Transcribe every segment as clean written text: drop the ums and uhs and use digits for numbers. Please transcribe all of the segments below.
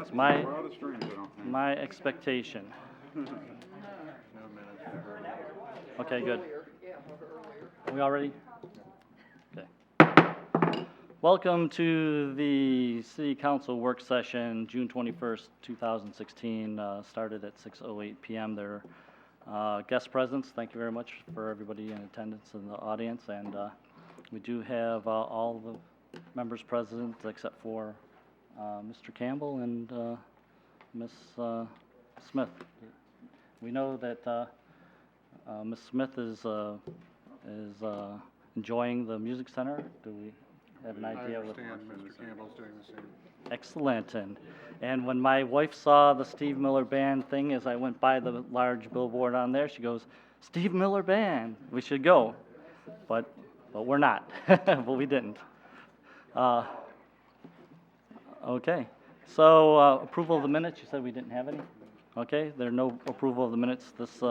It's my expectation. Okay, good. Are we all ready? Okay. Welcome to the City Council work session, June 21st, 2016. Started at 6:08 p.m. There are guest presence. Thank you very much for everybody in attendance in the audience. And we do have all the members present except for Mr. Campbell and Ms. Smith. We know that Ms. Smith is enjoying the Music Center. Do we have an idea? I understand Mr. Campbell's doing the same. Excellent. And when my wife saw the Steve Miller Band thing, as I went by the large billboard on there, she goes, "Steve Miller Band, we should go." But we're not. But we didn't. Okay. So approval of the minutes. You said we didn't have any. Okay. There are no approval of the minutes this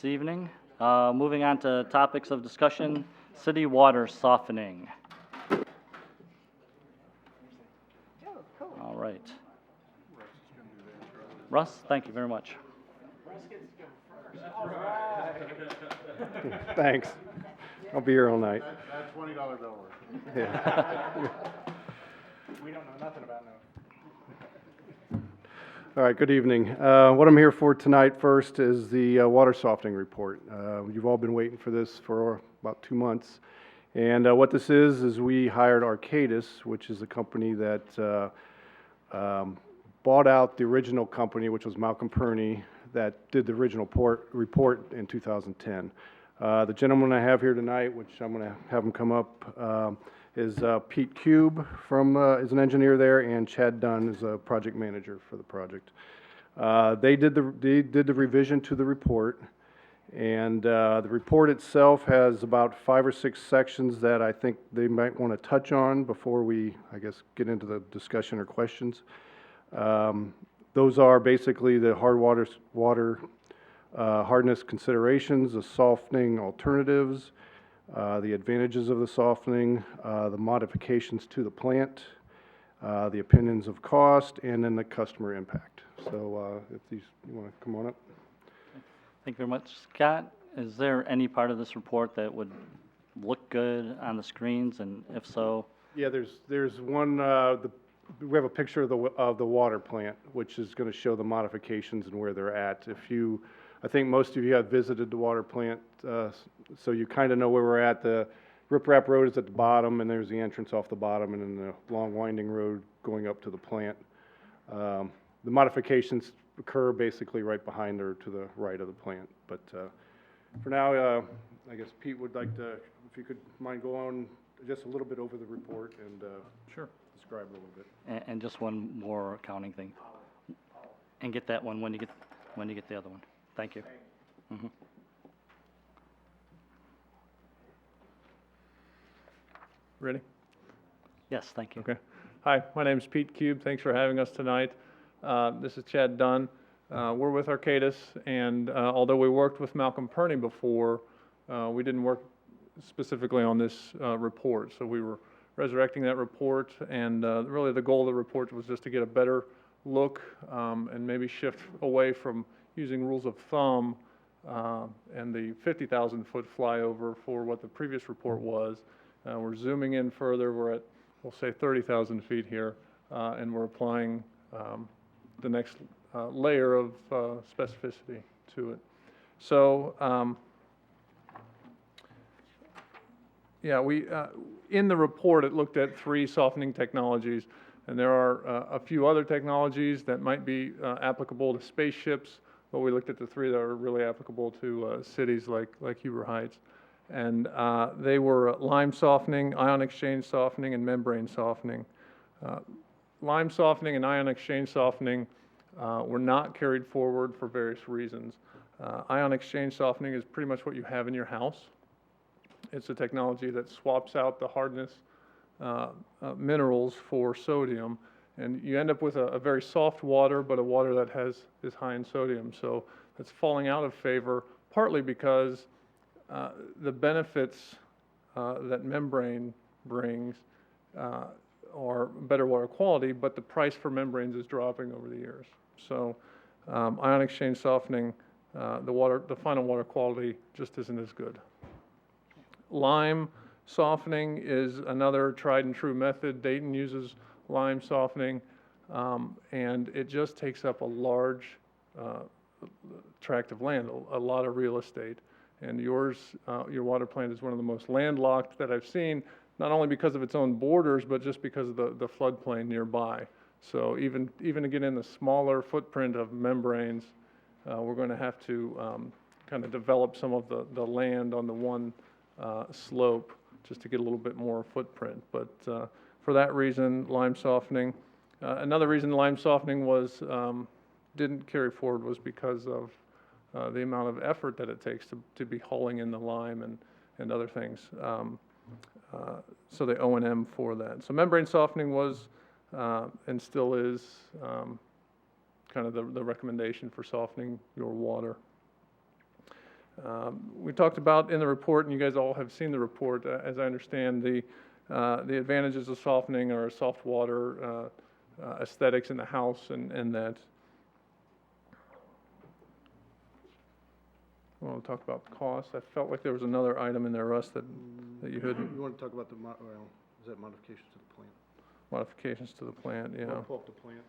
evening. Moving on to topics of discussion. City water softening. All right. Russ, thank you very much. Thanks. I'll be here all night. That $20 bill worth. Yeah. We don't know nothing about no. All right, good evening. What I'm here for tonight first is the water softening report. You've all been waiting for this for about 2 months. And what this is we hired Arcadis, which is a company that bought out the original company, which was Malcolm Perney, that did the original report in 2010. The gentleman I have here tonight, which I'm going to have him come up, is Pete Cube is an engineer there, and Chad Dunn is a project manager for the project. They did the revision to the report, and the report itself has about 5 or 6 sections that I think they might want to touch on before we, I guess, get into the discussion or questions. Those are basically the water hardness considerations, the softening alternatives, the advantages of the softening, the modifications to the plant, the opinions of cost, and then the customer impact. So if you want to come on up. Thank you very much. Scott, is there any part of this report that would look good on the screens, and if so? Yeah, there's one, we have a picture of the water plant, which is going to show the modifications and where they're at. I think most of you have visited the water plant, so you kind of know where we're at. The riprap road is at the bottom, and there's the entrance off the bottom, and then the long winding road going up to the plant. The modifications occur basically right behind or to the right of the plant. But for now, I guess Pete would like to, if you could mind go on just a little bit over the report and Sure. describe a little bit. And just one more accounting thing. And get that one when you get the other one. Thank you. Mm-hmm. Ready? Yes, thank you. Okay. Hi, my name is Pete Cube. Thanks for having us tonight. This is Chad Dunn. We're with Arcadis, and although we worked with Malcolm Perney before, we didn't work specifically on this report. So we were resurrecting that report, and really the goal of the report was just to get a better look and maybe shift away from using rules of thumb and the 50,000 foot flyover for what the previous report was. We're zooming in further. We're at, we'll say, 30,000 feet here, and we're applying the next layer of specificity to it. So, yeah, in the report it looked at 3 softening technologies, and there are a few other technologies that might be applicable to spaceships, but we looked at the 3 that are really applicable to cities like Huber Heights. And they were lime softening, ion exchange softening, and membrane softening. Lime softening and ion exchange softening were not carried forward for various reasons. Ion exchange softening is pretty much what you have in your house. It's a technology that swaps out the hardness minerals for sodium, and you end up with a very soft water, but a water that is high in sodium. So it's falling out of favor, partly because the benefits that membrane brings or better water quality, but the price for membranes is dropping over the years. So ion exchange softening, the final water quality just isn't as good. Lime softening is another tried and true method. Dayton uses lime softening, and it just takes up a large tract of land, a lot of real estate. And your water plant is one of the most landlocked that I've seen, not only because of its own borders, but just because of the floodplain nearby. So even to get in the smaller footprint of membranes, we're going to have to kind of develop some of the land on the one slope just to get a little bit more footprint. But for that reason, lime softening. Another reason lime softening didn't carry forward was because of the amount of effort that it takes to be hauling in the lime and other things. So the O&M for that. So membrane softening was and still is kind of the recommendation for softening your water. We talked about in the report, and you guys all have seen the report, as I understand, the advantages of softening or soft water aesthetics in the house and that. I want to talk about cost. I felt like there was another item in there, Russ, that you had. You want to talk about is that modifications to the plant? Modifications to the plant, yeah. Pull up the plant,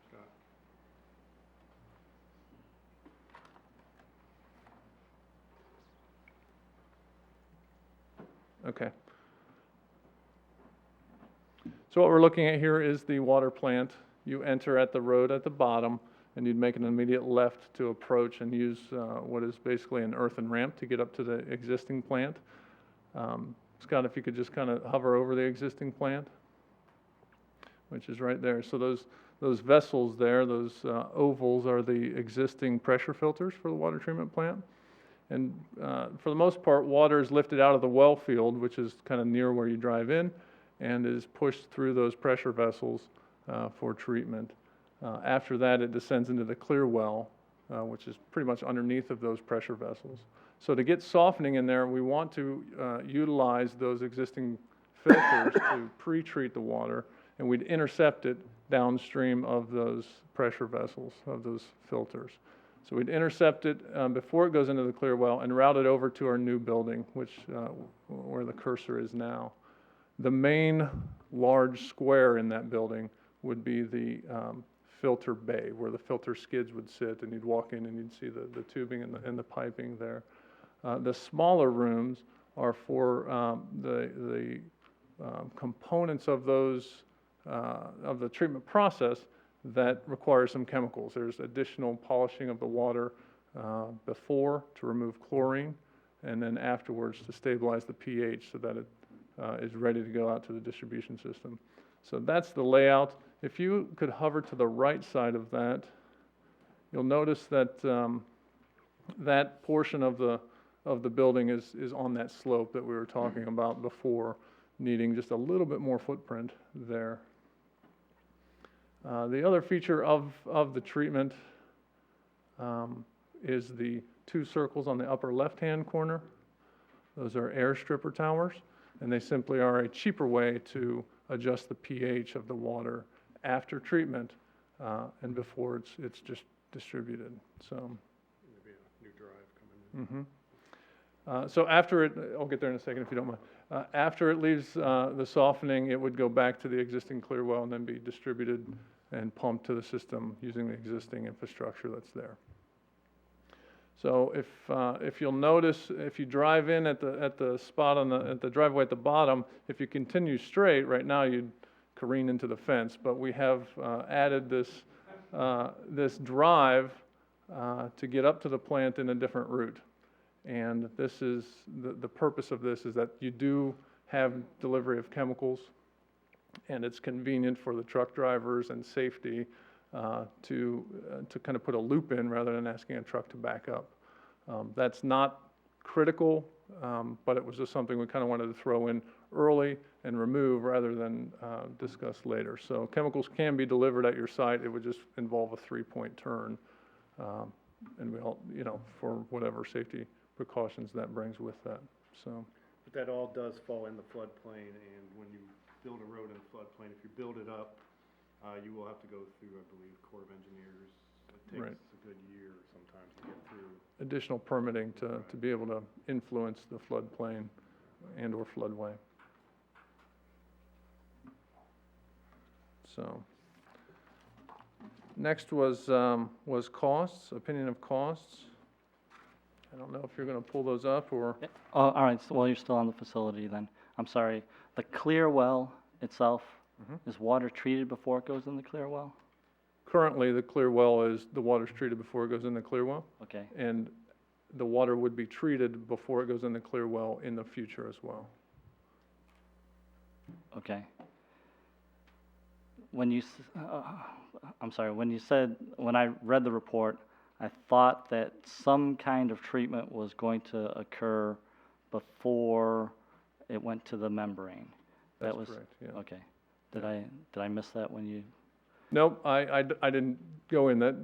Scott. Okay. So what we're looking at here is the water plant. You enter at the road at the bottom, and you'd make an immediate left to approach and use what is basically an earthen ramp to get up to the existing plant. Scott, if you could just kind of hover over the existing plant, which is right there. So those vessels there, those ovals, are the existing pressure filters for the water treatment plant. And for the most part, water is lifted out of the well field, which is kind of near where you drive in, and is pushed through those pressure vessels for treatment. After that, it descends into the clear well, which is pretty much underneath of those pressure vessels. So to get softening in there, we want to utilize those existing filters to pre-treat the water, and we'd intercept it downstream of those pressure vessels, of those filters. So we'd intercept it before it goes into the clear well and route it over to our new building, where the cursor is now. The main large square in that building would be the filter bay, where the filter skids would sit, and you'd walk in and you'd see the tubing and the piping there. The smaller rooms are for the components of those of the treatment process that require some chemicals. There's additional polishing of the water before to remove chlorine, and then afterwards to stabilize the pH so that it is ready to go out to the distribution system. So that's the layout. If you could hover to the right side of that, you'll notice that that portion of the building is on that slope that we were talking about before, needing just a little bit more footprint there. The other feature of the treatment is the two circles on the upper left-hand corner. Those are air stripper towers, and they simply are a cheaper way to adjust the pH of the water after treatment and before it's just distributed. So Maybe a new drive coming in. so after it, I'll get there in a second if you don't mind. After it leaves the softening, it would go back to the existing clear well and then be distributed and pumped to the system using the existing infrastructure that's there. So if you'll notice, if you drive in at the spot at the driveway at the bottom, if you continue straight, right now you'd careen into the fence. But we have added this drive to get up to the plant in a different route. And this is the purpose of this is that you do have delivery of chemicals, and it's convenient for the truck drivers and safety to kind of put a loop in rather than asking a truck to back up. That's not critical, but it was just something we kind of wanted to throw in early and remove rather than discuss later. So chemicals can be delivered at your site. It would just involve a 3-point turn, and we all, for whatever safety precautions that brings with that. So. But that all does fall in the floodplain, and when you build a road in a floodplain. If you build it up, you will have to go through, I believe, Corps of Engineers. It Right. takes a good year sometimes to get through. Additional permitting to be able to influence the floodplain and/or floodway. So, next was costs, opinion of costs. I don't know if you're gonna pull those up, or, Oh, all right, so, well, you're still on the facility then. I'm sorry. The clear well itself, is water treated before it goes in the clear well? currently, the clear well is, the water's treated before it goes in the clear well, Okay, and the water would be treated before it goes in the clear well in the future as well. okay. When you, I'm sorry, when you said, when I read the report, I thought that some kind of treatment was going to occur before it went to the membrane. That That's was correct, yeah. Okay. Did I miss that when you? Nope, I didn't go in that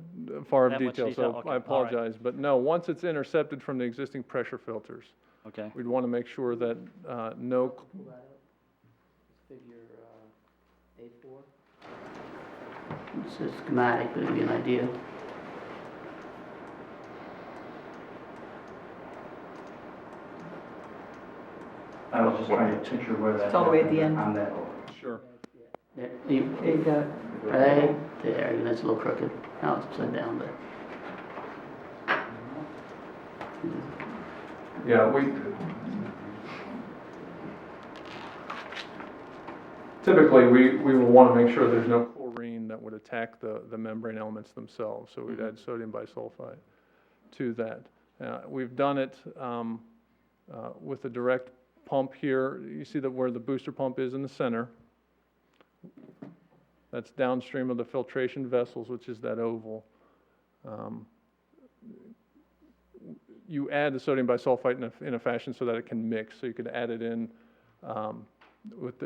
far of That much detail, detail? so Okay, I all right. apologize. But no, once it's intercepted from the existing pressure filters, Okay, we'd want to make sure that no, Pull that up. It's figure, A4. It's a schematic, but it'll give you an idea. I was just trying to picture where that. It's all the way at the end. On that. sure, There There you go. right there, and that's a little crooked. Now it's upside down, but. yeah, typically, we will want to make sure there's no chlorine that would attack the membrane elements themselves, so we'd add sodium bisulfite to that. We've done it with a direct pump here. You see that where the booster pump is in the center. That's downstream of the filtration vessels, which is that oval. You add the sodium bisulfite in a fashion so that it can mix, so you could add it in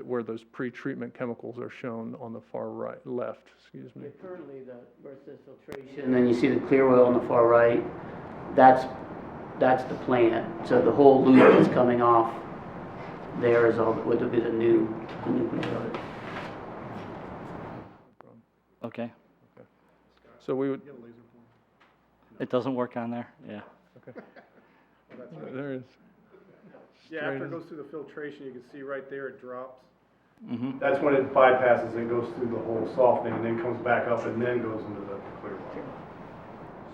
where those pre-treatment chemicals are shown on the far right, left, excuse me. Currently, where it says filtration, and then you see the clear well on the far right, that's the plant. So the whole loop that's coming off there is all, would be the new clear. Okay, So we would, it doesn't work on there, yeah. there is. Yeah, Straight after it in. goes through the filtration, you can see right there it drops. Mm-hmm, That's when it bypasses and goes through the whole softening and then comes back up and then goes into the clear water.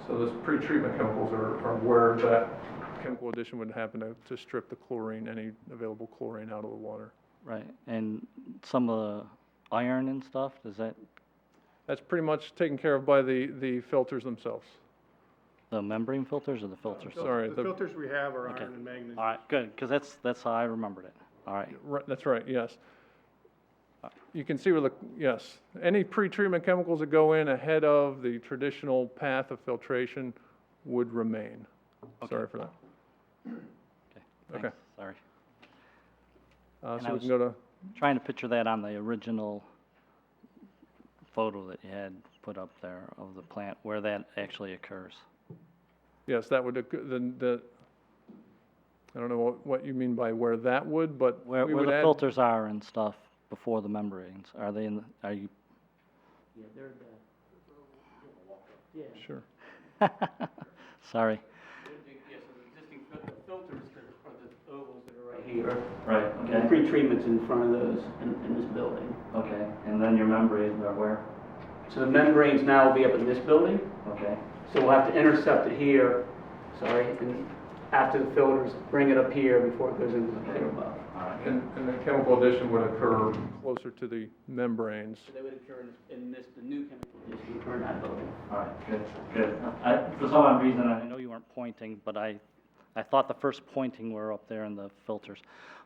So those pre-treatment chemicals are where that chemical addition would happen to strip the chlorine, any available chlorine out of the water. right, and some of the iron and stuff, does that, That's pretty much taken care of by the filters themselves. the membrane filters or the filters? Sorry, The the- filters we have are Okay. iron and magnesium. All right, good, because that's how I remembered it. All right, Right, that's right, yes. You can see where yes, any pre-treatment chemicals that go in ahead of the traditional path of filtration would remain. Sorry for that. okay, Okay. thanks, sorry. So I we can was- go to, Trying to picture that on the original photo that you had put up there of the plant, where that actually occurs. yes, that would, I don't know what you mean by where that would, but Where we where would the add. filters are and stuff before the membranes, are they in, are you, Yeah, they're yeah. Sure. sorry. Yes, the existing filters are the ovals that are right here. Right, And the pre-treatment's in front of those in this building. okay, and then your membranes are where? So the membranes now will be up in this building, Okay, so we'll have to intercept it here, and after the filters, bring it up here before it goes into the clear above. all right, And the chemical addition would occur closer to the membranes. So they would occur in this, the new chemical addition occur in that building. all right, good, good. For some odd reason, I know you weren't pointing, but I thought the first pointing were up there in the filters.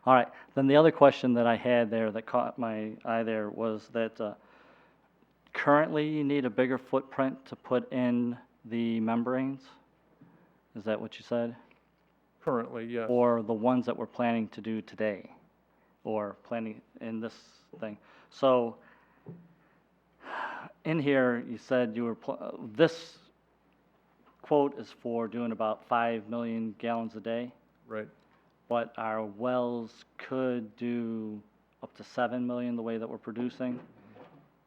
All right, then the other question that I had there that caught my eye there was that currently you need a bigger footprint to put in the membranes? Is that what you said? Currently, yes. Or the ones that we're planning to do today? Or planning in this thing? So, in here, you said you were, this quote is for doing about 5 million gallons a day, Right. but our wells could do up to 7 million the way that we're producing.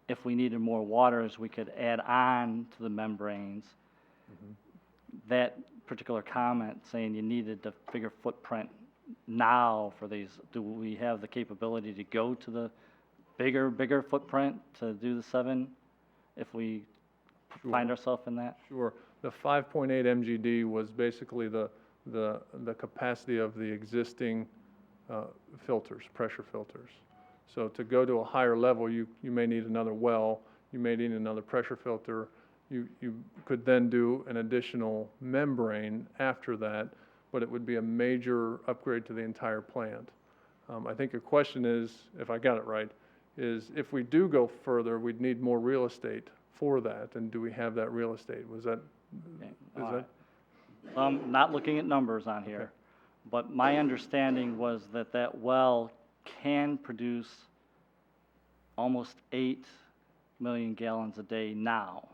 If we needed more waters, we could add on to the membranes. That particular comment saying you needed the bigger footprint now for these, do we have the capability to go to the bigger footprint to do the 7 if we find ourselves in that? Sure. The 5.8 MGD was basically the capacity of the existing filters, pressure filters. So to go to a higher level, you may need another well, you may need another pressure filter. You could then do an additional membrane after that, but it would be a major upgrade to the entire plant. I think your question is, if I got it right, is if we do go further, we'd need more real estate for that, and do we have that real estate? Was that, Okay, is all that? right. I'm not looking at numbers on here, but my understanding was that that well can produce almost 8 million gallons a day now.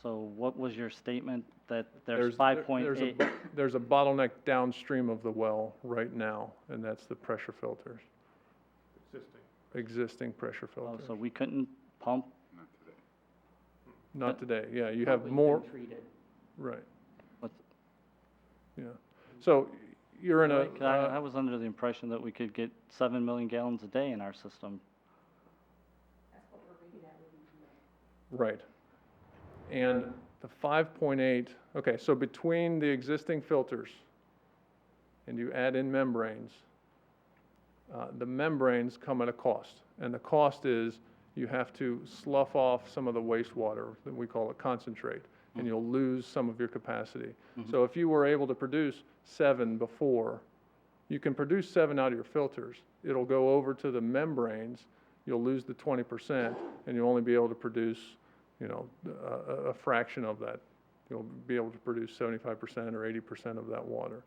So what was your statement, that there's 5.8? There's a bottleneck downstream of the well right now, and that's the pressure filters. Existing pressure Oh, filters. so we couldn't pump? Not today, yeah, you Pump have has more, been treated. right, What's- yeah. So you're in a, Right, 'cause I was under the impression that we could get 7 million gallons a day in our system. right. And the 5.8, okay, so between the existing filters and you add in membranes, the membranes come at a cost. And the cost is you have to slough off some of the wastewater, that we call it concentrate, and you'll lose some of your capacity. So if you were able to produce 7 before, you can produce 7 out of your filters. It'll go over to the membranes, you'll lose the 20%, and you'll only be able to produce, you know, a fraction of that. You'll be able to produce 75% or 80% of that water.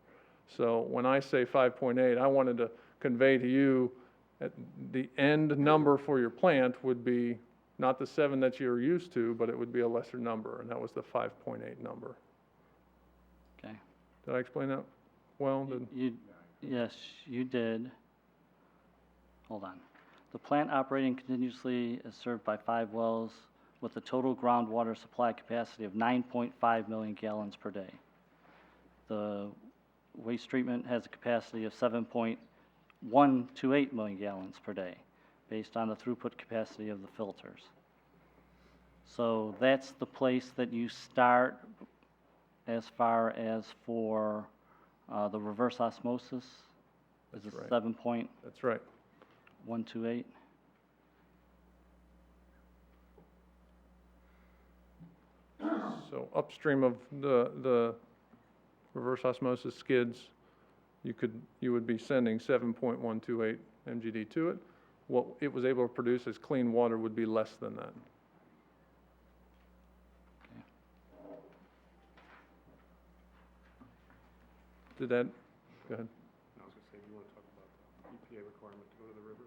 So when I say 5.8, I wanted to convey to you that the end number for your plant would be not the 7 that you're used to, but it would be a lesser number, and that was the 5.8 number. Okay. Did I explain that well? Did- Yes, you did. Hold on. The plant operating continuously is served by 5 wells with a total groundwater supply capacity of 9.5 million gallons per day. The waste treatment has a capacity of 7.128 million gallons per day, based on the throughput capacity of the filters. So that's the place that you start as far as for the reverse osmosis? Is it That's right. 7.128? That's right. So upstream of the reverse osmosis skids, you would be sending 7.128 MGD to it. What it was able to produce as clean water would be less than that. Did that, go ahead. I was gonna say, do you wanna talk about the EPA requirement to go to the river?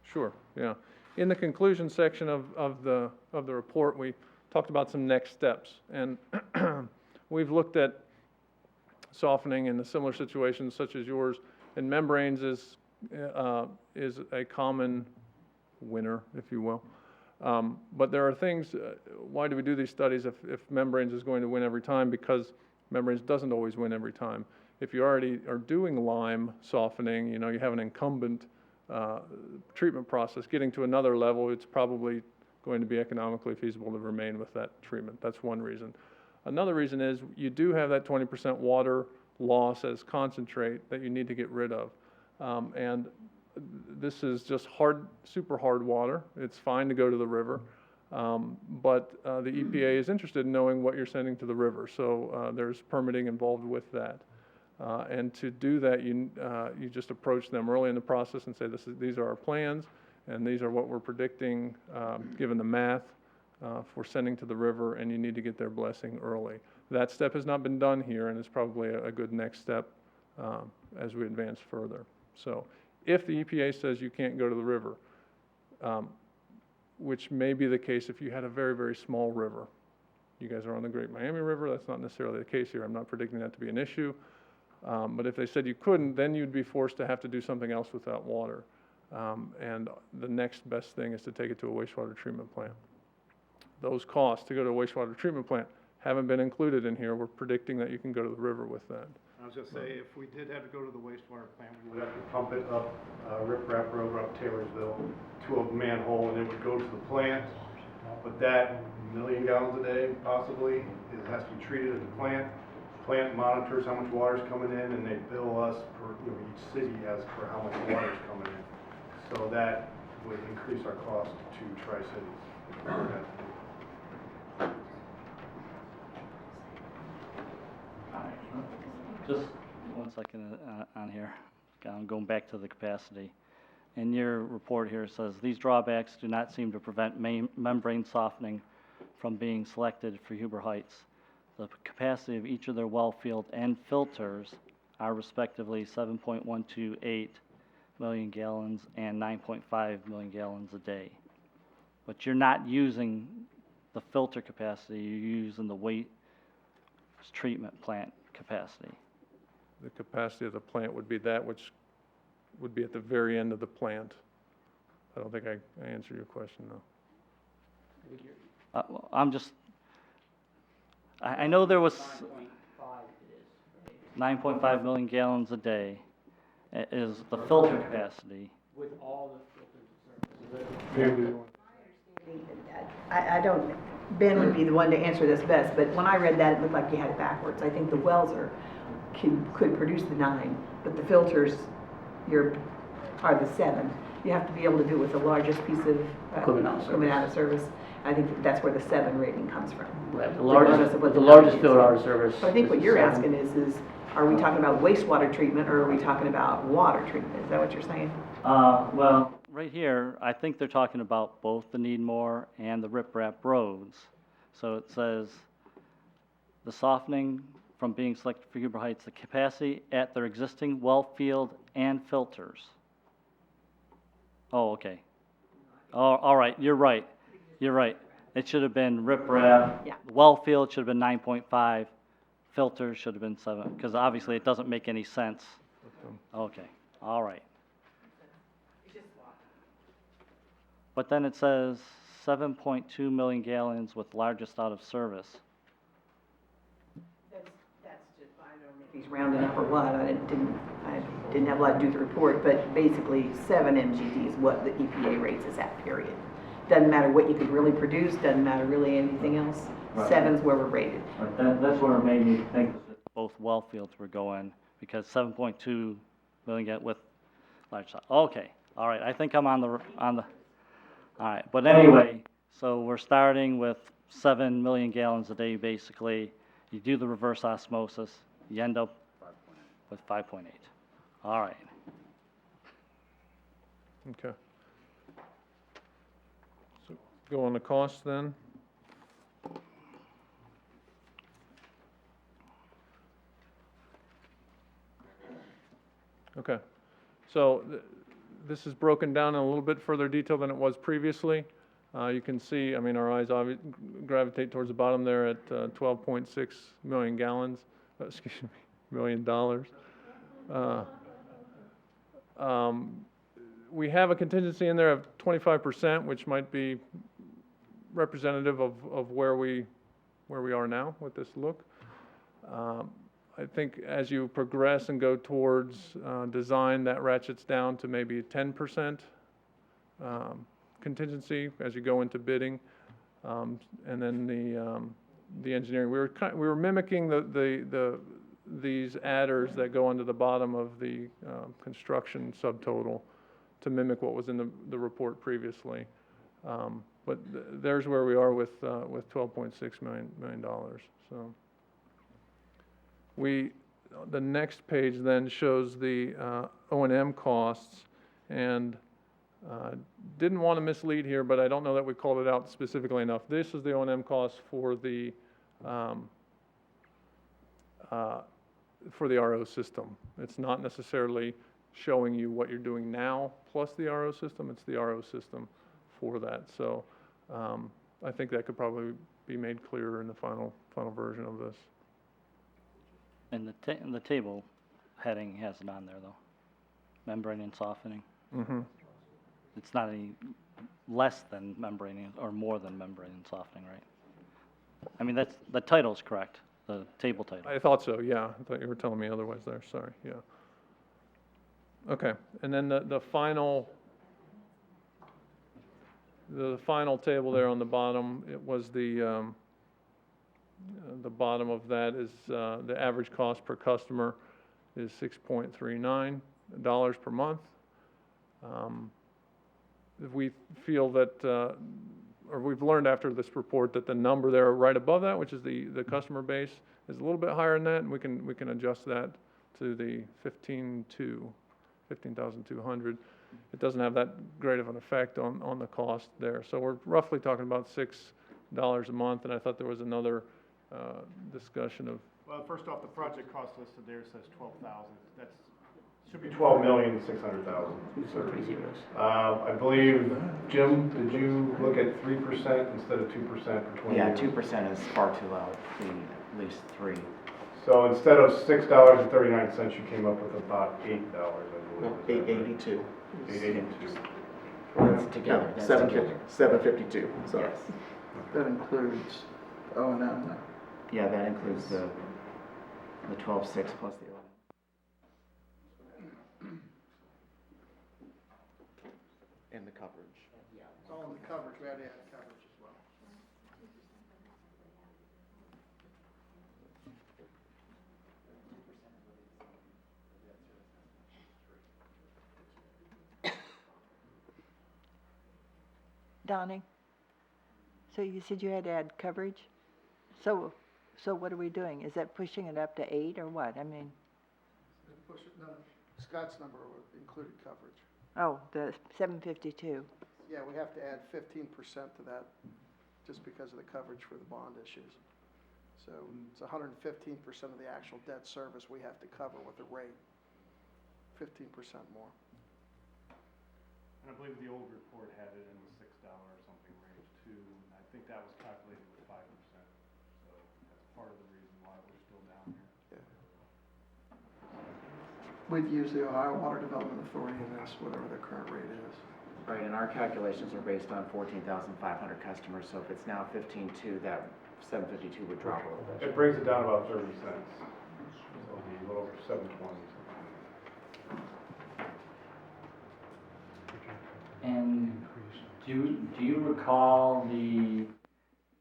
Sure, yeah. In the conclusion section of the report, we talked about some next steps. And we've looked at softening in a similar situations such as yours. And membranes is a common winner, if you will. But there are things, why do we do these studies if membranes is going to win every time? Because membranes doesn't always win every time. If you already are doing lime softening, you know, you have an incumbent treatment process. Getting to another level, it's probably going to be economically feasible to remain with that treatment. That's one reason. Another reason is you do have that 20% water loss as concentrate that you need to get rid of. And this is just hard, super hard water. It's fine to go to the river. But the EPA is interested in knowing what you're sending to the river. So there's permitting involved with that. And to do that, you just approach them early in the process and say, these are our plans, and these are what we're predicting, given the math, for sending to the river, and you need to get their blessing early. That step has not been done here, and it's probably a good next step as we advance further. So if the EPA says you can't go to the river, which may be the case if you had a very, very small river. You guys are on the Great Miami River. That's not necessarily the case here. I'm not predicting that to be an issue. But if they said you couldn't, then you'd be forced to have to do something else with that water. And the next best thing is to take it to a wastewater treatment plant. Those costs to go to a wastewater treatment plant haven't been included in here. We're predicting that you can go to the river with that. I was gonna say, if we did have to go to the wastewater plant, we would have to pump it up, Rip Rap Road, up Taylorsville, to a manhole, and it would go to the plant. But that 1,000,000 gallons a day, possibly, it has to be treated at the plant. Plant monitors how much water's coming in, and they bill us per, each city as per how much water's coming in. So that would increase our cost to Tri-Cities. Just 1 second on here, going back to the capacity. In your report here, it says, "These drawbacks do not seem to prevent membrane softening from being selected for Huber Heights. The capacity of each of their well field and filters are respectively 7.128 million gallons and 9.5 million gallons a day. But you're not using the filter capacity, you're using the waste treatment plant capacity." The capacity of the plant would be that which would be at the very end of the plant. I don't think I answered your question, though. Well, I'm just, I know there was 9.5 million gallons a day is the filter capacity. With all the filters. I don't, Ben would be the one to answer this best, but when I read that, it looked like you had it backwards. I think the wells could produce the 9, but the filters, are the 7. You have to be able to do it with the largest piece of Equipment out of equipment out of service. I think that's where the 7 rating comes from. Right, the Regardless largest, of what the the largest value field is. out of service. So I think what is you're 7. asking is, are we talking about wastewater treatment or are we talking about water treatment? Is that what you're saying? Well, right here, I think they're talking about both the Needmore and the Rip Rap roads. So it says, the softening from being selected for Huber Heights, the capacity at their existing well field and filters. Oh, okay. Oh, all right, you're right. You're right. It should have been Rip Rap. Yeah. Well field should have been 9.5, filters should have been 7, because obviously it doesn't make any sense. Okay, all right. But then it says 7.2 million gallons with largest out of service. That's just, I don't know if he's rounding up or what, I didn't have a lot to do with the report, but basically 7 MGD is what the EPA rates us at, period. Doesn't matter what you could really produce, doesn't matter really anything else. Right. 7's where we're rated. Right, that's where it made me think that both well fields were going, because 7.2 million with large size. Okay, all right, I think I'm on the, all right, but anyway, so we're starting with 7 million gallons a day, basically. You do the reverse osmosis, you end up with 5.8. All right. Okay. So go on the cost then. Okay. So this is broken down in a little bit further detail than it was previously. You can see, I mean, our eyes gravitate towards the bottom there at 12.6 million gallons, excuse me, $1 million. We have a contingency in there of 25%, which might be representative of where we are now with this look. I think as you progress and go towards design, that ratchets down to maybe a 10% contingency as you go into bidding, and then the engineering. We were mimicking these adders that go under the bottom of the construction subtotal to mimic what was in the report previously. But there's where we are with $12.6 million. So the next page then shows the O&M costs, and didn't want to mislead here, but I don't know that we called it out specifically enough. This is the O&M cost for the RO system. It's not necessarily showing you what you're doing now plus the RO system. It's the RO system for that. So I think that could probably be made clearer in the final version of this. And the table heading has it on there, though. Membrane and softening. Mm-hmm. It's not any less than membrane or more than membrane and softening, right? I mean, that's, the title's correct, the table title. I thought so, yeah. I thought you were telling me otherwise there, sorry, yeah. Okay, and then the final table there on the bottom, it was the bottom of that is, the average cost per customer is $6.39 per month. We feel that, or we've learned after this report that the number there right above that, which is the customer base, is a little bit higher than that, and we can adjust that to the 15,200. It doesn't have that great of an effect on the cost there. So we're roughly talking about $6 a month, and I thought there was another discussion of, Well, first off, the project cost listed there says 12,000. That's, should be 12,600,000. Three zeros. I believe, Jim, did you look at 3% instead of 2% for 20 Yeah, years? 2% is far too low, we need at least 3. So instead of $6.39, you came up with about $8, I No, believe. 882. 882. That's together, that's together. 752, sorry. Yes. That includes O&M. Yeah, that includes the 12.6 plus the 11. And the coverage. it's all in the coverage. We had to add coverage as well. Donnie, so you said you had to add coverage? So what are we doing? Is that pushing it up to 8 or what? I mean, Scott's number included coverage. oh, the 752. Yeah, we have to add 15% to that just because of the coverage for the bond issues. So it's 115% of the actual debt service we have to cover with the rate, 15% more. And I believe the old report had it in the $6 or something range too. And I think that was calculated with 5%. So that's part of the reason why we're still down here. We'd use the Ohio Water Development Authority, and that's whatever the current rate is. Right, and our calculations are based on 14,500 customers, so if it's now 15.2, that 752 would drop a little bit. It brings it down about 30 cents. So it'll be a little over 720. And do you recall the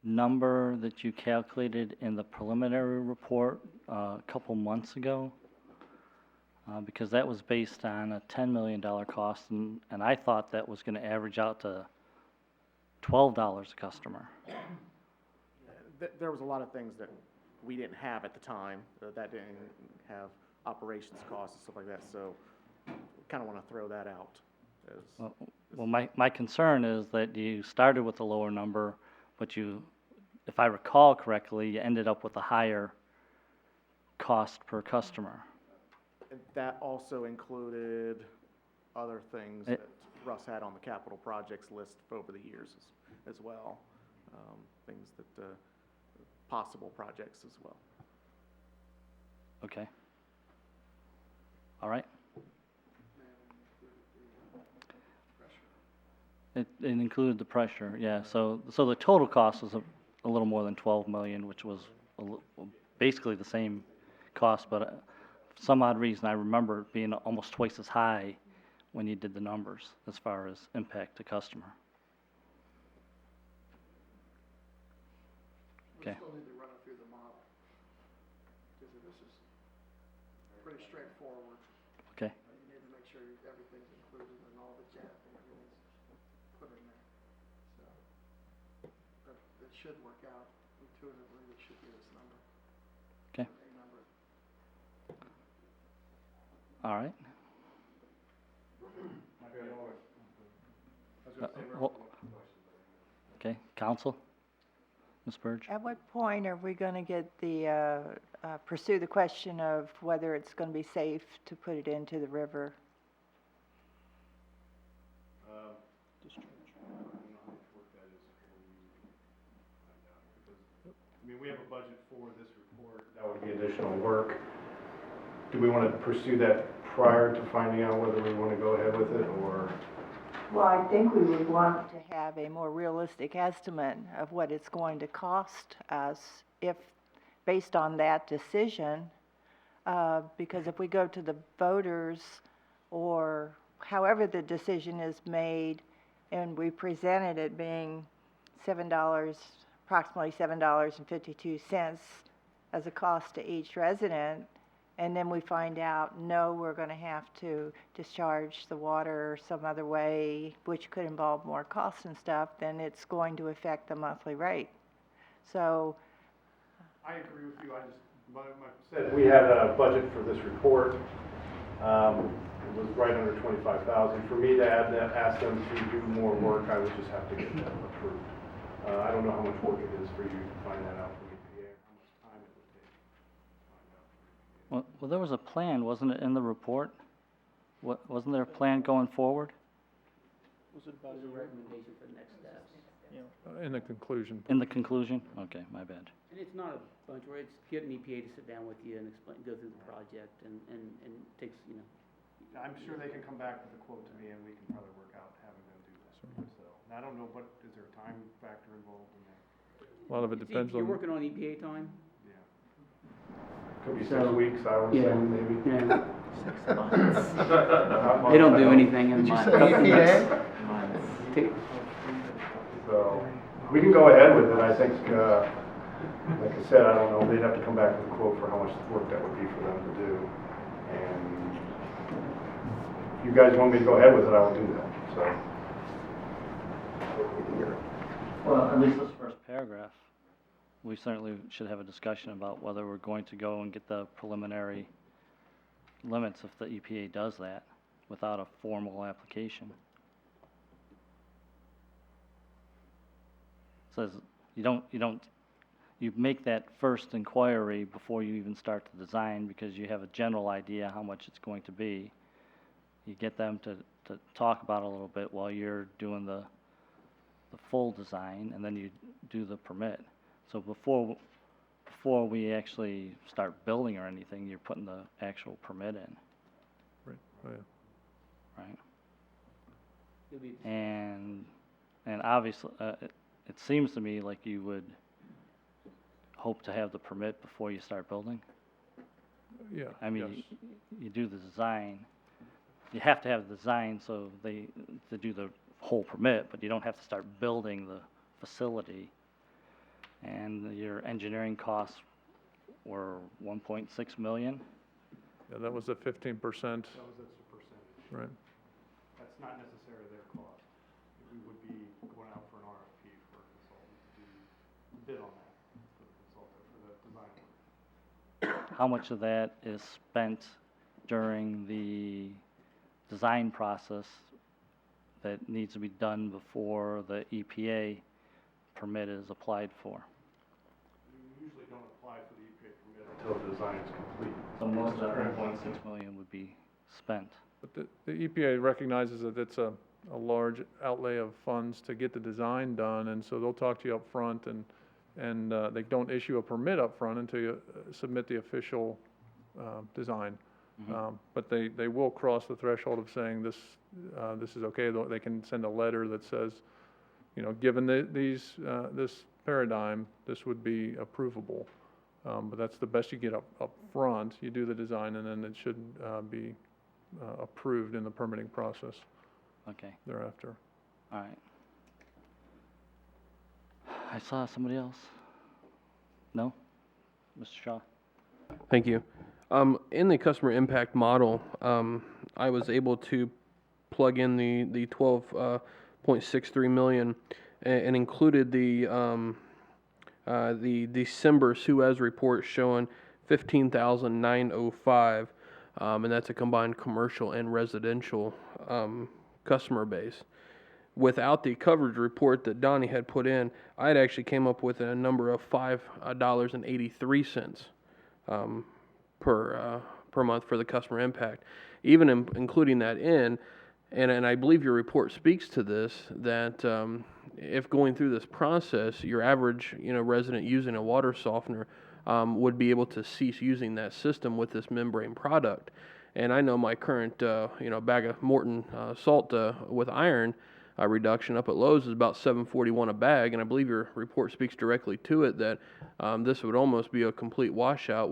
number that you calculated in the preliminary report a couple months ago? Because that was based on a $10 million cost, and I thought that was gonna average out to $12 a customer. There was a lot of things that we didn't have at the time, that didn't have operations costs and stuff like that, so kind of want to throw that out. Well, my concern is that you started with a lower number, but you, if I recall correctly, you ended up with a higher cost per customer. That also included other things that Russ had on the capital projects list over the years as well, things that, possible projects as well. Okay. All right. It included the pressure, yeah. So the total cost was a little more than 12 million, which was basically the same cost, but for some odd reason, I remember it being almost twice as high when you did the numbers as far as impact to customer. Okay. We still need to run it through the model, because this is pretty straightforward. Okay. You need to make sure everything's included and all the jet and everything's put in there. So, but it should work out intuitively, it should be this number. Okay. A number. All right. Okay, counsel? Ms. Burge? At what point are we going to get the, pursue the question of whether it's going to be safe to put it into the river? I mean, we have a budget for this report. That would be additional work. do we want to pursue that prior to finding out whether we want to go ahead with it, or? Well, I think we would want to have a more realistic estimate of what it's going to cost us if, based on that decision, because if we go to the voters or however the decision is made and we presented it being approximately $7.52 as a cost to each resident, and then we find out, no, we're going to have to discharge the water some other way, which could involve more costs and stuff, then it's going to affect the monthly rate. So, I agree with you, said we had a budget for this report, it was right under 25,000. For me to ask them to do more work, I would just have to get that approved. I don't know how much work it is for you to find that out from EPA, how much time it would take to find out. Well, there was a plan, wasn't it, in the report? Wasn't there a plan going forward? Was it about a recommendation for next steps? In the conclusion. In the conclusion? Okay, my bad. And it's not a bunch where it's get an EPA to sit down with you and explain, go through the project and takes, I'm sure they can come back with a quote to me and we can probably work out having them do that, so. And I don't know, but is there a time factor involved in that? A lot of it depends You're on, working on EPA time? Yeah. Could be 6 So, weeks, I would say, yeah. maybe. Yeah. Not They don't months, do I anything in months. So, we can go ahead with it, I think, like I said, I don't know, they'd have to come back with a quote for how much work that would be for them to do. And if you guys want me to go ahead with it, I will do that, so. Well, at least this first paragraph, we certainly should have a discussion about whether we're going to go and get the preliminary limits if the EPA does that without a formal application. Says you make that first inquiry before you even start the design because you have a general idea how much it's going to be. You get them to talk about it a little bit while you're doing the full design, and then you do the permit. So before we actually start building or anything, you're putting the actual permit in, right, oh, yeah. right? You'll be- And obviously, it seems to me like you would hope to have the permit before you start building. Yeah, I mean, yes. you do the design, you have to have the design so to do the whole permit, but you don't have to start building the facility. And your engineering costs were 1.6 million. Yeah, that was the 15%, That was the percentage. right? That's not necessarily their cost. We would be going out for an RFP for a consultant to bid on that, for the consultant, for the design work. How much of that is spent during the design process that needs to be done before the EPA permit is applied for? We usually don't apply for the EPA permit Until the design is complete. So most of that 1.6 million would be spent. But the EPA recognizes that it's a large outlay of funds to get the design done, and so they'll talk to you up front, and they don't issue a permit up front until you submit the official design. But they will cross the threshold of saying this is okay. They can send a letter that says, given this paradigm, this would be approvable. But that's the best you get up front. You do the design, and then it should be approved in the permitting process Okay, thereafter. all right. I saw somebody else. No? Mr. Shaw? Thank you. In the customer impact model, I was able to plug in the 12.63 million and included the December Suez report showing 15,905, and that's a combined commercial and residential customer base. Without the coverage report that Donnie had put in, I had actually came up with a number of $5.83 per month for the customer impact. Even including that in, and I believe your report speaks to this, that if going through this process, your average resident using a water softener would be able to cease using that system with this membrane product. And I know my current, bag of Morton salt with iron reduction up at Lowe's is about $7.41 a bag, and I believe your report speaks directly to it that this would almost be a complete washout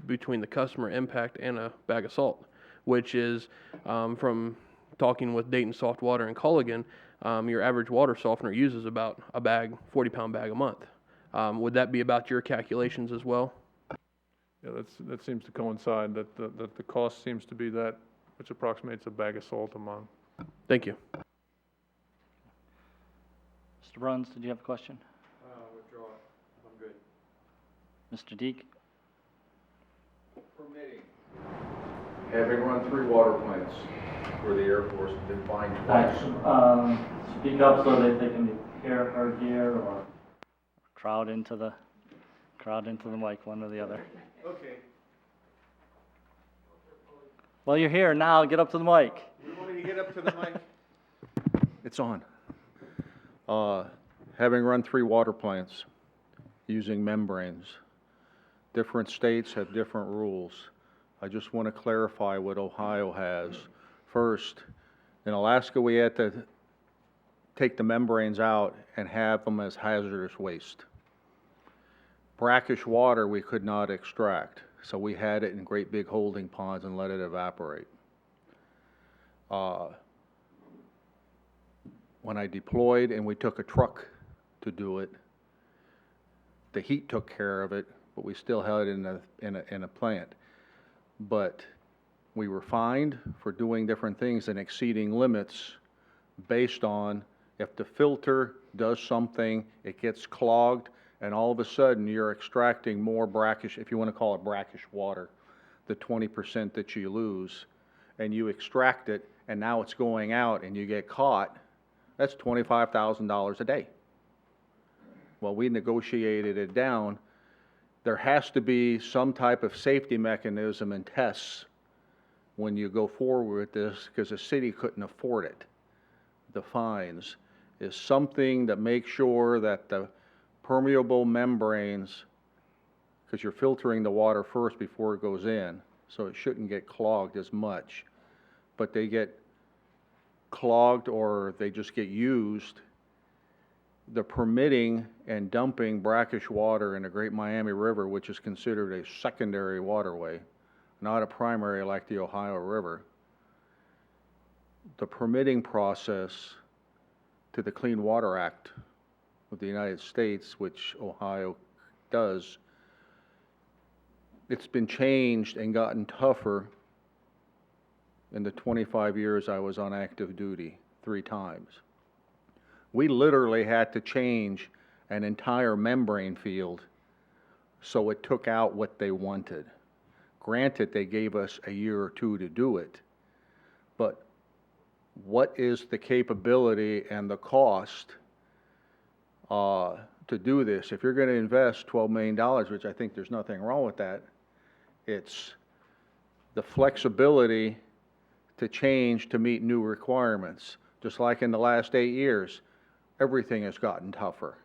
between the customer impact and a bag of salt, which is from talking with Dayton Soft Water and Culligan, your average water softener uses about a bag, 40-pound bag a month. Would that be about your calculations as well? Yeah, that seems to coincide, that the cost seems to be that, which approximates a bag of salt a month. Thank you. Mr. Bruns, did you have a question? Withdraw it, I'm good. Mr. Deek? Permitting. Having run 3 water plants for the Air Force, been fined twice. Speak up so that they can hear or hear, or crowd into the mic, one or the other. Okay. Well, you're here now, get up to the mic. You want me to get up to the mic? It's on. Having run 3 water plants using membranes, different states have different rules. I just want to clarify what Ohio has. First, in Alaska, we had to take the membranes out and have them as hazardous waste. Brackish water we could not extract, so we had it in great big holding ponds and let it evaporate. When I deployed and we took a truck to do it, the heat took care of it, but we still had it in a plant. But we were fined for doing different things and exceeding limits based on if the filter does something, it gets clogged, and all of a sudden you're extracting more brackish, if you want to call it brackish water, the 20% that you lose, and you extract it, and now it's going out and you get caught, that's $25,000 a day. Well, we negotiated it down. There has to be some type of safety mechanism and tests when you go forward with this, because the city couldn't afford it. The fines is something that makes sure that the permeable membranes, because you're filtering the water first before it goes in, so it shouldn't get clogged as much. But they get clogged or they just get used. The permitting and dumping brackish water in the Great Miami River, which is considered a secondary waterway, not a primary like the Ohio River, the permitting process to the Clean Water Act of the United States, which Ohio does, it's been changed and gotten tougher in the 25 years I was on active duty, 3 times. We literally had to change an entire membrane field so it took out what they wanted. Granted, they gave us a year or 2 to do it, but what is the capability and the cost to do this? If you're going to invest $12 million, which I think there's nothing wrong with that, it's the flexibility to change to meet new requirements. Just like in the last 8 years, everything has gotten tougher.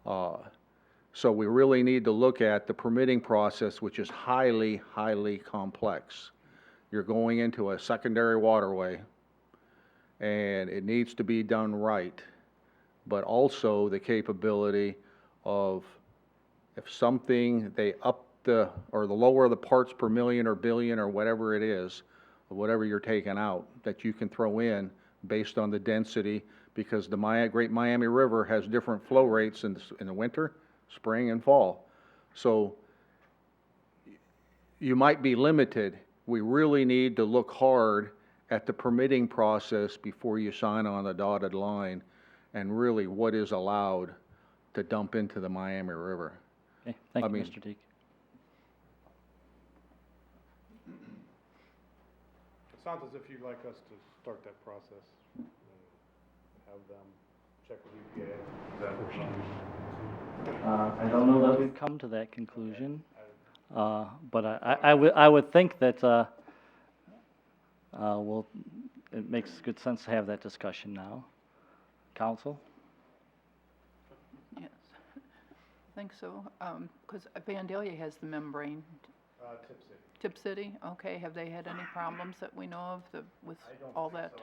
So we really need to look at the permitting process, which is highly, highly complex. You're going into a secondary waterway, and it needs to be done right, but also the capability of, if something, they up the lower the parts per million or billion or whatever it is, or whatever you're taking out, that you can throw in based on the density, because the Great Miami River has different flow rates in the winter, spring, and fall. So you might be limited. We really need to look hard at the permitting process before you sign on the dotted line, and really what is allowed to dump into the Miami River. Okay, thank you, Mr. Deek. It sounds as if you'd like us to start that process and have them check with EPA. Is that what I don't know that we've come to that conclusion, but I would think that it makes good sense to have that discussion now. Council? Yes. think so, because Vandalia has the membrane. Tip City. Tip City, okay, have they had any problems that we know of with all that?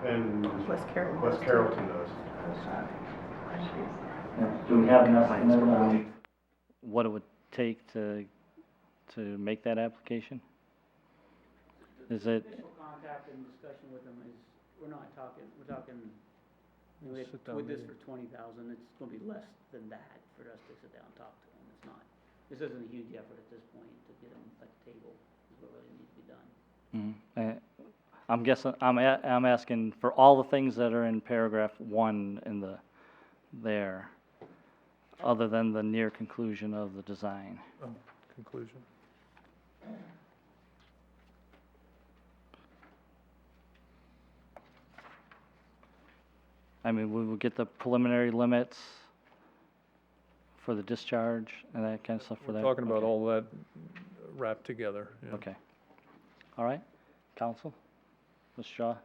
And West Carrollton. West Carrollton does. Do we have an estimate on what it would take to make that application? Is it, Initial contact and discussion with them is, we're talking, Sit down with this meeting. for 20,000, it's gonna be less than that for us to sit down and talk to them, it's not. This isn't a huge effort at this point to get them at the table, is what really needs to be done. I'm guessing, I'm asking for all the things that are in paragraph 1 in there, other than the near conclusion of the design. Conclusion. I mean, we will get the preliminary limits for the discharge and that kind of stuff for We're that? talking about Okay. all that wrapped together, yeah. Okay. All right, counsel, Ms. Shaw?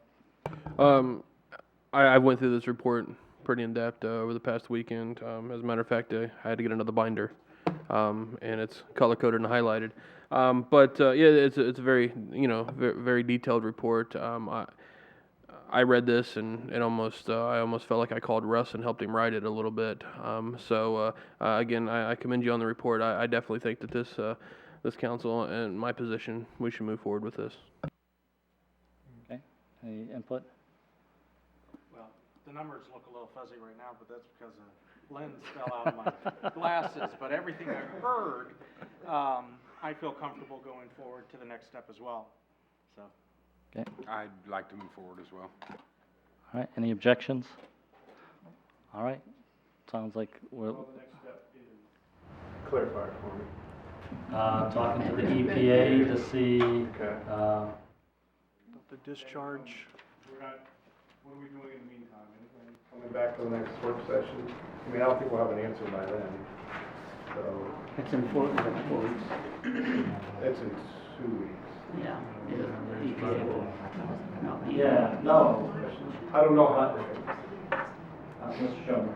I went through this report pretty in depth over the past weekend. As a matter of fact, I had to get another binder, and it's color coded and highlighted. Yeah, it's a very very detailed report. I read this and I almost felt like I called Russ and helped him write it a little bit. Again, I commend you on the report. I definitely think that this council and my position, we should move forward with this. Okay, any input? Well, the numbers look a little fuzzy right now, but that's because a lens fell out of my glasses. But everything I've heard, I feel comfortable going forward to the next step as well, so. Okay, I'd like to move forward as well. all right, any objections? All right, sounds like we're, Clarify it for me. talking to the EPA to see, Okay. The discharge, We're not, what are we doing in the meantime, anything? Coming back to the next work session. I mean, I don't think we'll have an answer by then. So, It's in 4 weeks. it's in 2 weeks. Yeah, the EPA will, no, the- yeah, no, I don't know how, Mr.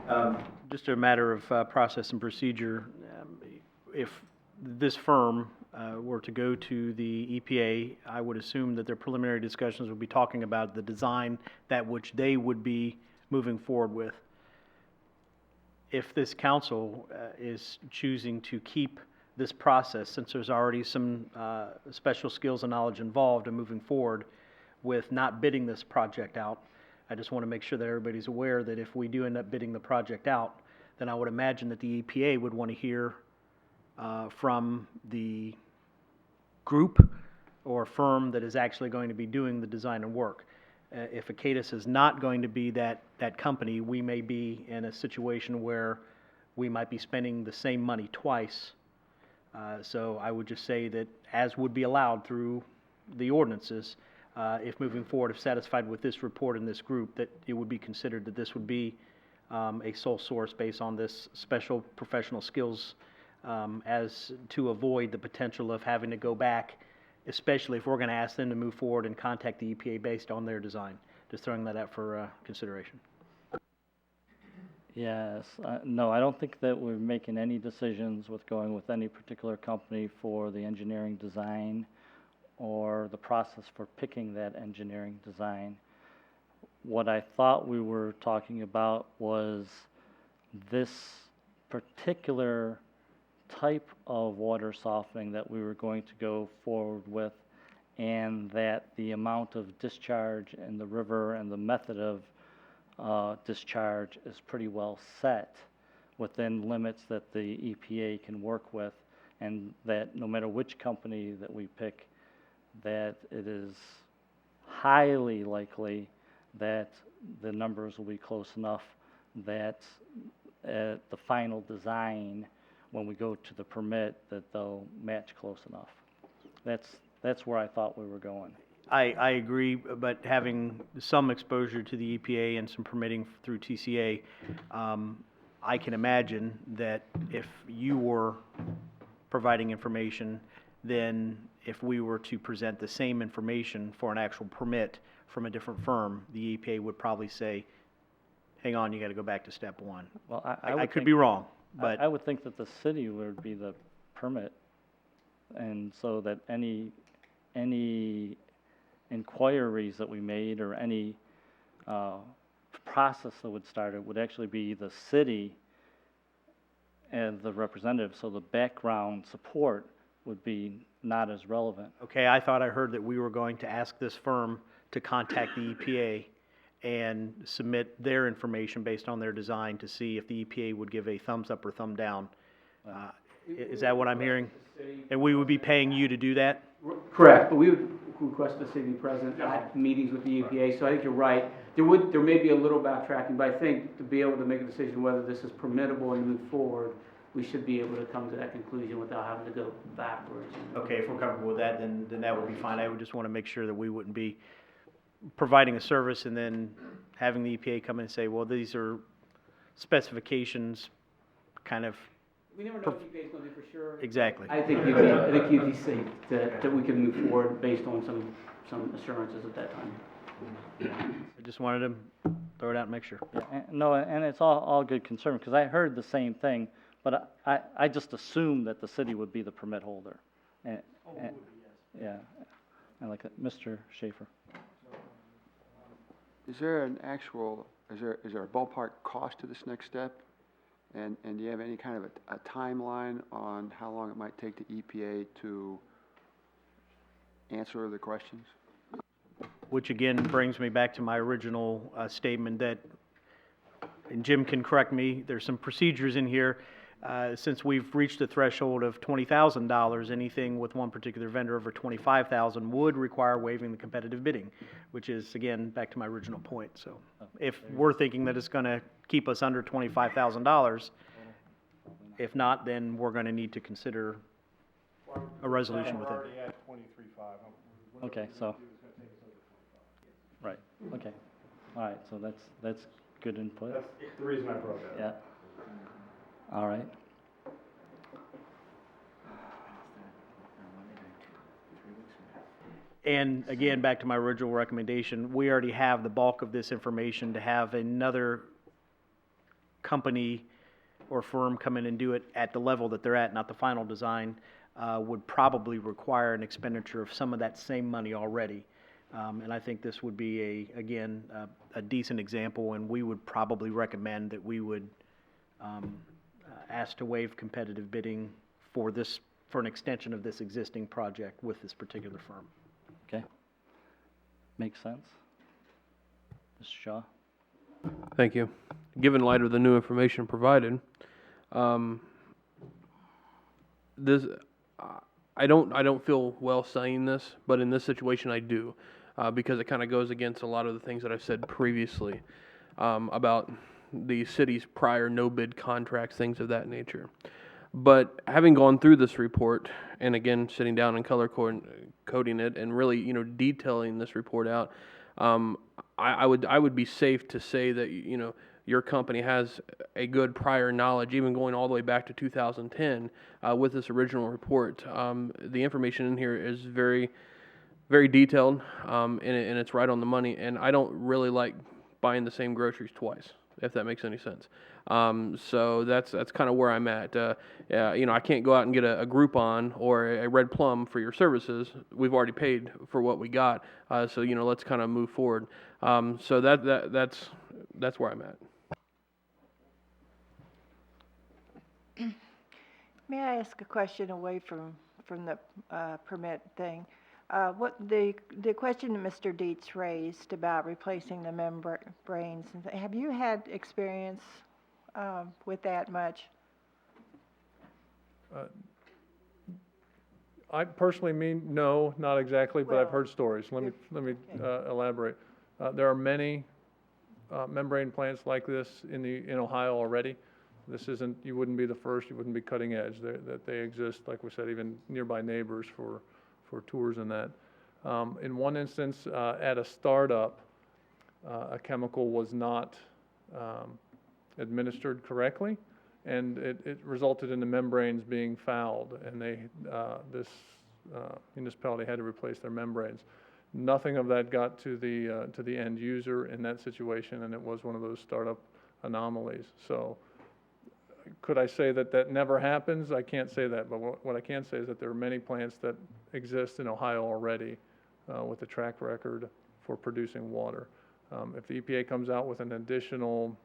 Schomer. Just a matter of process and procedure. If this firm were to go to the EPA, I would assume that their preliminary discussions would be talking about the design that which they would be moving forward with. If this council is choosing to keep this process, since there's already some special skills and knowledge involved in moving forward with not bidding this project out, I just want to make sure that everybody's aware that if we do end up bidding the project out, then I would imagine that the EPA would want to hear from the group or firm that is actually going to be doing the design and work. If Acatus is not going to be that company, we may be in a situation where we might be spending the same money twice. So I would just say that, as would be allowed through the ordinances, if moving forward, if satisfied with this report and this group, that it would be considered that this would be a sole source based on this special professional skills, as to avoid the potential of having to go back, especially if we're going to ask them to move forward and contact the EPA based on their design. Just throwing that out for consideration. Yes, no, I don't think that we're making any decisions with going with any particular company for the engineering design or the process for picking that engineering design. What I thought we were talking about was this particular type of water softening that we were going to go forward with, and that the amount of discharge in the river and the method of discharge is pretty well set within limits that the EPA can work with, and that no matter which company that we pick, that it is highly likely that the numbers will be close enough that the final design, when we go to the permit, that they'll match close enough. That's where I thought we were going. I agree, but having some exposure to the EPA and some permitting through TCA, I can imagine that if you were providing information, then if we were to present the same information for an actual permit from a different firm, the EPA would probably say, hang on, you gotta go back to step one. Well, I would could think- be wrong, I but, would think that the city would be the permit, and so that any inquiries that we made or any process that would start, it would actually be the city as the representative, so the background support would be not as relevant. okay, I thought I heard that we were going to ask this firm to contact the EPA and submit their information based on their design to see if the EPA would give a thumbs up or thumb down. Is that what I'm hearing? And we would be paying you to do that? Correct, but we would request the city be present at meetings with the EPA, so I think you're right. There may be a little backtracking, but I think to be able to make a decision whether this is permittable and move forward, we should be able to come to that conclusion without having to go backwards. Okay, if we're comfortable with that, then that would be fine. I would just want to make sure that we wouldn't be providing a service and then having the EPA come in and say, well, these are specifications, kind of, We never know what EPA's gonna do for sure. exactly. I think you'd be safe that we can move forward based on some assurances at that time. I just wanted to throw it out and make sure. Yeah, no, and it's all good concern, because I heard the same thing, but I just assumed that the city would be the permit holder. And- Yeah, and like, Mr. Schaefer. Is there an actual, is there a ballpark cost to this next step? And do you have any kind of a timeline on how long it might take the EPA to answer the questions? Which again brings me back to my original statement that, and Jim can correct me, there's some procedures in here. Since we've reached the threshold of $20,000, anything with one particular vendor over $25,000 would require waiving the competitive bidding, which is, again, back to my original point. So if we're thinking that it's going to keep us under $25,000, if not, then we're going to need to consider a resolution with it. We're already at 23.5. Okay, so, right, okay. All right, so that's good input. That's the reason I brought that up. Yeah. All right. And again, back to my original recommendation, we already have the bulk of this information. To have another company or firm come in and do it at the level that they're at, not the final design, would probably require an expenditure of some of that same money already. And I think this would be again, a decent example, and we would probably recommend that we would ask to waive competitive bidding for an extension of this existing project with this particular firm. Okay. Makes sense. Mr. Shaw? Thank you. Given light of the new information provided, this, I don't feel well saying this, but in this situation I do, because it kind of goes against a lot of the things that I've said previously about the city's prior no-bid contracts, things of that nature. But having gone through this report, and again, sitting down and color coding it, and really, detailing this report out, I would be safe to say that, your company has a good prior knowledge, even going all the way back to 2010, with this original report. The information in here is very, very detailed, and it's right on the money, and I don't really like buying the same groceries twice, if that makes any sense. So that's kind of where I'm at. I can't go out and get a Groupon or a Red Plum for your services. We've already paid for what we got. So let's kind of move forward. So that's where I'm at. May I ask a question away from the permit thing? What the question that Mr. Dietz raised about replacing the membranes, have you had experience with that much? I personally mean, no, not exactly, but I've Well, heard stories. Let me elaborate. There are many membrane plants like this in Ohio already. This isn't, you wouldn't be the first, you wouldn't be cutting edge. That they exist, like we said, even nearby neighbors for tours and that. In one instance, at a startup, a chemical was not administered correctly, and it resulted in the membranes being fouled, and this municipality had to replace their membranes. Nothing of that got to the end user in that situation, and it was one of those startup anomalies. So could I say that that never happens? I can't say that, but what I can say is that there are many plants that exist in Ohio already with a track record for producing water. If the EPA comes out with an additional,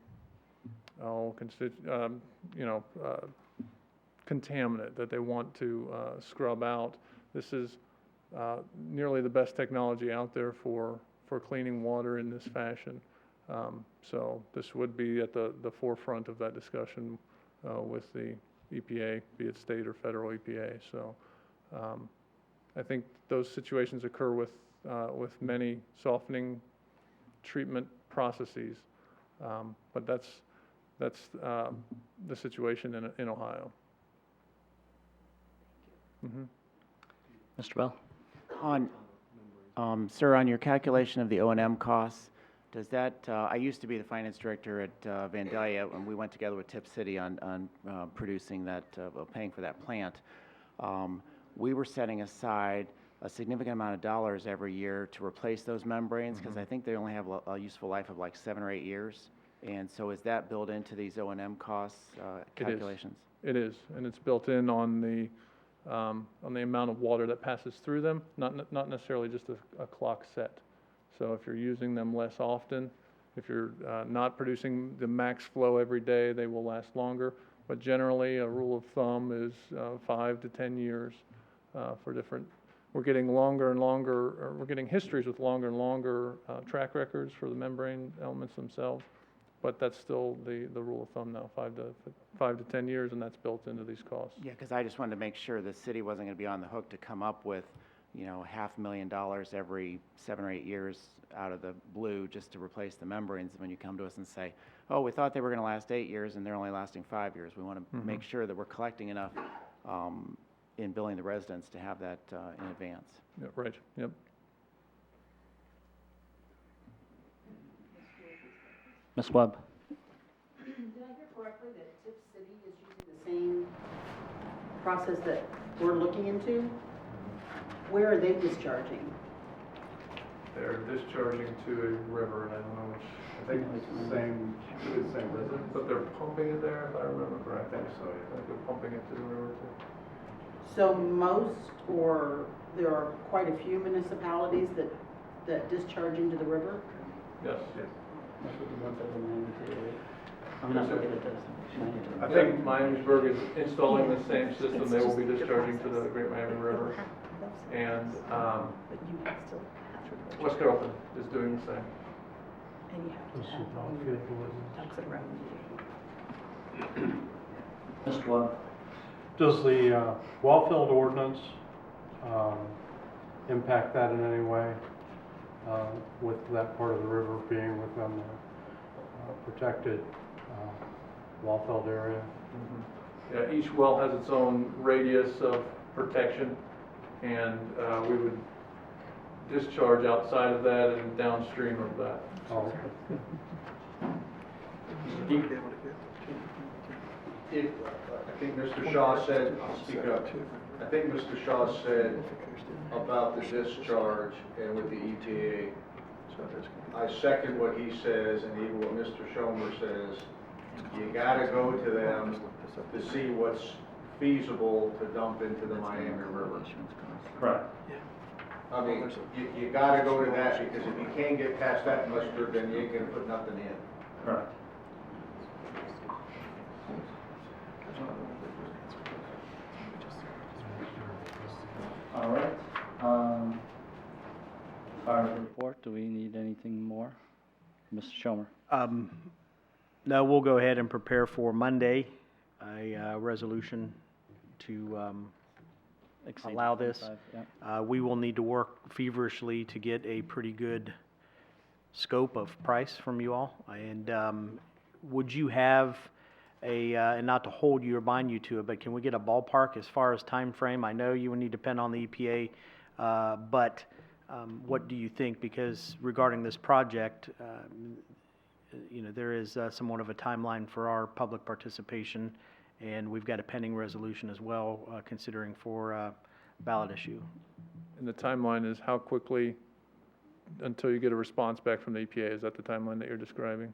contaminant that they want to scrub out, this is nearly the best technology out there for cleaning water in this fashion. So this would be at the forefront of that discussion with the EPA, be it state or federal EPA. So I think those situations occur with many softening treatment processes, but that's the situation in Ohio. Mr. Bell? Sir, on your calculation of the O&M costs, does that, I used to be the finance director at Vandalia, and we went together with Tip City on producing that, paying for that plant. We were setting aside a significant amount of dollars every year to replace those membranes, because I think they only have a useful life of like 7 or 8 years. And so is that built into these O&M costs calculations? It is, and it's built in on the amount of water that passes through them, not necessarily just a clock set. So if you're using them less often, if you're not producing the max flow every day, they will last longer. But generally, a rule of thumb is 5 to 10 years for different. We're getting longer and longer, or we're getting histories with longer and longer track records for the membrane elements themselves. But that's still the rule of thumb now, 5 to 10 years, and that's built into these costs. Yeah, because I just wanted to make sure the city wasn't going to be on the hook to come up with, $500,000 every 7 or 8 years out of the blue just to replace the membranes. When you come to us and say, oh, we thought they were going to last 8 years and they're only lasting 5 years. We want to make sure that we're collecting enough in billing the residents to have that in advance. Yeah, right, yep. Ms. Webb? Did I hear correctly that Tip City is using the same process that we're looking into? Where are they discharging? They're discharging to a river, and I don't know which, I think it's the same, but they're pumping it there, if I remember correctly. I think so, yeah. I think they're pumping it to the river too. So most, or there are quite a few municipalities that discharge into the river? Yes. Most of the ones that were magnitude, I'm not looking at this. I think Miamisburg is installing the same system. They will be discharging to the Great Miami River. And West Carrollton is doing the same. And you have to have ducks around. Mr. Webb? Does the well-filled ordinance impact that in any way with that part of the river being within the protected well-filled area? Yeah, each well has its own radius of protection, and we would discharge outside of that and downstream of that. Oh, I think Mr. Shaw said, I'll speak up. I think Mr. Shaw said about the discharge and with the EPA. I second what he says and even what Mr. Schomer says. You gotta go to them to see what's feasible to dump into the Miami River. Correct. I mean, you gotta go to that, because if you can't get past that muster, then you ain't gonna put nothing in. Correct. All right. Our report, do we need anything more? Mr. Schomer? No, we'll go ahead and prepare for Monday, a resolution to Exceed allow this. 25, yeah. We will need to work feverishly to get a pretty good scope of price from you all. And would you have and not to hold you or bind you to it, but can we get a ballpark as far as time frame? I know you would need to depend on the EPA, but what do you think? Because regarding this project, there is somewhat of a timeline for our public participation, and we've got a pending resolution as well, considering for ballot issue. And the timeline is how quickly until you get a response back from the EPA. Is that the timeline that you're describing?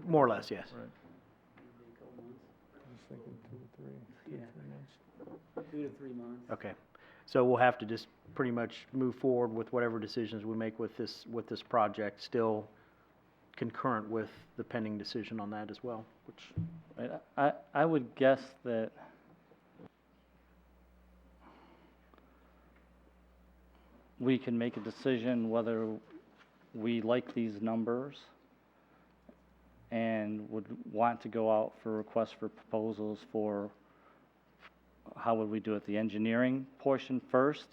More or less, yes. Right. I was thinking 2 to 3 months. 2 to 3 months. Okay. So we'll have to just pretty much move forward with whatever decisions we make with this project, still concurrent with the pending decision on that as well, which, Right, I would guess that we can make a decision whether we like these numbers and would want to go out for requests for proposals for, how would we do it, the engineering portion first?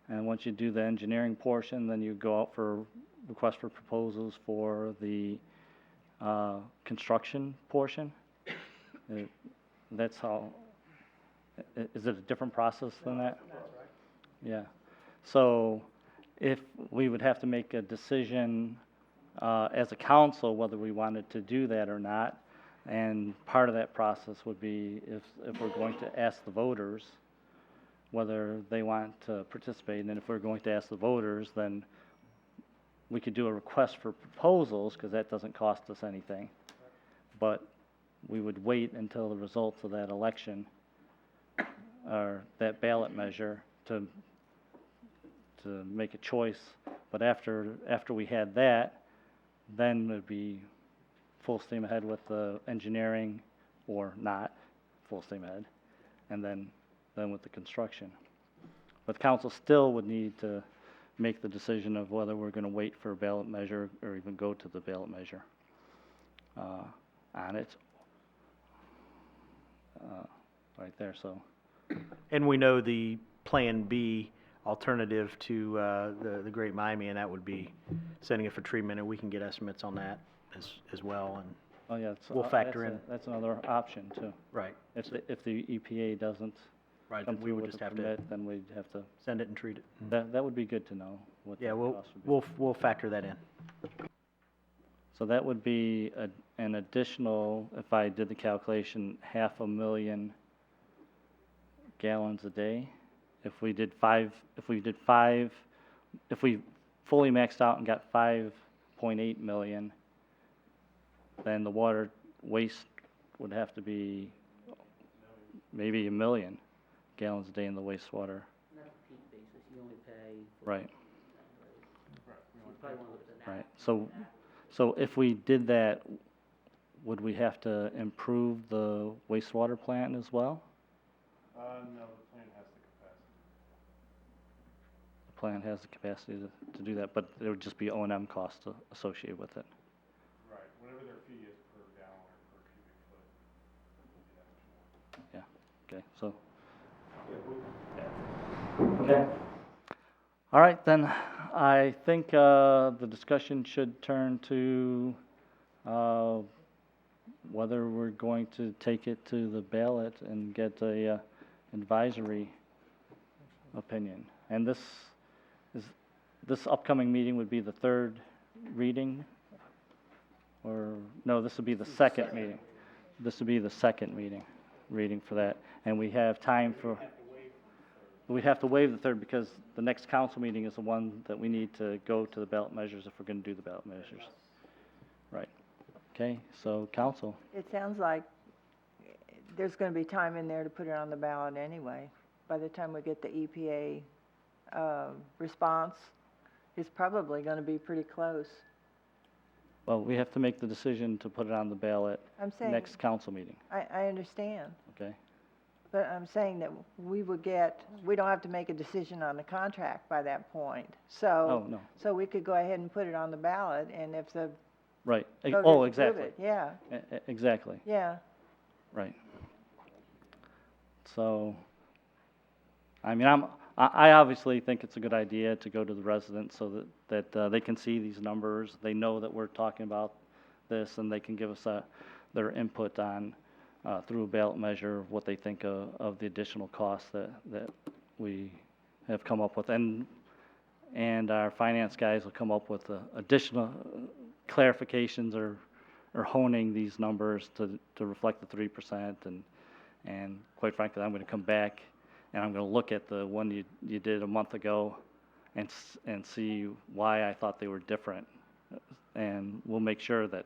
And once you do the engineering portion, then you go out for requests for proposals for the construction portion? That's how, is it a different process than that? Yeah. So if we would have to make a decision as a council whether we wanted to do that or not, and part of that process would be if we're going to ask the voters whether they want to participate, and if we're going to ask the voters, then we could do a request for proposals, because that doesn't cost us anything. But we would wait until the results of that election, or that ballot measure, to make a choice. But after we had that, then it'd be full steam ahead with the engineering, or not full steam ahead, and then with the construction. But council still would need to make the decision of whether we're gonna wait for a ballot measure or even go to the ballot measure on it. Right there, so. and we know the Plan B alternative to the Great Miami, and that would be sending it for treatment, and we can get estimates on that as well, and Oh, yeah, we'll factor in. that's another option too. Right. If the EPA doesn't Right, come we through would with just a have to permit, then we'd have to, send it and treat it. that would be good to know what Yeah, the we'll, cost would be. we'll factor that in. So that would be an additional, if I did the calculation, 500,000 gallons a day. If we fully maxed out and got 5.8 million, then the water waste would have to be maybe 1 million gallons a day in the wastewater. That's a peak basis, you only pay. Right. You probably want to look at that. Right, so if we did that, would we have to improve the wastewater plant as well? No, the plant has the capacity. The plant has the capacity to do that, but there would just be O&M costs associated with it. Right, whatever their fee is per gallon or per cubic foot, would be that much more. Okay, so. Okay. All right, then, I think the discussion should turn to whether we're going to take it to the ballot and get a advisory opinion. And this upcoming meeting would be the third reading? Or, no, this would be the second meeting. This would be the second reading for that. And we have time for, we have to waive the third because the next council meeting is the one that we need to go to the ballot measures if we're gonna do the ballot measures. Right. Okay, so council. It sounds like there's going to be time in there to put it on the ballot anyway. By the time we get the EPA response, it's probably going to be pretty close. Well, we have to make the decision to put it on the ballot I'm saying, next council meeting, I understand, okay? but I'm saying that we don't have to make a decision on the contract by that point. Oh, no, So we could go ahead and put it on the ballot, and if the right. voters Oh, approve exactly. it, yeah, Exactly, yeah. right. So, I mean, I obviously think it's a good idea to go to the residents so that they can see these numbers. They know that we're talking about this, and they can give us their input on, through a ballot measure, what they think of the additional costs that we have come up with. And our finance guys will come up with additional clarifications or honing these numbers to reflect the 3%. And quite frankly, I'm going to come back and I'm going to look at the one you did a month ago and see why I thought they were different. And we'll make sure that,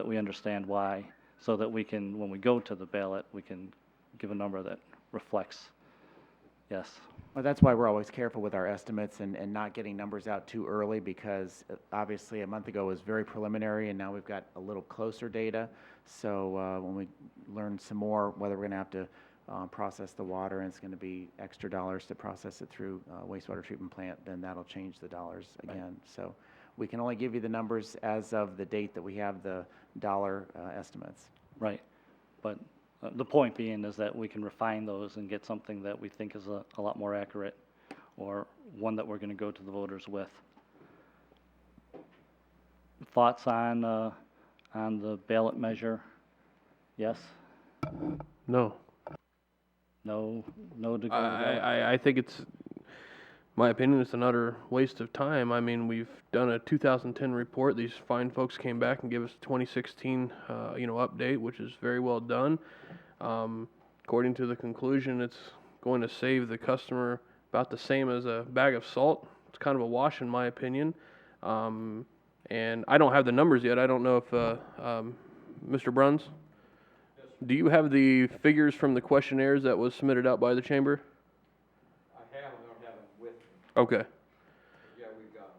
we understand why, so that we can, when we go to the ballot, we can give a number that reflects, yes. Well, that's why we're always careful with our estimates and not getting numbers out too early, because obviously a month ago was very preliminary, and now we've got a little closer data. So when we learn some more, whether we're going to have to process the water and it's going to be extra dollars to process it through wastewater treatment plant, then that'll change the dollars again. Right. So we can only give you the numbers as of the date that we have the dollar estimates. Right, but the point being is that we can refine those and get something that we think is a lot more accurate, or one that we're going to go to the voters with. Thoughts on the ballot measure? Yes? No. No to go to the ballot? I think it's, my opinion, it's an utter waste of time. I mean, we've done a 2010 report. These fine folks came back and gave us a 2016, update, which is very well done. According to the conclusion, it's going to save the customer about the same as a bag of salt. It's kind of a wash, in my opinion. And I don't have the numbers yet. I don't know if Mr. Bruns, do you have the figures from the questionnaires that was submitted out by the chamber? I have them, I don't have them with me. Okay. Yeah, we've got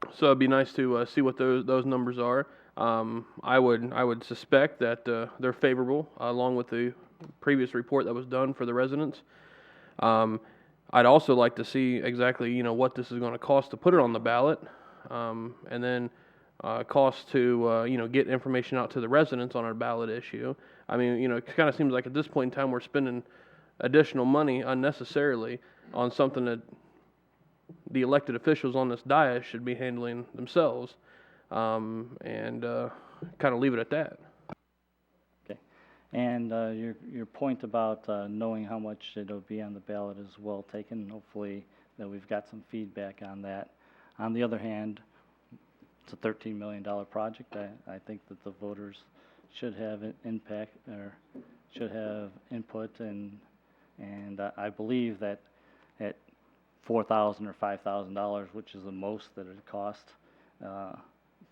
them. So it'd be nice to see what those numbers are. I would suspect that they're favorable, along with the previous report that was done for the residents. I'd also like to see exactly what this is going to cost to put it on the ballot, and then cost to get information out to the residents on our ballot issue. I mean, it kind of seems like at this point in time we're spending additional money unnecessarily on something that the elected officials on this dais should be handling themselves, and kind of leave it at that. Okay. And your point about knowing how much it'll be on the ballot is well taken. Hopefully that we've got some feedback on that. On the other hand, it's a $13 million project. I think that the voters should have an impact, or should have input, and I believe that at $4,000 or $5,000, which is the most that it costs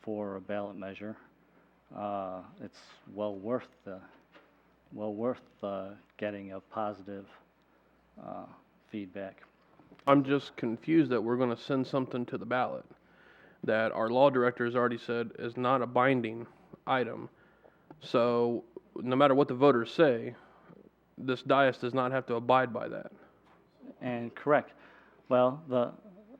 for a ballot measure, it's well worth getting a positive feedback. I'm just confused that we're going to send something to the ballot that our law director has already said is not a binding item. So no matter what the voters say, this dais does not have to abide by that. And correct. Well,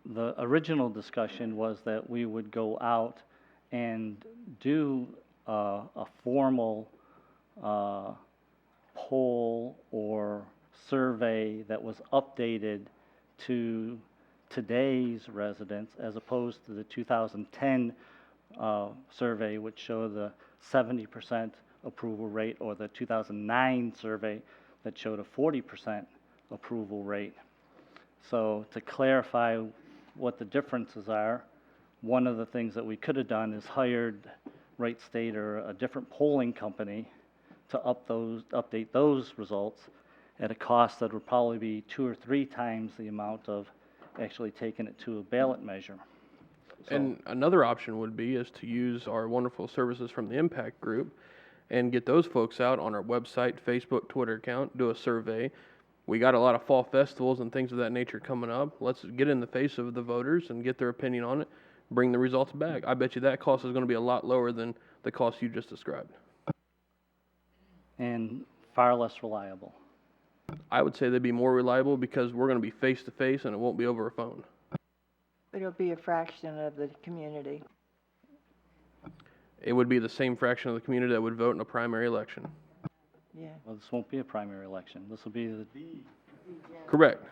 the original discussion was that we would go out and do a formal poll or survey that was updated to today's residents, as opposed to the 2010 survey, which showed the 70% approval rate, or the 2009 survey that showed a 40% approval rate. So to clarify what the differences are, one of the things that we could have done is hired Wright State or a different polling company to update those results at a cost that would probably be 2 or 3 times the amount of actually taking it to a ballot measure. So, and another option would be is to use our wonderful services from the Impact Group and get those folks out on our website, Facebook, Twitter account, do a survey. We got a lot of fall festivals and things of that nature coming up. Let's get in the face of the voters and get their opinion on it, bring the results back. I bet you that cost is going to be a lot lower than the cost you just described. And far less reliable. I would say they'd be more reliable because we're going to be face to face and it won't be over a phone. But it'll be a fraction of the community. It would be the same fraction of the community that would vote in a primary election. Yeah. Well, this won't be a primary election. This will be the... Correct.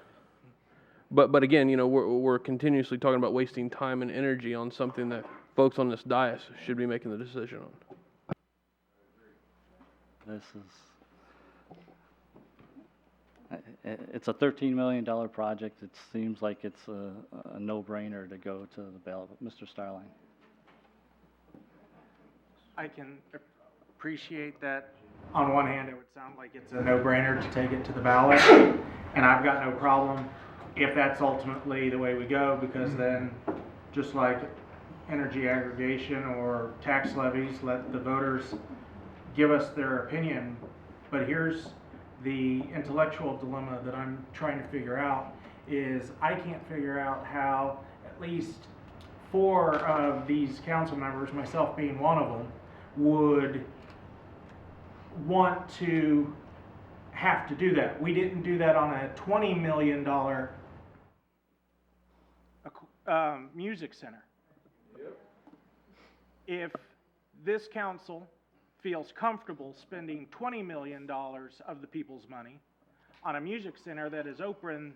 But again, we're continuously talking about wasting time and energy on something that folks on this dais should be making the decision on. This is... It's a $13 million project. It seems like it's a no-brainer to go to the ballot. Mr. Starline. I can appreciate that. On one hand, it would sound like it's a no-brainer to take it to the ballot, and I've got no problem if that's ultimately the way we go, because then, just like energy aggregation or tax levies, let the voters give us their opinion. But here's the intellectual dilemma that I'm trying to figure out, is I can't figure out how at least 4 of these council members, myself being one of them, would want to have to do that. We didn't do that on a $20 million music center. If this council feels comfortable spending $20 million of the people's money on a music center that is open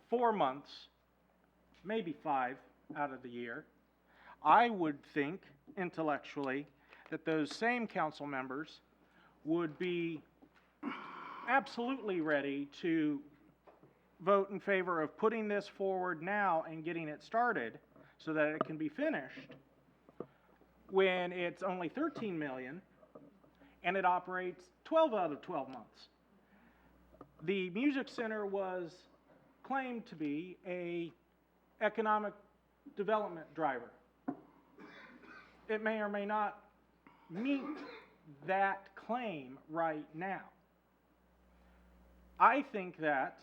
4 months, maybe 5 out of the year, I would think intellectually that those same council members would be absolutely ready to vote in favor of putting this forward now and getting it started so that it can be finished when it's only 13 million and it operates 12 out of 12 months. The music center was claimed to be a economic development driver. It may or may not meet that claim right now. I think that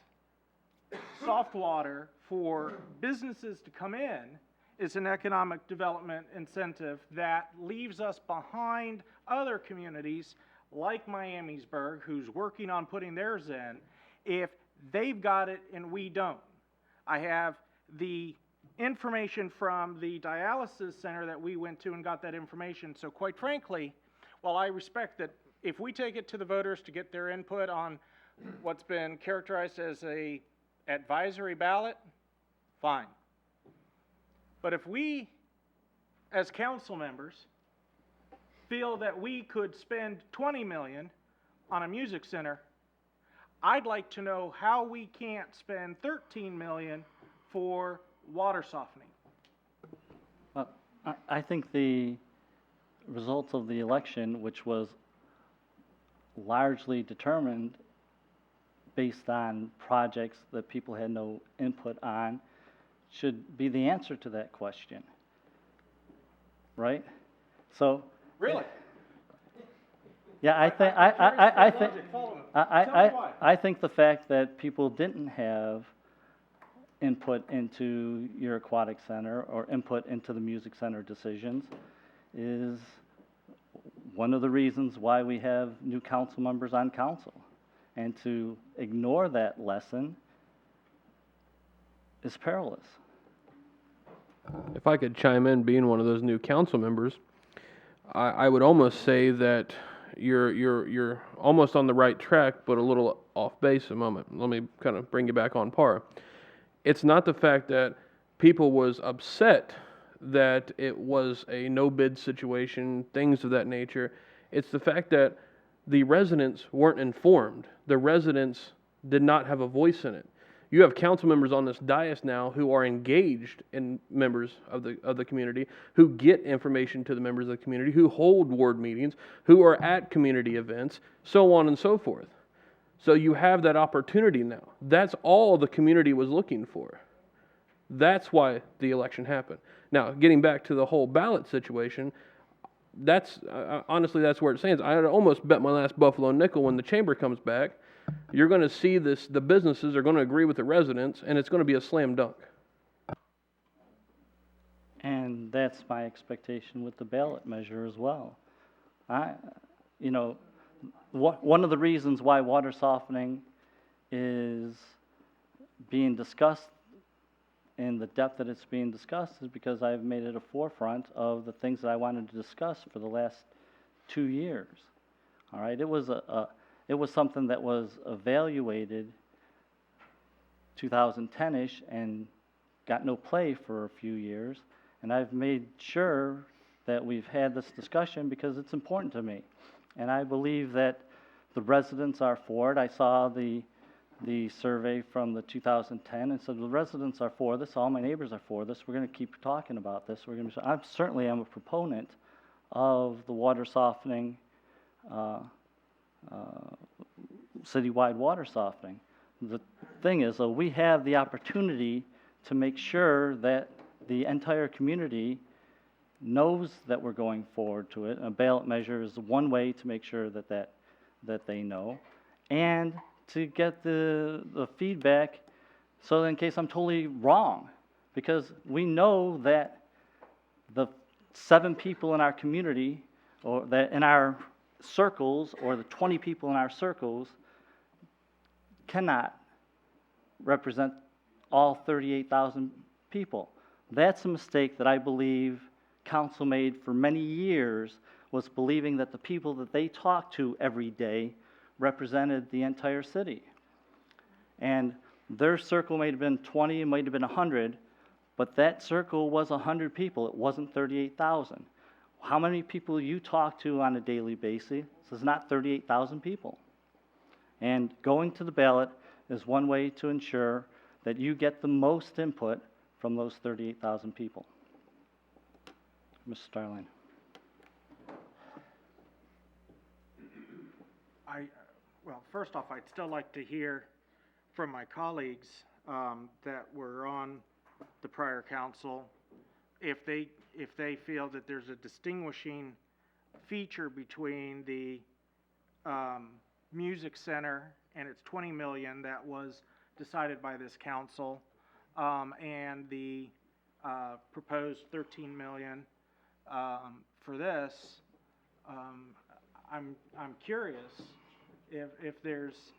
soft water for businesses to come in is an economic development incentive that leaves us behind other communities like Miamisburg, who's working on putting theirs in, if they've got it and we don't. I have the information from the dialysis center that we went to and got that information. So quite frankly, while I respect that if we take it to the voters to get their input on what's been characterized as a advisory ballot, fine. But if we, as council members, feel that we could spend 20 million on a music center, I'd like to know how we can't spend 13 million for water softening. I think the results of the election, which was largely determined based on projects that people had no input on, should be the answer to that question, right? So. Really? Yeah, I think, I think the fact that people didn't have input into your aquatic center or input into the music center decisions is one of the reasons why we have new council members on council. And to ignore that lesson is perilous. If I could chime in, being one of those new council members, I would almost say that you're almost on the right track, but a little off base a moment. Let me kind of bring you back on par. It's not the fact that people was upset that it was a no-bid situation, things of that nature. It's the fact that the residents weren't informed. The residents did not have a voice in it. You have council members on this dais now who are engaged in members of the community, who get information to the members of the community, who hold ward meetings, who are at community events, so on and so forth. So you have that opportunity now. That's all the community was looking for. That's why the election happened. Now, getting back to the whole ballot situation, that's honestly, that's where it stands. I had almost bet my last Buffalo nickel when the chamber comes back. You're going to see this, the businesses are going to agree with the residents, and it's going to be a slam dunk. And that's my expectation with the ballot measure as well. One of the reasons why water softening is being discussed in the depth that it's being discussed is because I've made it a forefront of the things that I wanted to discuss for the last 2 years. All right, it was something that was evaluated 2010-ish and got no play for a few years, and I've made sure that we've had this discussion because it's important to me. And I believe that the residents are for it. I saw the survey from the 2010 and said the residents are for this, all my neighbors are for this, we're going to keep talking about this. I certainly am a proponent of the water softening, citywide water softening. The thing is, though, we have the opportunity to make sure that the entire community knows that we're going forward to it. A ballot measure is one way to make sure that they know, and to get the feedback, so in case I'm totally wrong, because we know that the 7 people in our community, or that in our circles, or the 20 people in our circles, cannot represent all 38,000 people. That's a mistake that I believe council made for many years, was believing that the people that they talked to every day represented the entire city. And their circle may have been 20, it might have been 100, but that circle was 100 people, it wasn't 38,000. How many people you talk to on a daily basis is not 38,000 people. And going to the ballot is one way to ensure that you get the most input from those 38,000 people. Mr. Starling. Well, first off, I'd still like to hear from my colleagues that were on the prior council, if they feel that there's a distinguishing feature between the music center and its 20 million that was decided by this council, and the proposed 13 million for this. I'm curious if there's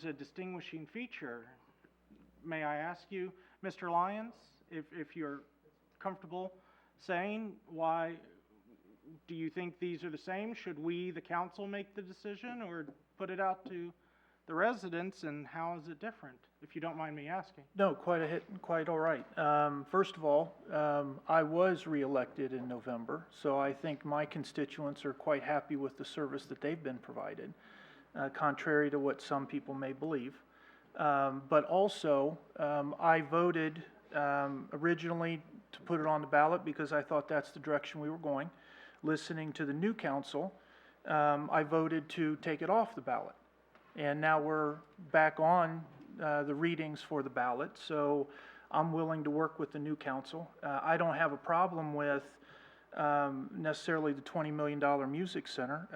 a distinguishing feature. May I ask you, Mr. Lyons, if you're comfortable saying why? Do you think these are the same? Should we, the council, make the decision, or put it out to the residents, and how is it different, if you don't mind me asking? No, quite all right. First of all, I was reelected in November, so I think my constituents are quite happy with the service that they've been provided, contrary to what some people may believe. But also, I voted originally to put it on the ballot because I thought that's the direction we were going. Listening to the new council, I voted to take it off the ballot. And now we're back on the readings for the ballot, so I'm willing to work with the new council. I don't have a problem with necessarily the $20 million music center.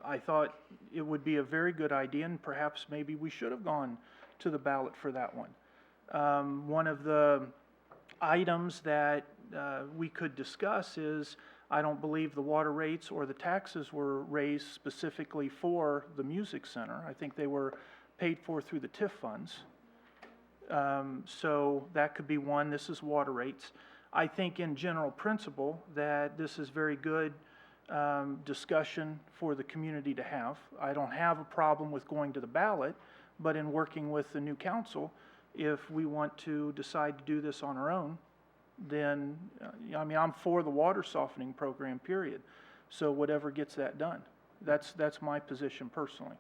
I thought it would be a very good idea, and perhaps maybe we should have gone to the ballot for that one. One of the items that we could discuss is, I don't believe the water rates or the taxes were raised specifically for the music center. I think they were paid for through the TIF funds. So that could be one. This is water rates. I think in general principle that this is very good discussion for the community to have. I don't have a problem with going to the ballot, but in working with the new council, if we want to decide to do this on our own, then, I mean, I'm for the water softening program, period. So whatever gets that done. That's my position personally.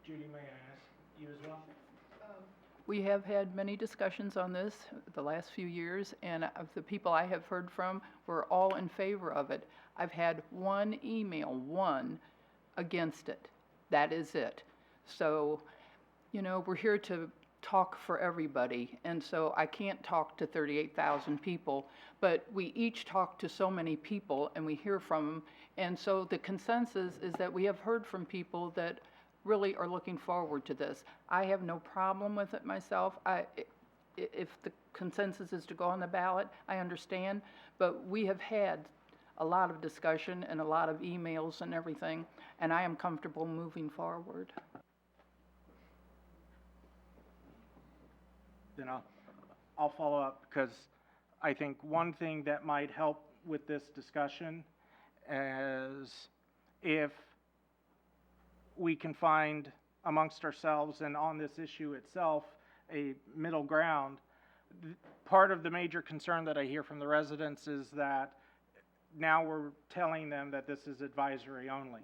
Judy, may I ask you as well? We have had many discussions on this the last few years, and of the people I have heard from, we're all in favor of it. I've had one email, one, against it. That is it. So, you know, we're here to talk for everybody, and so I can't talk to 38,000 people, but we each talk to so many people and we hear from them, and so the consensus is that we have heard from people that really are looking forward to this. I have no problem with it myself. If the consensus is to go on the ballot, I understand, but we have had a lot of discussion and a lot of emails and everything, and I am comfortable moving forward. Then I'll follow up, because I think one thing that might help with this discussion is if we can find amongst ourselves and on this issue itself a middle ground. Part of the major concern that I hear from the residents is that now we're telling them that this is advisory only.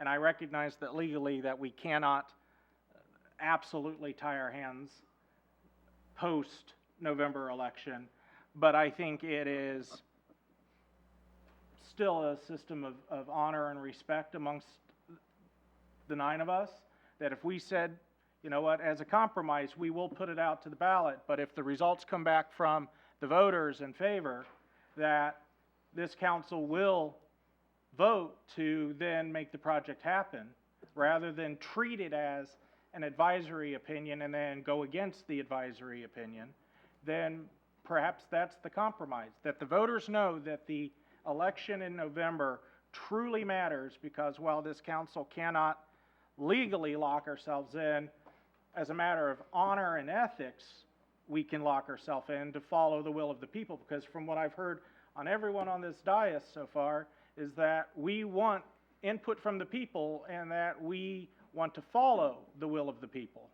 And I recognize that legally that we cannot absolutely tie our hands post-November election, but I think it is still a system of honor and respect amongst the 9 of us, that if we said, you know what, as a compromise, we will put it out to the ballot, but if the results come back from the voters in favor, that this council will vote to then make the project happen, rather than treat it as an advisory opinion and then go against the advisory opinion, then perhaps that's the compromise, that the voters know that the election in November truly matters, because while this council cannot legally lock ourselves in, as a matter of honor and ethics, we can lock ourselves in to follow the will of the people, because from what I've heard on everyone on this dais so far, is that we want input from the people and that we want to follow the will of the people.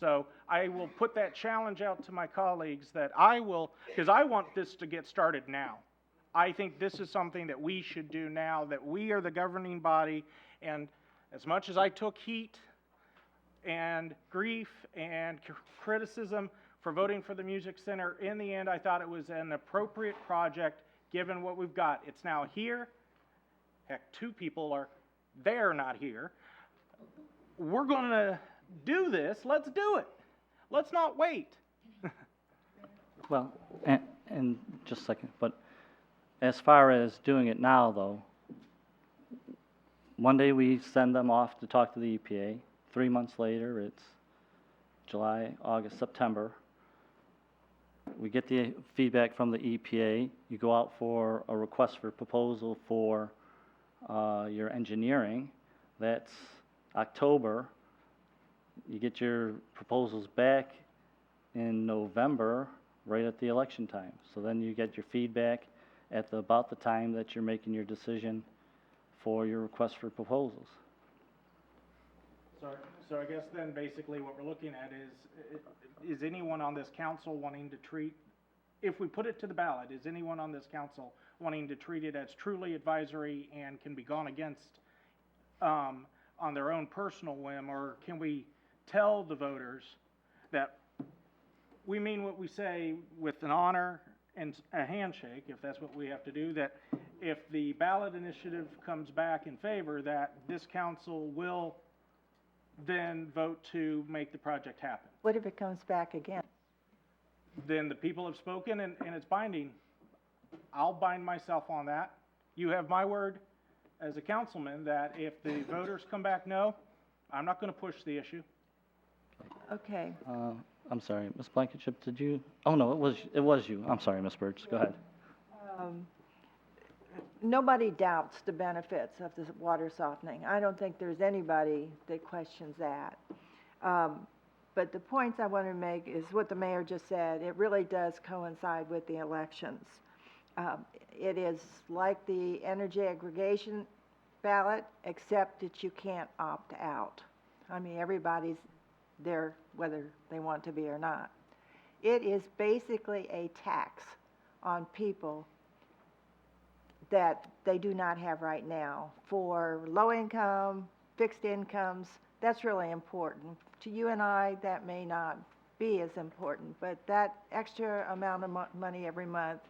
So I will put that challenge out to my colleagues that I will, because I want this to get started now. I think this is something that we should do now, that we are the governing body, and as much as I took heat and grief and criticism for voting for the Music Center, in the end I thought it was an appropriate project given what we've got. It's now here. Heck, two people are there, not here. We're going to do this. Let's do it. Let's not wait. Well, and just a second, but as far as doing it now, though, one day we send them off to talk to the EPA. 3 months later, it's July, August, September. We get the feedback from the EPA. You go out for a request for proposal for your engineering. That's October. You get your proposals back in November, right at the election time. So then you get your feedback at about the time that you're making your decision for your request for proposals. So I guess then basically what we're looking at is anyone on this council wanting to treat, if we put it to the ballot, is anyone on this council wanting to treat it as truly advisory and can be gone against on their own personal whim, or can we tell the voters that we mean what we say with an honor and a handshake, if that's what we have to do, that if the ballot initiative comes back in favor, that this council will then vote to make the project happen? What if it comes back again? Then the people have spoken and it's binding. I'll bind myself on that. You have my word as a councilman that if the voters come back no, I'm not going to push the issue. Okay. I'm sorry, Ms. Blankenship, did you? Oh, no, it was you. I'm sorry, Ms. Birch, go ahead. Nobody doubts the benefits of this water softening. I don't think there's anybody that questions that. But the points I want to make is what the mayor just said. It really does coincide with the elections. It is like the energy aggregation ballot, except that you can't opt out. I mean, everybody's there whether they want to be or not. It is basically a tax on people that they do not have right now. For low income, fixed incomes, that's really important. To you and I, that may not be as important, but that extra amount of money every month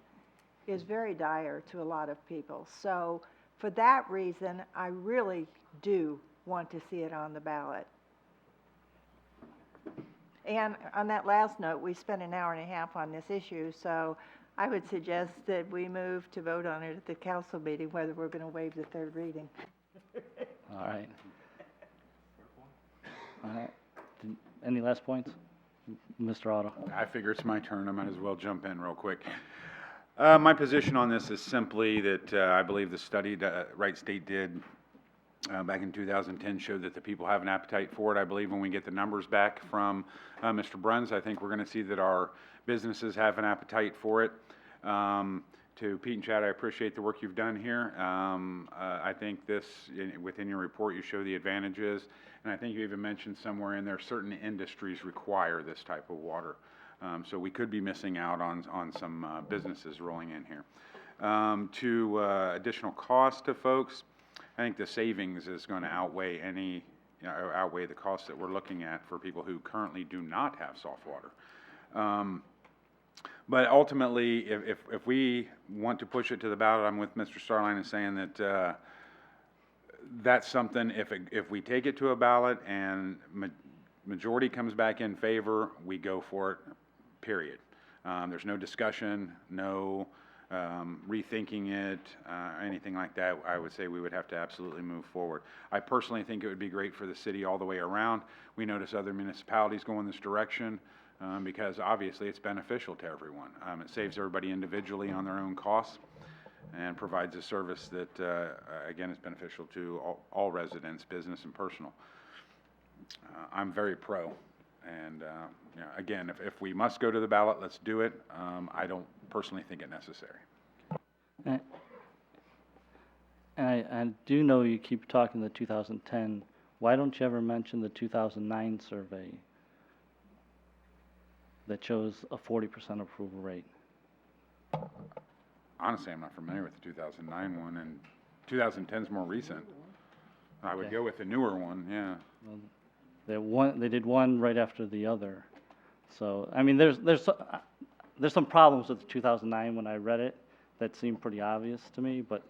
is very dire to a lot of people. So for that reason, I really do want to see it on the ballot. And on that last note, we spent an hour and a half on this issue, so I would suggest that we move to vote on it at the council meeting, whether we're going to waive the third reading. All right. All right. Any last points? Mr. Otto? I figure it's my turn. I might as well jump in real quick. My position on this is simply that I believe the study that Wright State did back in 2010 showed that the people have an appetite for it. I believe when we get the numbers back from Mr. Bruns, I think we're going to see that our businesses have an appetite for it. To Pete and Chad, I appreciate the work you've done here. I think this, within your report, you show the advantages, and I think you even mentioned somewhere in there certain industries require this type of water. So we could be missing out on some businesses rolling in here. To additional cost to folks, I think the savings is going to outweigh outweigh the costs that we're looking at for people who currently do not have soft water. But ultimately, if we want to push it to the ballot, I'm with Mr. Starline in saying that that's something, if we take it to a ballot and majority comes back in favor, we go for it, period. There's no discussion, no rethinking it, anything like that. I would say we would have to absolutely move forward. I personally think it would be great for the city all the way around. We notice other municipalities go in this direction because obviously it's beneficial to everyone. It saves everybody individually on their own costs and provides a service that, again, is beneficial to all residents, business and personal. I'm very pro, and you know, again, if we must go to the ballot, let's do it. I don't personally think it necessary. I do know you keep talking the 2010. Why don't you ever mention the 2009 survey that shows a 40% approval rate? Honestly, I'm not familiar with the 2009 one, and 2010 is more recent. I would Okay. go with the newer one, yeah. Well, they did one right after the other. So, I mean, there's some problems with the 2009 when I read it that seemed pretty obvious to me, but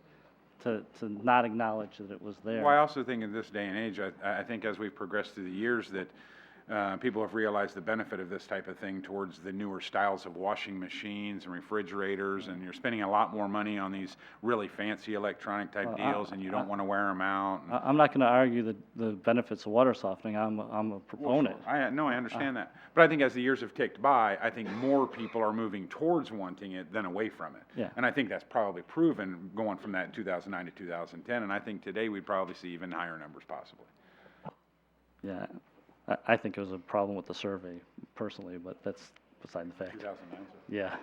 to not acknowledge that it was there. Well, I also think in this day and age, I think as we've progressed through the years that people have realized the benefit of this type of thing towards the newer styles of washing machines and refrigerators, and you're spending a lot more money on these really fancy electronic type deals, and you don't want to wear them out. I'm not going to argue the benefits of water softening. I'm a proponent. No, I understand that. But I think as the years have ticked by, I think more people are moving towards wanting it than away from it. Yeah. And I think that's probably proven going from that in 2009 to 2010, and I think today we'd probably see even higher numbers possibly. Yeah. I think it was a problem with the survey personally, but that's beside the fact. 2009, so. Yeah.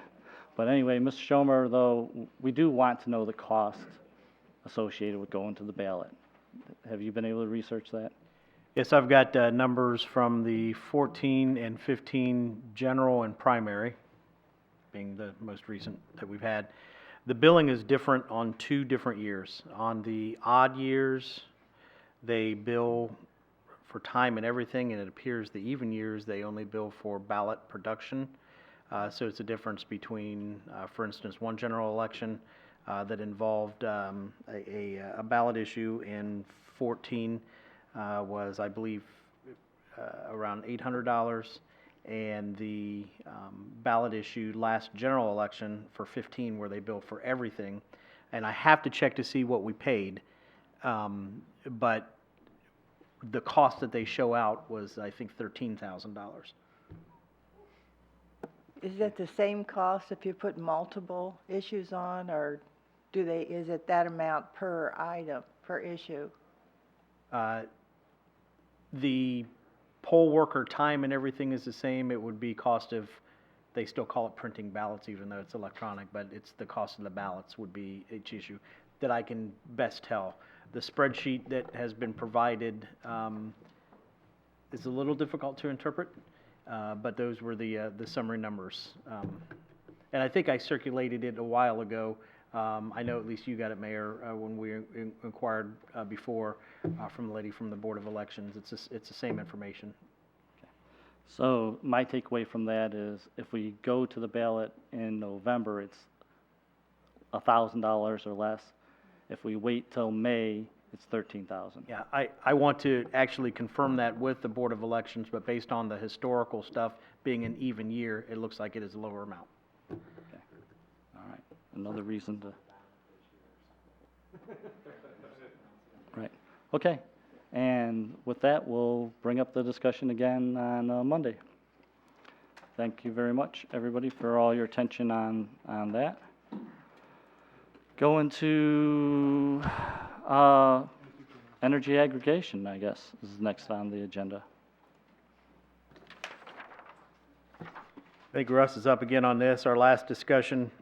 But anyway, Mr. Schomer, though, we do want to know the cost associated with going to the ballot. Have you been able to research that? Yes, I've got numbers from the 14 and 15 general and primary, being the most recent that we've had. The billing is different on 2 different years. On the odd years, they bill for time and everything, and it appears the even years, they only bill for ballot production. So it's a difference between, for instance, one general election that involved a ballot issue in 14 was, I believe, around $800, and the ballot issue last general election for 15 where they billed for everything. And I have to check to see what we paid, but the cost that they show out was, I think, $13,000. Is it the same cost if you put multiple issues on, or is it that amount per item, per issue? The poll worker time and everything is the same. It would be cost of, they still call it printing ballots even though it's electronic, but it's the cost of the ballots would be each issue that I can best tell. The spreadsheet that has been provided is a little difficult to interpret, but those were the summary numbers. And I think I circulated it a while ago. I know at least you got it, Mayor, when we inquired before from the lady from the Board of Elections. It's the same information. So my takeaway from that is if we go to the ballot in November, it's $1,000 or less. If we wait till May, it's $13,000. Yeah, I want to actually confirm that with the Board of Elections, but based on the historical stuff being an even year, it looks like it is a lower amount. Okay. All right. Another reason to. Right. Okay. And with that, we'll bring up the discussion again on Monday. Thank you very much, everybody, for all your attention on that. Going to energy aggregation, I guess, is next on the agenda. I think Russ is up again on this. Our last discussion,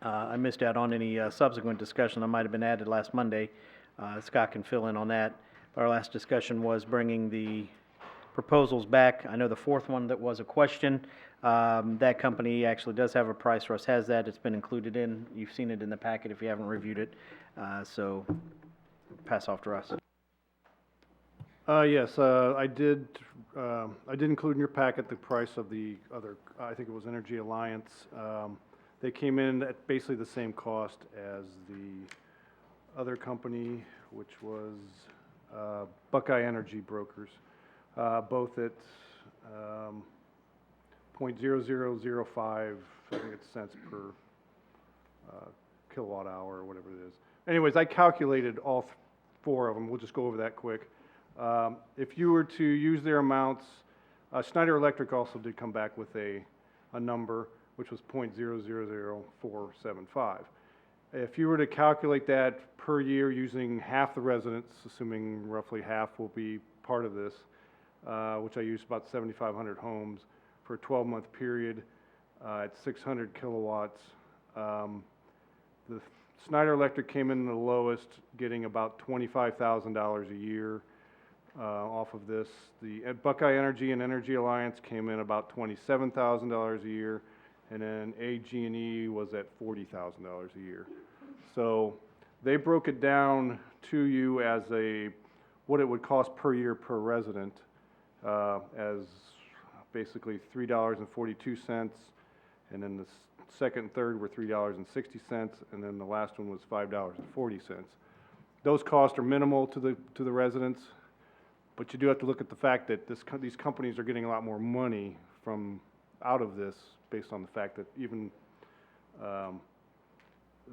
I missed out on any subsequent discussion that might have been added last Monday. Scott can fill in on that. Our last discussion was bringing the proposals back. I know the fourth one that was a question. That company actually does have a price. Russ has that. It's been included in. You've seen it in the packet if you haven't reviewed it. So pass off to Russ. Yes, I did include in your packet the price of the other, I think it was Energy Alliance. They came in at basically the same cost as the other company, which was Buckeye Energy Brokers. both at, 0.0005, I think it's cents per, kilowatt hour or whatever it is. Anyways, I calculated all four of them. We'll just go over that quick. If you were to use their amounts, Schneider Electric also did come back with a number, which was 0.000475. If you were to calculate that per year using half the residents, assuming roughly half will be part of this, which I used about 7,500 homes for a 12-month period at 600 kilowatts, the Schneider Electric came in the lowest, getting about $25,000 a year off of this. The Buckeye Energy and Energy Alliance came in about $27,000 a year, and then AG&E was at $40,000 a year. So they broke it down to you as what it would cost per year per resident, as basically $3.42, and then the second and third were $3.60, and then the last one was $5.40. Those costs are minimal to the residents, but you do have to look at the fact that these companies are getting a lot more money out of this, based on the fact that even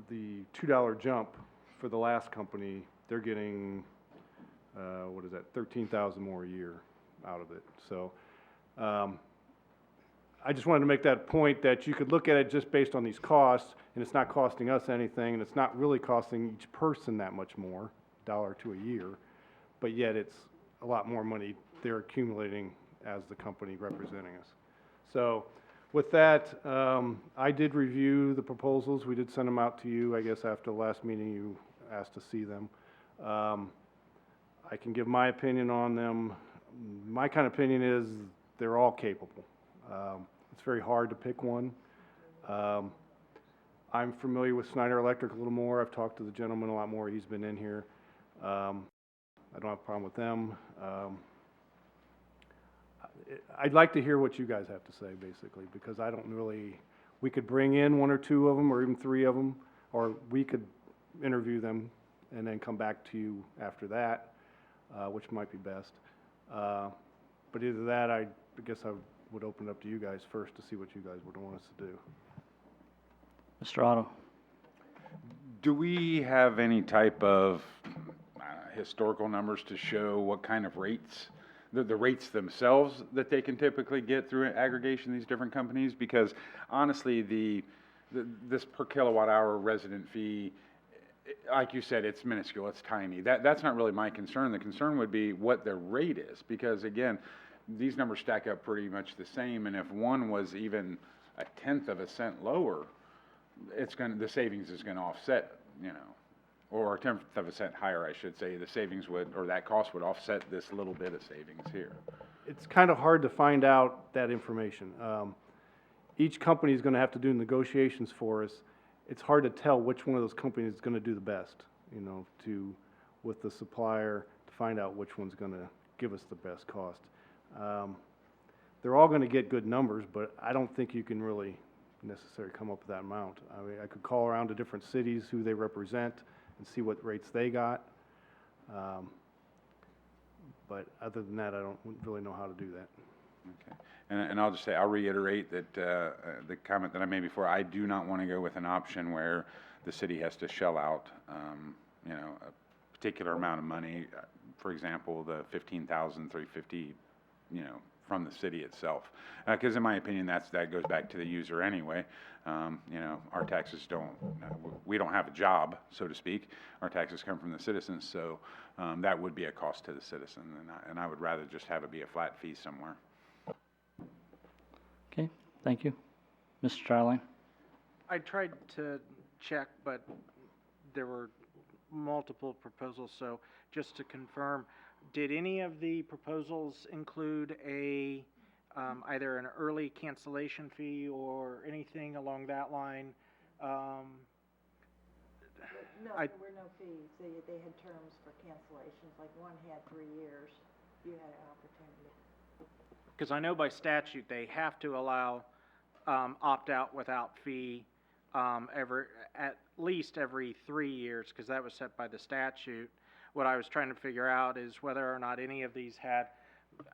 the $2 jump for the last company, they're getting what is that, $13,000 more a year out of it. So I just wanted to make that point that you could look at it just based on these costs, and it's not costing us anything, and it's not really costing each person that much more, $1 or $2 a year, but yet it's a lot more money they're accumulating as the company representing us. So with that, I did review the proposals. We did send them out to you. I guess after the last meeting you asked to see them. I can give my opinion on them. My kind of opinion is they're all capable. It's very hard to pick one. I'm familiar with Schneider Electric a little more. I've talked to the gentleman a lot more. He's been in here. I don't have a problem with them. I'd like to hear what you guys have to say, basically, because I don't really, we could bring in one or two of them, or even three of them, or we could interview them and then come back to you after that, which might be best. But either that, I guess I would open it up to you guys first to see what you guys would want us to do. Mr. Otto? Do we have any type of historical numbers to show what kind of rates, the rates themselves that they can typically get through aggregation of these different companies? Because honestly, this per kilowatt hour resident fee, like you said, it's minuscule, it's tiny. That's not really my concern. The concern would be what their rate is, because again, these numbers stack up pretty much the same, and if one was even 1/10 of a cent lower, the savings is gonna offset, or 1/10 of a cent higher, I should say, the savings would, or that cost would offset this little bit of savings here. It's kind of hard to find out that information. Each company is gonna have to do negotiations for us. It's hard to tell which one of those companies is gonna do the best, with the supplier, to find out which one's gonna give us the best cost. They're all gonna get good numbers, but I don't think you can really necessarily come up with that amount. I mean, I could call around to different cities who they represent and see what rates they got. But other than that, I don't really know how to do that. Okay. And I'll just say, I'll reiterate that the comment that I made before, I do not want to go with an option where the city has to shell out, a particular amount of money. For example, the $15,350, from the city itself. Because in my opinion, that goes back to the user anyway. Our taxes we don't have a job, so to speak. Our taxes come from the citizens, so that would be a cost to the citizen, and I would rather just have it be a flat fee somewhere. Okay, thank you. Mr. Charline? I tried to check, but there were multiple proposals, so just to confirm, did any of the proposals include either an early cancellation fee or anything along that line? No, there were no fees. They had terms for cancellations, like one had 3 years. You had an opportunity. Because I know by statute, they have to allow opt-out without fee at least every 3 years, because that was set by the statute. What I was trying to figure out is whether or not any of these had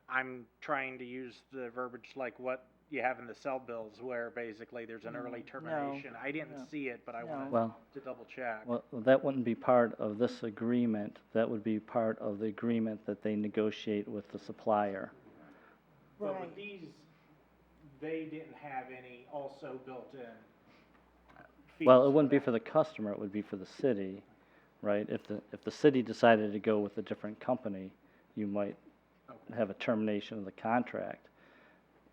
I'm trying to use the verbiage like what you have in the cell bills, where basically there's an early termination. I didn't see it, but I wanted Well, to double check. well, that wouldn't be part of this agreement. That would be part of the agreement that they negotiate with the supplier. But with these, they didn't have any also built in fees. Well, it wouldn't be for the customer, it would be for the city, right? If the city decided to go with a different company, you might have a termination of the contract.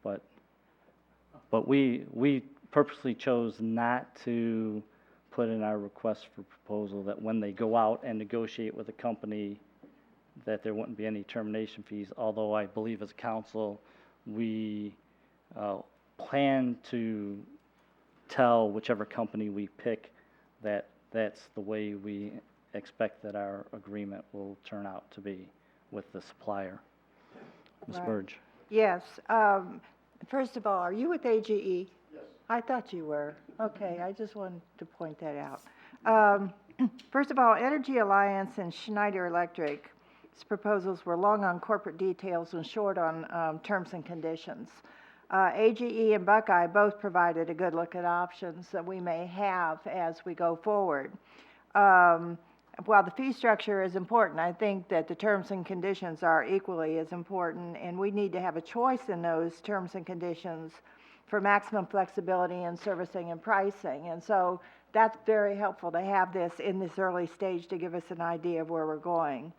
But we purposely chose not to put in our request for proposal that when they go out and negotiate with a company, that there wouldn't be any termination fees, although I believe as council, we plan to tell whichever company we pick that that's the way we expect that our agreement will turn out to be with the supplier. Ms. Right. Burge? Yes, first of all, are you with AGE? Yes. I thought you were. Okay, I just wanted to point that out. First of all, Energy Alliance and Schneider Electric's proposals were long on corporate details and short on terms and conditions. AGE and Buckeye both provided a good look at options that we may have as we go forward. While the fee structure is important, I think that the terms and conditions are equally as important, and we need to have a choice in those terms and conditions for maximum flexibility in servicing and pricing. And so that's very helpful to have this in this early stage to give us an idea of where we're going.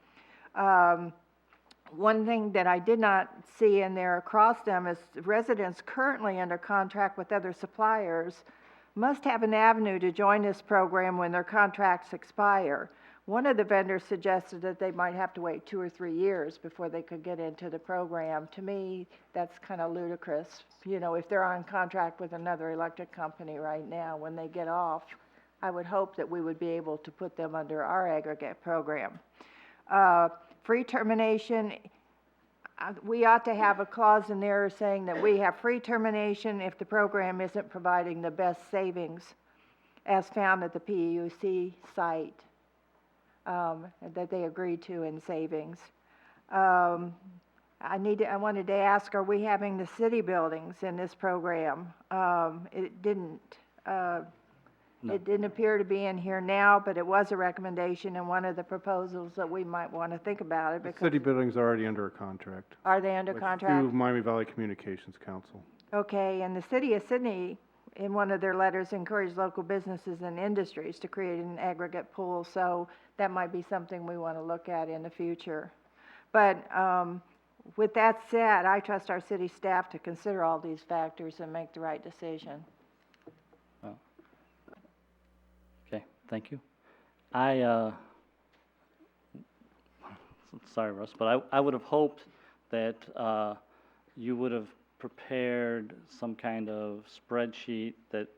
One thing that I did not see in there across them is residents currently under contract with other suppliers must have an avenue to join this program when their contracts expire. One of the vendors suggested that they might have to wait 2 or 3 years before they could get into the program. To me, that's kind of ludicrous. You know, if they're on contract with another electric company right now, when they get off, I would hope that we would be able to put them under our aggregate program. Free termination, we ought to have a clause in there saying that we have free termination if the program isn't providing the best savings as found at the PUC site that they agreed to in savings. I wanted to ask, are we having the city buildings in this program? It didn't appear to be in here now, but it was a recommendation in one of the proposals that we might want to think about it The because. city building's already under a contract. Are they under contract? To Miami Valley Communications Council. Okay, and the city of Sydney, in one of their letters, encouraged local businesses and industries to create an aggregate pool, so that might be something we want to look at in the future. But with that said, I trust our city staff to consider all these factors and make the right decision. Okay, thank you. Sorry, Russ, but I would have hoped that you would have prepared some kind of spreadsheet that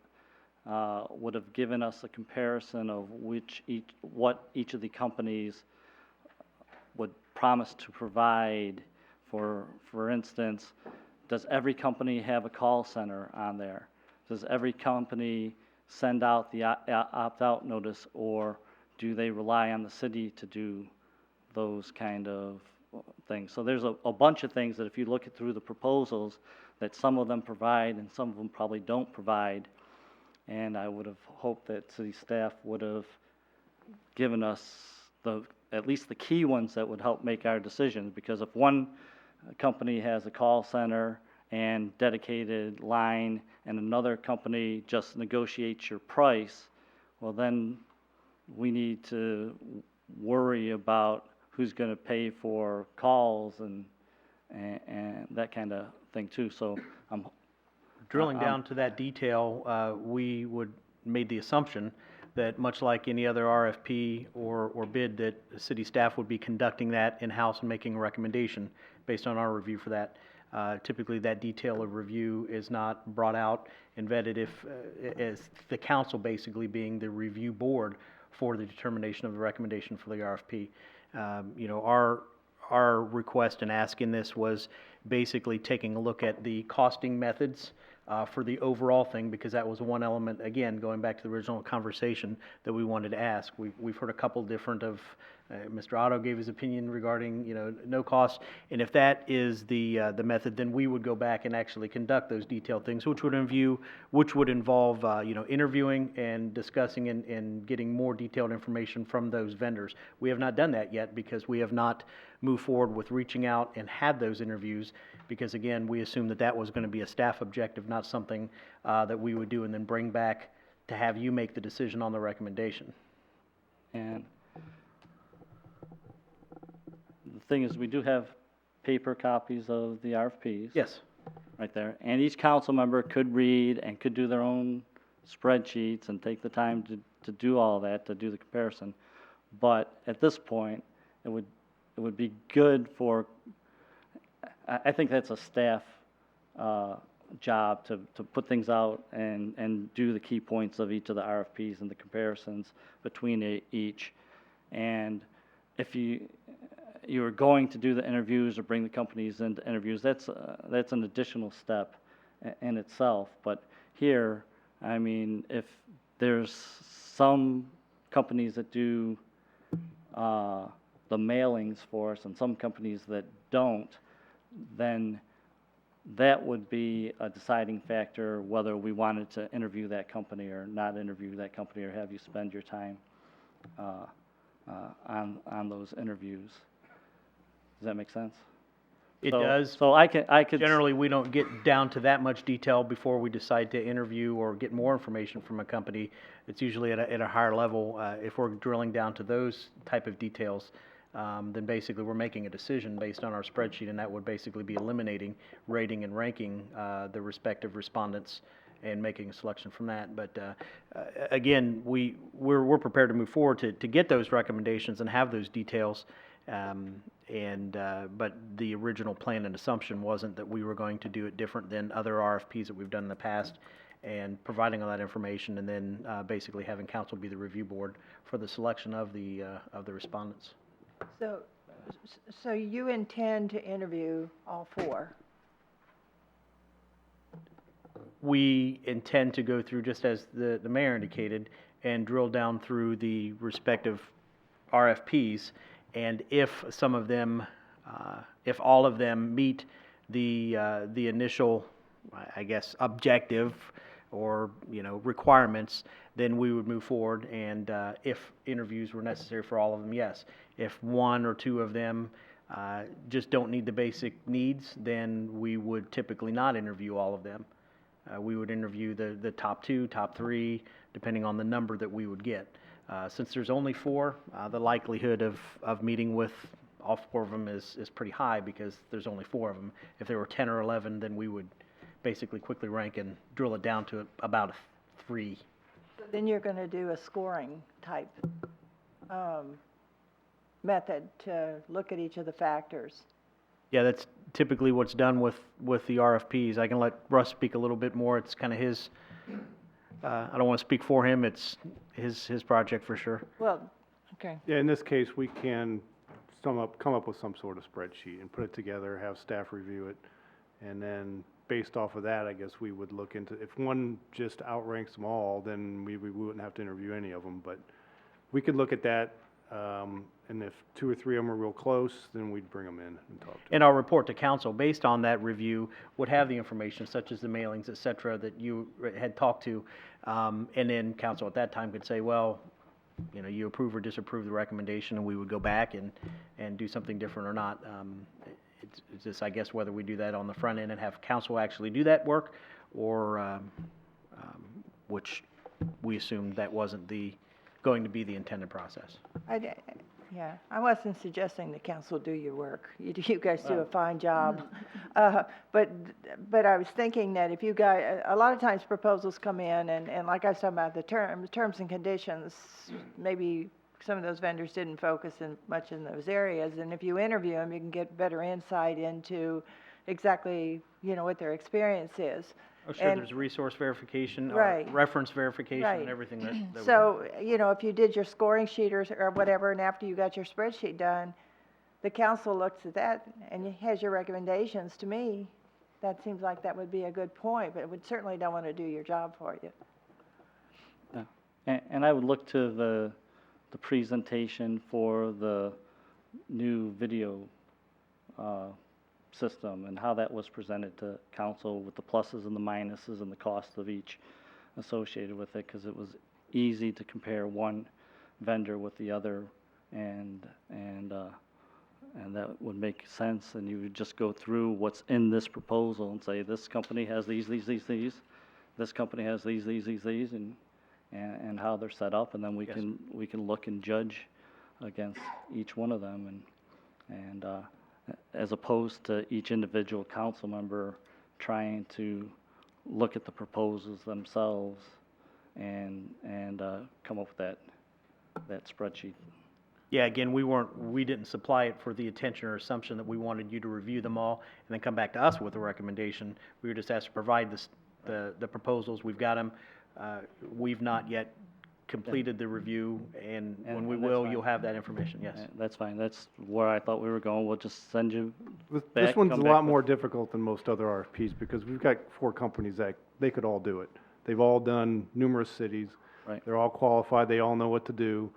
would have given us a comparison of what each of the companies would promise to provide. For instance, does every company have a call center on there? Does every company send out the opt-out notice, or do they rely on the city to do those kind of things? So there's a bunch of things that if you look through the proposals, that some of them provide and some of them probably don't provide. And I would have hoped that city staff would have given us at least the key ones that would help make our decisions, because if one company has a call center and dedicated line and another company just negotiates your price, well then we need to worry about who's going to pay for calls and that kind of thing too. So Drilling down to that detail, we made the assumption that much like any other RFP or bid, that the city staff would be conducting that in-house and making a recommendation based on our review for that. Typically, that detail of review is not brought out and vetted as the council basically being the review board for the determination of the recommendation for the RFP. Our request in asking this was basically taking a look at the costing methods for the overall thing, because that was one element, again, going back to the original conversation that we wanted to ask. We've heard a couple different Mr. Otto gave his opinion regarding, no cost. And if that is the method, then we would go back and actually conduct those detailed things, which would involve, interviewing and discussing and getting more detailed information from those vendors. We have not done that yet because we have not moved forward with reaching out and had those interviews, because again, we assumed that that was going to be a staff objective, not something that we would do and then bring back to have you make the decision on the recommendation. And the thing is, we do have paper copies of the RFPs. Yes. Right there. And each council member could read and could do their own spreadsheets and take the time to do all that, to do the comparison. But at this point, it would be good for, I think that's a staff job to put things out and do the key points of each of the RFPs and the comparisons between each. And if you are going to do the interviews or bring the companies into interviews, that's an additional step in itself. But here, I mean, if there's some companies that do the mailings for us and some companies that don't, then that would be a deciding factor whether we wanted to interview that company or not interview that company, or have you spend your time on those interviews. Does that make sense? It does. So I could. Generally, we don't get down to that much detail before we decide to interview or get more information from a company. It's usually at a higher level. If we're drilling down to those type of details, then basically we're making a decision based on our spreadsheet, and that would basically be eliminating, rating and ranking the respective respondents and making a selection from that. But again, we're prepared to move forward to get those recommendations and have those details. But the original plan and assumption wasn't that we were going to do it different than other RFPs that we've done in the past, and providing all that information, and then basically having council be the review board for the selection of the respondents. So you intend to interview all four? We intend to go through, just as the mayor indicated, and drill down through the respective RFPs, and if some of them, if all of them meet the initial, I guess, objective or, requirements, then we would move forward, and if interviews were necessary for all of them, yes. If one or two of them just don't need the basic needs, then we would typically not interview all of them. We would interview the top two, top three, depending on the number that we would get. Since there's only four, the likelihood of meeting with all four of them is pretty high, because there's only four of them. If there were 10 or 11, then we would basically quickly rank and drill it down to about a 3. So then you're going to do a scoring type method to look at each of the factors. Yeah, that's typically what's done with the RFPs. I can let Russ speak a little bit more. It's kind of his, I don't want to speak for him. It's his project for sure. Well, okay. Yeah, in this case, we can come up with some sort of spreadsheet and put it together, have staff review it, and then based off of that, I guess we would look into, if one just outranks them all, then we wouldn't have to interview any of them, but we could look at that, and if 2 or 3 of them are real close, then we'd bring them in and talk to them. And our report to council, based on that review, would have the information such as the mailings, et cetera, that you had talked to. And then council at that time could say, well, you approve or disapprove the recommendation, and we would go back and do something different or not. It's just, I guess, whether we do that on the front end and have council actually do that work, or which we assumed that wasn't going to be the intended process. Yeah, I wasn't suggesting the council do your work. You guys do a fine job. But I was thinking that if you guys, a lot of times proposals come in, and like I was talking about the terms and conditions, maybe some of those vendors didn't focus much in those areas. And if you interview them, you can get better insight into exactly, what their experience is. Oh, sure, there's resource verification, Right. reference verification, Right. and everything that So, if you did your scoring sheet or whatever, and after you got your spreadsheet done, the council looks at that and has your recommendations. To me, that seems like that would be a good point, but we certainly don't want to do your job for you. And I would look to the presentation for the new video system and how that was presented to council with the pluses and the minuses and the cost of each associated with it, because it was easy to compare one vendor with the other, and that would make sense, and you would just go through what's in this proposal and say, this company has these, this company has these, and how they're set up, and then we can look and judge against each one of them, and as opposed to each individual council member trying to look at the proposals themselves and come up with that spreadsheet. Yeah, again, we didn't supply it for the intention or assumption that we wanted you to review them all and then come back to us with a recommendation. We were just asked to provide the proposals. We've got them. We've not yet completed the review, and when we and that's will, fine. you'll have that information, yes. That's fine. That's where I thought we were going. We'll just send you This back. one's a come lot back more with- difficult than most other RFPs because we've got 4 companies that they could all do it. They've all done numerous cities. Right. They're all qualified. They all know what to do.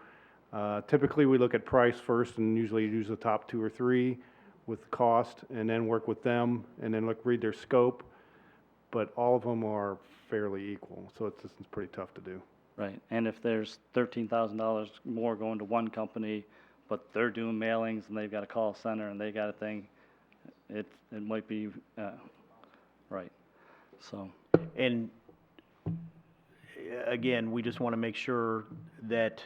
Typically, we look at price first and usually use the top 2 or 3 with cost, and then work with them, and then read their scope. But all of them are fairly equal, so it's pretty tough to do. Right, and if there's $13,000 more going to one company, but they're doing mailings and they've got a call center and they got a thing, it might be, right, so. And again, we just want to make sure that,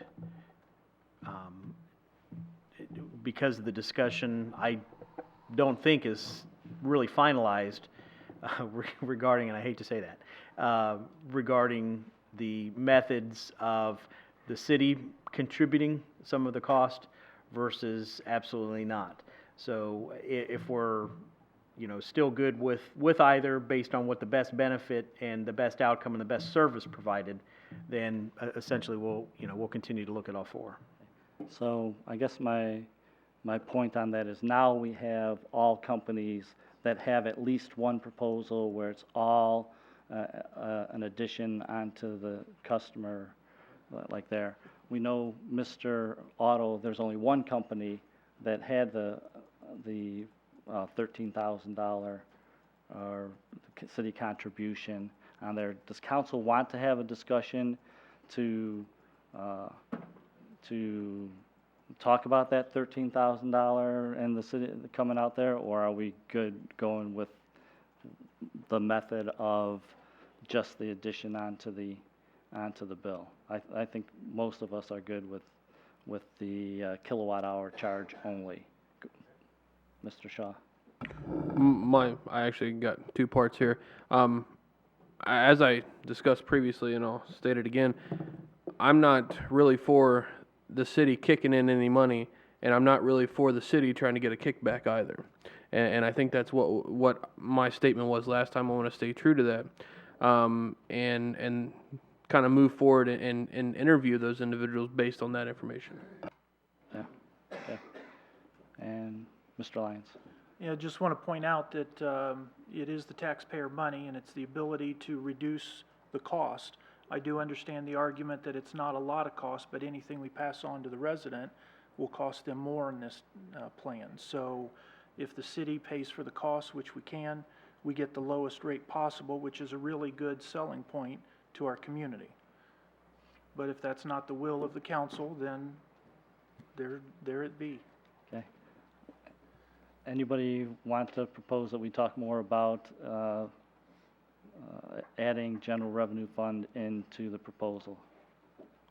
because of the discussion, I don't think is really finalized regarding, and I hate to say that, regarding the methods of the city contributing some of the cost versus absolutely not. So if we're, still good with either based on what the best benefit and the best outcome and the best service provided, then essentially we'll continue to look at all 4. So I guess my point on that is now we have all companies that have at least one proposal where it's all an addition onto the customer, like there. We know Mr. Auto, there's only one company that had the $13,000 or city contribution on there. Does council want to have a discussion to talk about that $13,000 and the city coming out there, or are we good going with the method of just the addition onto the bill? I think most of us are good with the kilowatt hour charge only. Mr. Shaw? I actually got 2 parts here. As I discussed previously, and I'll state it again, I'm not really for the city kicking in any money, and I'm not really for the city trying to get a kickback either. And I think that's what my statement was last time. I want to stay true to that, and kind of move forward and interview those individuals based on that information. Yeah. Okay. And Mr. Lyons? Yeah, just want to point out that it is the taxpayer money, and it's the ability to reduce the cost. I do understand the argument that it's not a lot of cost, but anything we pass on to the resident will cost them more in this plan. So if the city pays for the cost, which we can, we get the lowest rate possible, which is a really good selling point to our community. But if that's not the will of the council, then there it be. Okay. Anybody want to propose that we talk more about adding general revenue fund into the proposal?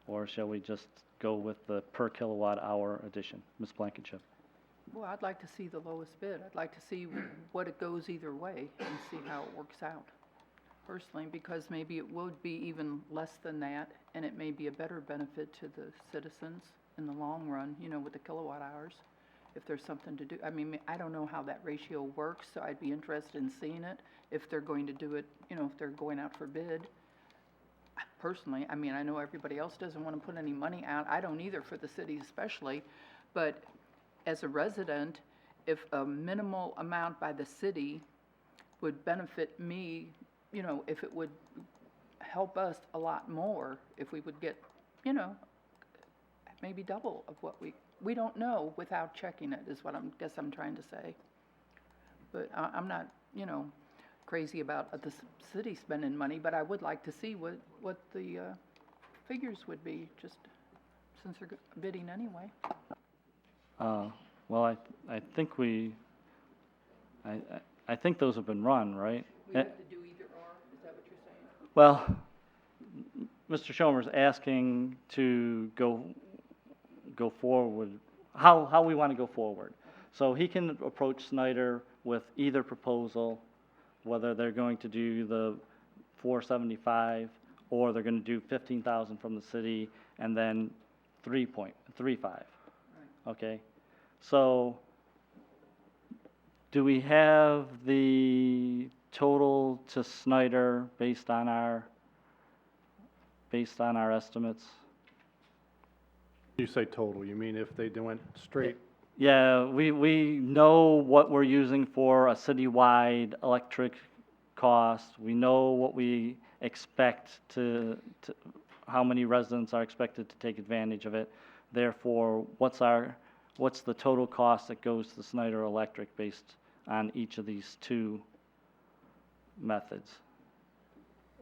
Or shall we just go with the per kilowatt hour addition? Ms. Blankenship? Well, I'd like to see the lowest bid. I'd like to see what it goes either way and see how it works out, personally, because maybe it would be even less than that, and it may be a better benefit to the citizens in the long run, with the kilowatt hours, if there's something to do. I mean, I don't know how that ratio works, so I'd be interested in seeing it, if they're going to do it, if they're going out for bid. Personally, I mean, I know everybody else doesn't want to put any money out. I don't either, for the city especially, but as a resident, if a minimal amount by the city would benefit me, if it would help us a lot more, if we would get, maybe double of what we don't know without checking it, is what guess I'm trying to say. But I'm not, crazy about the city spending money, but I would like to see what the figures would be, just since they're bidding anyway. Well, I think I think those have been run, right? We have to do either or, is that what you're saying? Well, Mr. Schomer's asking to go forward, how we want to go forward. So he can approach Snyder with either proposal, whether they're going to do the 475 or they're going to do 15,000 from the city and then 3.35. Okay? So do we have the total to Snyder based on our estimates? You say total, you mean if they went straight? Yeah, we know what we're using for a citywide electric cost. We know what we expect how many residents are expected to take advantage of it. Therefore, what's the total cost that goes to Snyder Electric based on each of these two methods?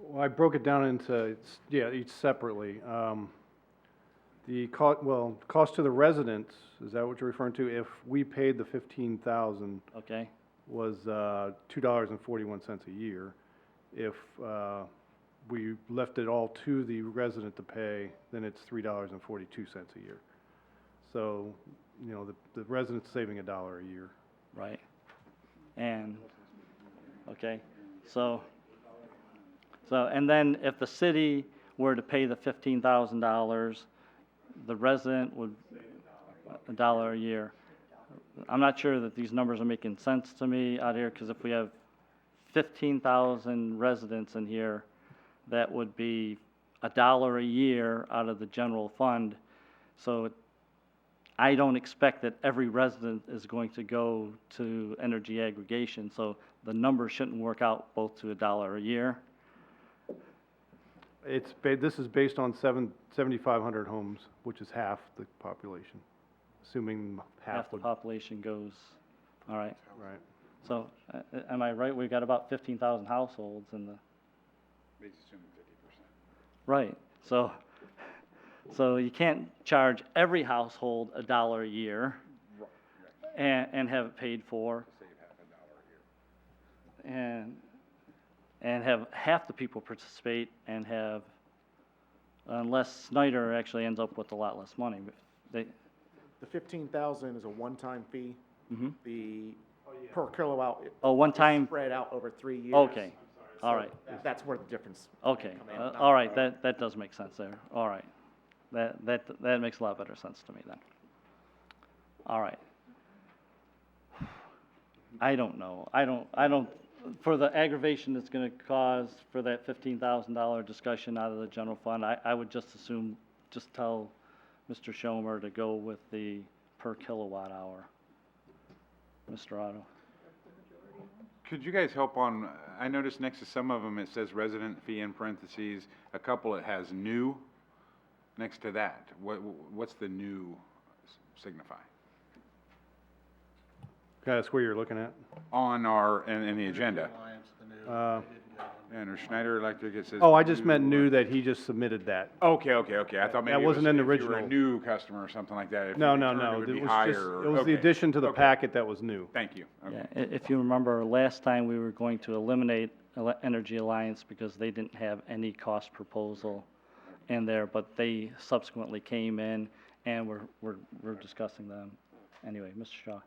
Well, I broke it down into, each separately. The cost to the residents, is that what you're referring to? If we paid the 15,000. Okay. Was $2.41 a year. If we left it all to the resident to pay, then it's $3.42 a year. So, the resident's saving $1 a year. Right. And, okay, so, and then if the city were to pay the $15,000, the resident would, $1 a year. I'm not sure that these numbers are making sense to me out here, because if we have 15,000 residents in here, that would be $1 a year out of the general fund. So I don't expect that every resident is going to go to energy aggregation, so the number shouldn't work out both to $1 a year. This is based on 7,500 homes, which is half the population, assuming Half the population goes, all right. Right. So, am I right? We've got about 15,000 households in the. He's assuming 50%. Right. So you can't charge every household $1 a year and have it paid for. Save half $1 a year. And have half the people participate and have, unless Snyder actually ends up with a lot less money. They, The 15,000 is a one-time fee. Mhm. The per kilowatt. one time. Spread out over 3 years. Okay, all right. That's where the difference. Okay, all right, that does make sense there, all right. That makes a lot better sense to me then. All right. I don't know, I don't, for the aggravation it's gonna cause for that $15,000 discussion out of the general fund, I would just assume, just tell Mr. Schomer to go with the per kilowatt hour. Mr. Otto. Could you guys help on, I noticed next to some of them, it says resident fee in parentheses, a couple it has new next to that. What's the new signify? Okay, that's where you're looking at? On in the agenda. And or Schneider Electric, it says. I just meant new that he just submitted that. Okay, I thought maybe That it was wasn't in the if you were original. a new customer or something like that. If No, you no, returned, no. It would It be was higher. just, or- it was the okay, addition to the okay. packet that was new. Thank you. Okay. Yeah, if you remember, last time we were going to eliminate Energy Alliance because they didn't have any cost proposal in there, but they subsequently came in and we're discussing them. Anyway, Mr. Shaw.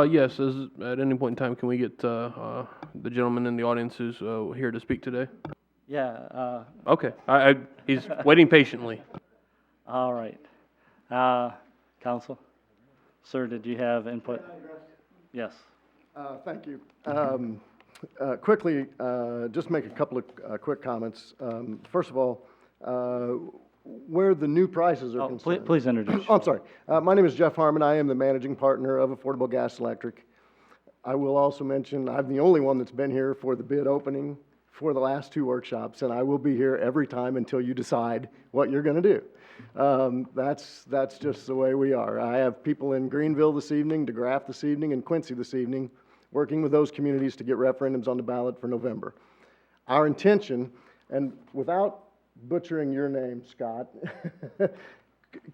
Yes, at any point in time, can we get the gentleman in the audience who's here to speak today? Yeah, Okay, he's waiting patiently. all right. Counsel? Sir, did you have input? Yes. Thank you. Quickly, just make a couple of quick comments. First of all, where the new prices are concerned. Please introduce. Oh, I'm sorry. My name is Jeff Harmon. I am the managing partner of Affordable Gas Electric. I will also mention I'm the only one that's been here for the bid opening for the last two workshops, and I will be here every time until you decide what you're going to do. That's just the way we are. I have people in Greenville this evening, DeGraff this evening, and Quincy this evening, working with those communities to get referendums on the ballot for November. Our intention, and without butchering your name, Scott,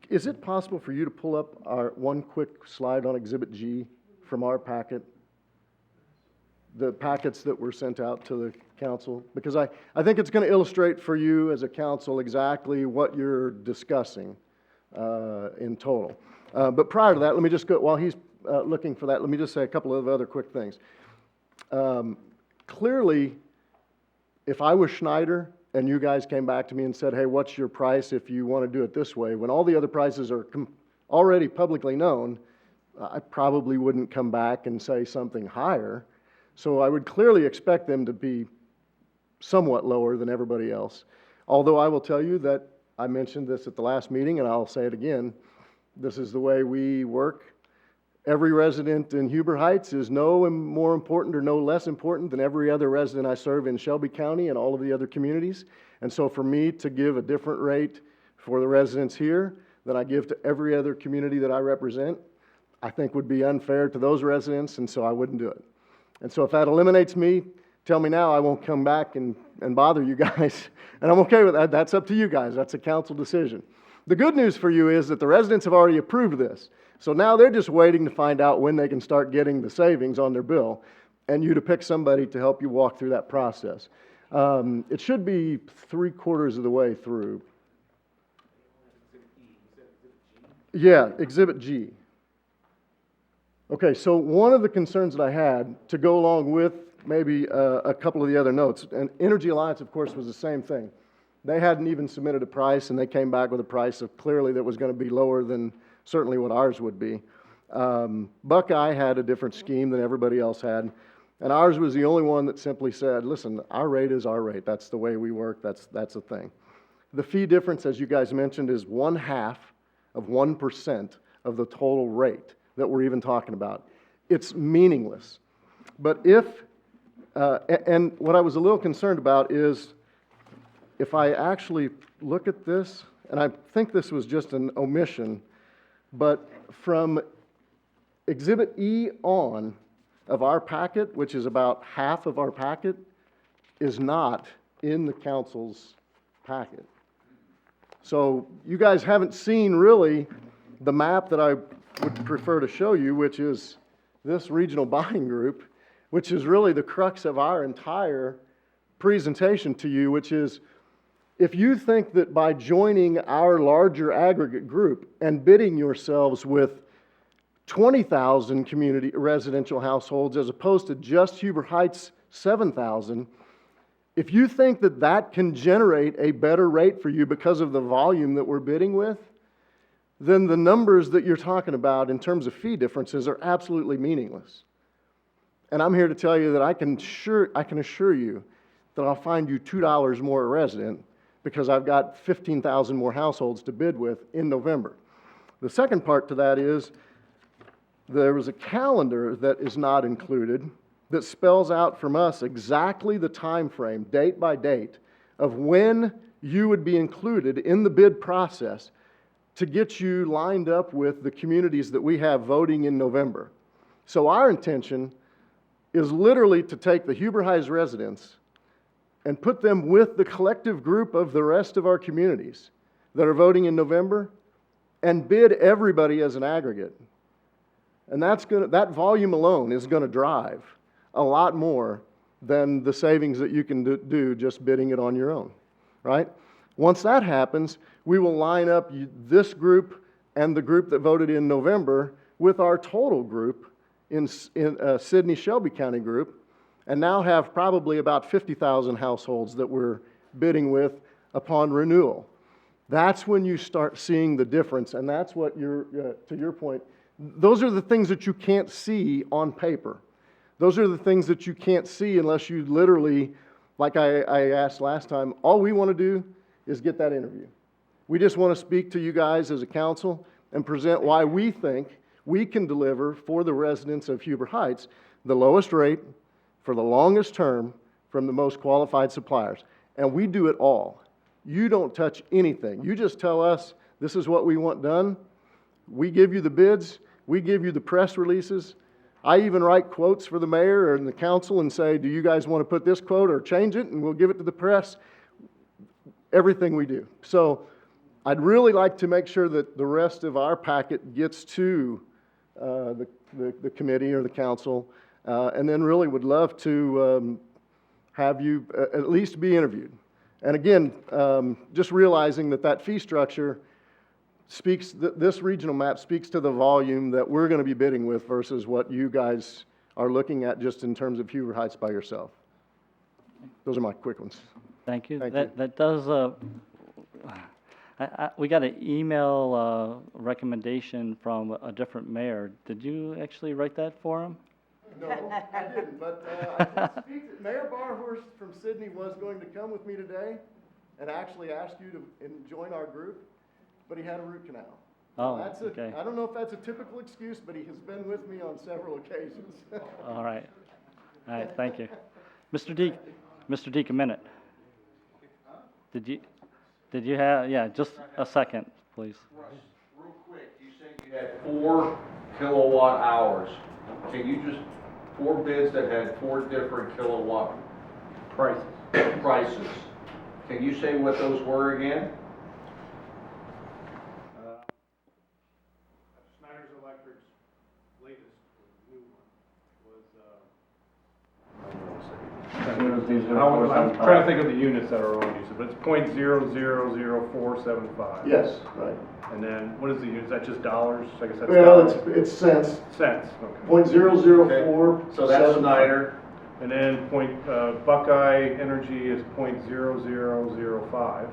is it possible for you to pull up our one quick slide on Exhibit G from our packet? The packets that were sent out to the council? Because I think it's going to illustrate for you as a council exactly what you're discussing in total. But prior to that, let me just go, while he's looking for that, let me just say a couple of other quick things. Clearly, if I was Schneider and you guys came back to me and said, hey, what's your price if you want to do it this way, when all the other prices are already publicly known, I probably wouldn't come back and say something higher. So I would clearly expect them to be somewhat lower than everybody else. Although I will tell you that I mentioned this at the last meeting, and I'll say it again, this is the way we work. Every resident in Huber Heights is no more important or no less important than every other resident I serve in Shelby County and all of the other communities. And so for me to give a different rate for the residents here than I give to every other community that I represent, I think would be unfair to those residents, and so I wouldn't do it. And so if that eliminates me, tell me now, I won't come back and bother you guys. And I'm okay with that. That's up to you guys. That's a council decision. The good news for you is that the residents have already approved this. So now they're just waiting to find out when they can start getting the savings on their bill and you to pick somebody to help you walk through that process. It should be 3/4 of the way through. Yeah, Exhibit G. Okay, so one of the concerns that I had to go along with maybe a couple of the other notes, and Energy Alliance, of course, was the same thing. They hadn't even submitted a price, and they came back with a price of clearly that was going to be lower than certainly what ours would be. Buckeye had a different scheme than everybody else had, and ours was the only one that simply said, listen, our rate is our rate. That's the way we work. That's the thing. The fee difference, as you guys mentioned, is 1/2 of 1% of the total rate that we're even talking about. It's meaningless. But if, and what I was a little concerned about is, if I actually look at this, and I think this was just an omission, but from Exhibit E on of our packet, which is about half of our packet, is not in the council's packet. So you guys haven't seen really the map that I would prefer to show you, which is this regional buying group, which is really the crux of our entire presentation to you, which is, if you think that by joining our larger aggregate group and bidding yourselves with 20,000 community residential households as opposed to just Huber Heights 7,000, if you think that that can generate a better rate for you because of the volume that we're bidding with, then the numbers that you're talking about in terms of fee differences are absolutely meaningless. And I'm here to tell you that I can assure you that I'll find you $2 more a resident because I've got 15,000 more households to bid with in November. The second part to that is there was a calendar that is not included that spells out from us exactly the time frame, date by date, of when you would be included in the bid process to get you lined up with the communities that we have voting in November. So our intention is literally to take the Huber Heights residents and put them with the collective group of the rest of our communities that are voting in November and bid everybody as an aggregate. And that volume alone is going to drive a lot more than the savings that you can do just bidding it on your own, right? Once that happens, we will line up this group and the group that voted in November with our total group in Sidney Shelby County group, and now have probably about 50,000 households that we're bidding with upon renewal. That's when you start seeing the difference, and that's what to your point, those are the things that you can't see on paper. Those are the things that you can't see unless you literally, like I asked last time, all we want to do is get that interview. We just want to speak to you guys as a council and present why we think we can deliver for the residents of Huber Heights the lowest rate for the longest term from the most qualified suppliers. And we do it all. You don't touch anything. You just tell us, this is what we want done. We give you the bids. We give you the press releases. I even write quotes for the mayor and the council and say, do you guys want to put this quote or change it? And we'll give it to the press. Everything we do. So I'd really like to make sure that the rest of our packet gets to the committee or the council, and then really would love to have you at least be interviewed. And again, just realizing that fee structure speaks, this regional map speaks to the volume that we're going to be bidding with versus what you guys are looking at just in terms of Huber Heights by yourself. Those are my quick ones. Thank you. Thank That does, we got an email recommendation from a different mayor. Did you actually write that for him? No, I didn't, but I can speak to, Mayor Barhorst from Sydney was going to come with me today and actually ask you to join our group, but he had a root canal. Oh, That's okay. I don't know if that's a typical excuse, but he has been with me on several occasions. All right. All right, thank you. Mr. Deke, a minute. Did you have, yeah, just a second, please. Russ, real quick, you said you had 4 kilowatt hours. Can you just, 4 bids that had 4 different kilowatt prices? Can you say what those were again? Schneider's Electric's latest, new one was, I'm trying to think of the units that are on these, but it's .000475. Yes, right. And then, what is the unit, is that just dollars? I guess that's Well, dollars. it's cents. Cents, okay. .004. So that's Schneider. And then Buckeye Energy is .0005,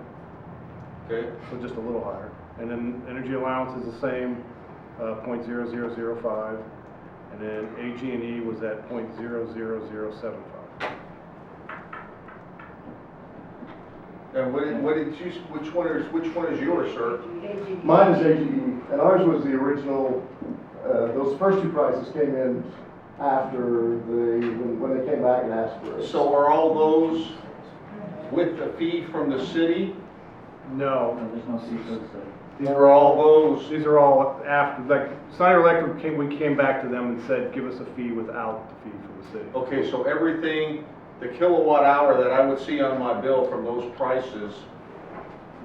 Okay. so just a little higher. And then Energy Allowance is the same, .00005. And then AG&E was at .00075. And what did you, which one is yours, sir? Mine is AGE, and ours was the original, those first 2 prices came in after when they came back and asked for it. So are all those with the fee from the city? No. There's no secrets. These are all those, These are all after, like, Snyder Electric we came back to them and said, give us a fee without the fee from the city. okay, so everything, the kilowatt hour that I would see on my bill from those prices,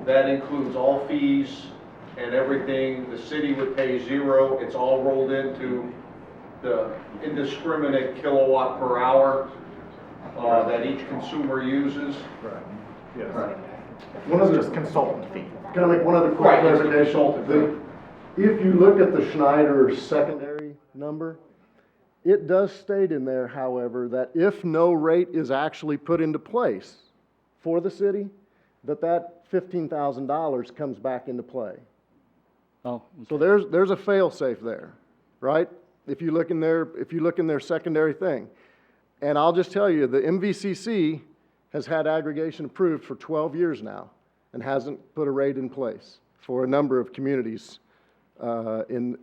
that includes all fees and everything, the city would pay 0, it's all rolled into the indiscriminate kilowatt per hour that each consumer uses. Right, yes. Right. One of just consultant fee. Can I make one other quick Right, it's a clarification? consultant If you look at the Schneider secondary number, it does state in there, however, that if no rate is actually put into place for the city, that $15,000 comes back into play. Oh, So there's a fail-safe there, right? If you look in their secondary thing. And I'll just tell you, the MVCC has had aggregation approved for 12 years now and hasn't put a rate in place for a number of communities in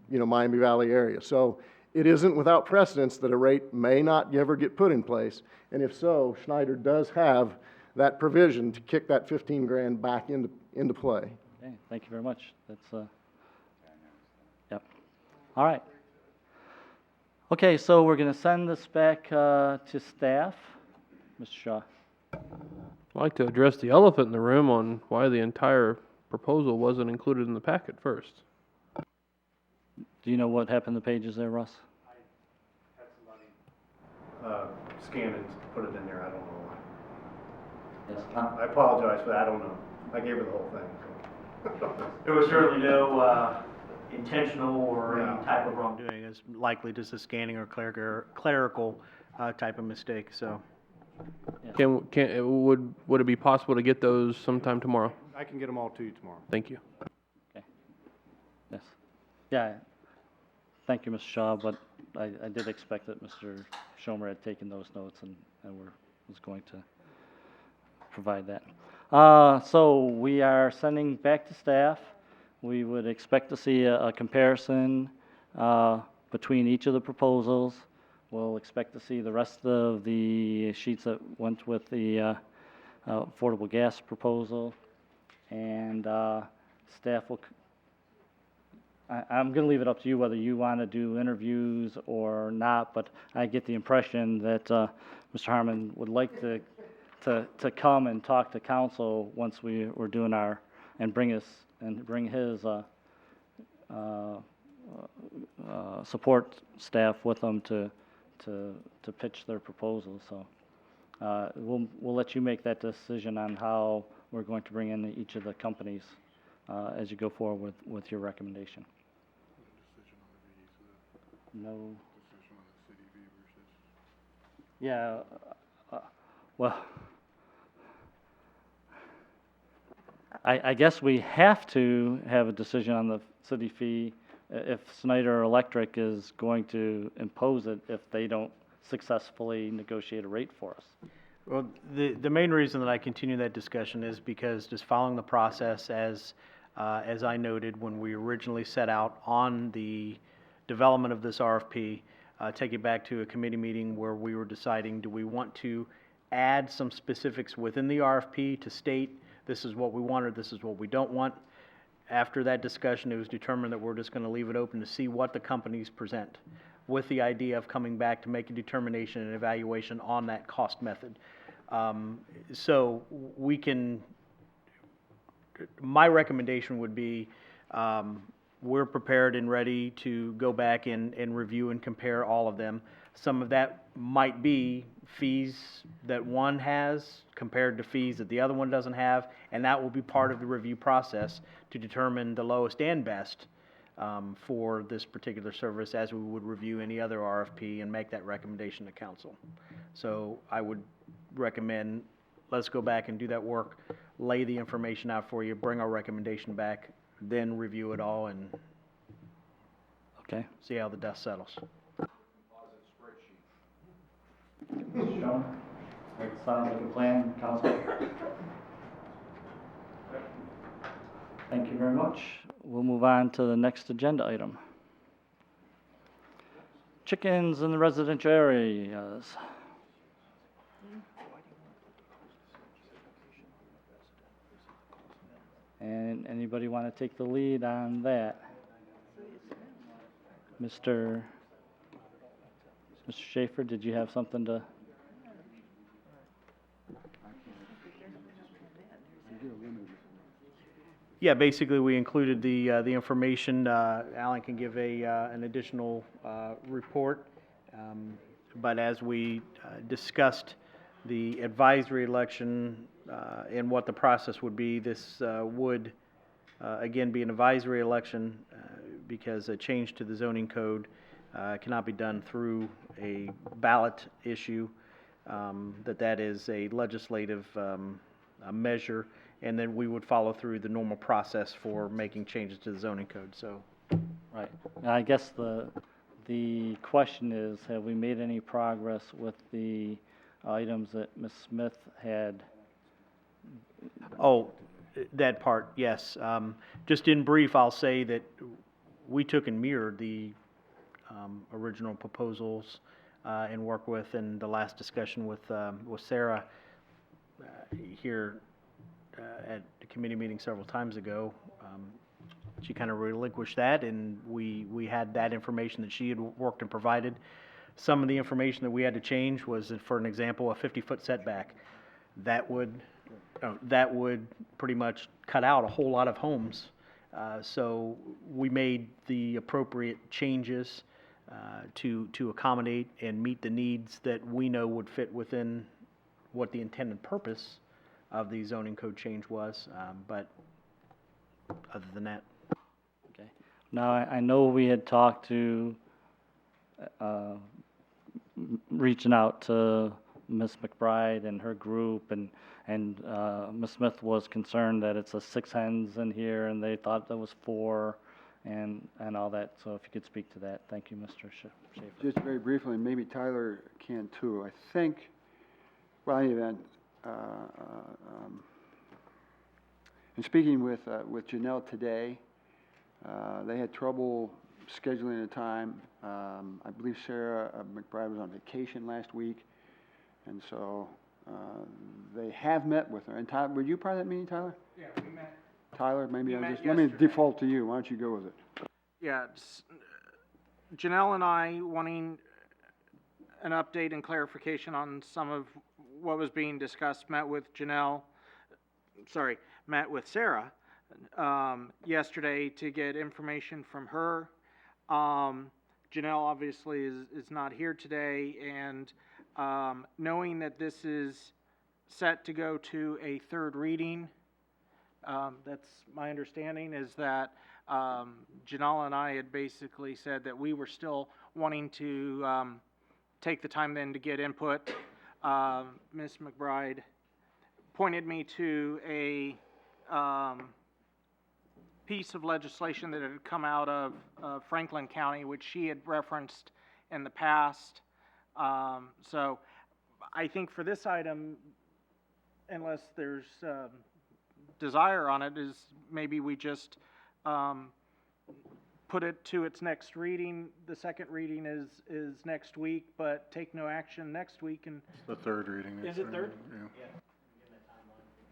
the Miami Valley area. So it isn't without precedence that a rate may not ever get put in place. And if so, Schneider does have that provision to kick that 15 grand back into play. okay, thank you very much. That's, yep. All right. Okay, so we're going to send this back to staff. Mr. Shaw. I'd like to address the elephant in the room on why the entire proposal wasn't included in the packet first. Do you know what happened to pages there, Russ? Scan it, put it in there, I don't know why. Yes. I apologize for that, I don't know. I gave her the whole thing, so. There was certainly no intentional or No. any type of wrongdoing. It's likely just a scanning or clerical type of mistake, so. Would it be possible to get those sometime tomorrow? I can get them all to you tomorrow. Thank you. Okay. Yes. Yeah. Thank you, Mr. Shaw, but I did expect that Mr. Schomer had taken those notes and was going to provide that. So we are sending back to staff. We would expect to see a comparison between each of the proposals. we'll expect to see the rest of the sheets that went with the affordable gas proposal. And staff will, I'm going to leave it up to you whether you want to do interviews or not, but I get the impression that Mr. Harmon would like to come and talk to council once we're doing our, and bring his support staff with them to pitch their proposals. So we'll let you make that decision on how we're going to bring in each of the companies as you go forward with your recommendation. No. Yeah, well, I guess we have to have a decision on the city fee if Snyder Electric is going to impose it if they don't successfully negotiate a rate for us. Well, the main reason that I continue that discussion is because just following the process as I noted when we originally set out on the development of this RFP, take it back to a committee meeting where we were deciding, do we want to add some specifics within the RFP to state this is what we want or this is what we don't want. After that discussion, it was determined that we're just going to leave it open to see what the companies present, with the idea of coming back to make a determination and evaluation on that cost method. So we can, my recommendation would be, we're prepared and ready to go back and review and compare all of them. Some of that might be fees that one has compared to fees that the other one doesn't have, and that will be part of the review process to determine the lowest and best for this particular service as we would review any other RFP and make that recommendation to council. So I would recommend, let's go back and do that work, lay the information out for you, bring our recommendation back, then review it all and okay, see how the dust settles. Mr. Schoen, that sounds like a plan, council. Thank you very much. We'll move on to the next agenda item. Chickens in the residential areas. And anybody want to take the lead on that? Mr. Schaefer, did you have something to? Yeah, basically we included the information. Alan can give an additional report, but as we discussed the advisory election and what the process would be, this would again be an advisory election because a change to the zoning code cannot be done through a ballot issue. That is a legislative measure, and then we would follow through the normal process for making changes to the zoning code. So, right. I guess the question is, have we made any progress with the items that Ms. Smith had? Oh, that part, yes. Just in brief, I'll say that we took and mirrored the original proposals and worked with, in the last discussion with Sarah here at the committee meeting several times ago. She kind of relinquished that, and we had that information that she had worked and provided. Some of the information that we had to change was, for an example, a 50-foot setback. That would pretty much cut out a whole lot of homes. So we made the appropriate changes to accommodate and meet the needs that we know would fit within what the intended purpose of the zoning code change was, but other than that. Okay. Now, I know we had talked to, reaching out to Ms. McBride and her group, and Ms. Smith was concerned that it's 6 hens in here, and they thought there was 4, and all that. So if you could speak to that. Thank you, Mr. Schaefer. Just very briefly, and maybe Tyler can too. I think, well, in any event, in speaking with Janelle today, they had trouble scheduling a time. I believe Sarah McBride was on vacation last week, and so they have met with her. And Tyler, were you part of that meeting, Tyler? Yeah, we met. Tyler, maybe We met let me yesterday. default to you. Why don't you go with it? Yeah, Janelle and I wanting an update and clarification on some of what was being discussed, met with Sarah yesterday to get information from her. Janelle obviously is not here today, and knowing that this is set to go to a third reading, that's my understanding, is that Janelle and I had basically said that we were still wanting to take the time then to get input. Ms. McBride pointed me to a piece of legislation that had come out of Franklin County, which she had referenced in the past. So I think for this item, unless there's desire on it, is maybe we just put it to its next reading. The second reading is next week, but take no action next week. And The third reading. Is it third?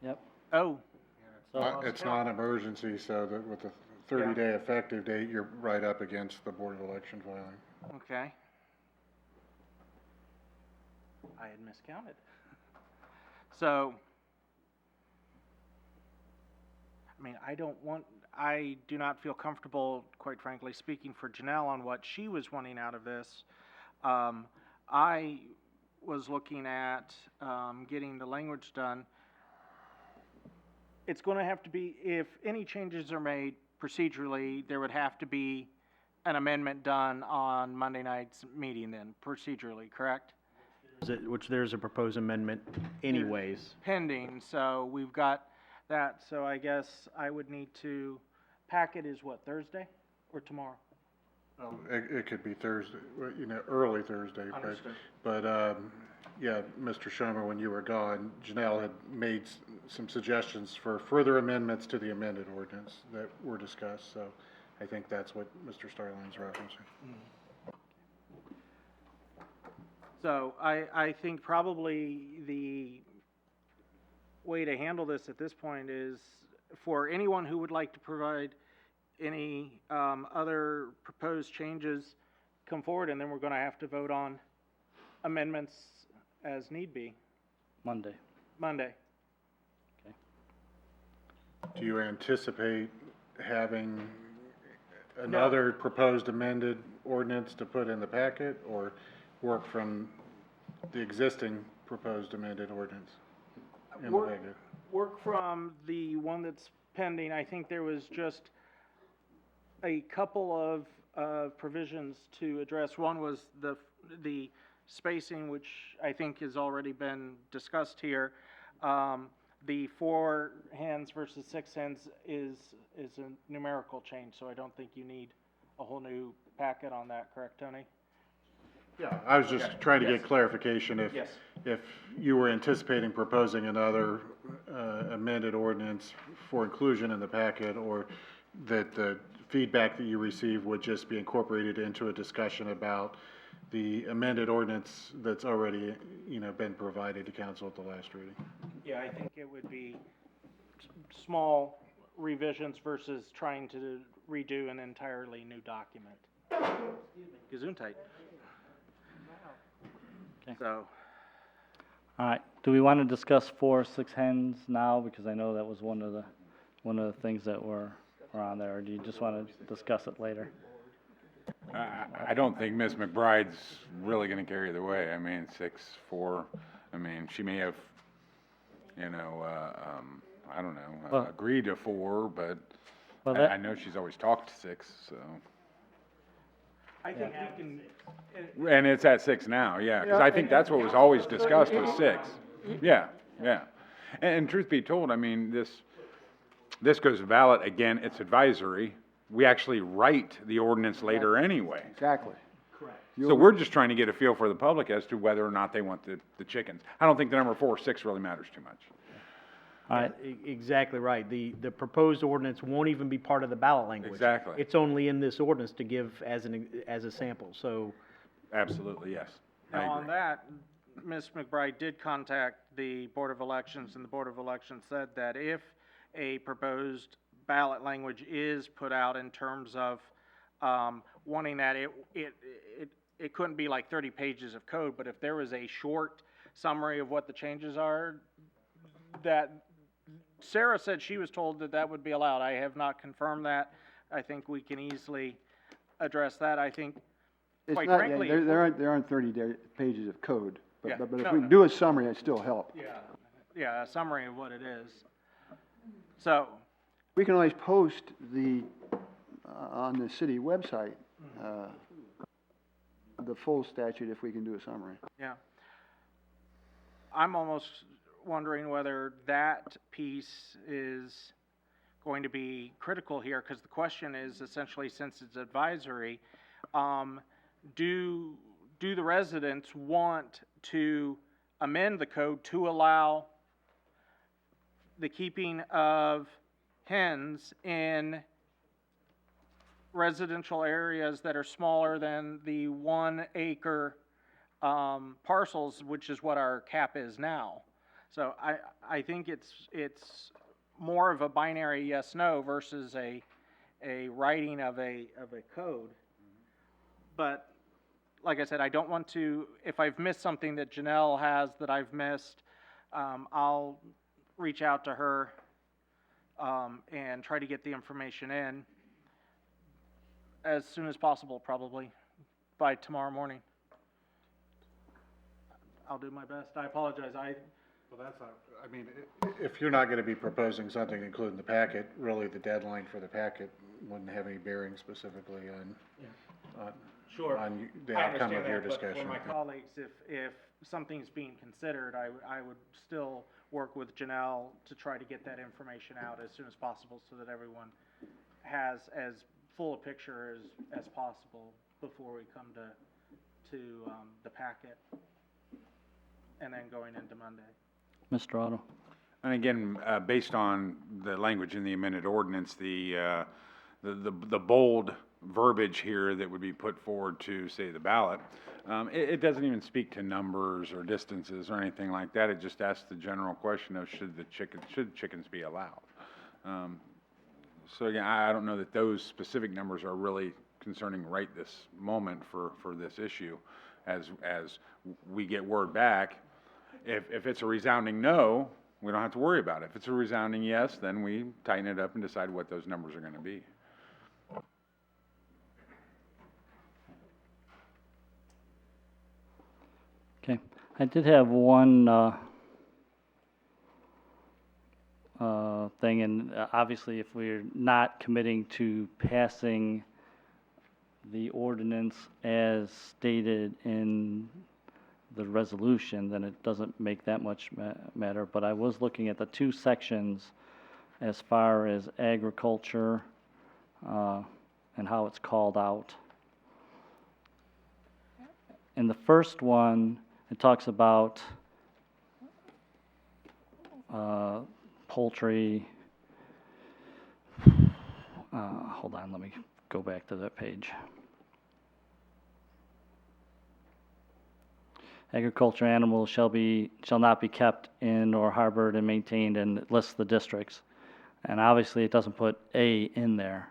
Yeah. Yep. Oh, It's not an emergency, so that with the 30-day effective date, you're right up against the Board of Election filing. okay. I had miscounted. So, I mean, I do not feel comfortable, quite frankly, speaking for Janelle on what she was wanting out of this. I was looking at getting the language done. It's going to have to be, if any changes are made procedurally, there would have to be an amendment done on Monday night's meeting then, procedurally, correct? Which there's a proposed amendment anyways. Pending, so we've got that, so I guess I would need to, packet is what, Thursday or tomorrow? It could be Thursday, early Thursday, Understood. but, yeah, Mr. Schomer, when you were gone, Janelle had made some suggestions for further amendments to the amended ordinance that were discussed, so I think that's what Mr. Starline's referencing. So I think probably the way to handle this at this point is for anyone who would like to provide any other proposed changes, come forward, and then we're going to have to vote on amendments as need be. Monday. Monday. Do you anticipate having another proposed amended ordinance to put in the packet, or work from the existing proposed amended ordinance in the packet? Work from the one that's pending. I think there was just a couple of provisions to address. One was the spacing, which I think has already been discussed here. The 4 hands versus 6 hands is a numerical change, so I don't think you need a whole new packet on that, correct, Tony? Yeah, I was just trying to get clarification Yes. if you were anticipating proposing another amended ordinance for inclusion in the packet, or that the feedback that you received would just be incorporated into a discussion about the amended ordinance that's already, been provided to council at the last reading. Yeah, I think it would be small revisions versus trying to redo an entirely new document. Gesundheit. Okay. So, All right, do we want to discuss 4, 6 hens now? Because I know that was one of the things that were on there, or do you just want to discuss it later? I don't think Ms. McBride's really gonna carry the way. I mean, 6, 4, I mean, she may have, I don't know, Well- agreed to 4, but Well, I know she's always talked to 6, so. I think we can, And it's at 6 now, yeah, because I think that's what was always discussed was 6. Yeah, yeah. And truth be told, I mean, this goes to ballot, again, it's advisory. We actually write the ordinance later anyway. Exactly. So we're just trying to get a feel for the public as to whether or not they want the chickens. I don't think the number 4 or 6 really matters too much. All right. Exactly right. The proposed ordinance won't even be part of the ballot language. Exactly. It's only in this ordinance to give as as a sample, so. Absolutely, yes. I Now, on agree. that, Ms. McBride did contact the Board of Elections, and the Board of Elections said that if a proposed ballot language is put out in terms of wanting that, it couldn't be like 30 pages of code, but if there was a short summary of what the changes are, that Sarah said she was told that that would be allowed. I have not confirmed that. I think we can easily address that. I think, It's quite not, frankly. there aren't 30 pages of code, Yeah, but if no, we no. do a summary, it'd still help. Yeah, a summary of what it is. So, We can always post on the city website, the full statute if we can do a summary. yeah. I'm almost wondering whether that piece is going to be critical here, because the question is essentially, since it's advisory, do the residents want to amend the code to allow the keeping of hens in residential areas that are smaller than the 1 acre parcels, which is what our cap is now? So I think it's more of a binary yes/no versus a writing of a code. But like I said, I don't want to, if I've missed something that Janelle has that I've missed, I'll reach out to her and try to get the information in as soon as possible, probably by tomorrow morning. I'll do my best. I apologize. Well, that's not, I mean, if you're not gonna be proposing something to include in the packet, really the deadline for the packet wouldn't have any bearing specifically on the I outcome understand of your that, but discussion. for my colleagues, if something's being considered, I would still work with Janelle to try to get that information out as soon as possible so that everyone has as full a picture as possible before we come to the packet and then going into Monday. Mr. Otto? And again, based on the language in the amended ordinance, the bold verbiage here that would be put forward to, say, the ballot, it doesn't even speak to numbers or distances or anything like that. It just asks the general question of should chickens be allowed? So again, I don't know that those specific numbers are really concerning right this moment for this issue. As we get word back, if it's a resounding no, we don't have to worry about it. If it's a resounding yes, then we tighten it up and decide what those numbers are going to be. Okay, I did have one thing, and obviously if we're not committing to passing the ordinance as stated in the resolution, then it doesn't make that much matter, but I was looking at the two sections as far as agriculture and how it's called out. In the first one, it talks about poultry. Hold on, let me go back to that page. Agriculture animals shall not be kept in or harbored and maintained, and it lists the districts. And obviously it doesn't put A in there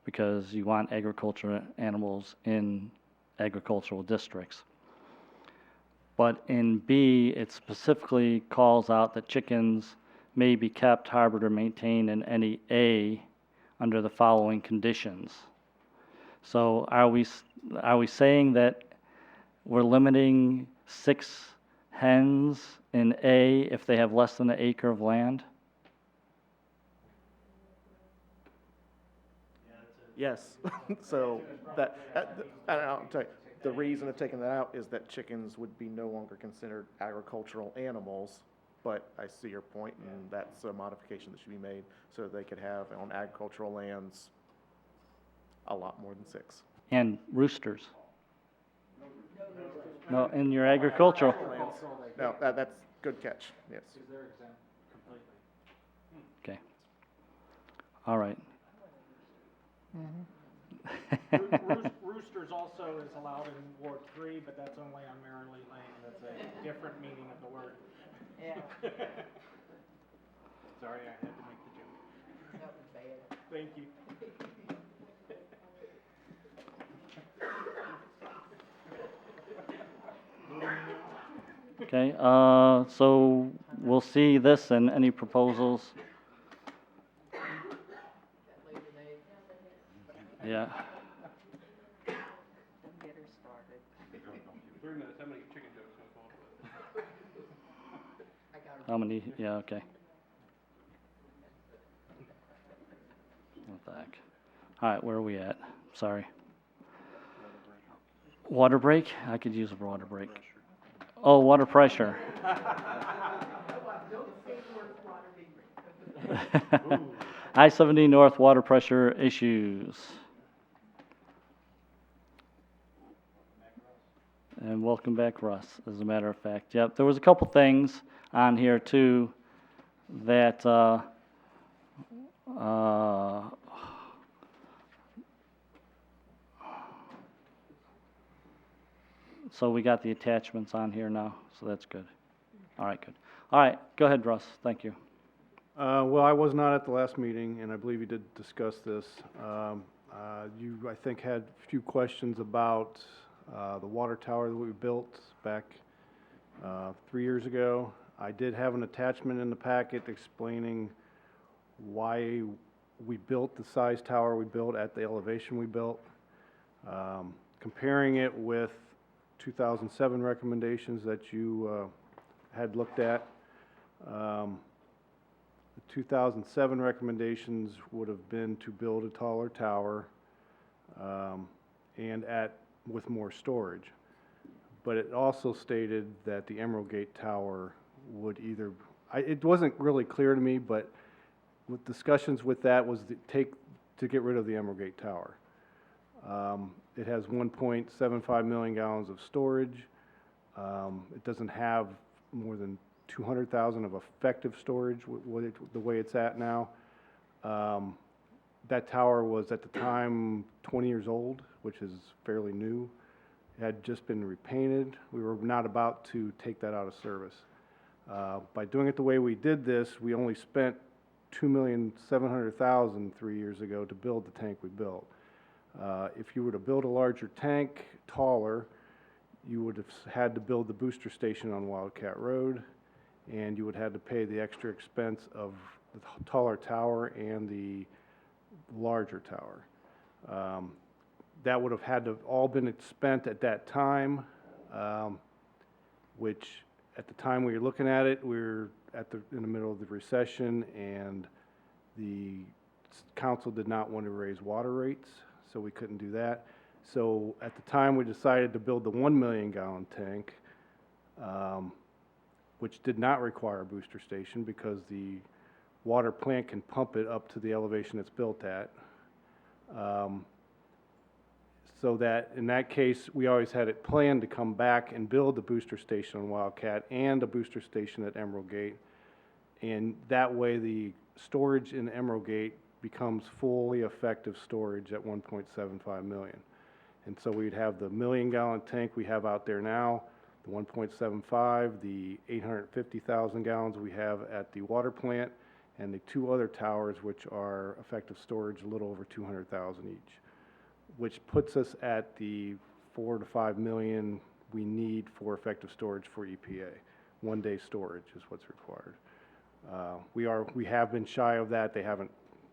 because you want agriculture animals in agricultural districts. But in B, it specifically calls out that chickens may be kept, harbored, or maintained in any A under the following conditions. So are we saying that we're limiting 6 hens in A if they have less than an acre of land? Yes, so and I'll tell you, the reason of taking that out is that chickens would be no longer considered agricultural animals, but I see your point, and that's a modification that should be made, so they could have on agricultural lands a lot more than 6. And roosters? No, in your agricultural. No, that's good catch, yes. Okay. All right. Roosters also is allowed in Ward 3, but that's only on Merrily Lane. That's a different meaning of the word. Yeah. Sorry, I had to make the joke. That was bad. Thank you. Okay, so we'll see this and any proposals. Yeah. Don't get her started. 3 minutes, how many chicken jokes I got her. How many? Yeah, okay. What the heck? All right, where are we at? Sorry. Water break? I could use a water break. Oh, water pressure. I-70 North water pressure issues. And welcome back, Russ, as a matter of fact. Yep, there was a couple things on here too that so we got the attachments on here now, so that's good. All right, good. All right, go ahead, Russ. Thank you. Well, I was not at the last meeting, and I believe you did discuss this. You, I think, had a few questions about the water tower that we built back 3 years ago. I did have an attachment in the packet explaining why we built the size tower we built at the elevation we built. Comparing it with 2007 recommendations that you had looked at. The 2007 recommendations would have been to build a taller tower and with more storage. But it also stated that the Emerald Gate Tower would either, it wasn't really clear to me, but with discussions with that was to get rid of the Emerald Gate Tower. It has 1.75 million gallons of storage. It doesn't have more than 200,000 of effective storage the way it's at now. That tower was at the time 20 years old, which is fairly new. It had just been repainted. We were not about to take that out of service. By doing it the way we did this, we only spent $2,700,000 3 years ago to build the tank we built. If you were to build a larger tank, taller, you would have had to build the booster station on Wildcat Road, and you would have to pay the extra expense of the taller tower and the larger tower. That would have had to all been spent at that time, which at the time we were looking at it, we were in the middle of the recession, and the council did not want to raise water rates, so we couldn't do that. So at the time, we decided to build the 1 million gallon tank, which did not require a booster station because the water plant can pump it up to the elevation it's built at. So that in that case, we always had it planned to come back and build the booster station on Wildcat and a booster station at Emerald Gate. And that way the storage in Emerald Gate becomes fully effective storage at 1.75 million. And so we'd have the 1 million gallon tank we have out there now, the 1.75, the 850,000 gallons we have at the water plant, and the 2 other towers which are effective storage a little over 200,000 each, which puts us at the 4 to 5 million we need for effective storage for EPA. 1 day storage is what's required. We have been shy of that. They haven't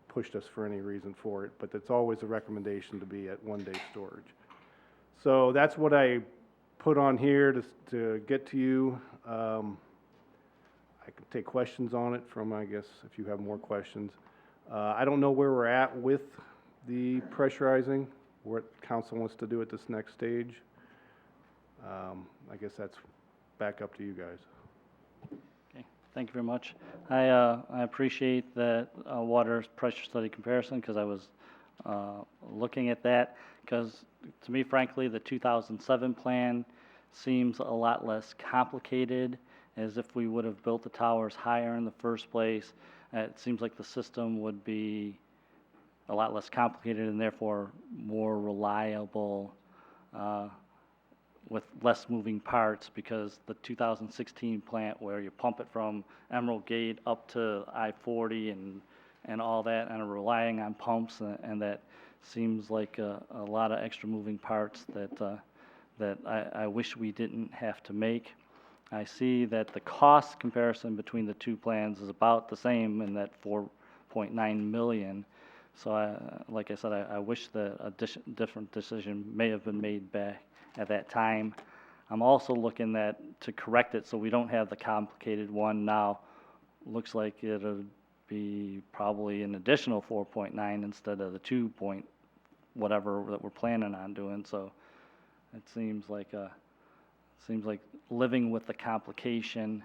pushed us for any reason for it, but it's always a recommendation to be at 1 day storage. So that's what I put on here to get to you. I can take questions on it from, I guess, if you have more questions. I don't know where we're at with the pressurizing, what council wants to do at this next stage. I guess that's back up to you guys. Okay, thank you very much. I appreciate that water pressure study comparison because I was looking at that because to me, frankly, the 2007 plan seems a lot less complicated as if we would have built the towers higher in the first place. It seems like the system would be a lot less complicated and therefore more reliable, with less moving parts, because the 2016 plant where you pump it from Emerald Gate up to I-40 and all that, and relying on pumps, and that seems like a lot of extra moving parts that I wish we didn't have to make. I see that the cost comparison between the two plans is about the same in that 4.9 million. So like I said, I wish that a different decision may have been made back at that time. I'm also looking to correct it so we don't have the complicated one now. Looks like it'll be probably an additional 4.9 instead of the 2 point whatever that we're planning on doing. So it seems like living with the complication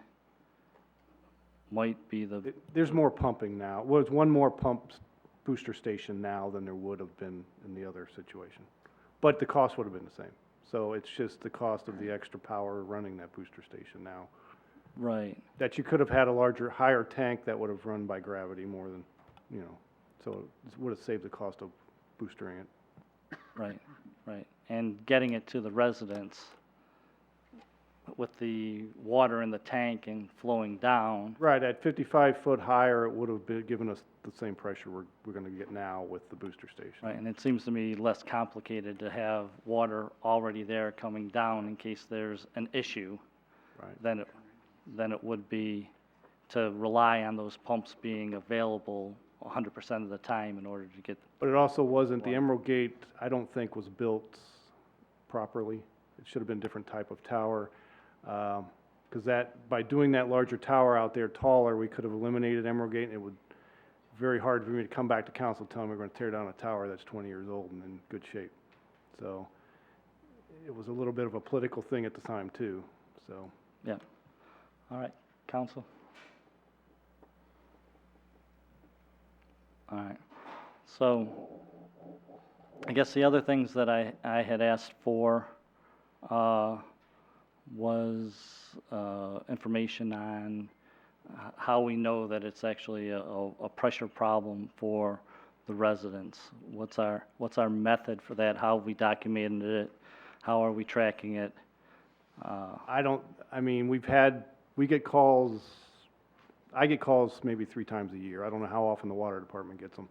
might be the. There's more pumping now. Well, there's one more booster station now than there would have been in the other situation. But the cost would have been the same. So it's just the cost of the extra power running that booster station now. Right. That you could have had a higher tank that would have run by gravity more than, so it would have saved the cost of boostering it. Right, right. And getting it to the residents with the water in the tank and flowing down. Right, at 55 foot higher, it would have given us the same pressure we're going to get now with the booster station. Right, and it seems to me less complicated to have water already there coming down in case there's an issue. Right. Than it would be to rely on those pumps being available 100% of the time in order to get. But it also wasn't, the Emerald Gate, I don't think was built properly. It should have been a different type of tower. Because by doing that larger tower out there taller, we could have eliminated Emerald Gate, and it would very hard for me to come back to council telling me we're going to tear down a tower that's 20 years old and in good shape. So it was a little bit of a political thing at the time too. So. Yeah. All right, council. All right. So I guess the other things that I had asked for was information on how we know that it's actually a pressure problem for the residents. What's our method for that? How have we documented it? How are we tracking it? We get calls, I get calls maybe 3 times a year. I don't know how often the water department gets them,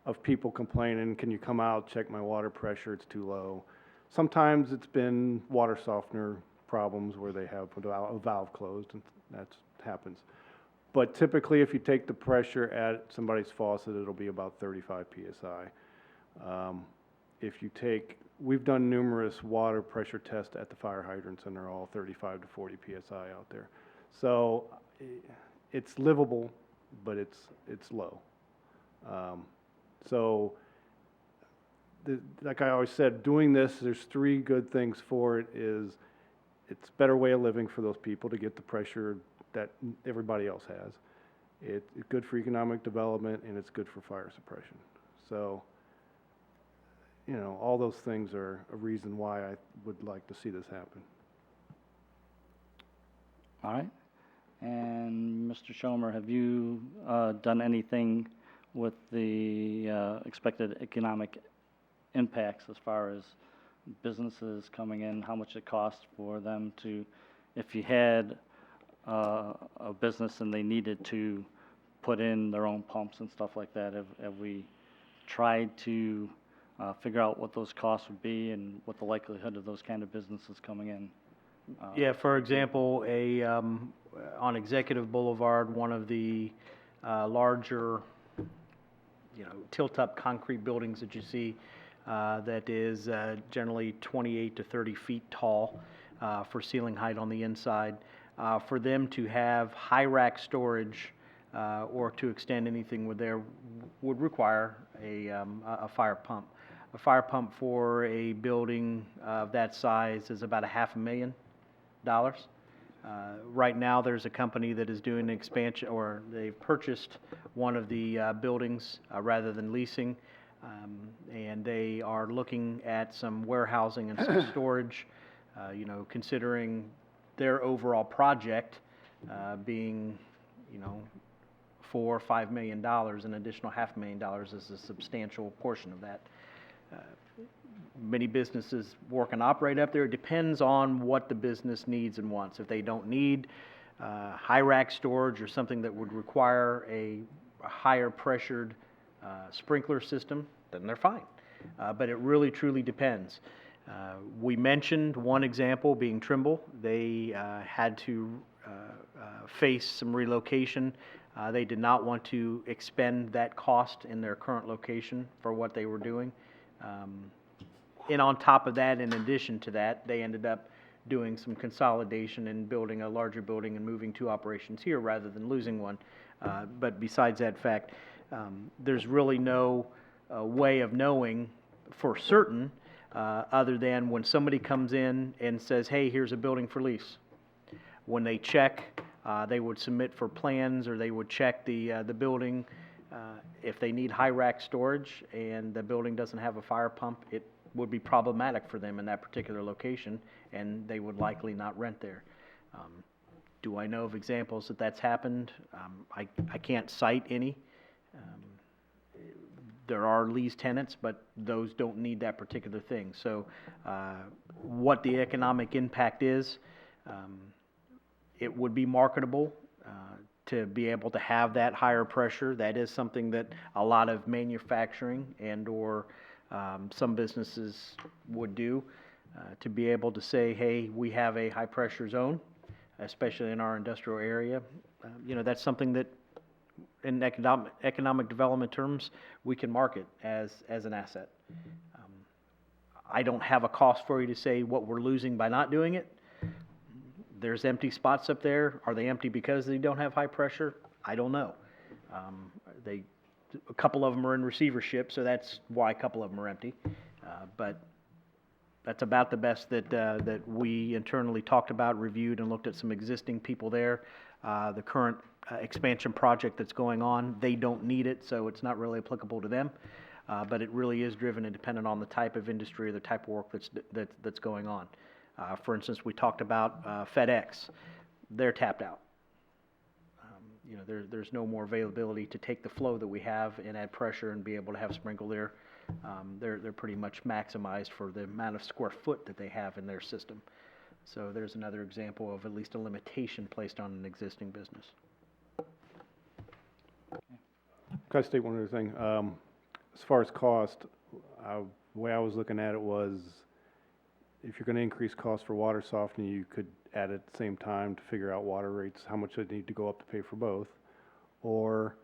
of people complaining, can you come out, check my water pressure, it's too low. Sometimes it's been water softener problems where they have a valve closed, and that happens. But typically, if you take the pressure at somebody's faucet, it'll be about 35 PSI. We've done numerous water pressure tests at the fire hydrants, and they're all 35 to 40 PSI out there. So it's livable, but it's low. Like I always said, doing this, there's 3 good things for it. It's a better way of living for those people to get the pressure that everybody else has. It's good for economic development, and it's good for fire suppression. So, all those things are a reason why I would like to see this happen. All right. And Mr. Schomer, have you done anything with the expected economic impacts as far as businesses coming in, how much it costs for them to, if you had a business and they needed to put in their own pumps and stuff like that, have we tried to figure out what those costs would be and what the likelihood of those kind of businesses coming in? Yeah, for example, on Executive Boulevard, one of the larger, tilt-up concrete buildings that you see that is generally 28 to 30 feet tall for ceiling height on the inside. For them to have high rack storage or to extend anything would require a fire pump. A fire pump for a building of that size is about $500,000. Right now, there's a company that is doing an expansion, or they've purchased one of the buildings rather than leasing, and they are looking at some warehousing and some storage, considering their overall project being, for $5 million, an additional $500,000 is a substantial portion of that. Many businesses work and operate up there. It depends on what the business needs and wants. If they don't need high rack storage or something that would require a higher pressured sprinkler system, then they're fine. But it really truly depends. We mentioned one example being Trimble. They had to face some relocation. They did not want to expend that cost in their current location for what they were doing. And on top of that, in addition to that, they ended up doing some consolidation and building a larger building and moving 2 operations here rather than losing one. But besides that fact, there's really no way of knowing for certain other than when somebody comes in and says, hey, here's a building for lease. When they check, they would submit for plans or they would check the building. If they need high rack storage and the building doesn't have a fire pump, it would be problematic for them in that particular location, and they would likely not rent there. Do I know of examples that that's happened? I can't cite any. There are lease tenants, but those don't need that particular thing. So what the economic impact is, it would be marketable to be able to have that higher pressure. That is something that a lot of manufacturing and or some businesses would do, to be able to say, hey, we have a high pressure zone, especially in our industrial area. That's something that in economic development terms, we can market as an asset. I don't have a cost for you to say what we're losing by not doing it. There's empty spots up there. Are they empty because they don't have high pressure? I don't know. A couple of them are in receivership, so that's why a couple of them are empty. But that's about the best that we internally talked about, reviewed, and looked at some existing people there. The current expansion project that's going on, they don't need it, so it's not really applicable to them. But it really is driven and dependent on the type of industry or the type of work that's going on. For instance, we talked about FedEx. They're tapped out. There's no more availability to take the flow that we have and add pressure and be able to have sprinkle there. They're pretty much maximized for the amount of square foot that they have in their system. So there's another example of at least a limitation placed on an existing business. Can I state one other thing? As far as cost, the way I was looking at it was, if you're going to increase cost for water softening, you could add at the same time to figure out water rates, how much they need to go up to pay for both. Or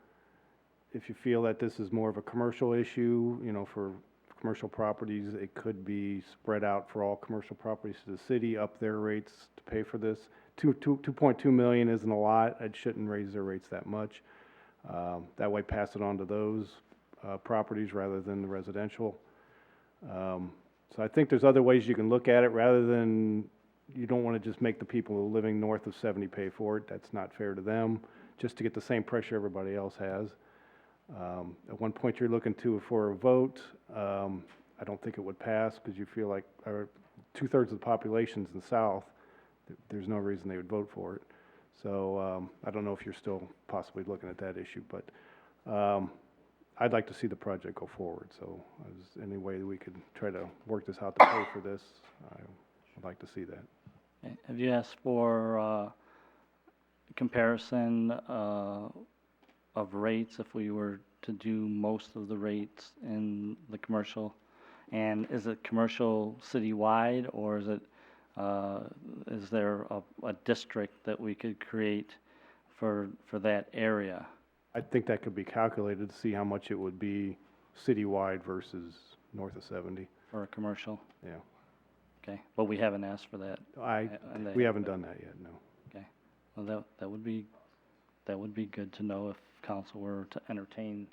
if you feel that this is more of a commercial issue, for commercial properties, it could be spread out for all commercial properties to the city, up their rates to pay for this. 2.2 million isn't a lot. It shouldn't raise their rates that much. That way, pass it on to those properties rather than the residential. So I think there's other ways you can look at it rather than, you don't want to just make the people living north of 70 pay for it. That's not fair to them, just to get the same pressure everybody else has. At one point you're looking for a vote. I don't think it would pass because you feel like 2/3 of the population's in the south. There's no reason they would vote for it. So I don't know if you're still possibly looking at that issue, but I'd like to see the project go forward. So any way that we could try to work this out to pay for this, I would like to see that. Okay. Have you asked for comparison of rates if we were to do most of the rates in the commercial? And is it commercial citywide, or is there a district that we could create for that area? I think that could be calculated to see how much it would be citywide versus north of 70. For a commercial? Yeah. Okay, but we haven't asked for that. We haven't done that yet, no. Okay, well, that would be good to know if council were to entertain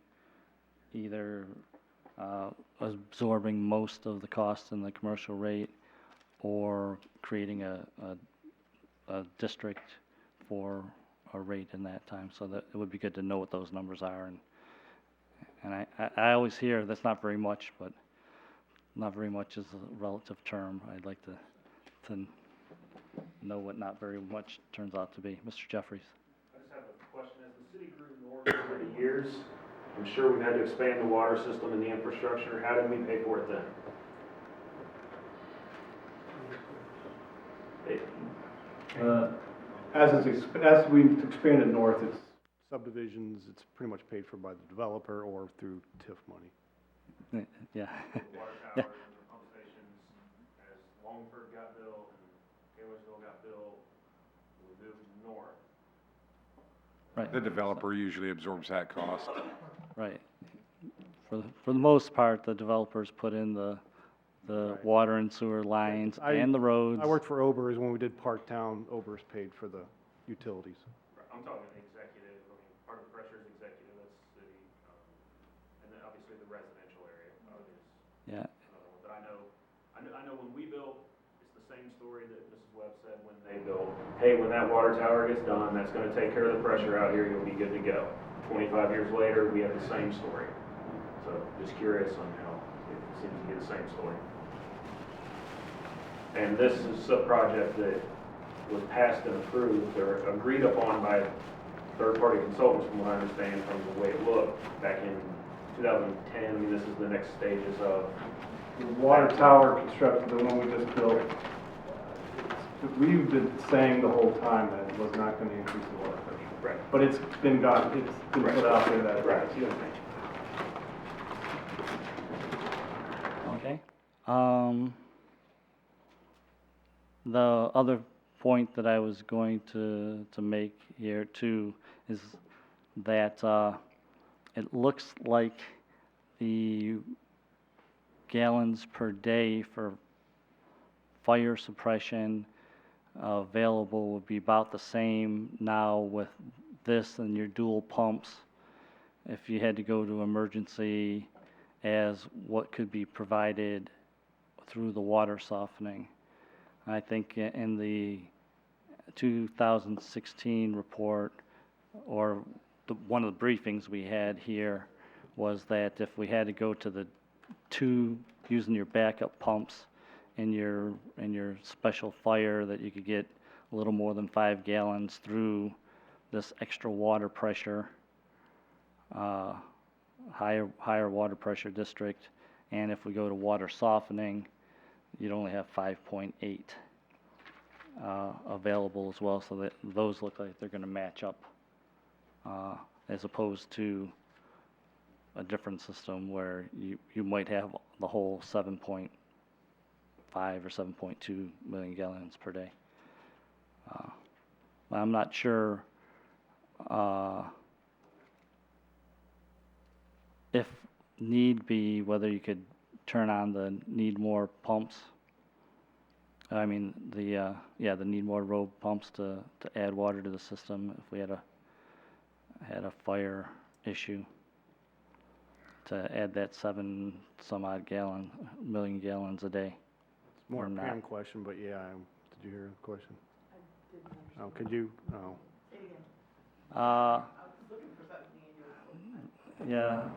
either absorbing most of the costs in the commercial rate or creating a district for a rate in that time, so that it would be good to know what those numbers are. And I always hear that's not very much, but not very much is a relative term. I'd like to know what not very much turns out to be. Mr. Jeffries. I just have a question. As the city grew north, years. I'm sure we've had to expand the water system and the infrastructure. How did we pay for it then? As we expanded north, it's subdivisions, it's pretty much paid for by the developer or through TIF money. Yeah. Water Yeah. towers and pump stations, as Longford got built and Taylorsville got built, we moved north. Right. The developer usually absorbs that cost. Right. For the most part, the developers put in the water and sewer lines and the roads. I worked for Ober's when we did Parktown. Ober's paid for the utilities. I'm talking executive, I mean, part of the pressure is executive, that's city, and then obviously the residential area, is Yeah. another one. But I know when we built, it's the same story that Mrs. Webb said when they built. Hey, when that water tower gets done, that's gonna take care of the pressure out here, you'll be good to go. 25 years later, we have the same story. So just curious on how it seems to be the same story. And this is a project that was passed and approved or agreed upon by third-party consultants, from what I understand, from the way it looked back in 2010. I mean, this is the next stages of. The water tower constructed, the one we just built, we've been saying the whole time that it was not going to increase the water pressure. Right. But it's been put out there that it Right. is. Okay. The other point that I was going to make here too is that it looks like the gallons per day for fire suppression available would be about the same now with this and your dual pumps, if you had to go to emergency, as what could be provided through the water softening. I think in the 2016 report, or one of the briefings we had here, was that if we had to go to the two, using your backup pumps in your special fire, that you could get a little more than 5 gallons through this extra water pressure, higher water pressure district. And if we go to water softening, you'd only have 5.8 available as well, so that those look like they're going to match up, as opposed to a different system where you might have the whole 7.5 or 7.2 million gallons per day. I'm not sure if need be, whether you could turn on the need more pumps. I mean, the need more road pumps to add water to the system if we had a fire issue, to add that 7 some odd million gallons a day. It's more or a not. Pam question, but yeah, did you hear the question? Oh, could you, oh. Yeah,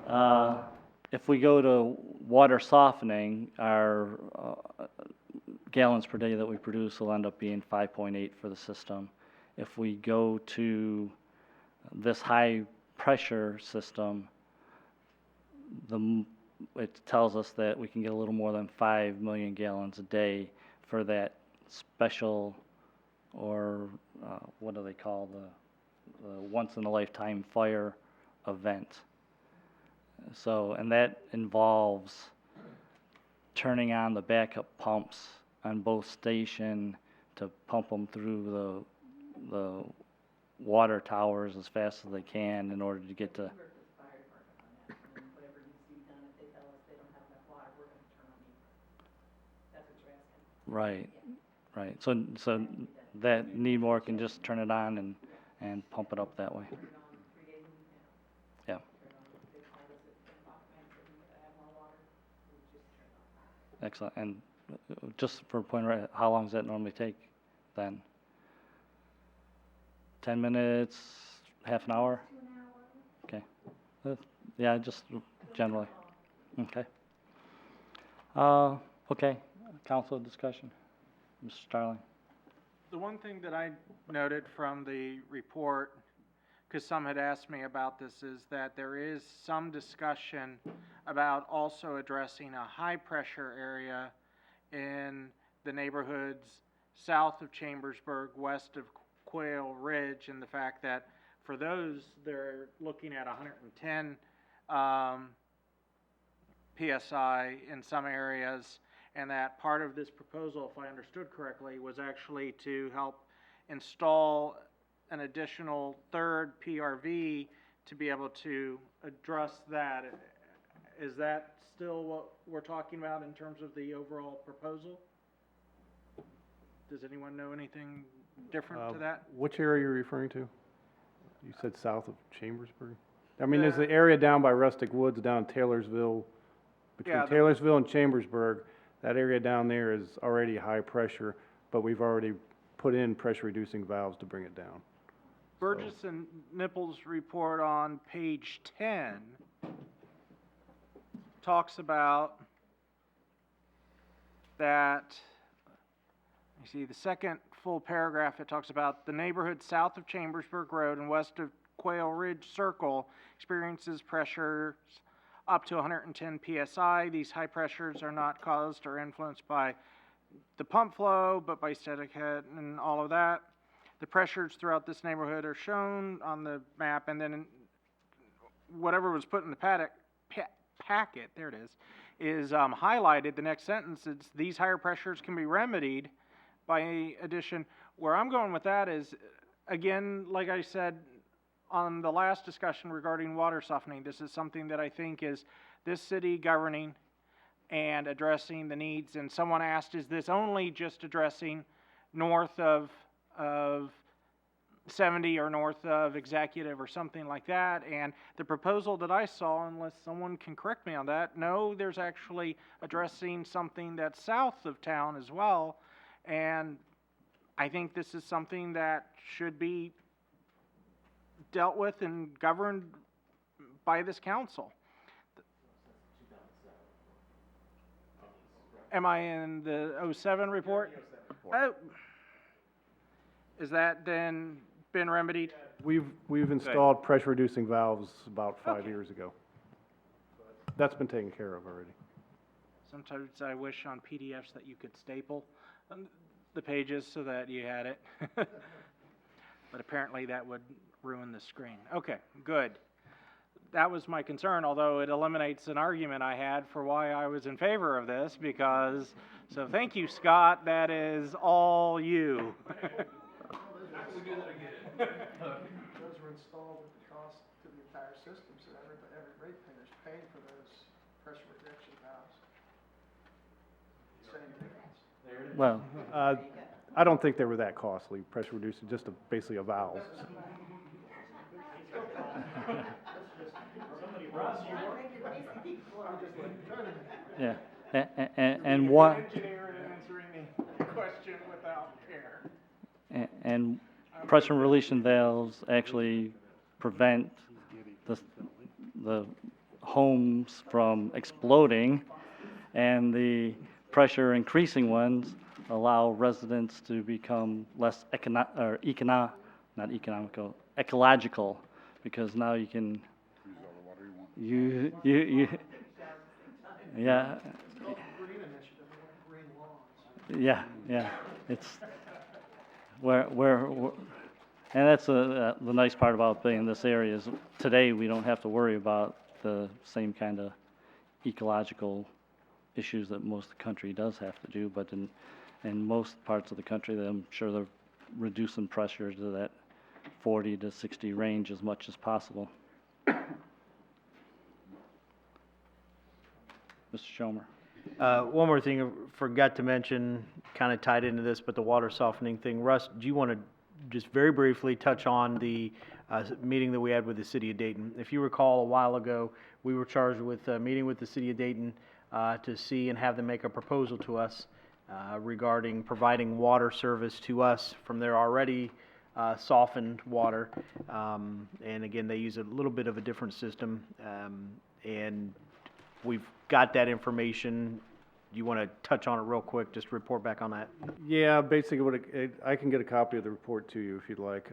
if we go to water softening, our gallons per day that we produce will end up being 5.8 for the system. If we go to this high pressure system, it tells us that we can get a little more than 5 million gallons a day for that special, or what do they call the once in a lifetime fire event. So, and that involves turning on the backup pumps on both station to pump them through the water towers as fast as they can in order to get to. Right, right. So that need more can just turn it on and pump it up that way. Yeah. Excellent. And just for a point, right, how long does that normally take then? 10 minutes, half an hour? Okay. Yeah, just generally. Okay. Okay. Council discussion. Mr. Starling. The one thing that I noted from the report because some had asked me about this, is that there is some discussion about also addressing a high-pressure area in the neighborhoods south of Chambersburg, west of Quail Ridge, and the fact that for those, they're looking at 110 PSI in some areas, and that part of this proposal, if I understood correctly, was actually to help install an additional third PRV to be able to address that. Is that still what we're talking about in terms of the overall proposal? Does anyone know anything different to that? Which area are you referring to? You said south of Chambersburg? I mean, there's the area down by Rustic Woods, down Taylorsville, between Yeah, Taylorsville and Chambersburg. That area down there is already high pressure, but we've already put in pressure reducing valves to bring it down. Burgess and Nipples' report on page 10 talks about that, you see the second full paragraph, it talks about the neighborhood south of Chambersburg Road and west of Quail Ridge Circle experiences pressures up to 110 PSI. These high pressures are not caused or influenced by the pump flow, but by static head and all of that. The pressures throughout this neighborhood are shown on the map, and then whatever was put in the packet, there it is highlighted. The next sentence is, these higher pressures can be remedied by addition. Where I'm going with that is, again, like I said on the last discussion regarding water softening, this is something that I think is this city governing and addressing the needs. And someone asked, is this only just addressing north of 70 or north of Executive or something like that? And the proposal that I saw, unless someone can correct me on that, no, there's actually addressing something that's south of town as well. And I think this is something that should be dealt with and governed by this council. Am I in the 07 report? Oh. Is that then been remedied? We've installed pressure reducing valves about 5 years ago. That's been taken care of already. Sometimes I wish on PDFs that you could staple the pages so that you had it. But apparently that would ruin the screen. Okay, good. That was my concern, although it eliminates an argument I had for why I was in favor of this, because, so thank you, Scott, that is all you. We do that again. Those were installed at the cost to the entire system, so every ratepayer's paying for those pressure reduction valves. Same difference. There it is. Well, I don't think they were that costly, pressure reducing, just basically a valve. Yeah, and what, Engineer answering the question without care. and pressure releasing valves actually prevent the homes from exploding, and the pressure increasing ones allow residents to become less ecological, because now you can, yeah. Yeah, it's, and that's the nice part about being in this area is today we don't have to worry about the same kind of ecological issues that most of the country does have to do, but in most parts of the country, I'm sure they're reducing pressure to that 40 to 60 range as much as possible. Mr. Schomer. One more thing I forgot to mention, kind of tied into this, but the water softening thing. Russ, do you want to just very briefly touch on the meeting that we had with the City of Dayton? If you recall, a while ago, we were charged with meeting with the City of Dayton to see and have them make a proposal to us regarding providing water service to us from their already softened water. And again, they use a little bit of a different system, and we've got that information. Do you want to touch on it real quick, just report back on that? Yeah, basically I can get a copy of the report to you if you'd like.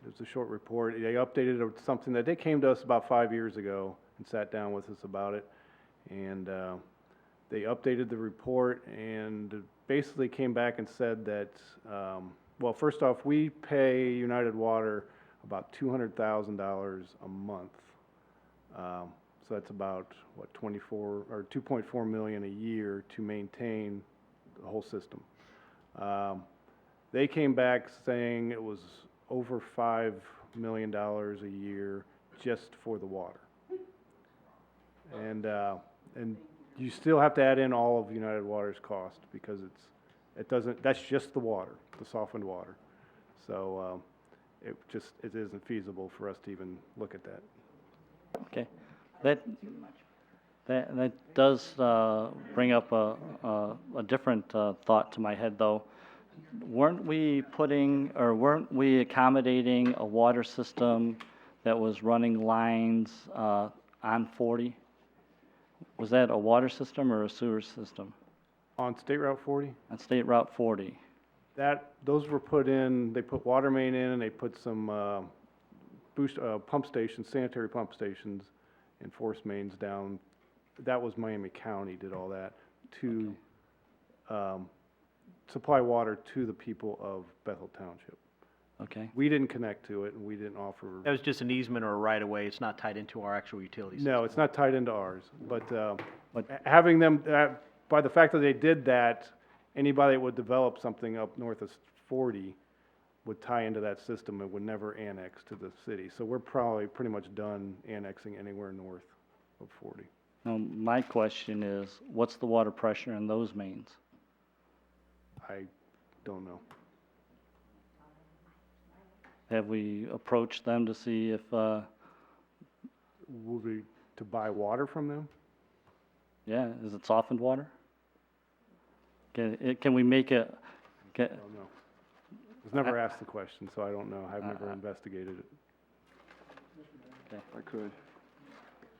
It was a short report. They updated something that they came to us about 5 years ago and sat down with us about it. And they updated the report and basically came back and said that, well, first off, we pay United Water about $200,000 a month. So that's about, what, 2.4 million a year to maintain the whole system. They came back saying it was over $5 million a year just for the water. And you still have to add in all of United Water's cost because that's just the water, the softened water. So it isn't feasible for us to even look at that. Okay. That does bring up a different thought to my head, though. Weren't we accommodating a water system that was running lines on 40? Was that a water system or a sewer system? On State Route 40? On State Route 40. Those were put in, they put water main in and they put some pump stations, sanitary pump stations and force mains down. That was Miami County did all that to supply water to the people of Bethel Township. Okay. We didn't connect to it and we didn't offer. That was just an easement or a right-of-way. It's not tied into our actual utility system. No, it's not tied into ours, but having them, by the fact that they did that, anybody that would develop something up north of 40 would tie into that system and would never annex to the city. So we're probably pretty much done annexing anywhere north of 40. Now, my question is, what's the water pressure in those mains? I don't know. Have we approached them to see if, Would we, to buy water from them? yeah, is it softened water? Can we make it, I don't know. I was never asked the question, so I don't know. I've never investigated it. okay. If I could.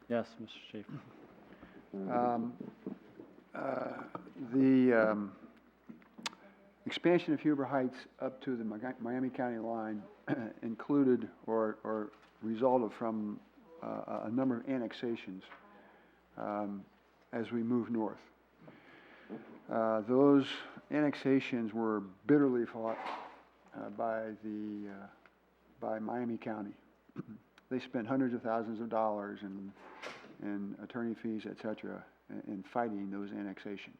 Yes, Mr. Schaefer. The expansion of Huber Heights up to the Miami County line included or resulted from a number of annexations as we move north. Those annexations were bitterly fought by Miami County. They spent hundreds of thousands of dollars in attorney fees, et cetera, in fighting those annexations.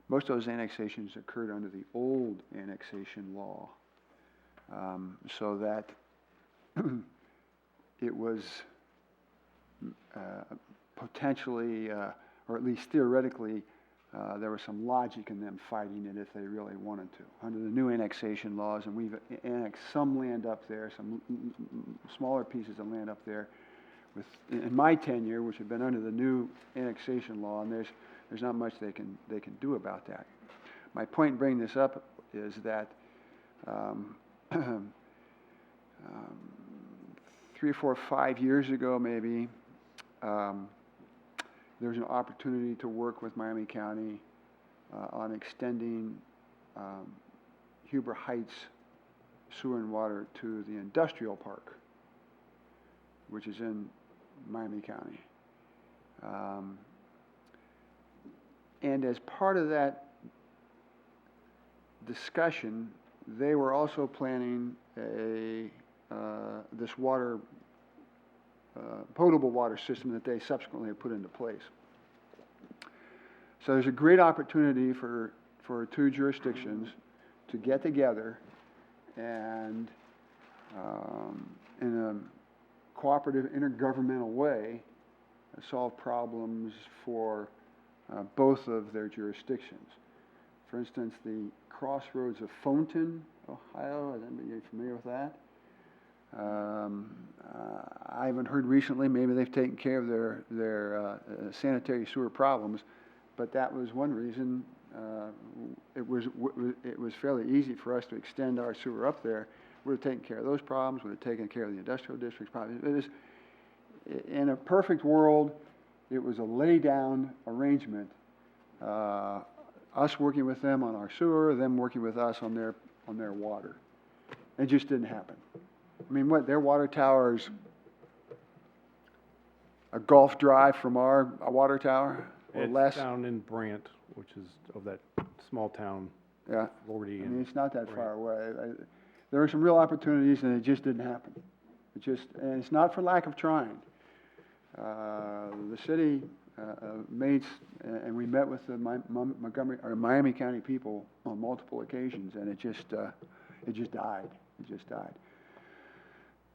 Most of those annexations occurred under the old annexation law, so that it was potentially, or at least theoretically, there was some logic in them fighting it if they really wanted to. Under the new annexation laws, and we've annexed some land up there, some smaller pieces of land up there, in my tenure, which have been under the new annexation law, and there's not much they can do about that. My point in bringing this up is that 3, 4, 5 years ago, maybe, there was an opportunity to work with Miami County on extending Huber Heights sewer and water to the industrial park, which is in Miami County. And as part of that discussion, they were also planning this water, potable water system that they subsequently put into place. So there's a great opportunity for two jurisdictions to get together and in a cooperative intergovernmental way solve problems for both of their jurisdictions. For instance, the crossroads of Fountain, Ohio, are you familiar with that? I haven't heard recently, maybe they've taken care of their sanitary sewer problems, but that was one reason it was fairly easy for us to extend our sewer up there. We would have taken care of those problems, we would have taken care of the industrial district's problems. It was, in a perfect world, it was a lay-down arrangement. Us working with them on our sewer, them working with us on their water. It just didn't happen. I mean, what, their water tower's a golf drive from our water tower, or It's less? down in Brant, which is of that small town, Yeah. Lordy I mean, and it's not that far away. There were some real opportunities, and it just didn't happen. And it's not for lack of trying. The city and we met with the Montgomery, or Miami County people on multiple occasions, and it just died. It just died.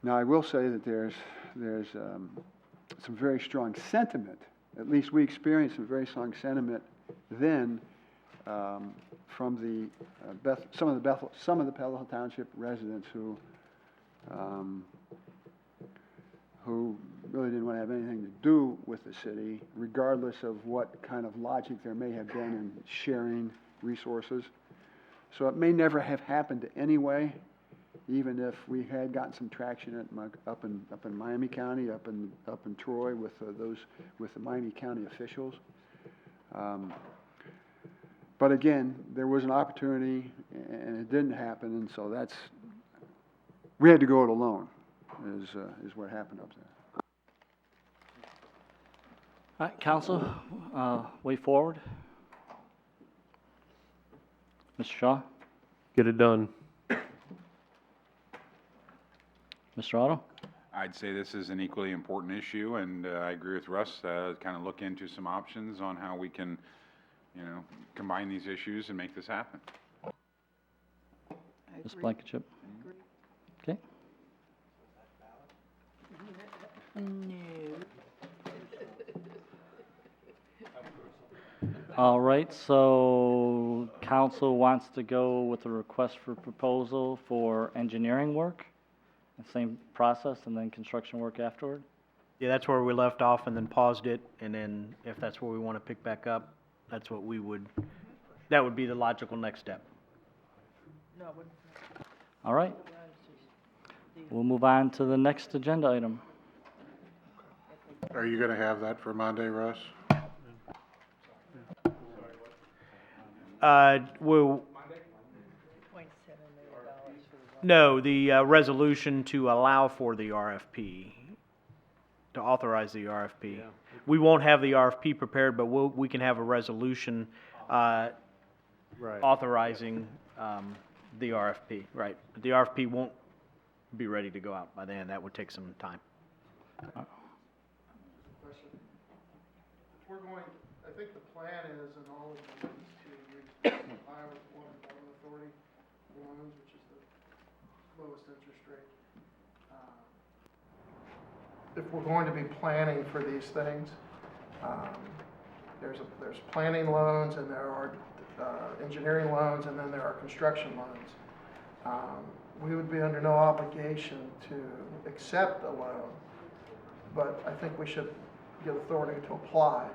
Now, I will say that there's some very strong sentiment. At least we experienced some very strong sentiment then from some of the Bethel Township residents who really didn't want to have anything to do with the city, regardless of what kind of logic there may have been in sharing resources. So it may never have happened anyway, even if we had gotten some traction up in Miami County, up in Troy with the Miami County officials. But again, there was an opportunity, and it didn't happen, and so we had to go it alone, is what happened up there. All right, council, way forward. Mr. Shaw? Get it done. Mr. Otto? I'd say this is an equally important issue, and I agree with Russ, kind of look into some options on how we can, combine these issues and make this happen. Ms. Blankenship? Okay. All right, so council wants to go with a request for proposal for engineering work, the same process, and then construction work afterward? Yeah, that's where we left off and then paused it, and then if that's where we want to pick back up, that's what that would be the logical next step. All right. We'll move on to the next agenda item. Are you gonna have that for Monday, Russ? No, the resolution to allow for the RFP, to authorize the RFP. We won't have the RFP prepared, but we can have a resolution authorizing the RFP, right? But the RFP won't be ready to go out by then. That would take some time. We're going, I think the plan is, and all of them, is to Iowa Water Development Authority loans, which is the lowest interest rate. If we're going to be planning for these things, there's planning loans, and there are engineering loans, and then there are construction loans. We would be under no obligation to accept a loan, but I think we should get authority to apply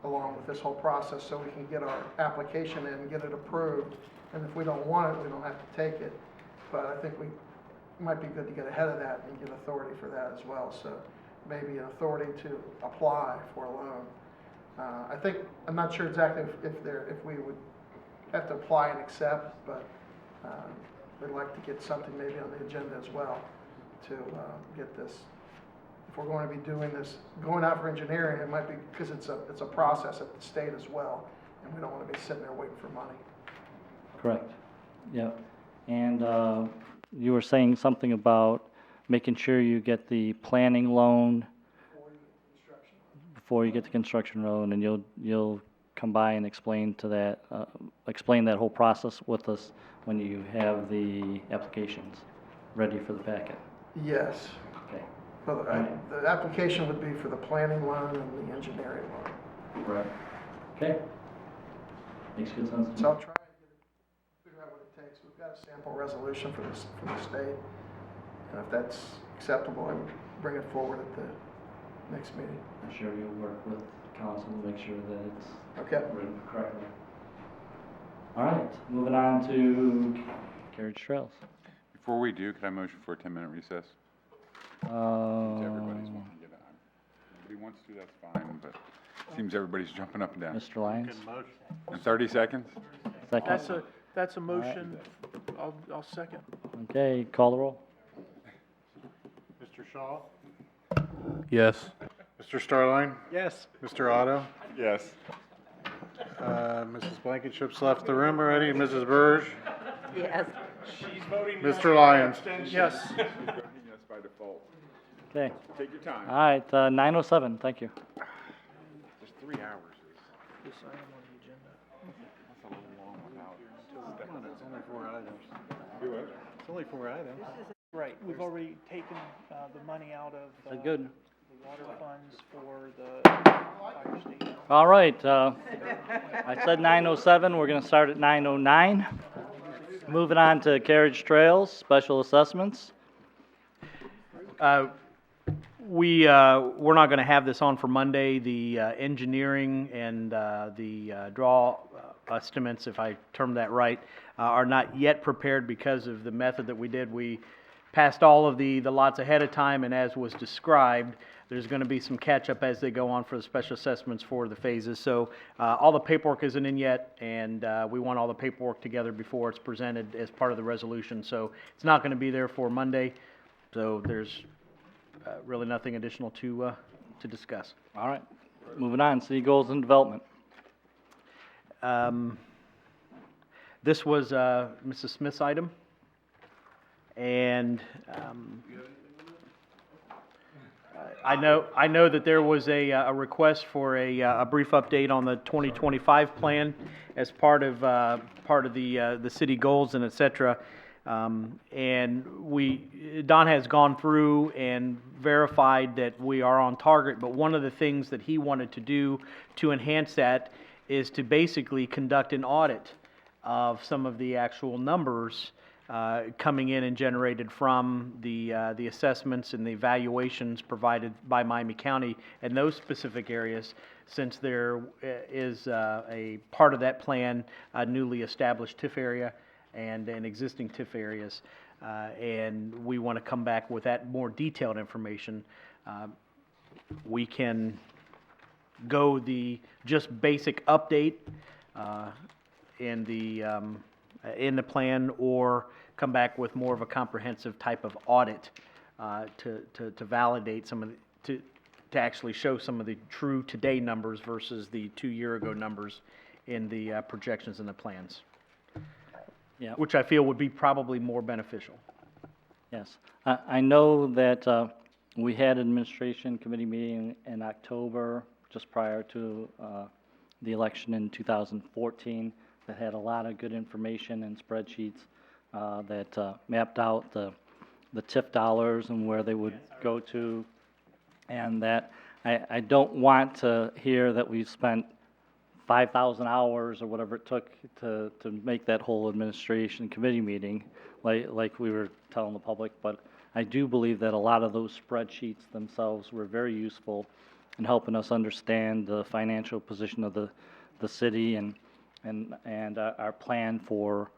along with this whole process, so we can get our application in and get it approved. And if we don't want it, we don't have to take it. But I think it might be good to get ahead of that and get authority for that as well. So maybe an authority to apply for a loan. I'm not sure exactly if we would have to apply and accept, but we'd like to get something maybe on the agenda as well to get this. If we're going to be doing this, going out for engineering, it might be because it's a process at the state as well, and we don't want to be sitting there waiting for money. Correct. Yeah. And you were saying something about making sure you get the planning loan before you get the construction loan, and you'll come by and explain that whole process with us when you have the applications ready for the packet. Yes. Okay. Well, the application would be for the planning loan and the engineering loan. Right. Okay. Makes good sense to me. So I'll try and figure out what it takes. We've got a sample resolution for the state, and if that's acceptable, I would bring it forward at the next meeting. I'm sure you'll work with council to make sure that it's written correctly. All right, moving on to carriage trails. Before we do, could I motion for a 10-minute recess? Everybody's wanting to get out. Nobody wants to, that's fine, but it seems everybody's jumping up and down. Mr. Lyons? In 30 seconds? Second. That's a motion. I'll second. Okay, call the roll. Mr. Shaw? Yes. Mr. Starline? Yes. Mr. Otto? Yes. Mrs. Blankenship's left the room already. Mrs. Burge? Yes. She's voting Mr. Lyons? yes. Yes by default. Okay, Take your time. all right, 9:07, thank you. Just 3 hours. This item on the agenda. That's a little long without. It's only 4 items. Do it. It's only 4 items. Right, we've already taken, the money out of, Is good? the water funds for the fire station. All right, I said 9:07, we're gonna start at 9:09. Moving on to carriage trails, special assessments. We're not going to have this on for Monday. The engineering and the draw estimates, if I term that right, are not yet prepared because of the method that we did. We passed all of the lots ahead of time, and as was described, there's going to be some catch-up as they go on for the special assessments for the phases. So all the paperwork isn't in yet, and we want all the paperwork together before it's presented as part of the resolution. So it's not going to be there for Monday, so there's really nothing additional to discuss. All right, moving on, city goals and development. This was Mrs. Smith's item, and I know that there was a request for a brief update on the 2025 plan as part of the city goals and et cetera. And Don has gone through and verified that we are on target, but one of the things that he wanted to do to enhance that is to basically conduct an audit of some of the actual numbers coming in and generated from the assessments and the evaluations provided by Miami County in those specific areas, since there is a part of that plan, a newly established TIF area and an existing TIF areas, and we want to come back with that more detailed information. We can go the just basic update in the plan, or come back with more of a comprehensive type of audit to validate some of the, to actually show some of the true today numbers versus the 2 year ago numbers in the projections and the plans. Yeah. Which I feel would be probably more beneficial. Yes, I know that we had an administration committee meeting in October, just prior to the election in 2014, that had a lot of good information and spreadsheets that mapped out the TIF dollars and where they would go to, and that I don't want to hear that we've spent 5,000 hours or whatever it took to make that whole administration committee meeting, like we were telling the public, but I do believe that a lot of those spreadsheets themselves were very useful in helping us understand the financial position of the city and our plan for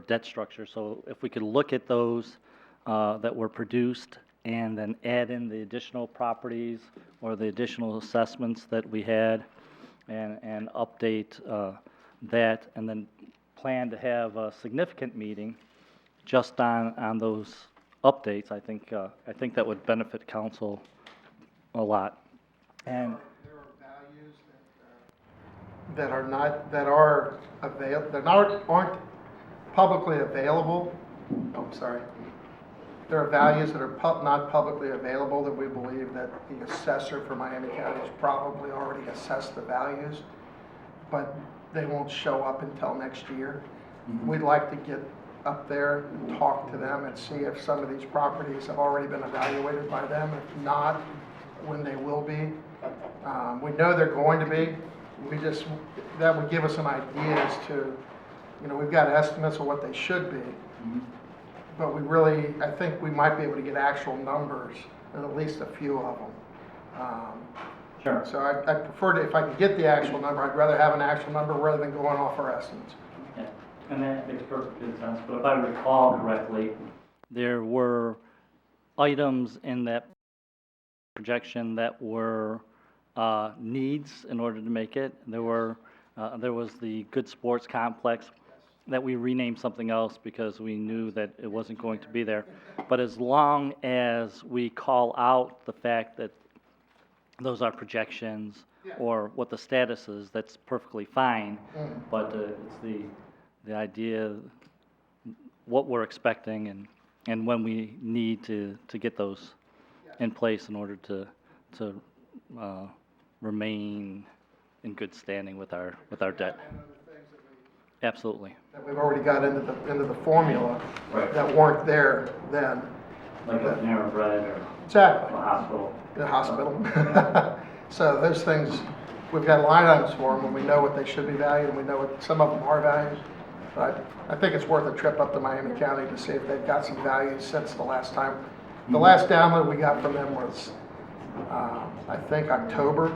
debt structure. So if we could look at those that were produced and then add in the additional properties or the additional assessments that we had, and update that, and then plan to have a significant meeting just on those updates, I think that would benefit council a lot. And There are values that aren't publicly available. Oh, I'm sorry. There are values that are not publicly available that we believe that the assessor for Miami County has probably already assessed the values, but they won't show up until next year. We'd like to get up there and talk to them and see if some of these properties have already been evaluated by them. If not, when they will be. We know they're going to be. That would give us an idea as to, we've got estimates of what they should be. But I think we might be able to get actual numbers in at least a few of them. Sure. So I prefer to, if I could get the actual number, I'd rather have an actual number rather than going off our estimates. yeah, and that makes perfect good sense, but if I recall correctly, there were items in that projection that were needs in order to make it. There was the good sports complex, that we rename something else because we knew that it wasn't going to be there. But as long as we call out the fact that those are projections or what the status is, that's perfectly fine. But it's the idea, what we're expecting and when we need to get those in place in order to remain in good standing with our debt. Absolutely. That we've already got into the formula that weren't there then. Like a Panera Bread or Exactly. a hospital. The hospital. So those things, we've got line items for them, and we know what they should be valued, and we know what some of them are valued. But I think it's worth a trip up to Miami County to see if they've got some values since the last time. The last download we got from them was, I think, October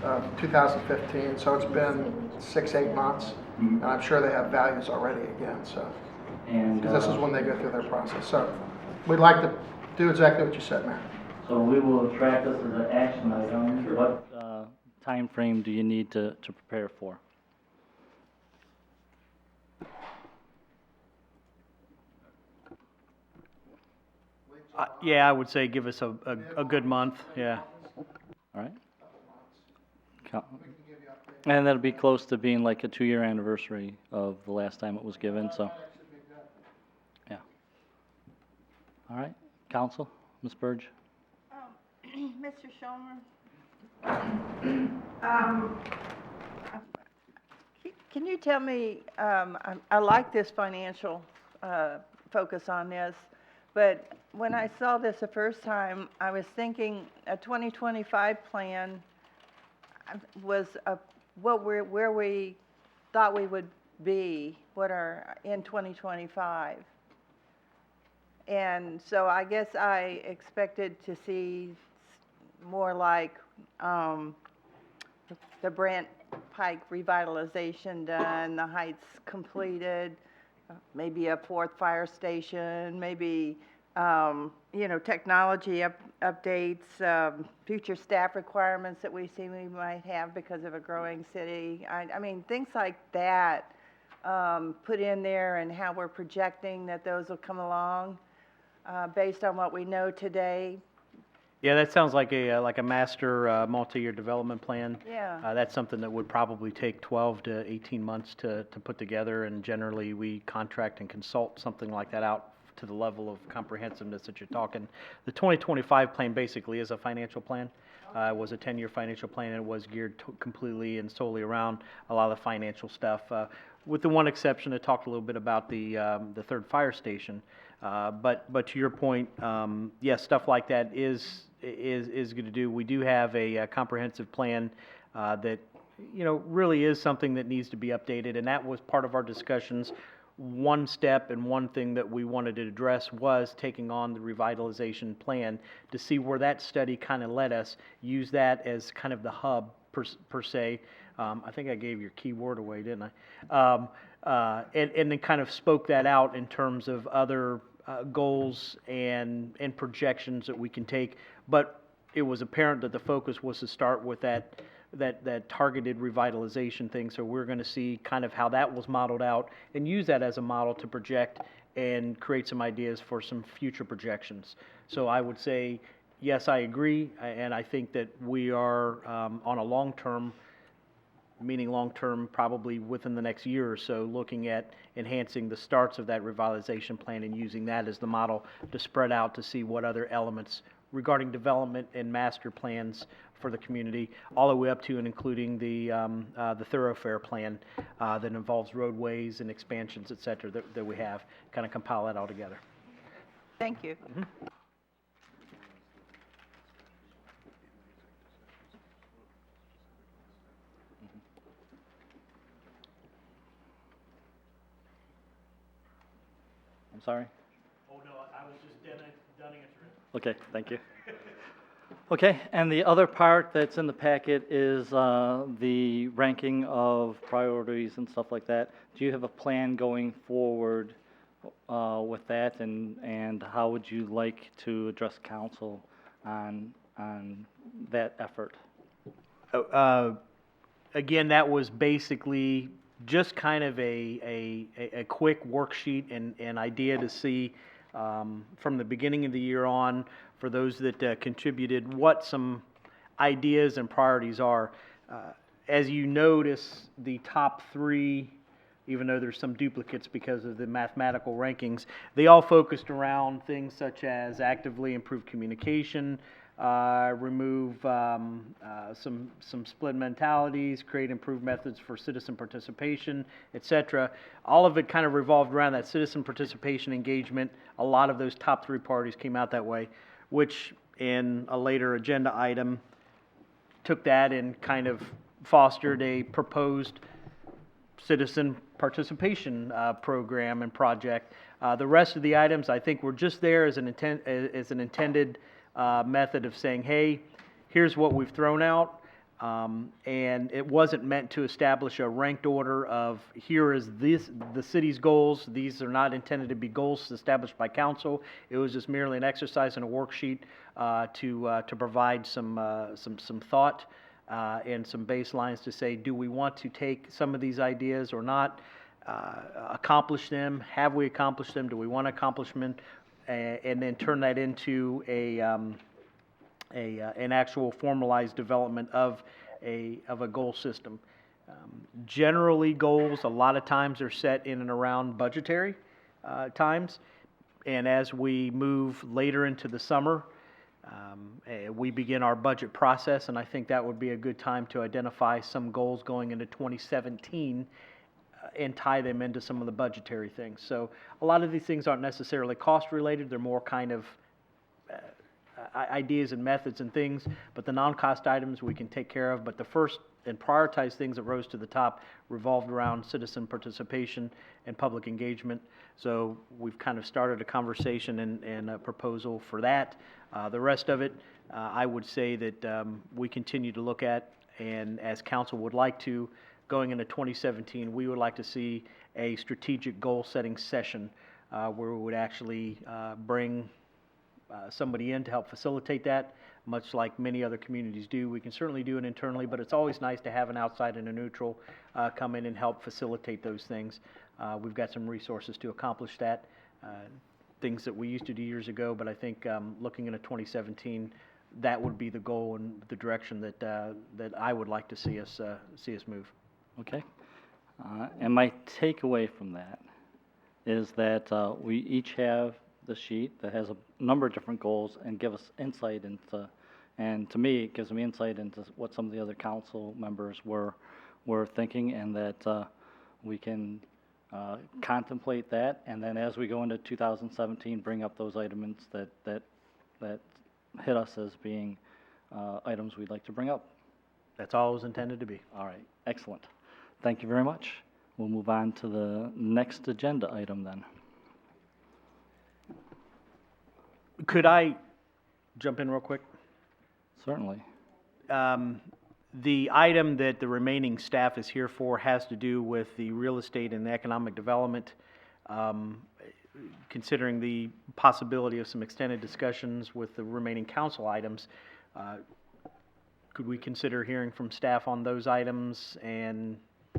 of 2015. So it's been 6-8 months, and I'm sure they have values already again. So, And, because this is when they go through their process. So we'd like to do exactly what you said, Mayor. So we will track this as an action item. What time frame do you need to prepare for? Yeah, I would say give us a good month, yeah. All right? And that'll be close to being like a 2-year anniversary of the last time it was given, so. Yeah. All right, council, Ms. Burge? Mr. Schomer, can you tell me, I like this financial focus on this, but when I saw this the first time, I was thinking a 2025 plan was where we thought we would be, in 2025. And so I guess I expected to see more like the Brent Pike revitalization done, the Heights completed, maybe a 4th fire station, maybe, technology updates, future staff requirements that we see we might have because of a growing city. I mean, things like that put in there and how we're projecting that those will come along based on what we know today. Yeah, that sounds like a master multi-year development plan. Yeah. That's something that would probably take 12 to 18 months to put together, and generally we contract and consult something like that out to the level of comprehensiveness that you're talking. The 2025 plan basically is a financial plan. It was a 10-year financial plan, and it was geared completely and solely around a lot of the financial stuff. With the one exception, I talked a little bit about the 3rd fire station. But to your point, yes, stuff like that is good to do. We do have a comprehensive plan that, really is something that needs to be updated, and that was part of our discussions. One step and one thing that we wanted to address was taking on the revitalization plan to see where that study kind of led us, use that as kind of the hub per se. I think I gave your key word away, didn't I? And then kind of spoke that out in terms of other goals and projections that we can take. But it was apparent that the focus was to start with that targeted revitalization thing. So we're going to see kind of how that was modeled out and use that as a model to project and create some ideas for some future projections. So I would say, yes, I agree, and I think that we are on a long-term, meaning long-term probably within the next year or so, looking at enhancing the starts of that revitalization plan and using that as the model to spread out to see what other elements regarding development and master plans for the community, all the way up to and including the thoroughfare plan that involves roadways and expansions, et cetera, that we have, kind of compile that all together. Thank you. Mm-hmm. I'm sorry? Oh, no, I was just done answering. Okay, thank you. Okay, and the other part that's in the packet is the ranking of priorities and stuff like that. Do you have a plan going forward with that, and how would you like to address council on that effort? Again, that was basically just kind of a quick worksheet and idea to see from the beginning of the year on, for those that contributed, what some ideas and priorities are. As you notice, the top three, even though there's some duplicates because of the mathematical rankings, they all focused around things such as actively improve communication, remove some split mentalities, create improved methods for citizen participation, etc. All of it kind of revolved around that citizen participation engagement. A lot of those top three priorities came out that way, which in a later agenda item took that and kind of fostered a proposed citizen participation program and project. The rest of the items, I think, were just there as an intended method of saying, hey, here's what we've thrown out, and it wasn't meant to establish a ranked order of here is the city's goals. These are not intended to be goals established by council. It was just merely an exercise and a worksheet to provide some thought and some baselines to say, do we want to take some of these ideas or not, accomplish them? Have we accomplished them? Do we want to accomplish them? And then turn that into an actual formalized development of a goal system. Generally, goals a lot of times are set in and around budgetary times, and as we move later into the summer, we begin our budget process, and I think that would be a good time to identify some goals going into 2017 and tie them into some of the budgetary things. So a lot of these things aren't necessarily cost related, they're more kind of ideas and methods and things, but the non-cost items we can take care of. But the first and prioritized things that rose to the top revolved around citizen participation and public engagement. So we've kind of started a conversation and a proposal for that. The rest of it, I would say that we continue to look at, and as council would like to, going into 2017, we would like to see a strategic goal-setting session where we would actually bring somebody in to help facilitate that, much like many other communities do. We can certainly do it internally, but it's always nice to have an outside and a neutral come in and help facilitate those things. We've got some resources to accomplish that, things that we used to do years ago, but I think looking into 2017, that would be the goal and the direction that I would like to see us move. Okay. And my takeaway from that is that we each have the sheet that has a number of different goals and give us insight into, and to me, it gives me insight into what some of the other council members were thinking, and that we can contemplate that, and then as we go into 2017, bring up those items that hit us as being items we'd like to bring up. That's all it was intended to be. All right, excellent. Thank you very much. We'll move on to the next agenda item then. Could I jump in real quick? Certainly. The item that the remaining staff is here for has to do with the real estate and economic development, considering the possibility of some extended discussions with the remaining council items. Could we consider hearing from staff on those items, and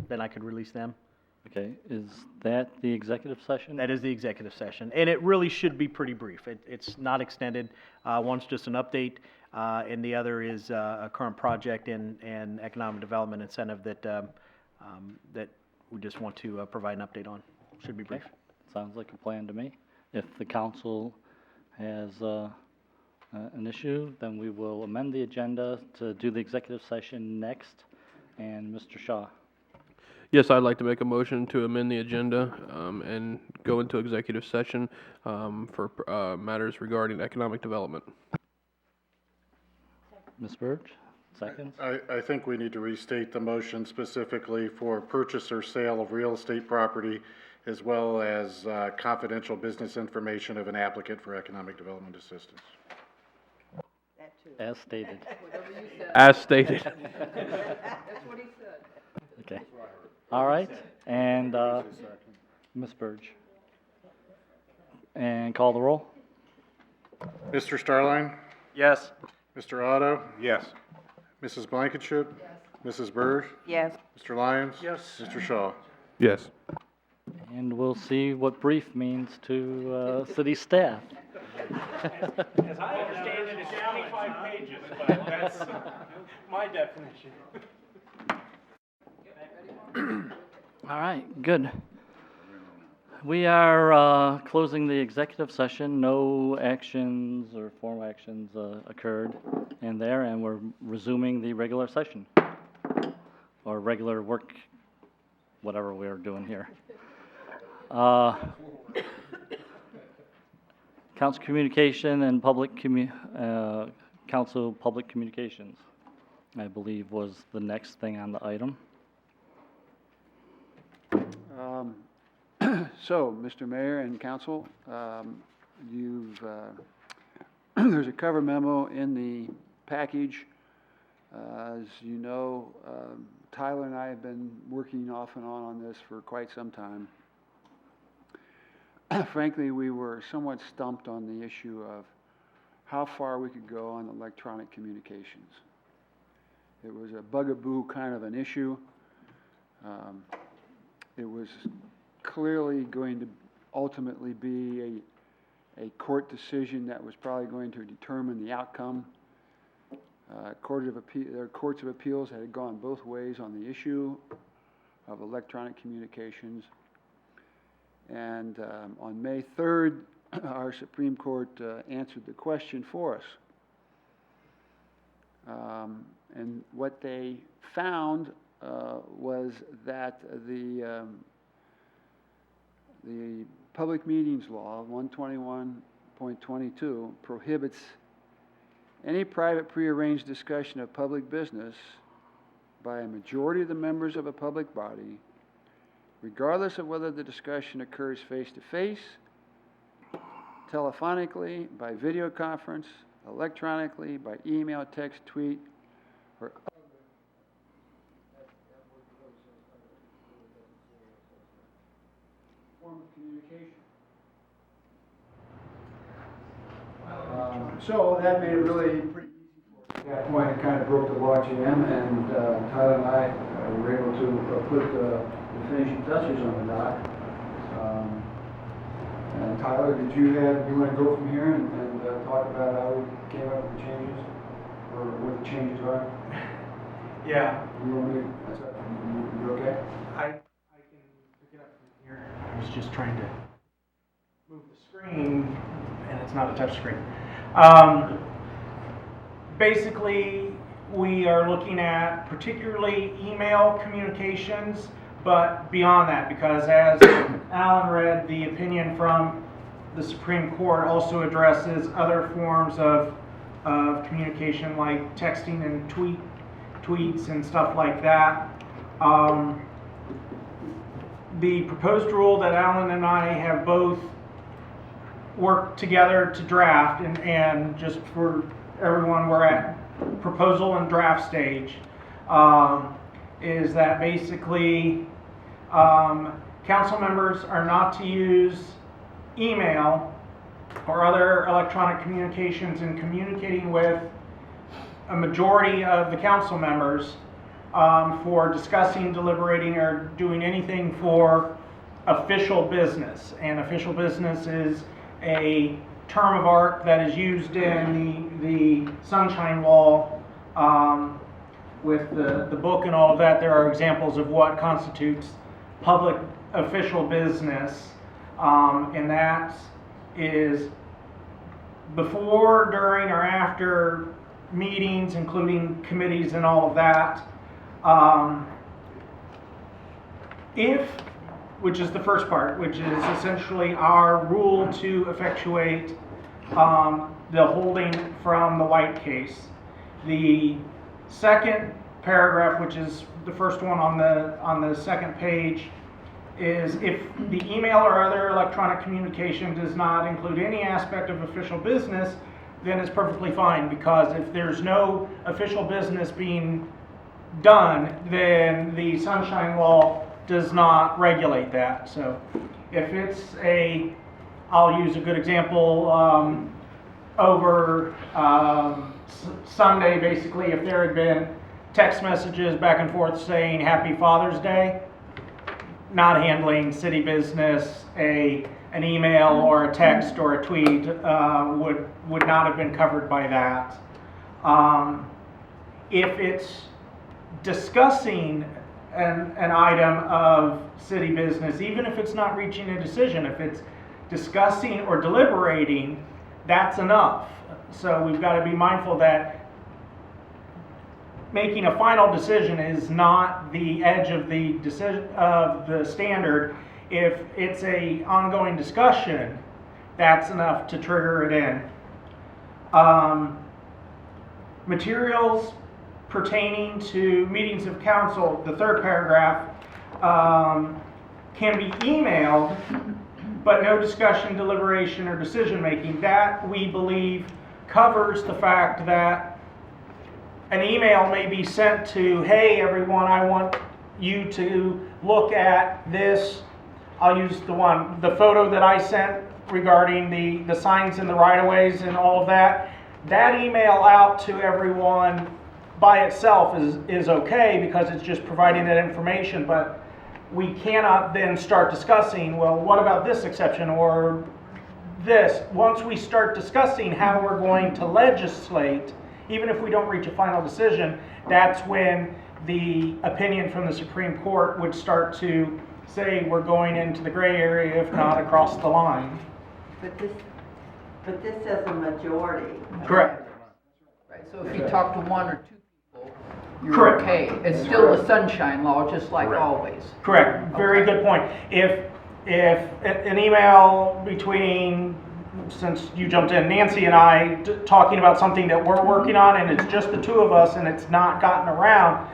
then I could release them? Okay, is that the executive session? That is the executive session, and it really should be pretty brief. It's not extended. One's just an update, and the other is a current project and economic development incentive that we just want to provide an update on. Should be brief. Okay. Sounds like a plan to me. If the council has an issue, then we will amend the agenda to do the executive session next. And Mr. Shaw. Yes, I'd like to make a motion to amend the agenda and go into executive session for matters regarding economic development. Ms. Burge, seconds? I think we need to restate the motion specifically for purchase or sale of real estate property, as well as confidential business information of an applicant for economic development assistance. As stated. Whatever you said. As stated. That's what he said. Okay. All right, and Ms. Burge. And call the roll. Mr. Starline? Yes. Mr. Otto? Yes. Mrs. Blankenship? Mrs. Burge? Yes. Mr. Lyons? Yes. Mr. Shaw? Yes. And we'll see what brief means to city staff. As I understand it, it's 25 pages, but that's my definition. All right, good. We are closing the executive session. No actions or formal actions occurred in there, and we're resuming the regular session, or regular work, whatever we're doing here. Council communication and council public communications, I believe, was the next thing on the item. So, Mr. Mayor and council, there's a cover memo in the package. As you know, Tyler and I have been working off and on this for quite some time. Frankly, we were somewhat stumped on the issue of how far we could go on electronic communications. It was a bugaboo kind of an issue. It was clearly going to ultimately be a court decision that was probably going to determine the outcome. Courts of appeals had gone both ways on the issue of electronic communications. And on May 3rd, our Supreme Court answered the question for us. And what they found was that the Public Meetings Law, 121.22, prohibits any private prearranged discussion of public business by a majority of the members of a public body, regardless of whether the discussion occurs face-to-face, telephonically, by video conference, electronically, by email, text, tweet, or form of communication. So that made it really pretty easy for us. At that point, it kind of broke the logjam, and Tyler and I were able to put the finishing touches on the dock. And Tyler, you want to go from here and talk about how we came up with the changes, or what the changes are? Yeah. You want me? You okay? I can pick it up from here. I was just trying to move the screen, and it's not a touch screen. Basically, we are looking at particularly email communications, but beyond that, because as Alan read, the opinion from the Supreme Court also addresses other forms of communication, like texting and tweets and stuff like that. The proposed rule that Alan and I have both worked together to draft, and just for everyone, we're at proposal and draft stage, is that basically council members are not to use email or other electronic communications in communicating with a majority of the council members for discussing, deliberating, or doing anything for official business. And official business is a term of art that is used in the Sunshine Law with the book and all of that. There are examples of what constitutes public official business, and that is before, during, or after meetings, including committees and all of that. Which is the first part, which is essentially our rule to effectuate the holding from the White case. The second paragraph, which is the first one on the second page, is if the email or other electronic communication does not include any aspect of official business, then it's perfectly fine, because if there's no official business being done, then the Sunshine Law does not regulate that. So if it's I'll use a good example, over Sunday, basically, if there had been text messages back and forth saying Happy Father's Day, not handling city business, an email or a text or a tweet would not have been covered by that. If it's discussing an item of city business, even if it's not reaching a decision, if it's discussing or deliberating, that's enough. So we've got to be mindful that making a final decision is not the edge of the decision of the standard. If it's a ongoing discussion, that's enough to trigger it in. Materials pertaining to meetings of council, the third paragraph, can be emailed, but no discussion, deliberation, or decision making. That, we believe, covers the fact that an email may be sent to, hey everyone, I want you to look at this. I'll use the photo that I sent regarding the signs in the right-of-ways and all of that. That email out to everyone by itself is okay because it's just providing that information, but we cannot then start discussing, well, what about this exception or this? Once we start discussing how we're going to legislate, even if we don't reach a final decision, that's when the opinion from the Supreme Court would start to say we're going into the gray area, if not across the line. But this says a majority. Correct. Right, so if you talk to one or two people, you're Correct. okay. It's still the sunshine law, just like always. Correct. Very good point. If an email between, since you jumped in, Nancy and I talking about something that we're working on and it's just the two of us and it's not gotten around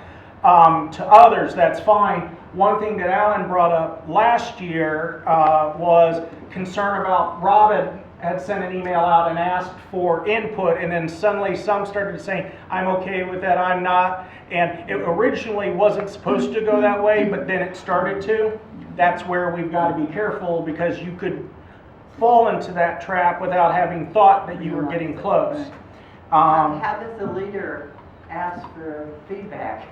to others, that's fine. One thing that Alan brought up last year was concern about Robin had sent an email out and asked for input, and then suddenly some started saying, I'm okay with that, I'm not. And it originally wasn't supposed to go that way, but then it started to. That's where we've got to be careful, because you could fall into that trap without having thought that you were getting close. How does the leader ask for feedback?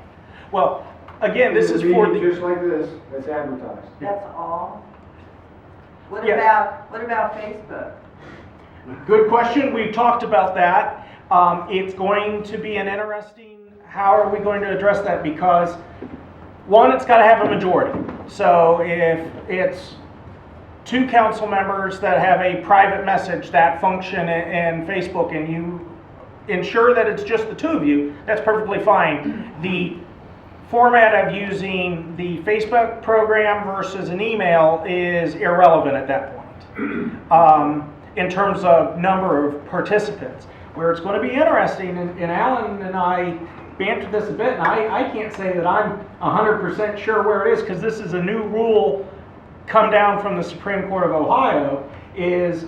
Well, again, this is for the... Just like this, that's advertised. That's all? What Yes. about Facebook? Good question. We talked about that. It's going to be an interesting, how are we going to address that? Because one, it's got to have a majority. So if it's two council members that have a private message that function in Facebook and you ensure that it's just the two of you, that's perfectly fine. The format of using the Facebook program versus an email is irrelevant at that point. In terms of number of participants. Where it's going to be interesting, and Alan and I bantered this a bit, and I can't say that I'm 100% sure where it is, because this is a new rule come down from the Supreme Court of Ohio, is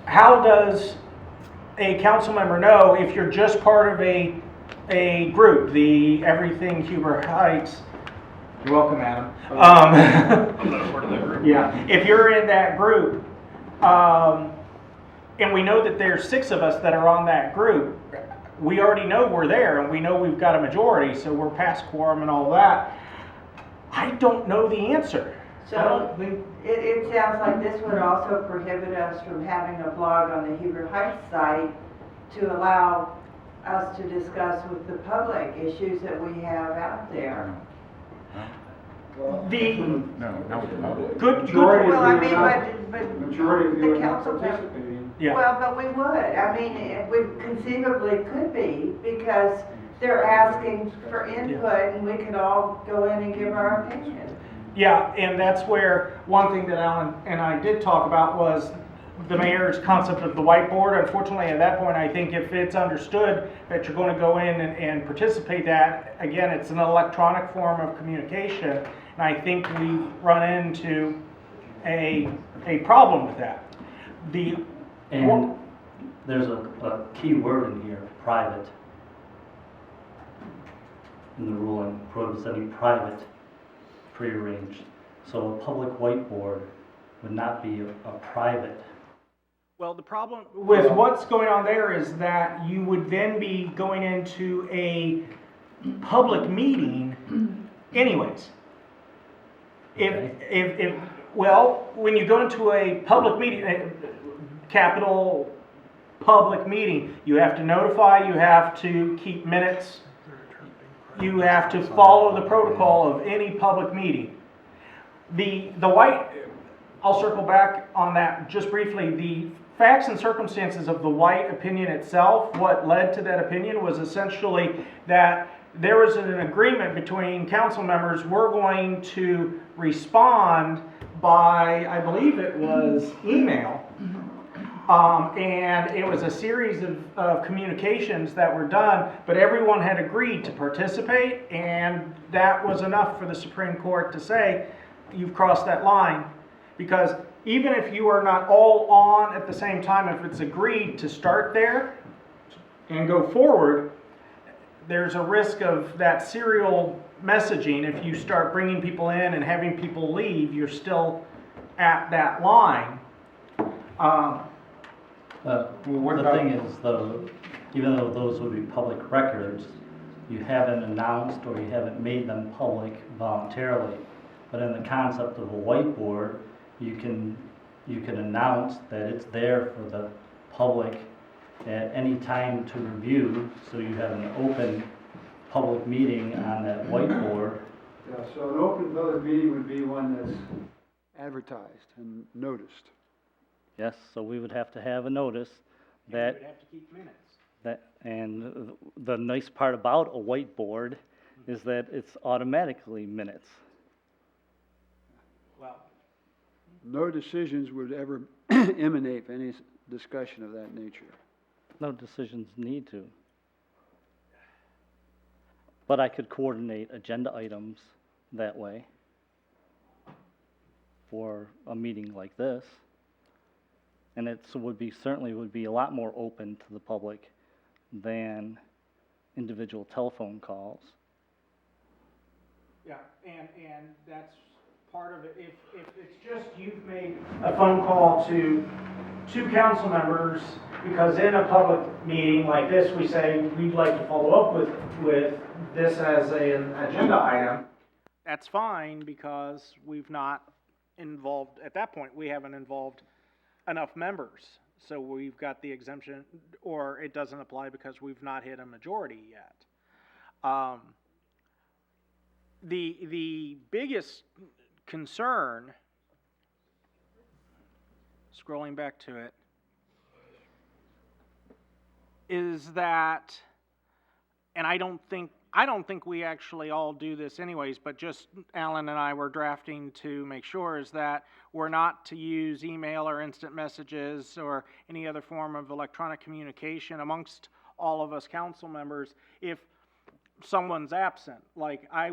how does a council member know if you're just part of a group, the Everything Huber Heights? You're welcome, Adam. I'm not part of that group. Yeah, if you're in that group, and we know that there's 6 of us that are on that group, we already know we're there and we know we've got a majority, so we're past quorum and all that. I don't know the answer. So it sounds like this would also prohibit us from having a blog on the Huber Heights site to allow us to discuss with the public issues that we have out there. The not with the public. Good. Well, I mean, but Majority of you the are not council participating. Yeah. Well, but we would. I mean, we conceivably could be, because they're asking for input and we could all go in and give our opinion. Yeah, and that's where one thing that Alan and I did talk about was the mayor's concept of the whiteboard. Unfortunately, at that point, I think if it's understood that you're going to go in and participate that, again, it's an electronic form of communication, and I think we've run into a problem with that. And there's a key word in here, private. In the ruling, prohibits any private prearranged. So a public whiteboard would not be a private. Well, the problem with what's going on there is that you would then be going into a public meeting anyways. Well, when you go into a public meeting, capital public meeting, you have to notify, you have to keep minutes, you have to follow the protocol of any public meeting. The white, I'll circle back on that just briefly. The facts and circumstances of the White opinion itself, what led to that opinion was essentially that there was an agreement between council members. We're going to respond by, I believe it was email. And it was a series of communications that were done, but everyone had agreed to participate, and that was enough for the Supreme Court to say, you've crossed that line. Because even if you are not all on at the same time, if it's agreed to start there and go forward, there's a risk of that serial messaging. If you start bringing people in and having people leave, you're still at that line. The thing is, though, even though those would be public records, you haven't announced or you haven't made them public voluntarily. But in the concept of a whiteboard, you can announce that it's there for the public at any time to review, so you have an open public meeting on that whiteboard. Yeah, so an open public meeting would be one that's advertised and noticed. Yes, so we would have to have a notice that. You would have to keep minutes. And the nice part about a whiteboard is that it's automatically minutes. Well, No decisions would ever emanate from any discussion of that nature. No decisions need to. But I could coordinate agenda items that way for a meeting like this. And it certainly would be a lot more open to the public than individual telephone calls. yeah, and that's part of it. If it's just you've made a phone call to two council members, because in a public meeting like this, we say we'd like to follow up with this as an agenda item, that's fine, because we've not involved, at that point, we haven't involved enough members. So we've got the exemption, or it doesn't apply because we've not hit a majority yet. The biggest concern, scrolling back to it, is that, and I don't think we actually all do this anyways, but just Alan and I were drafting to make sure, is that we're not to use email or instant messages or any other form of electronic communication amongst all of us council members if someone's absent. Like, I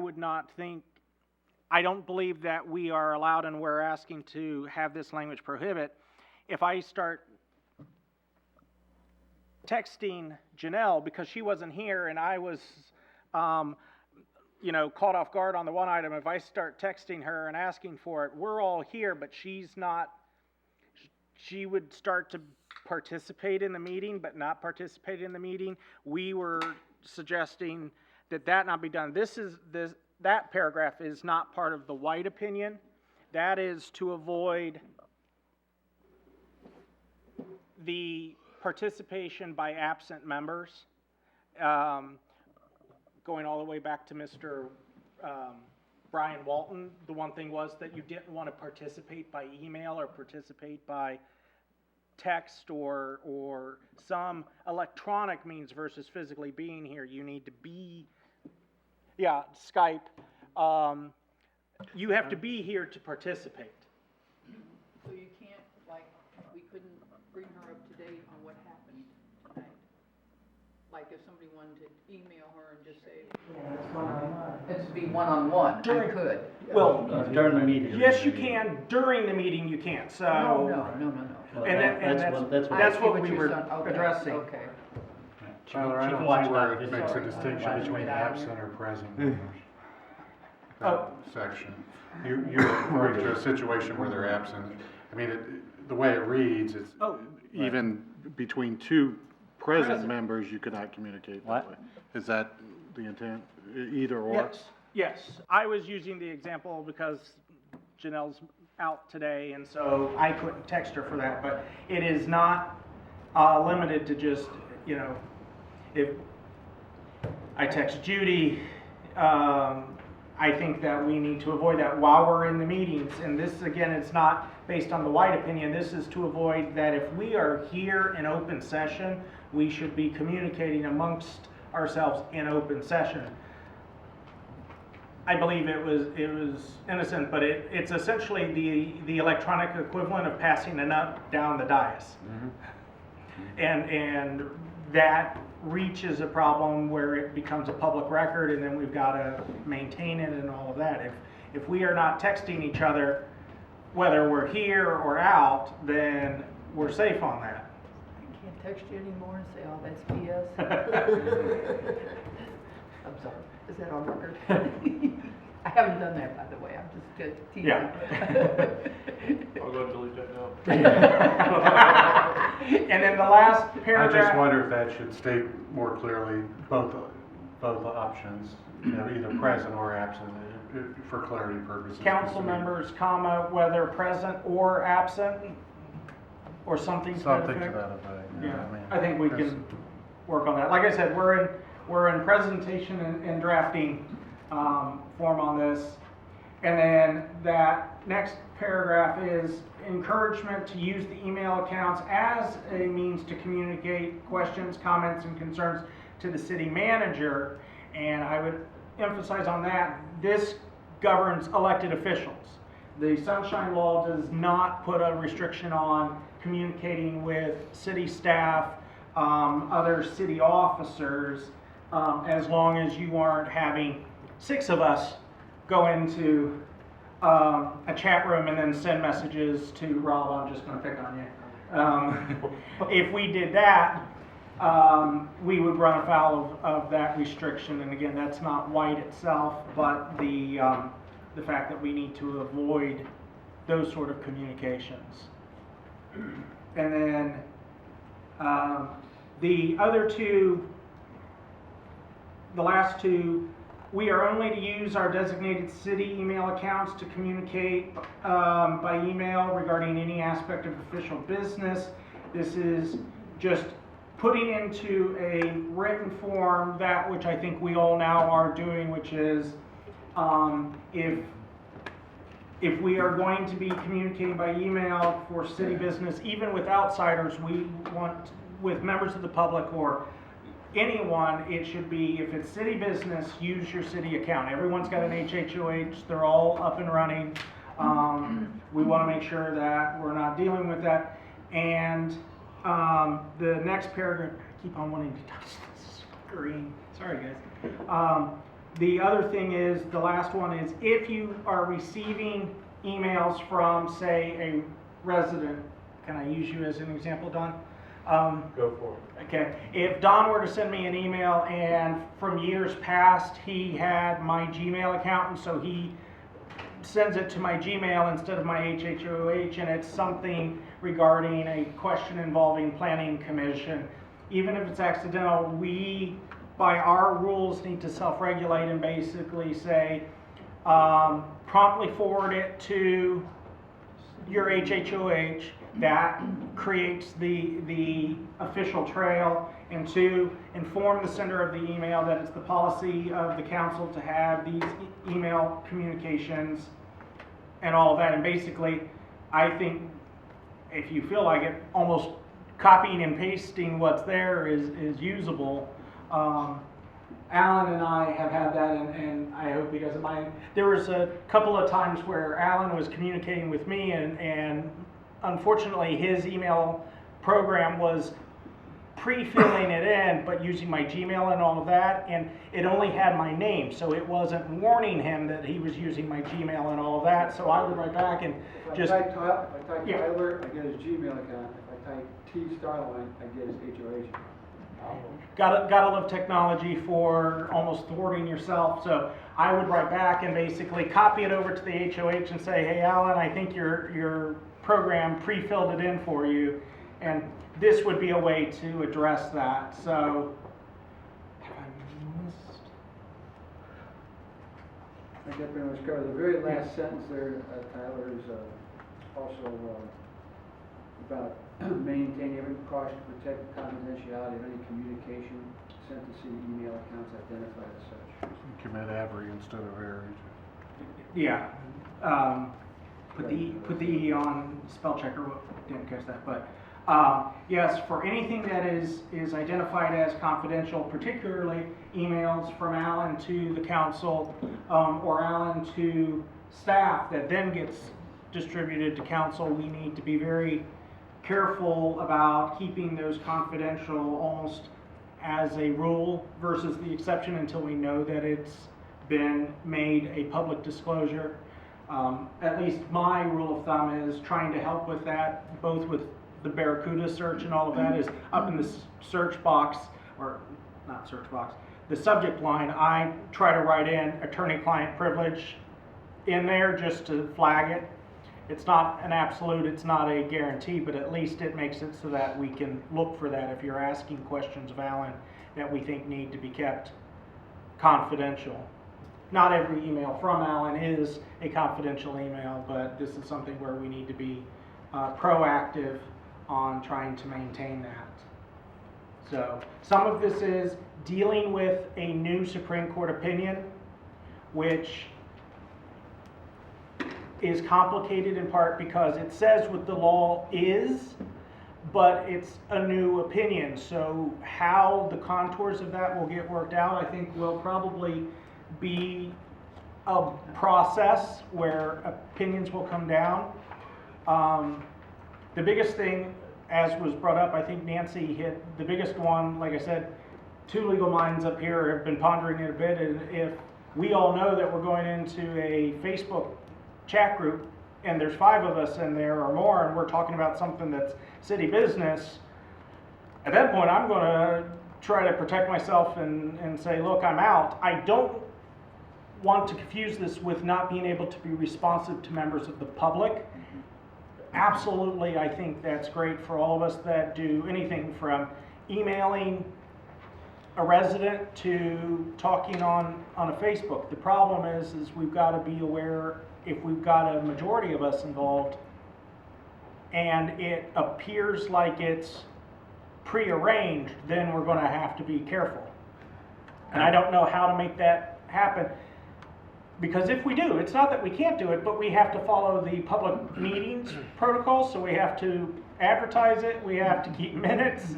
don't believe that we are allowed, and we're asking to have this language prohibit. If I start texting Janelle because she wasn't here and I was caught off guard on the one item, if I start texting her and asking for it, we're all here, but she's not, she would start to participate in the meeting, but not participate in the meeting. We were suggesting that not be done. That paragraph is not part of the White opinion. That is to avoid the participation by absent members. Going all the way back to Mr. Brian Walton, the one thing was that you didn't want to participate by email or participate by text or some electronic means versus physically being here. You need to be, Skype. You have to be here to participate. So you can't, we couldn't bring her up to date on what happened tonight? Like if somebody wanted to email her and just say. It's be one-on-one, you could. Well, during the meeting. Yes, you can. During the meeting, you can't, so. No. That's what we were addressing. Okay. Tyler, I don't see where it makes a distinction between absent or present members. That section. You're referring to a situation where they're absent. I mean, the way it reads, it's even between two present members, you could not communicate that way. Is that the intent? Either or? Yes. I was using the example because Janelle's out today, and so I couldn't text her for that, but it is not limited to just, you know, if I text Judy, I think that we need to avoid that while we're in the meetings. And this, again, it's not based on the wide opinion. This is to avoid that if we are here in open session, we should be communicating amongst ourselves in open session. I believe it was innocent, but it's essentially the electronic equivalent of passing a nut down the dais. And that reaches a problem where it becomes a public record, and then we've got to maintain it and all of that. If we are not texting each other, whether we're here or out, then we're safe on that. I can't text you anymore and say, oh, that's BS. I'm sorry, is that on record? I haven't done that, by the way, I'm just teasing. Yeah. I'll go and delete that now. And then the last I paragraph. just wonder if that should state more clearly both options, you know, either present or absent, for clarity purposes. Council members, comma, whether present or absent, or something to that Something to effect. that effect, Yeah, I mean, I think we can work on that. Like I said, we're in presentation and drafting form on this. And then that next paragraph is encouragement to use the email accounts as a means to communicate questions, comments, and concerns to the city manager. And I would emphasize on that, this governs elected officials. The Sunshine Law does not put a restriction on communicating with city staff, other city officers, as long as you aren't having 6 of us go into a chat room and then send messages to Rob. I'm just going to pick on you. If we did that, we would run afoul of that restriction. And again, that's not white itself, but the fact that we need to avoid those sort of communications. And then the other two, the last two, we are only to use our designated city email accounts to communicate by email regarding any aspect of official business. This is just putting into a written form that which I think we all now are doing, which is if we are going to be communicating by email for city business, even with outsiders, we want, with members of the public or anyone, it should be, if it's city business, use your city account. Everyone's got an HHOH, they're all up and running. We want to make sure that we're not dealing with that. And the next paragraph, I keep on wanting to touch the screen. Sorry, guys. The other thing is, the last one is, if you are receiving emails from, say, a resident, can I use you as an example, Don? Go for it. Okay, if Don were to send me an email and from years past, he had my Gmail account, and so he sends it to my Gmail instead of my HHOH, and it's something regarding a question involving planning commission, even if it's accidental, we, by our rules, need to self-regulate and basically say, promptly forward it to your HHOH. That creates the official trail, and to inform the sender of the email that it's the policy of the council to have these email communications and all of that. And basically, I think if you feel like it, almost copying and pasting what's there is usable. Alan and I have had that, and I hope he doesn't mind. There was a couple of times where Alan was communicating with me, and unfortunately his email program was pre-filling it in, but using my Gmail and all of that, and it only had my name, so it wasn't warning him that he was using my Gmail and all of that. So I would write back and just... If I type Tyler, I get his Gmail account. If I type T Starline, I get his HOH. Gotta love technology for almost thwarting yourself. So I would write back and basically copy it over to the HOH and say, hey, Alan, I think your program pre-filled it in for you. And this would be a way to address that. So, have I missed? I think that pretty much covered. The very last sentence there, Tyler, is also about maintaining every precaution to protect the confidentiality of any communication sent to city email accounts identified as such. Commit every instead of every. Yeah, put the E on spell checker, didn't catch that, but, yes, for anything that is identified as confidential, particularly emails from Alan to the council, or Alan to staff that then gets distributed to council, we need to be very careful about keeping those confidential almost as a rule versus the exception until we know that it's been made a public disclosure. At least my rule of thumb is trying to help with that, both with the Barracuda search and all of that, is up in the search box, or not search box, the subject line, I try to write in attorney-client privilege in there just to flag it. It's not an absolute, it's not a guarantee, but at least it makes it so that we can look for that if you're asking questions of Alan that we think need to be kept confidential. Not every email from Alan is a confidential email, but this is something where we need to be proactive on trying to maintain that. So some of this is dealing with a new Supreme Court opinion, which is complicated in part because it says what the law is, but it's a new opinion. So how the contours of that will get worked out, I think will probably be a process where opinions will come down. The biggest thing, as was brought up, I think Nancy hit the biggest one. Like I said, two legal minds up here have been pondering it a bit, and if we all know that we're going into a Facebook chat group and there's 5 of us in there or more and we're talking about something that's city business, at that point I'm going to try to protect myself and say, look, I'm out. I don't want to confuse this with not being able to be responsive to members of the public. Absolutely, I think that's great for all of us that do anything from emailing a resident to talking on a Facebook. The problem is we've got to be aware if we've got a majority of us involved and it appears like it's prearranged, then we're going to have to be careful. And I don't know how to make that happen. Because if we do, it's not that we can't do it, but we have to follow the public meetings protocol, so we have to advertise it, we have to keep minutes,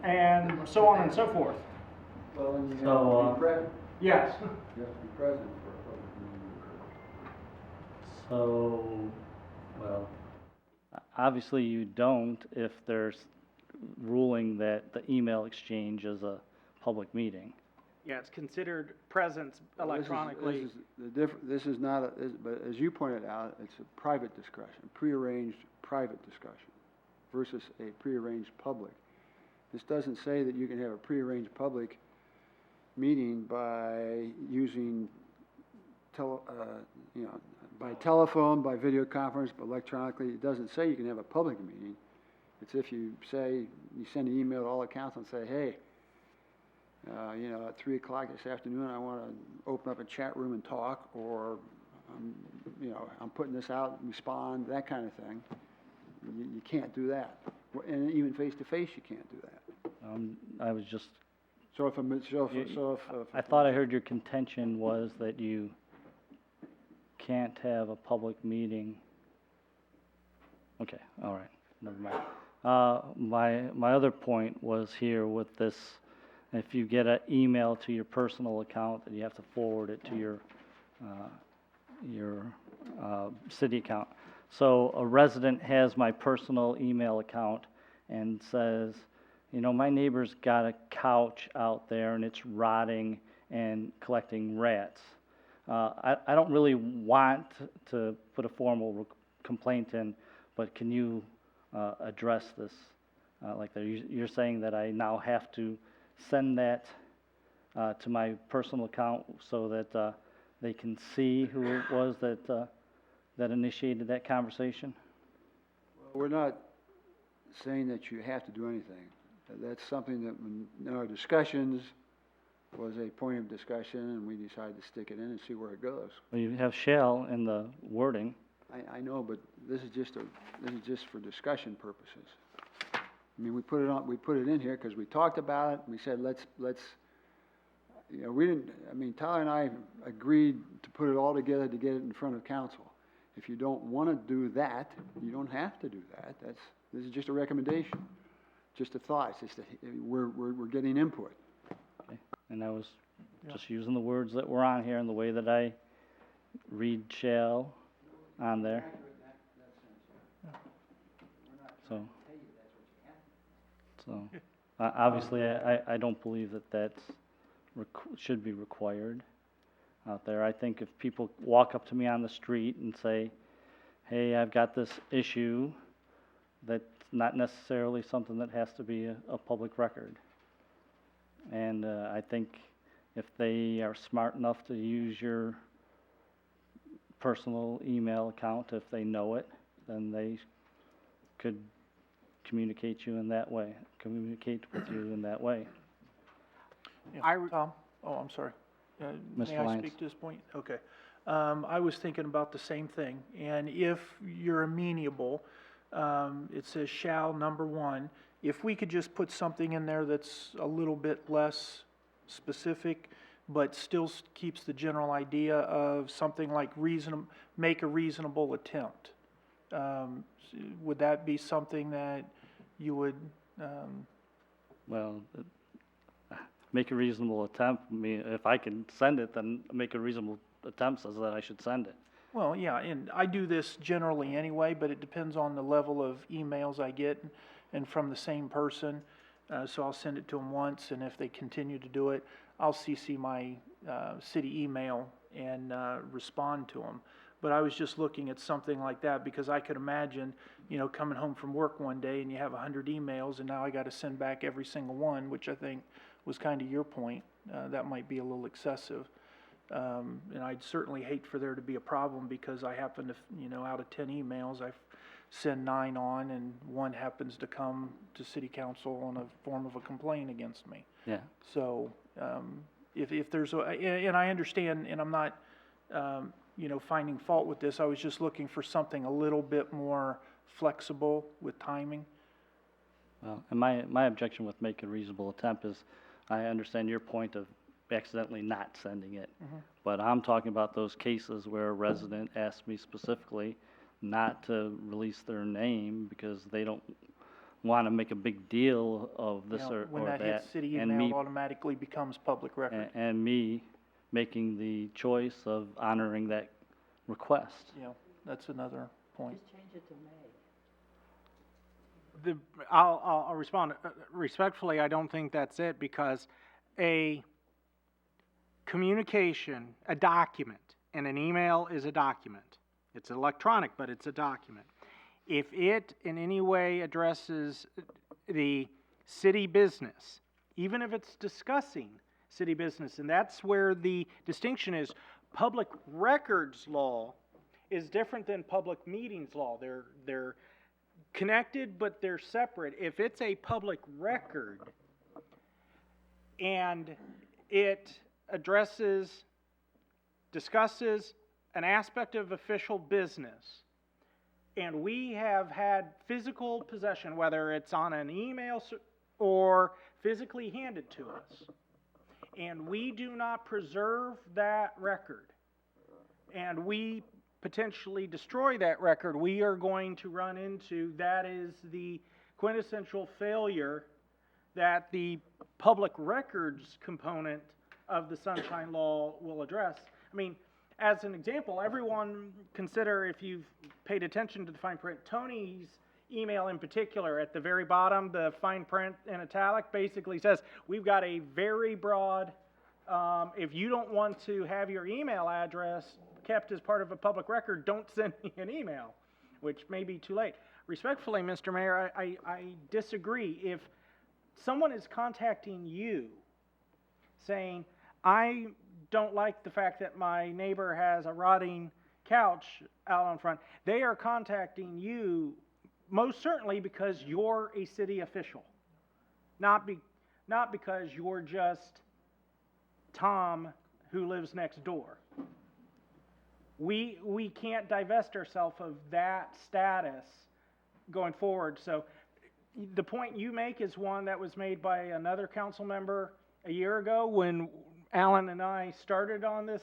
and so on and so forth. Well, and you have So, to be present. Yes. You have to be present for a public meeting to occur. So, well, obviously you don't if there's ruling that the email exchange is a public meeting. Yeah, it's considered presence electronically. This is not, but as you pointed out, it's a private discussion, prearranged private discussion versus a prearranged public. This doesn't say that you can have a prearranged public meeting by using by telephone, by video conference, but electronically. It doesn't say you can have a public meeting. It's if you say, you send an email to all accounts and say, hey, at 3 o'clock this afternoon, I want to open up a chat room and talk, or, I'm putting this out, respond, that kind of thing. You can't do that. And even face-to-face, you can't do that. I was just, So if I thought I heard your contention was that you can't have a public meeting. Okay, all right, never mind. My other point was here with this, if you get an email to your personal account, then you have to forward it to your city account. So a resident has my personal email account and says, my neighbor's got a couch out there and it's rotting and collecting rats. I don't really want to put a formal complaint in, but can you address this like that? You're saying that I now have to send that to my personal account so that they can see who it was that initiated that conversation? we're not saying that you have to do anything. That's something that in our discussions, was a point of discussion, and we decided to stick it in and see where it goes. Well, you have shall in the wording. I know, but this is just for discussion purposes. I mean, we put it in here because we talked about it, and we said, let's, you know, we didn't, I mean, Tyler and I agreed to put it all together to get it in front of council. If you don't want to do that, you don't have to do that. This is just a recommendation, just a thought. It's just we're getting input. Okay. And I was just using the words that were on here and the way that I read shall on there. So, obviously, I don't believe that that's should be required out there. I think if people walk up to me on the street and say, hey, I've got this issue, that's not necessarily something that has to be a public record. And I think if they are smart enough to use your personal email account, if they know it, then they could communicate with you in that way. Tom? Oh, I'm sorry. May Mr. I Lyons. speak to this point? Okay. I was thinking about the same thing, and if you're amenable, it says shall, number one. If we could just put something in there that's a little bit less specific, but still keeps the general idea of something like make a reasonable attempt. Would that be something that you would, Well, make a reasonable attempt. I mean, if I can send it, then make a reasonable attempt says that I should send it. well, yeah, and I do this generally anyway, but it depends on the level of emails I get and from the same person. So I'll send it to them once, and if they continue to do it, I'll CC my city email and respond to them. But I was just looking at something like that because I could imagine, you know, coming home from work one day and you have 100 emails and now I got to send back every single one, which I think was kind of your point. That might be a little excessive. And I'd certainly hate for there to be a problem because I happen to, you know, out of 10 emails, I send 9 on and one happens to come to city council in a form of a complaint against me. Yeah. So, if there's and I understand, and I'm not, you know, finding fault with this, I was just looking for something a little bit more flexible with timing. Well, and my objection with make a reasonable attempt is, I understand your point of accidentally not sending it. But I'm talking about those cases where a resident asked me specifically not to release their name because they don't want to make a big deal of this You know, or when that that. hits city and email, me, it automatically becomes public record. and me making the choice of honoring that request. You know, that's another point. Just change it to May. I'll respond. Respectfully, I don't think that's it, because a communication, a document, and an email is a document. It's electronic, but it's a document. If it in any way addresses the city business, even if it's discussing city business, and that's where the distinction is, public records law is different than public meetings law. They're connected, but they're separate. If it's a public record and it discusses an aspect of official business, and we have had physical possession, whether it's on an email or physically handed to us, and we do not preserve that record, and we potentially destroy that record, we are going to run into, that is the quintessential failure that the public records component of the Sunshine Law will address. I mean, as an example, everyone consider, if you've paid attention to the fine print, Tony's email in particular, at the very bottom, the fine print in italic basically says, we've got a very broad, if you don't want to have your email address kept as part of a public record, don't send me an email, which may be too late. Respectfully, Mr. Mayor, I disagree. If someone is contacting you saying, I don't like the fact that my neighbor has a rotting couch out on front, they are contacting you most certainly because you're a city official, not because you're just Tom who lives next door. We can't divest ourselves of that status going forward. So the point you make is one that was made by another council member a year ago when Alan and I started on this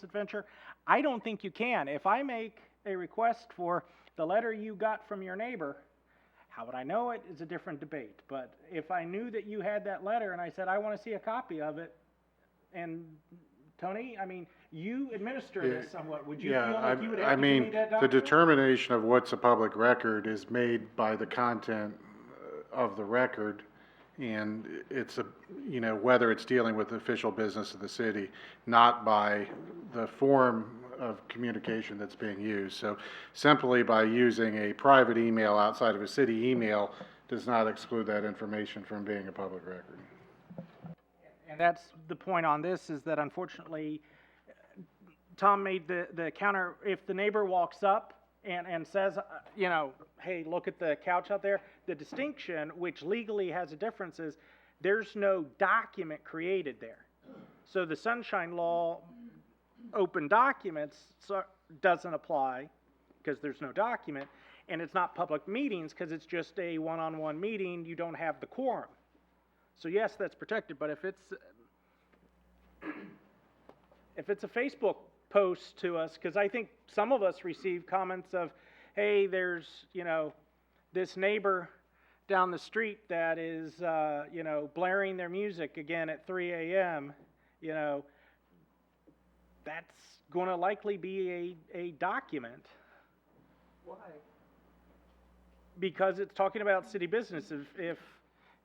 adventure. I don't think you can. If I make a request for the letter you got from your neighbor, how would I know it is a different debate. But if I knew that you had that letter and I said, I want to see a copy of it, and Tony, I mean, you administer this somewhat. Would you feel like you would have to give me that the document? determination of what's a public record is made by the content of the record, and it's whether it's dealing with official business of the city, not by the form of communication that's being used. So simply by using a private email outside of a city email does not exclude that information from being a public record. And that's the point on this, is that unfortunately, Tom made the counter, if the neighbor walks up and says, hey, look at the couch out there, the distinction, which legally has a difference, is there's no document created there. So the Sunshine Law open documents doesn't apply because there's no document, and it's not public meetings because it's just a one-on-one meeting, you don't have the quorum. So yes, that's protected, but if it's a Facebook post to us, because I think some of us receive comments of, hey, there's, this neighbor down the street that is, blaring their music again at 3 a.m., that's going to likely be a document. Why? Because it's talking about city business.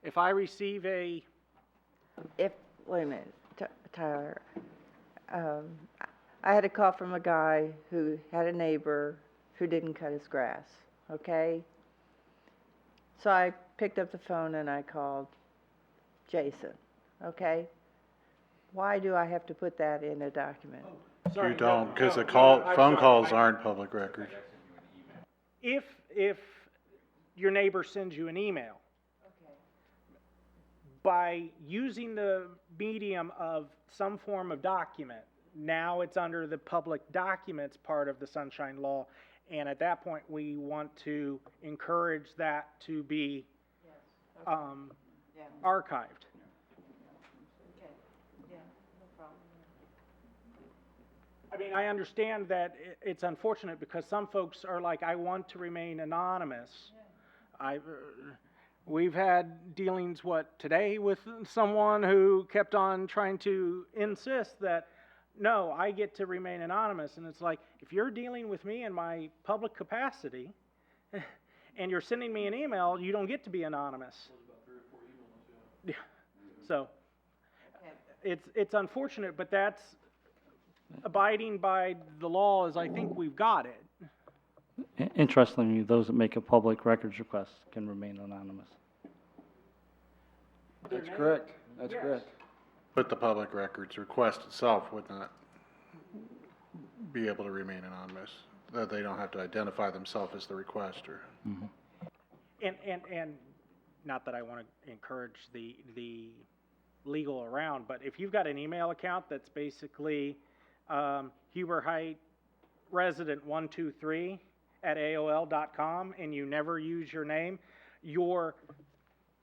If I receive wait a minute, Tyler. I had a call from a guy who had a neighbor who didn't cut his grass, okay? So I picked up the phone and I called Jason, okay? Why do I have to put that in a document? You don't, because phone calls aren't public record. If your neighbor sends you an email, by using the medium of some form of document, now it's under the public documents part of the Sunshine Law, and at that point, we want to encourage that to be archived. Okay, yeah, no problem. I mean, I understand that it's unfortunate because some folks are like, I want to remain anonymous. We've had dealings, today with someone who kept on trying to insist that, no, I get to remain anonymous. And it's like, if you're dealing with me in my public capacity and you're sending me an email, you don't get to be anonymous. Yeah. So it's unfortunate, but that's abiding by the law as I think we've got it. Interestingly, those that make a public records request can remain anonymous. That's correct. That's correct. But the public records request itself would not be able to remain anonymous, that they don't have to identify themselves as the requester. Mm-hmm. And not that I want to encourage the legal around, but if you've got an email account that's basically Huber Height resident 123 at AOL.com and you never use your name, your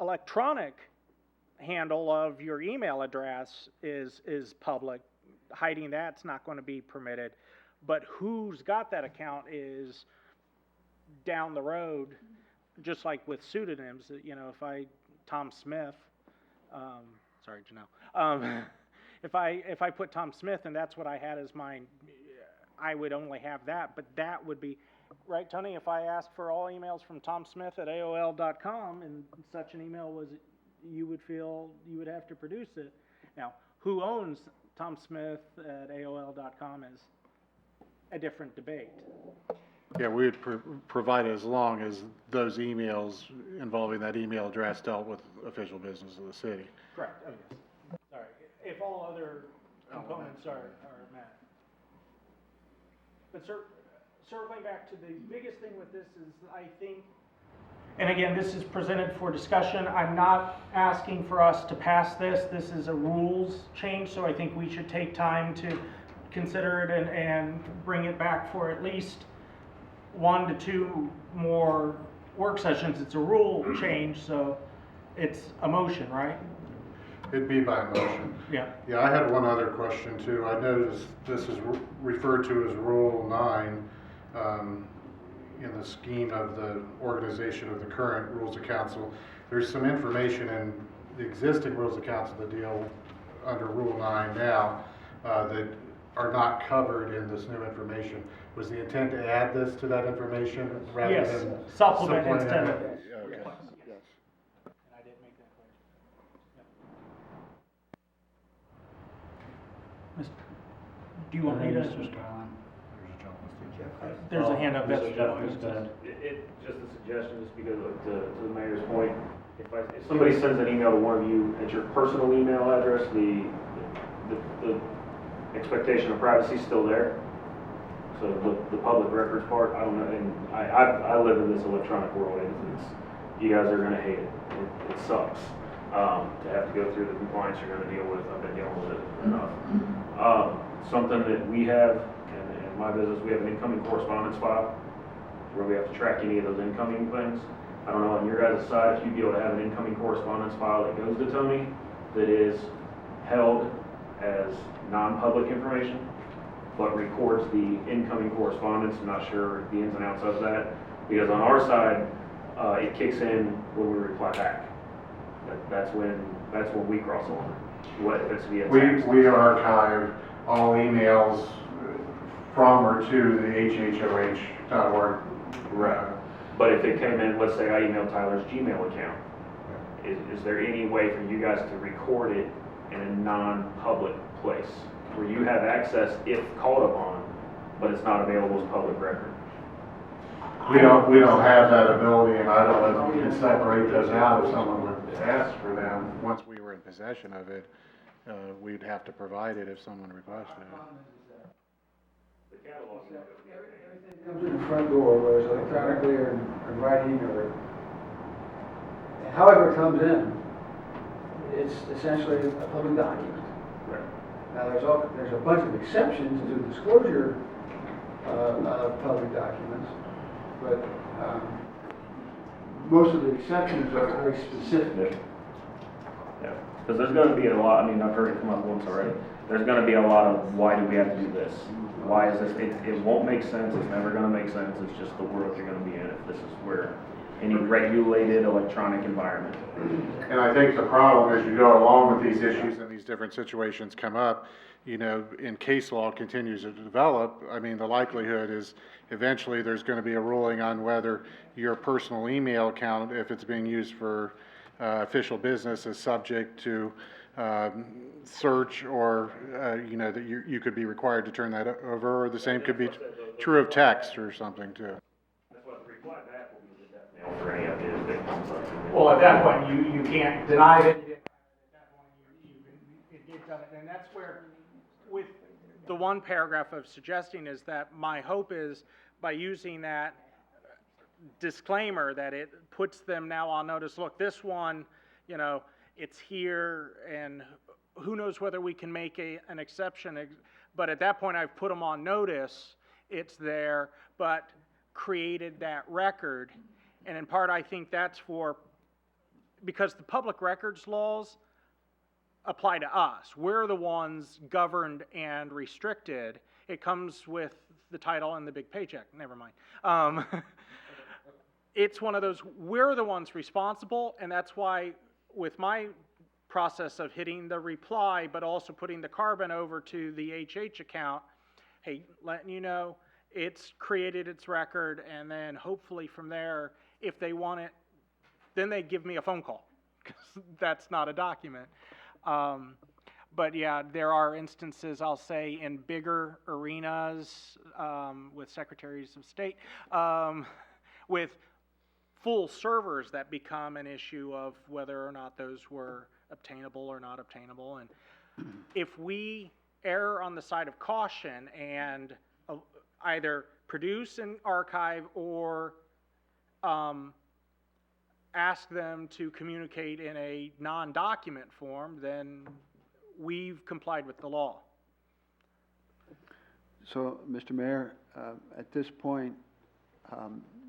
electronic handle of your email address is public. Hiding that's not going to be permitted. But who's got that account is down the road, just like with pseudonyms. If Tom Smith, sorry, Janelle, if I put Tom Smith and that's what I had as mine, I would only have that. But that would be, right, Tony? If I asked for all emails from Tom Smith at AOL.com and such an email was, you would feel you would have to produce it. Now, who owns Tom Smith at AOL.com is a different debate. Yeah, we would provide it as long as those emails involving that email address dealt with official business of the city. Correct. Oh, yes. Sorry. If all other components are met. But circling back to the biggest thing with this is, I think, And again, this is presented for discussion. I'm not asking for us to pass this. This is a rules change, so I think we should take time to consider it and bring it back for at least 1 to 2 more work sessions. It's a rule change, so it's a motion, right? It'd be by motion. Yeah. Yeah, I had one other question too. I noticed this is referred to as Rule 9 in the scheme of the organization of the current Rules of Council. There's some information in the existing Rules of Council that deal under Rule 9 now that are not covered in this new information. Was the intent to add this to that information rather Yes, than supplement supplant instead it? of. Okay. Yes. And I didn't make that clear. Do you want me to? Mr. Starlin. There's a hand up. That's Mr. Jeffries, go ahead. Just a suggestion, just because to the mayor's point, if somebody sends an email to one of you at your personal email address, the expectation of privacy is still there. So the public records part, I don't know, and I live in this electronic world, you guys are gonna hate it. It sucks, to have to go through the compliance you're gonna deal with. I've been dealing with it enough. Something that we have, in my business, we have an incoming correspondence file, where we have to track any of those incoming things. I don't know on your guys' side if you'd be able to have an incoming correspondence file that goes to Tony that is held as non-public information, but records the incoming correspondence. I'm not sure the ins and outs of that, because on our side, it kicks in when we reply back. That's when we cross over. What if it's via text? We archive all emails from or to the hhoh.org. Right. But if it came in, let's say I emailed Tyler's Gmail account, is there any way for you guys to record it in a non-public place where you have access if called upon, but it's not available as public record? We don't have that ability, and I don't know if we can separate those out if someone would ask for them. Once we were in possession of it, we'd have to provide it if someone requested it. The catalog. Everything comes in the front door, whether it's electronically or in writing or however it comes in, it's essentially a public document. Right. Now, there's a bunch of exceptions to disclosure of public documents, but most of the exceptions are very specific. Yeah, because there's going to be a lot, I mean, I've heard it come up once already. There's going to be a lot of, why do we have to do this? Why is this? It won't make sense. It's never going to make sense. It's just the world you're going to be in if this is where any regulated electronic environment. And I think the problem as you go along with these issues and these different situations come up, and case law continues to develop, I mean, the likelihood is eventually there's going to be a ruling on whether your personal email account, if it's being used for official business, is subject to search, or that you could be required to turn that over, or the same could be true of text or something too. That's what the reply back will be the death knell for any of it that comes up. Well, at that point, you can't deny it. At that point, it gets done. And that's where, with the one paragraph of suggesting is that my hope is by using that disclaimer that it puts them now on notice, look, this one, it's here, and who knows whether we can make an exception. But at that point, I've put them on notice, it's there, but created that record. And in part, I think that's because the public records laws apply to us. We're the ones governed and restricted. It comes with the title and the big paycheck. Never mind. It's one of those, we're the ones responsible, and that's why with my process of hitting the reply, but also putting the carbon over to the HH account, hey, letting you know, it's created its record, and then hopefully from there, if they want it, then they give me a phone call, because that's not a document. But yeah, there are instances, I'll say, in bigger arenas with secretaries of state, with full servers that become an issue of whether or not those were obtainable or not obtainable. And if we err on the side of caution and either produce an archive or ask them to communicate in a non-document form, then we've complied with the law. So, Mr. Mayor, at this point,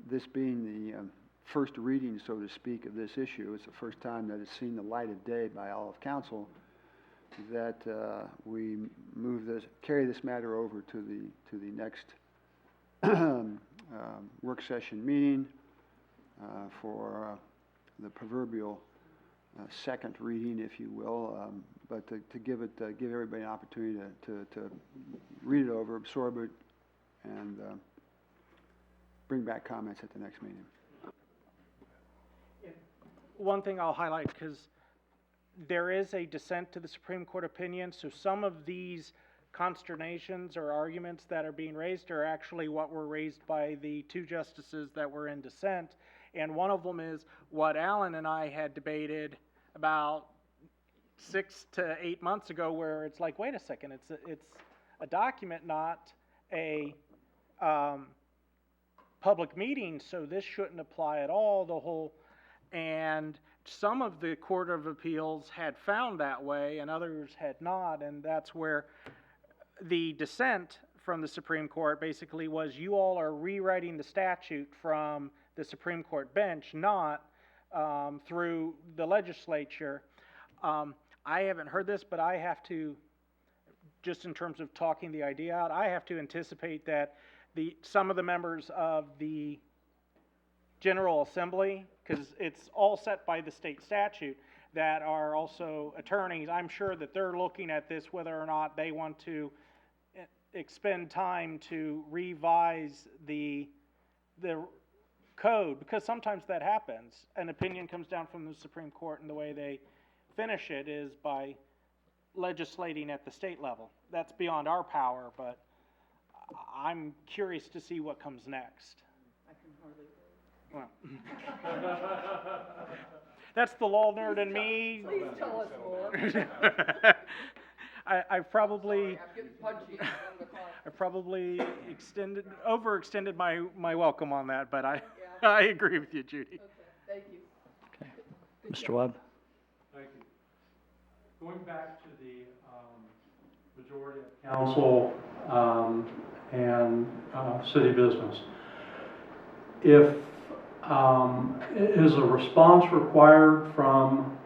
this being the first reading, so to speak, of this issue, it's the first time that it's seen the light of day by all of council, that we carry this matter over to the next work session meeting for the proverbial second reading, if you will, but to give everybody an opportunity to read it over, absorb it, and bring back comments at the next meeting. One thing I'll highlight, because there is a dissent to the Supreme Court opinion, so some of these consternations or arguments that are being raised are actually what were raised by the two justices that were in dissent. And one of them is what Alan and I had debated about 6 to 8 months ago, where it's like, wait a second, it's a document, not a public meeting, so this shouldn't apply at all. And some of the Court of Appeals had found that way and others had not, and that's where the dissent from the Supreme Court basically was, you all are rewriting the statute from the Supreme Court bench, not through the legislature. I haven't heard this, but I have to, just in terms of talking the idea out, I have to anticipate that some of the members of the General Assembly, because it's all set by the state statute, that are also attorneys, I'm sure that they're looking at this whether or not they want to expend time to revise the code, because sometimes that happens. An opinion comes down from the Supreme Court, and the way they finish it is by legislating at the state level. That's beyond our power, but I'm curious to see what comes next. I can hardly Well, that's the law nerd in me. Please tell us more. I've probably, I'm getting punchy. I probably overextended my welcome on that, but I agree with you, Judy. Okay, thank you. Mr. Webb? Thank you. Going back to the majority of council and city business, if is a response required from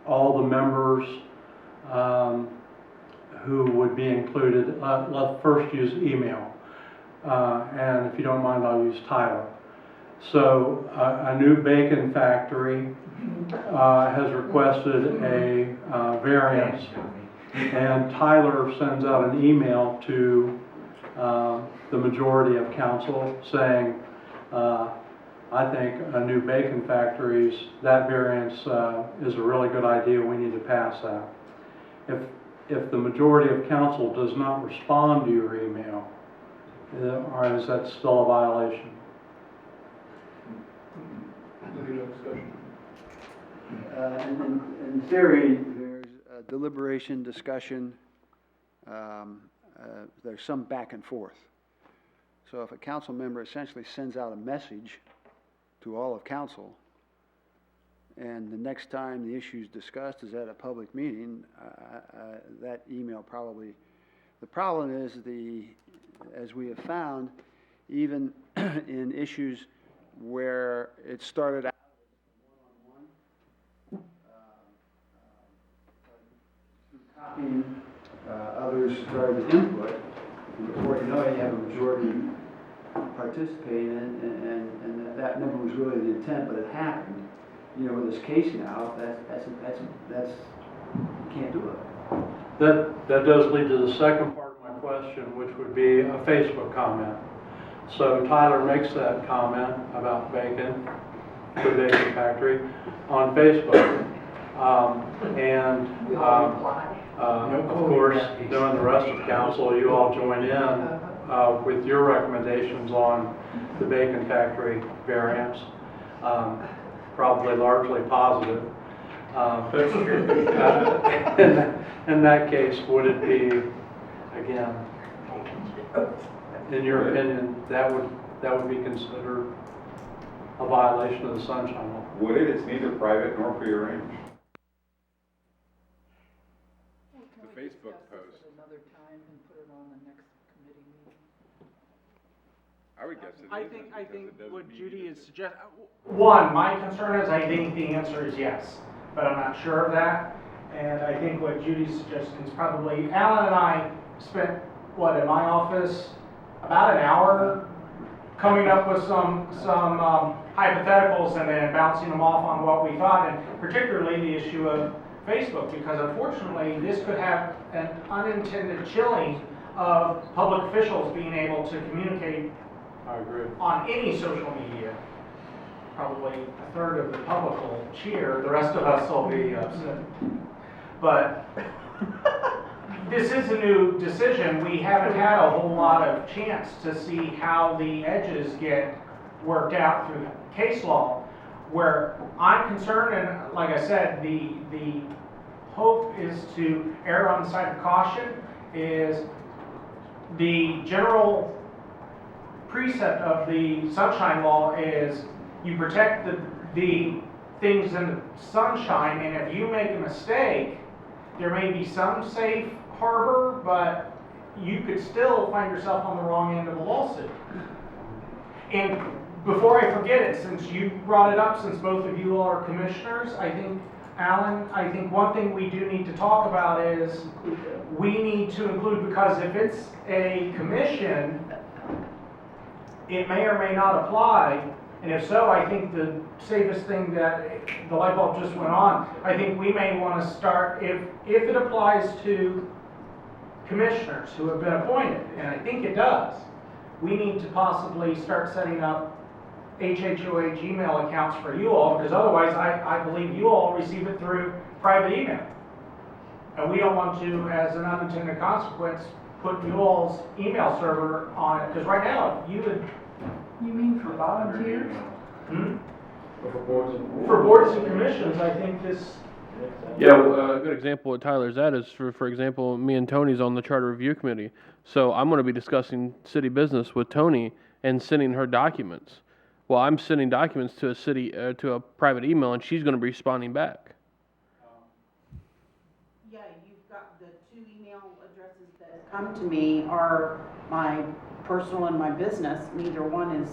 all the members who would be included? Let's first use email, and if you don't mind, I'll use Tyler. So a new bacon factory has requested a variance, and Tyler sends out an email to the majority of council saying, I think a new bacon factory's, that variance is a really good idea, we need to pass that. If the majority of council does not respond to your email, or is that still a violation? In theory, there's deliberation, discussion, there's some back and forth. So if a council member essentially sends out a message to all of council, and the next time the issue is discussed is at a public meeting, that email probably, the problem is as we have found, even in issues where it started out copying, others started to input, and before you know it, you have a majority participating, and that never was really the intent, but it happened. You know, with this case now, that's you can't do it. That does lead to the second part of my question, which would be a Facebook comment. So Tyler makes that comment about bacon, the bacon factory, on Facebook. Of course, knowing the rest of council, you all join in with your recommendations on the bacon factory variance, probably largely positive. In that case, would it be, again, in your opinion, that would be considered a violation of the sunshine law. Would it? It's neither private nor prearranged. The Facebook post. Another time and put it on the next committee meeting. I would guess it I isn't, think because it doesn't what mean Judy you is suggest, one, my concern is I think the answer is yes, but I'm not sure of that. And I think what Judy's suggesting is probably, Alan and I spent, in my office, about an hour coming up with some hypotheticals and then bouncing them off on what we thought, and particularly the issue of Facebook, because unfortunately, this could have an unintended chilling of public officials being able to communicate I agree. on any social media. Probably a third of the public will cheer, the rest of us will be upset. But this is a new decision. We haven't had a whole lot of chance to see how the edges get worked out through case law. Where I'm concerned, and like I said, the hope is to err on the side of caution, is the general precept of the sunshine law is you protect the things in the sunshine, and if you make a mistake, there may be some safe harbor, but you could still find yourself on the wrong end of a lawsuit. And before I forget it, since you brought it up, since both of you are commissioners, I think, Alan, I think one thing we do need to talk about is we need to include, because if it's a commission, it may or may not apply. And if so, I think the safest thing that the light bulb just went on, I think we may want to start, if it applies to commissioners who have been appointed, and I think it does, we need to possibly start setting up HHOA Gmail accounts for you all, because otherwise I believe you all receive it through private email. And we don't want to, as an unintended consequence, put you all's email server on it, because right now, if you would. You mean for volunteers? For boards and commissions, I think this. Yeah, well, a good example of Tyler's at is, for example, me and Tony's on the Charter Review Committee. So I'm going to be discussing city business with Tony and sending her documents. Well, I'm sending documents to to a private email, and she's going to be responding back. Yeah, you've got the two email addresses that come to me are my personal and my business. Neither one is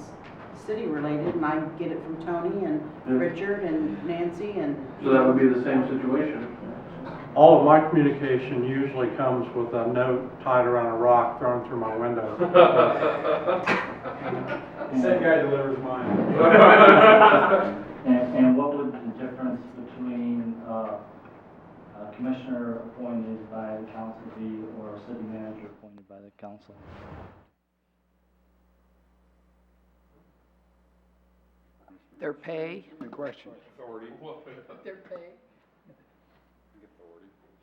city related, and I get it from Tony and Richard and Nancy and. So that would be the same situation. All of my communication usually comes with a note tied around a rock thrown through my window. Same guy delivers mine. And what would the difference between a commissioner appointed by the council be, or a city manager appointed by the council? Their pay? Good question. Authority. Their pay?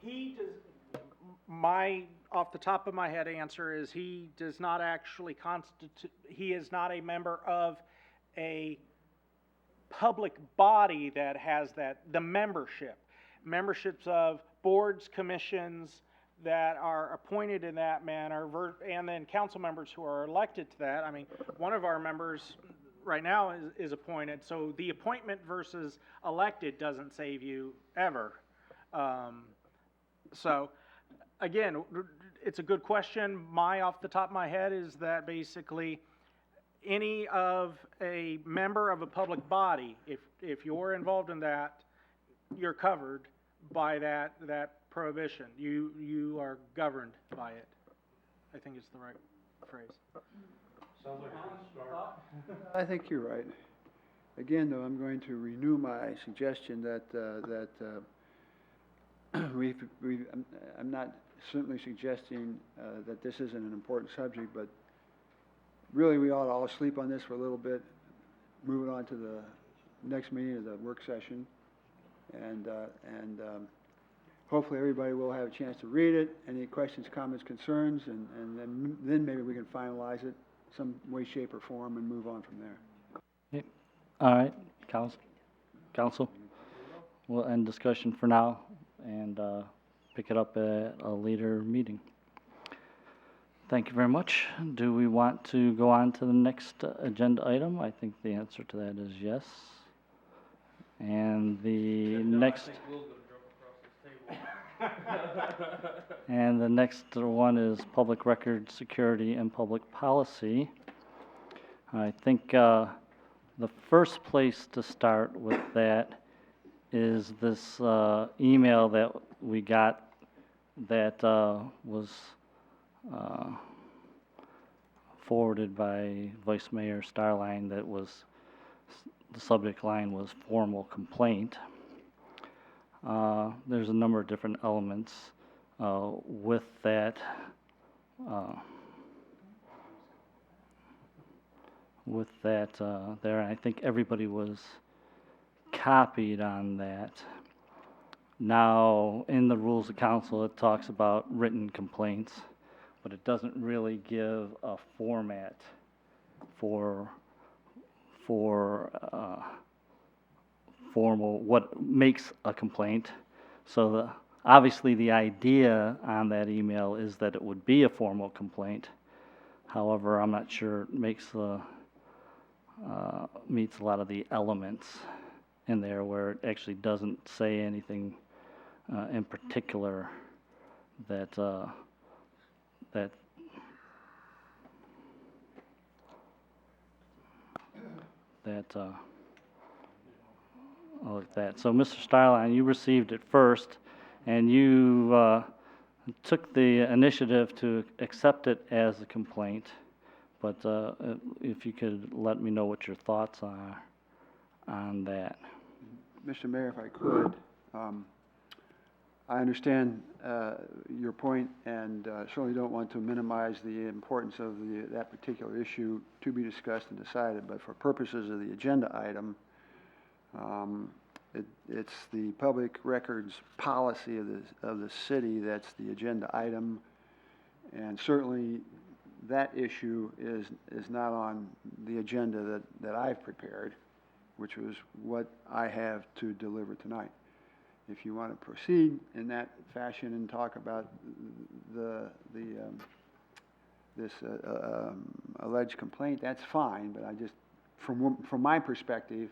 He does, off the top of my head answer is he does not actually he is not a member of a public body that has the membership. Memberships of boards, commissions that are appointed in that manner, and then council members who are elected to that. I mean, one of our members right now is appointed, so the appointment versus elected doesn't save you ever. So, again, it's a good question. Off the top of my head is that basically any of a member of a public body, if you're involved in that, you're covered by that prohibition. You are governed by it. I think it's the right phrase. Sounds like a good start. I think you're right. Again, though, I'm going to renew my suggestion that I'm not certainly suggesting that this isn't an important subject, but really we ought to all sleep on this for a little bit, move it on to the next meeting of the work session, and hopefully everybody will have a chance to read it, any questions, comments, concerns, and then maybe we can finalize it some way, shape, or form and move on from there. All right, council. We'll end discussion for now and pick it up at a later meeting. Thank you very much. Do we want to go on to the next agenda item? I think the answer to that is yes. And the next... And the next one is public record security and public policy. I think the first place to start with that is this email that we got that was forwarded by Vice Mayor Starline. That was, the subject line was formal complaint. There's a number of different elements with that. There, and I think everybody was copied on that. Now, in the rules of council, it talks about written complaints, but it doesn't really give a format for formal, what makes a complaint. So obviously the idea on that email is that it would be a formal complaint. However, I'm not sure it makes meets a lot of the elements in there where it actually doesn't say anything in particular that like that. So, Mr. Starline, you received it first, and you took the initiative to accept it as a complaint. But if you could let me know what your thoughts are on that. Mr. Mayor, if I could, I understand your point, and certainly don't want to minimize the importance of that particular issue to be discussed and decided, but for purposes of the agenda item, it's the public records policy of the city that's the agenda item, and certainly that issue is not on the agenda that I've prepared, which was what I have to deliver tonight. If you want to proceed in that fashion and talk about this alleged complaint, that's fine, but I just, from my perspective,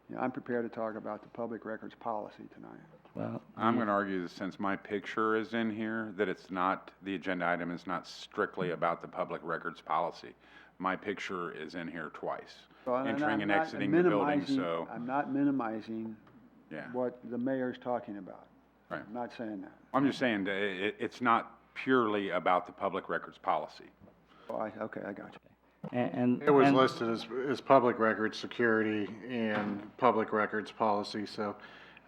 you know, I'm prepared to talk about the public records policy tonight. Well, I'm going to argue that since my picture is in here, that it's not, the agenda item is not strictly about the public records policy. My picture is in here twice, Well, entering and I'm not exiting the building, minimizing- so. I'm not minimizing Yeah. what the mayor's talking about. Right. I'm not saying that. I'm just saying that it's not purely about the public records policy. Oh, okay, I got you. And It was and- listed as public records security and public records policy, so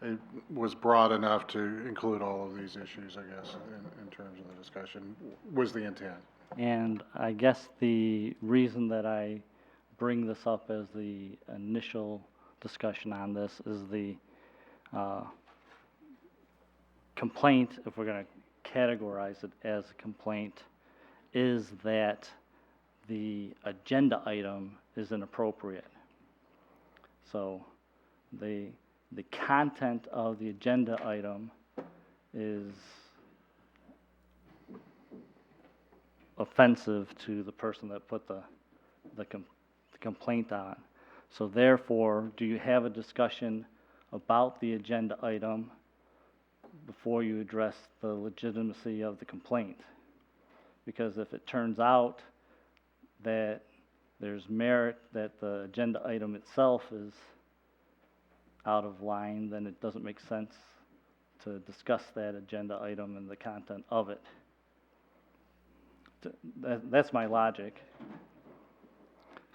it was broad enough to include all of these issues, I guess, in terms of the discussion, was the intent. And I guess the reason that I bring this up as the initial discussion on this is the complaint, if we're going to categorize it as a complaint, is that the agenda item is inappropriate. So the content of the agenda item is offensive to the person that put the complaint on. So therefore, do you have a discussion about the agenda item before you address the legitimacy of the complaint? Because if it turns out that there's merit, that the agenda item itself is out of line, then it doesn't make sense to discuss that agenda item and the content of it. That's my logic.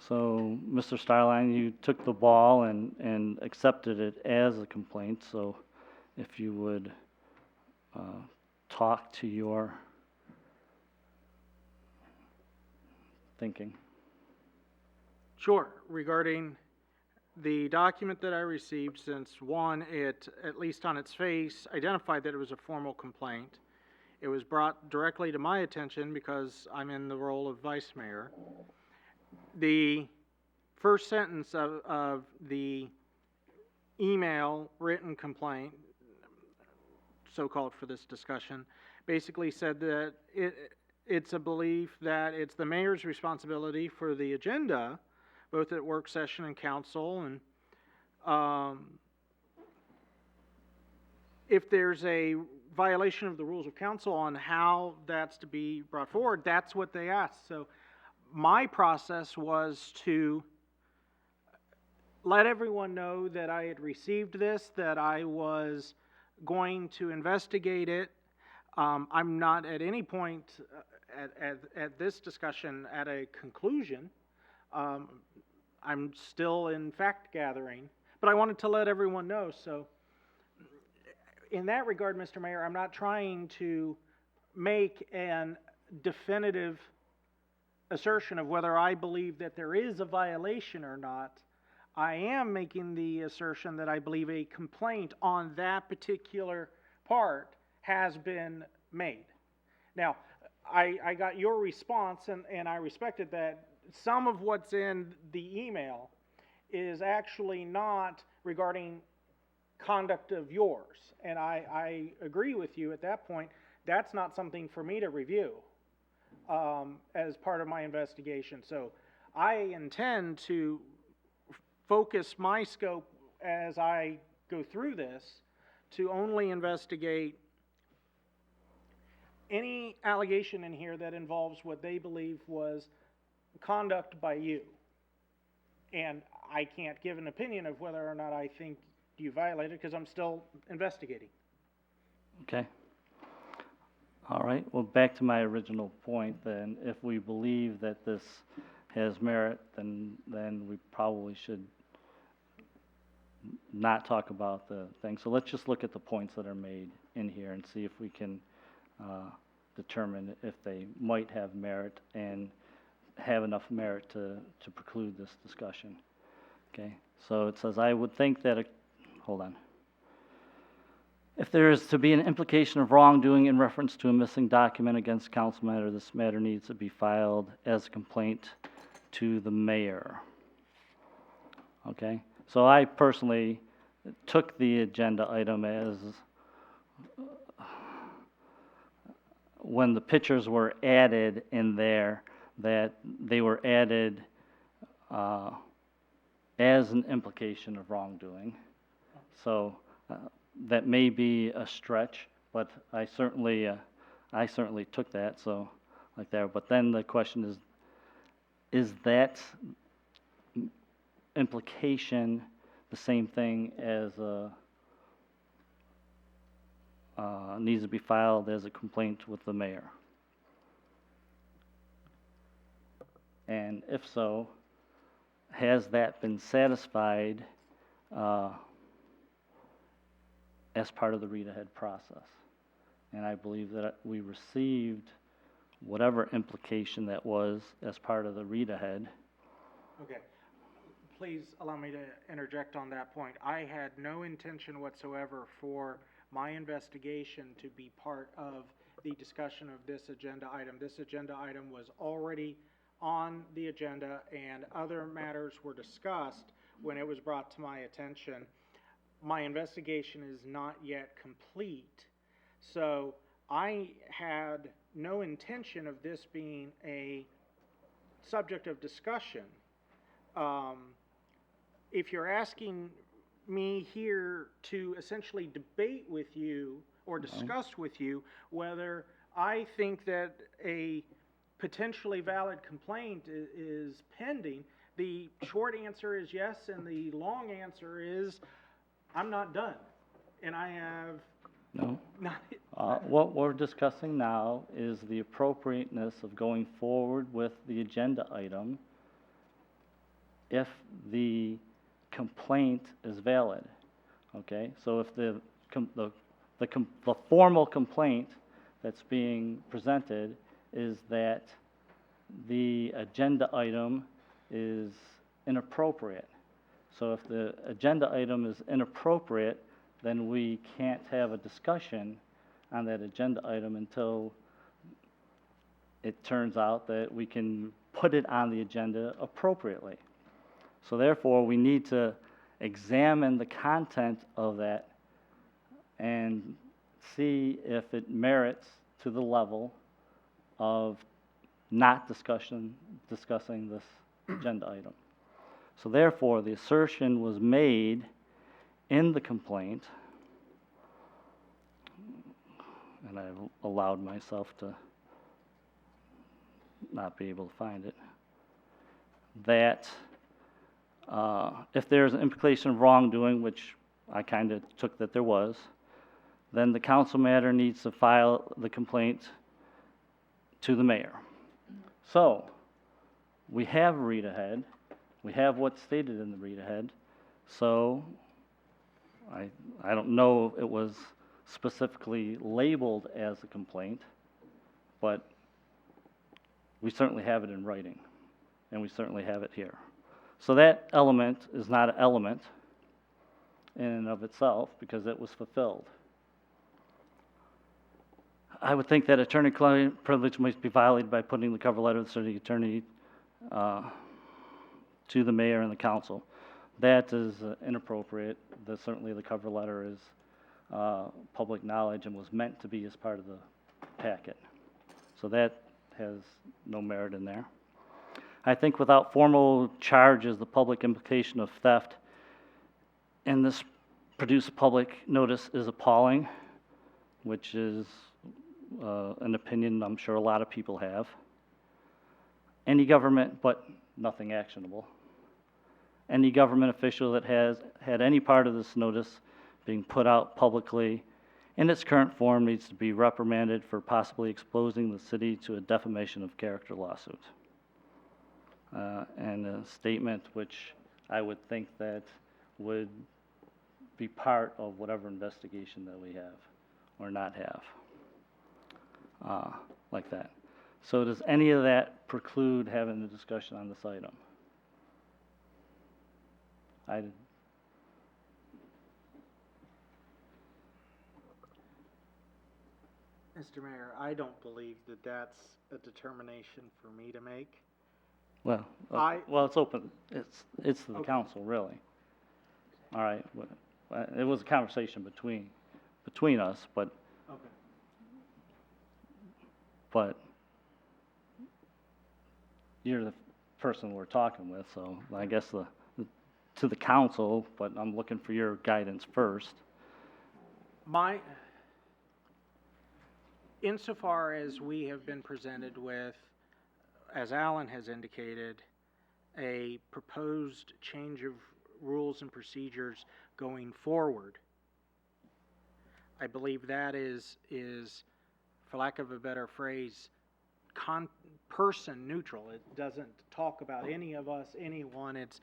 So, Mr. Starline, you took the ball and accepted it as a complaint, so if you would talk to your thinking. Sure, regarding the document that I received, since one, it, at least on its face, identified that it was a formal complaint. It was brought directly to my attention because I'm in the role of vice mayor. The first sentence of the email written complaint, so-called for this discussion, basically said that it's a belief that it's the mayor's responsibility for the agenda, both at work session and council, and if there's a violation of the rules of council on how that's to be brought forward, that's what they asked. So my process was to let everyone know that I had received this, that I was going to investigate it. I'm not at any point at this discussion at a conclusion. I'm still in fact gathering, but I wanted to let everyone know. So in that regard, Mr. Mayor, I'm not trying to make an definitive assertion of whether I believe that there is a violation or not. I am making the assertion that I believe a complaint on that particular part has been made. Now, I got your response, and I respected that. Some of what's in the email is actually not regarding conduct of yours, and I agree with you at that point. That's not something for me to review as part of my investigation. So I intend to focus my scope as I go through this to only investigate any allegation in here that involves what they believe was conduct by you. And I can't give an opinion of whether or not I think you violated, because I'm still investigating. Okay. All right, well, back to my original point then. If we believe that this has merit, then we probably should not talk about the thing. So let's just look at the points that are made in here and see if we can determine if they might have merit and have enough merit to preclude this discussion. Okay, so it says, I would think that, hold on. If there is to be an implication of wrongdoing in reference to a missing document against council matter, this matter needs to be filed as a complaint to the mayor. Okay, so I personally took the agenda item as when the pictures were added in there, that they were added as an implication of wrongdoing. So that may be a stretch, but I certainly took that, so like there. But then the question is that implication the same thing as needs to be filed as a complaint with the mayor? And if so, has that been satisfied as part of the read-ahead process? And I believe that we received whatever implication that was as part of the read-ahead. Okay. Please allow me to interject on that point. I had no intention whatsoever for my investigation to be part of the discussion of this agenda item. This agenda item was already on the agenda, and other matters were discussed when it was brought to my attention. My investigation is not yet complete, so I had no intention of this being a subject of discussion. If you're asking me here to essentially debate with you or discuss with you whether I think that a potentially valid complaint is pending, the short answer is yes, and the long answer is I'm not done. And I have not... What we're discussing now is the appropriateness of going forward with the agenda item if the complaint is valid. Okay, so if the formal complaint that's being presented is that the agenda item is inappropriate. So if the agenda item is inappropriate, then we can't have a discussion on that agenda item until it turns out that we can put it on the agenda appropriately. So therefore, we need to examine the content of that and see if it merits to the level of not discussing this agenda item. So therefore, the assertion was made in the complaint, and I allowed myself to not be able to find it, that if there's an implication of wrongdoing, which I kind of took that there was, then the council matter needs to file the complaint to the mayor. So, we have a read ahead, we have what's stated in the read ahead, so I don't know if it was specifically labeled as a complaint, but we certainly have it in writing, and we certainly have it here. So that element is not an element in and of itself, because it was fulfilled. I would think that attorney-client privilege might be violated by putting the cover letter of the city attorney to the mayor and the council. That is inappropriate. Certainly the cover letter is public knowledge and was meant to be as part of the packet. So that has no merit in there. I think without formal charges, the public implication of theft in this produce public notice is appalling, which is an opinion I'm sure a lot of people have. Any government, but nothing actionable. Any government official that has had any part of this notice being put out publicly in its current form needs to be reprimanded for possibly exposing the city to a defamation of character lawsuit. And a statement which I would think that would be part of whatever investigation that we have or not have, like that. So does any of that preclude having the discussion on this item? Mr. Mayor, I don't believe that that's a determination for me to make. Well, well, it's open. It's to the council, really. All right. It was a conversation between us, but Okay. but you're the person we're talking with, so I guess to the council, but I'm looking for your guidance first. Insofar as we have been presented with, as Alan has indicated, a proposed change of rules and procedures going forward, I believe that is, for lack of a better phrase, person neutral. It doesn't talk about any of us, anyone. It's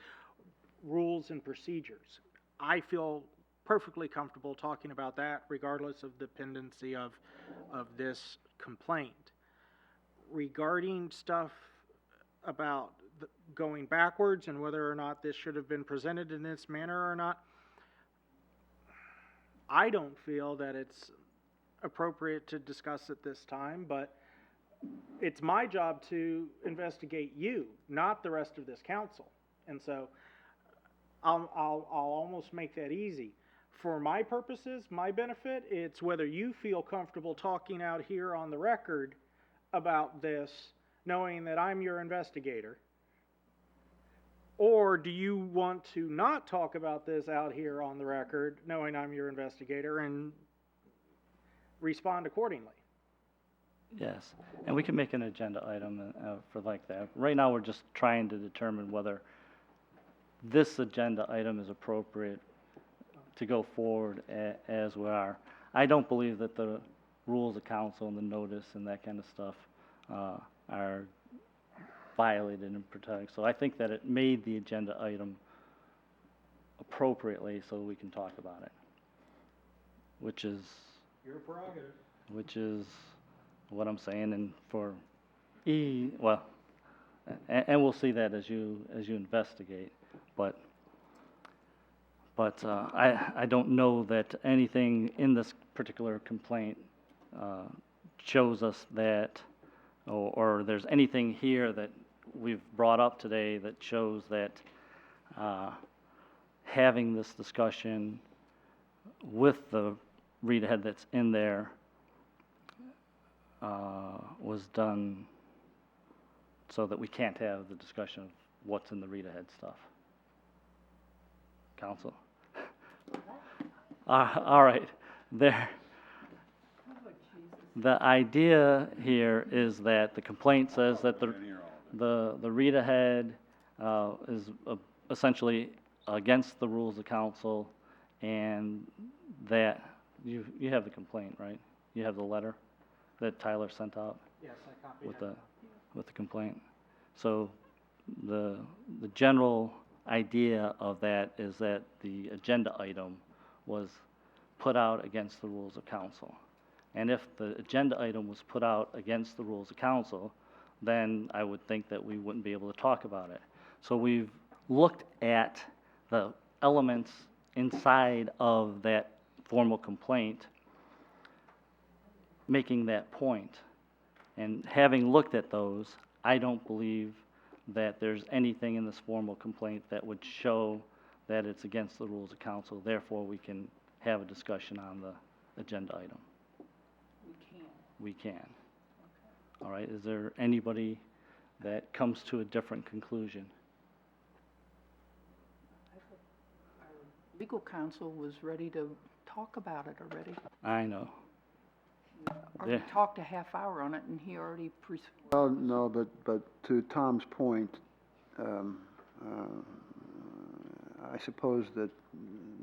rules and procedures. I feel perfectly comfortable talking about that regardless of the pendency of this complaint. Regarding stuff about going backwards and whether or not this should have been presented in this manner or not, I don't feel that it's appropriate to discuss at this time, but it's my job to investigate you, not the rest of this council. And so I'll almost make that easy. For my purposes, my benefit, it's whether you feel comfortable talking out here on the record about this, knowing that I'm your investigator, or do you want to not talk about this out here on the record, knowing I'm your investigator, and respond accordingly? Yes, and we can make an agenda item for like that. Right now, we're just trying to determine whether this agenda item is appropriate to go forward as we are. I don't believe that the rules of council and the notice and that kind of stuff are violated and protected. So I think that it made the agenda item appropriately so we can talk about it, which is Your prerogative. Which is what I'm saying. And for and we'll see that as you investigate, but I don't know that anything in this particular complaint shows us that, or there's anything here that we've brought up today that shows that having this discussion with the read ahead that's in there was done so that we can't have the discussion of what's in the read-ahead stuff. Council? All right, there. The idea here is that the complaint says that the read-ahead is essentially against the rules of council, and that, you have the complaint, right? You have the letter that Tyler sent out? Yes, I copied With that. with the complaint. So the general idea of that is that the agenda item was put out against the rules of council. And if the agenda item was put out against the rules of council, then I would think that we wouldn't be able to talk about it. So we've looked at the elements inside of that formal complaint, making that point. And having looked at those, I don't believe that there's anything in this formal complaint that would show that it's against the rules of council. Therefore, we can have a discussion on the agenda item. We can. All right, is there anybody that comes to a different conclusion? Legal counsel was ready to talk about it already. I know. Or we talked a half hour on it, and he already Well, no, but to Tom's point, I suppose that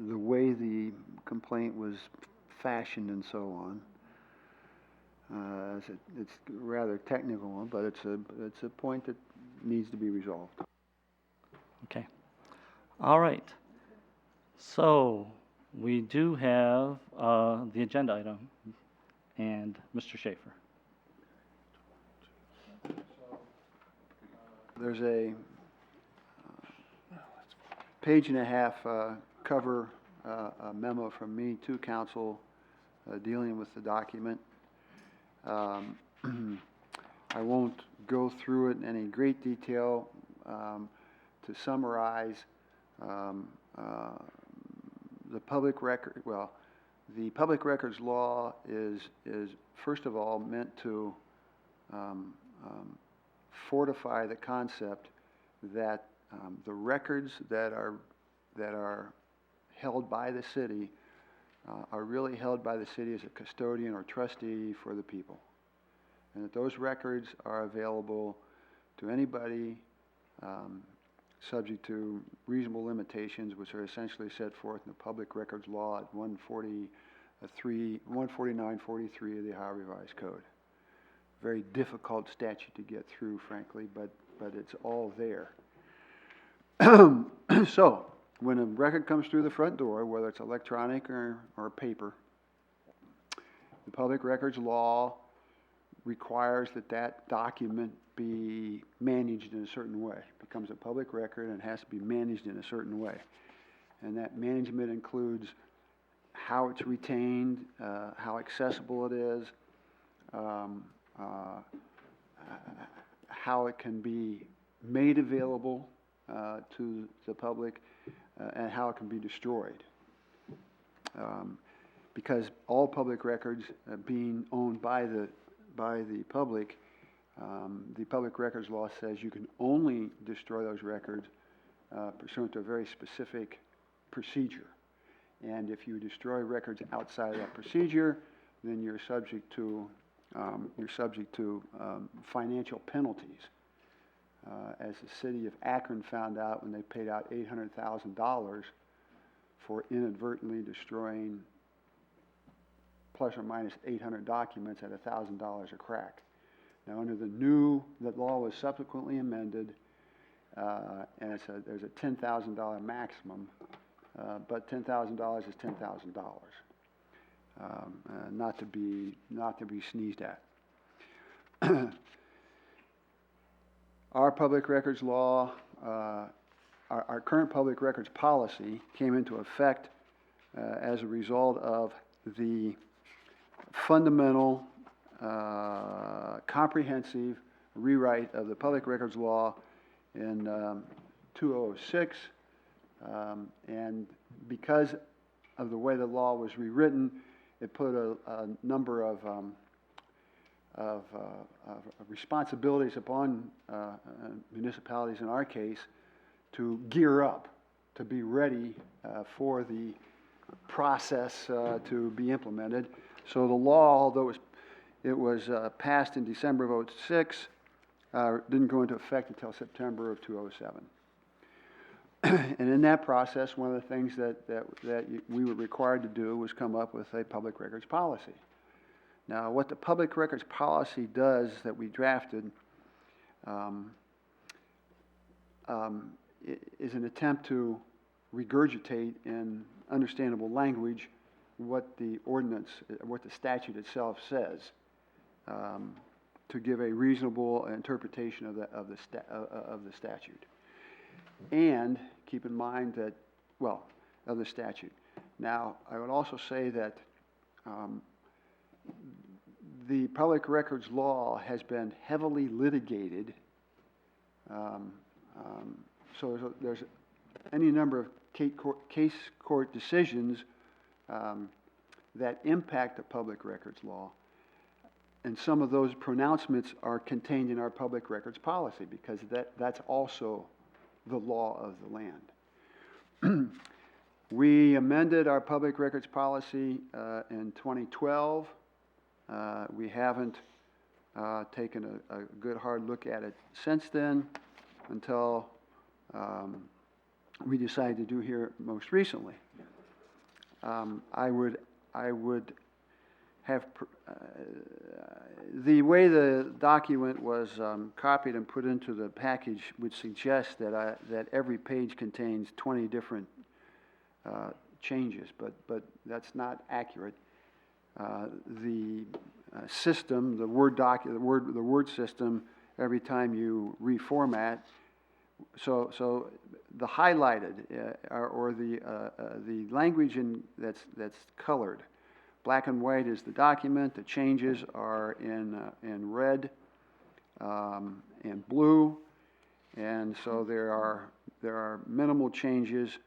the way the complaint was fashioned and so on, it's rather technical, but it's a point that needs to be resolved. Okay. All right. So we do have the agenda item, and Mr. Schaefer. There's a page and a half cover memo from me to council dealing with the document. I won't go through it in any great detail. To summarize, the public record, the public records law is first of all meant to fortify the concept that the records that are held by the city are really held by the city as a custodian or trustee for the people, and that those records are available to anybody, subject to reasonable limitations, which are essentially set forth in the Public Records Law at 149.43 of the Ohio Revised Code. Very difficult statute to get through, frankly, but it's all there. So, when a record comes through the front door, whether it's electronic or paper, the Public Records Law requires that that document be managed in a certain way. It becomes a public record and has to be managed in a certain way. And that management includes how it's retained, how accessible it is, how it can be made available to the public, and how it can be destroyed. Because all public records being owned by the public, the Public Records Law says you can only destroy those records pursuant to a very specific procedure. And if you destroy records outside of that procedure, then you're subject to financial penalties. As the city of Akron found out when they paid out $800,000 for inadvertently destroying plus or minus 800 documents at $1,000 a crack. Now, under the law was subsequently amended, and there's a $10,000 maximum, but $10,000 is $10,000, not to be sneezed at. Our public records law, our current public records policy came into effect as a result of the fundamental, comprehensive rewrite of the public records law in 2006, and because of the way the law was rewritten, it put a number of responsibilities upon municipalities in our case to gear up, to be ready for the process to be implemented. So the law, although it was passed in December of '06, didn't go into effect until September of 2007. And in that process, one of the things that we were required to do was come up with a public records policy. Now, what the public records policy does that we drafted is an attempt to regurgitate in understandable language what the ordinance, what the statute itself says, to give a reasonable interpretation of the statute. And keep in mind that, well, of the statute. Now, I would also say that the public records law has been heavily litigated. So there's any number of case court decisions that impact the public records law. And some of those pronouncements are contained in our public records policy because that's also the law of the land. We amended our public records policy in 2012. We haven't taken a good hard look at it since then until we decided to do here most recently. I would have, the way the document was copied and put into the package would suggest that every page contains 20 different changes, but that's not accurate. The system, the word system, every time you reformat, so the highlighted or the language that's colored. Black and white is the document. The changes are in red and blue, and so there are minimal changes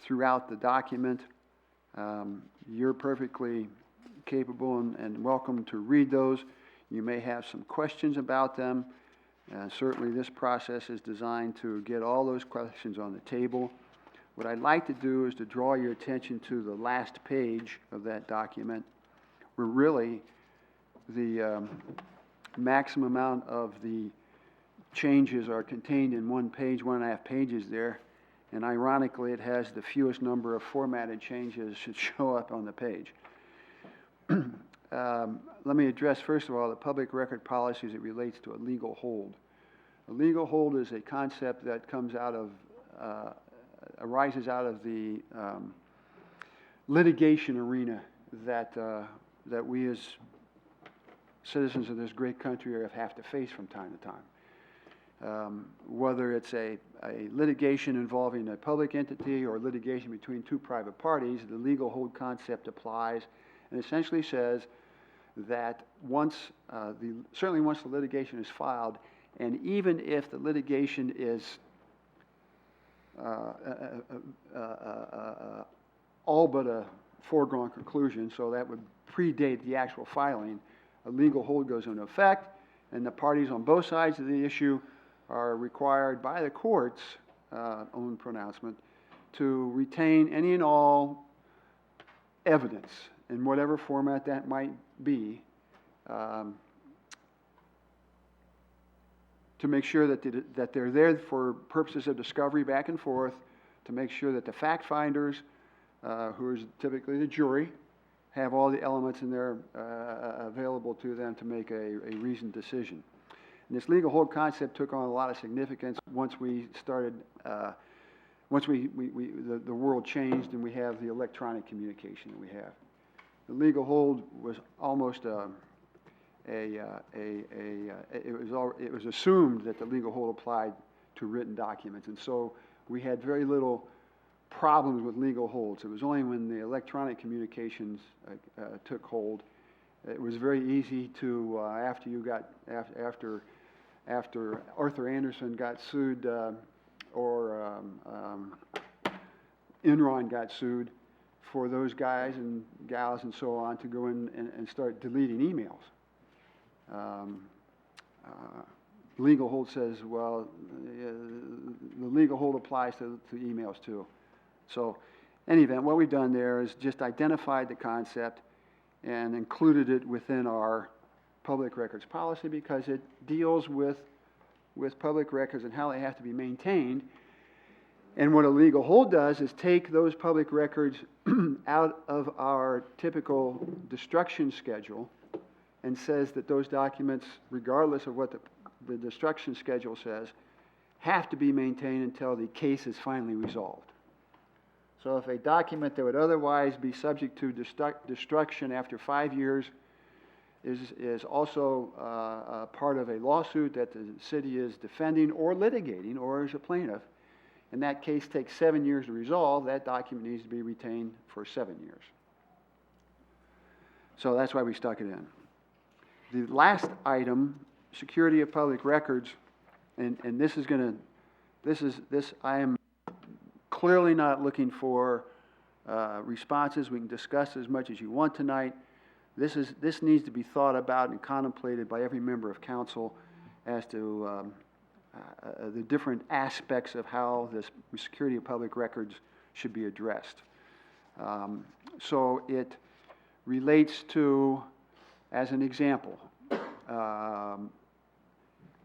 throughout the document. You're perfectly capable and welcome to read those. You may have some questions about them. Certainly, this process is designed to get all those questions on the table. What I'd like to do is to draw your attention to the last page of that document, where really the maximum amount of the changes are contained in one page, 1.5 pages there. And ironically, it has the fewest number of formatted changes should show up on the page. Let me address, first of all, the public record policy as it relates to a legal hold. A legal hold is a concept that comes out of arises out of the litigation arena that we as citizens of this great country have to face from time to time. Whether it's a litigation involving a public entity or litigation between two private parties, the legal hold concept applies and essentially says that certainly once the litigation is filed, and even if the litigation is all but a foregone conclusion, so that would predate the actual filing, a legal hold goes into effect, and the parties on both sides of the issue are required by the court's own pronouncement to retain any and all evidence in whatever format that might be, to make sure that they're there for purposes of discovery back and forth, to make sure that the fact finders, who is typically the jury, have all the elements in there available to them to make a reasoned decision. And this legal hold concept took on a lot of significance once we started, once the world changed and we have the electronic communication that we have. The legal hold was almost it was assumed that the legal hold applied to written documents, and so we had very little problems with legal holds. It was only when the electronic communications took hold, it was very easy to after Arthur Andersen got sued or Enron got sued, for those guys and gals and so on to go in and start deleting emails. Legal hold says, well, the legal hold applies to emails too. So, in any event, what we've done there is just identified the concept and included it within our public records policy because it deals with public records and how they have to be maintained. And what a legal hold does is take those public records out of our typical destruction schedule and says that those documents, regardless of what the destruction schedule says, have to be maintained until the case is finally resolved. So if a document that would otherwise be subject to destruction after 5 years is also part of a lawsuit that the city is defending or litigating or is a plaintiff, and that case takes 7 years to resolve, that document needs to be retained for 7 years. So that's why we stuck it in. The last item, security of public records, and I am clearly not looking for responses. We can discuss as much as you want tonight. This needs to be thought about and contemplated by every member of council as to the different aspects of how this security of public records should be addressed. So it relates to, as an example, to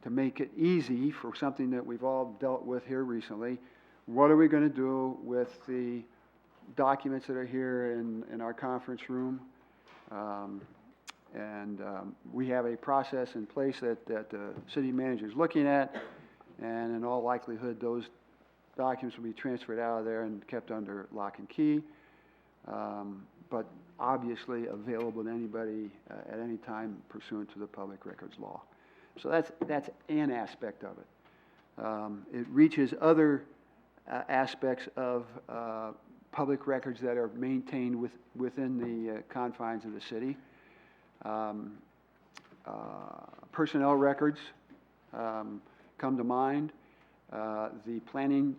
make it easy for something that we've all dealt with here recently, what are we going to do with the documents that are here in our conference room? We have a process in place that the city manager is looking at, and in all likelihood, those documents will be transferred out of there and kept under lock and key, but obviously available to anybody at any time pursuant to the public records law. So that's an aspect of it. It reaches other aspects of public records that are maintained within the confines of the city. Personnel records come to mind. The planning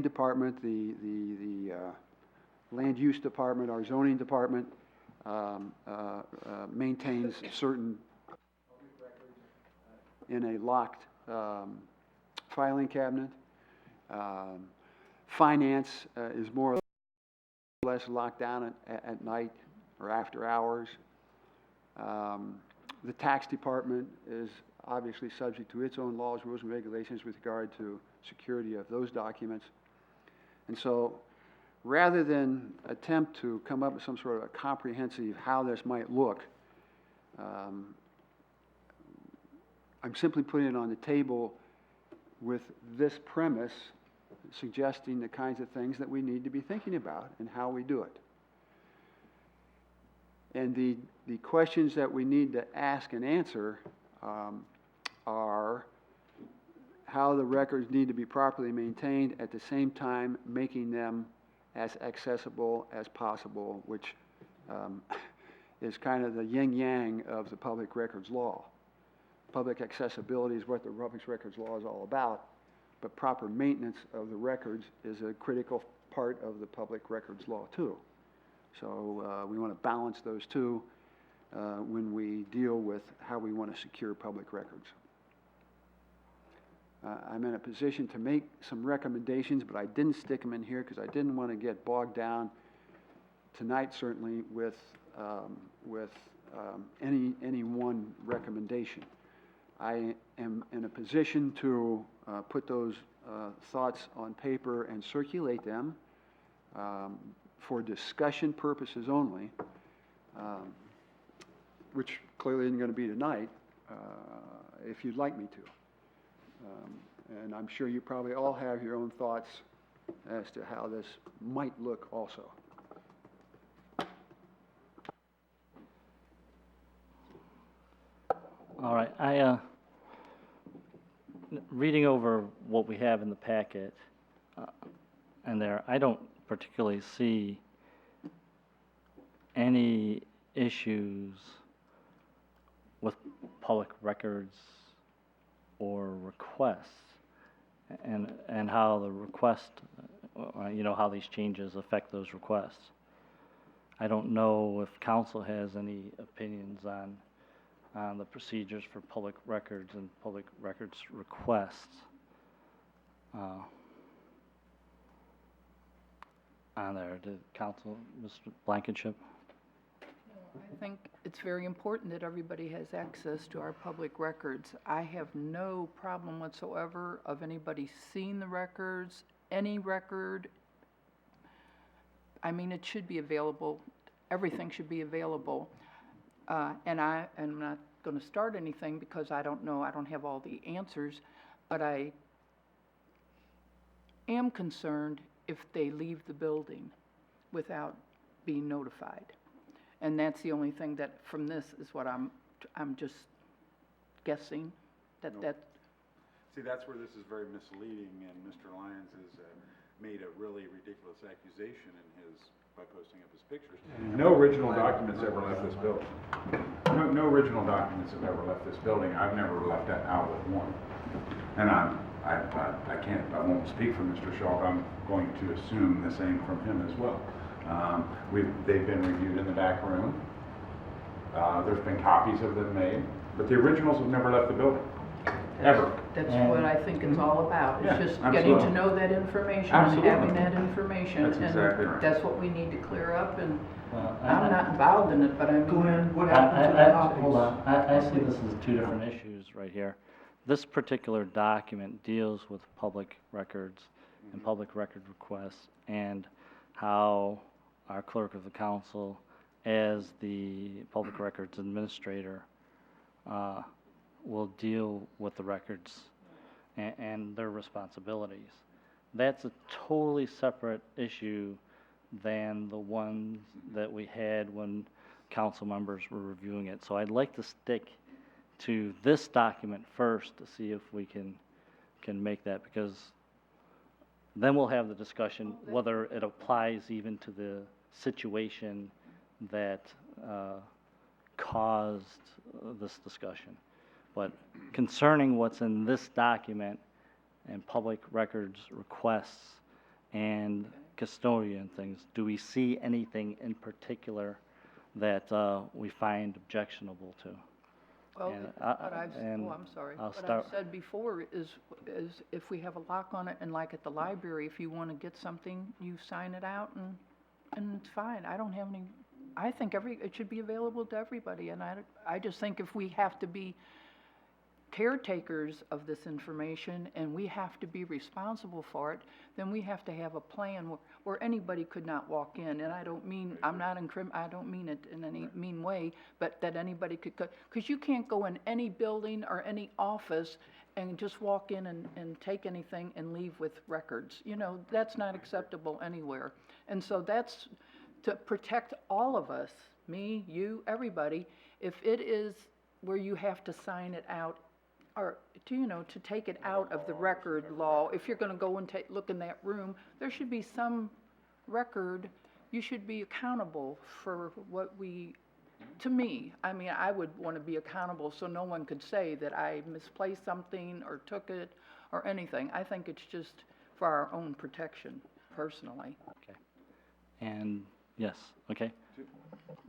department, the land use department, our zoning department maintains certain public records in a locked filing cabinet. Finance is more or less locked down at night or after hours. The tax department is obviously subject to its own laws, rules, and regulations with regard to security of those documents. And so rather than attempt to come up with some sort of a comprehensive how this might look, I'm simply putting it on the table with this premise, suggesting the kinds of things that we need to be thinking about and how we do it. And the questions that we need to ask and answer are how the records need to be properly maintained, at the same time making them as accessible as possible, which is kind of the yin-yang of the public records law. Public accessibility is what the public records law is all about, but proper maintenance of the records is a critical part of the public records law too. So we want to balance those two when we deal with how we want to secure public records. I'm in a position to make some recommendations, but I didn't stick them in here because I didn't want to get bogged down tonight, certainly, with any one recommendation. I am in a position to put those thoughts on paper and circulate them for discussion purposes only, which clearly isn't going to be tonight, if you'd like me to. And I'm sure you probably all have your own thoughts as to how this might look also. All right, reading over what we have in the packet, and there, I don't particularly see any issues with public records or requests, and how the request, how these changes affect those requests. I don't know if council has any opinions on the procedures for public records and public records requests. On there, did council, Mr. Blankenship? I think it's very important that everybody has access to our public records. I have no problem whatsoever of anybody seeing the records, any record. I mean, it should be available, everything should be available. And I'm not gonna start anything because I don't know, I don't have all the answers, but I am concerned if they leave the building without being notified. And that's the only thing that, from this, is what I'm just guessing, that. See, that's where this is very misleading, and Mr. Lyons has made a really ridiculous accusation by posting up his pictures. No original documents ever left this building. No original documents have ever left this building. I've never left out with one. And I won't speak for Mr. Shaw, but I'm going to assume the same from him as well. They've been reviewed in the back room. There's been copies of them made, but the originals have never left the building, ever. That's what I think it's all about, Yeah, it's just absolutely. getting to know that information Absolutely. and having that information. That's exactly And right. that's what we need to clear up, and Well, I'm not involved in it, but I mean. Glenn, what happened to the copies? Hold on, I see this as two different issues right here. This particular document deals with public records and public record requests, and how our clerk of the council, as the public records administrator, will deal with the records and their responsibilities. That's a totally separate issue than the ones that we had when council members were reviewing it. So I'd like to stick to this document first to see if we can make that, because then we'll have the discussion whether it applies even to the situation that caused this discussion. But concerning what's in this document and public records requests and custodian things, do we see anything in particular that we find objectionable to? Well, And what I've, and I'm sorry. I'll What start- I've said before is if we have a lock on it, and like at the library, if you want to get something, you sign it out, and it's fine. I don't have any, I think it should be available to everybody, and I just think if we have to be caretakers of this information, and we have to be responsible for it, then we have to have a plan where anybody could not walk in. And I don't mean, I don't mean it in any mean way, but that anybody could go, because you can't go in any building or any office and just walk in and take anything and leave with records. You know, that's not acceptable anywhere. And so that's to protect all of us, me, you, everybody. If it is where you have to sign it out, or to take it out of the record law, if you're gonna go and look in that room, there should be some record. You should be accountable for what to me, I mean, I would wanna be accountable so no one could say that I misplaced something or took it or anything. I think it's just for our own protection, personally. Okay. And, yes, okay.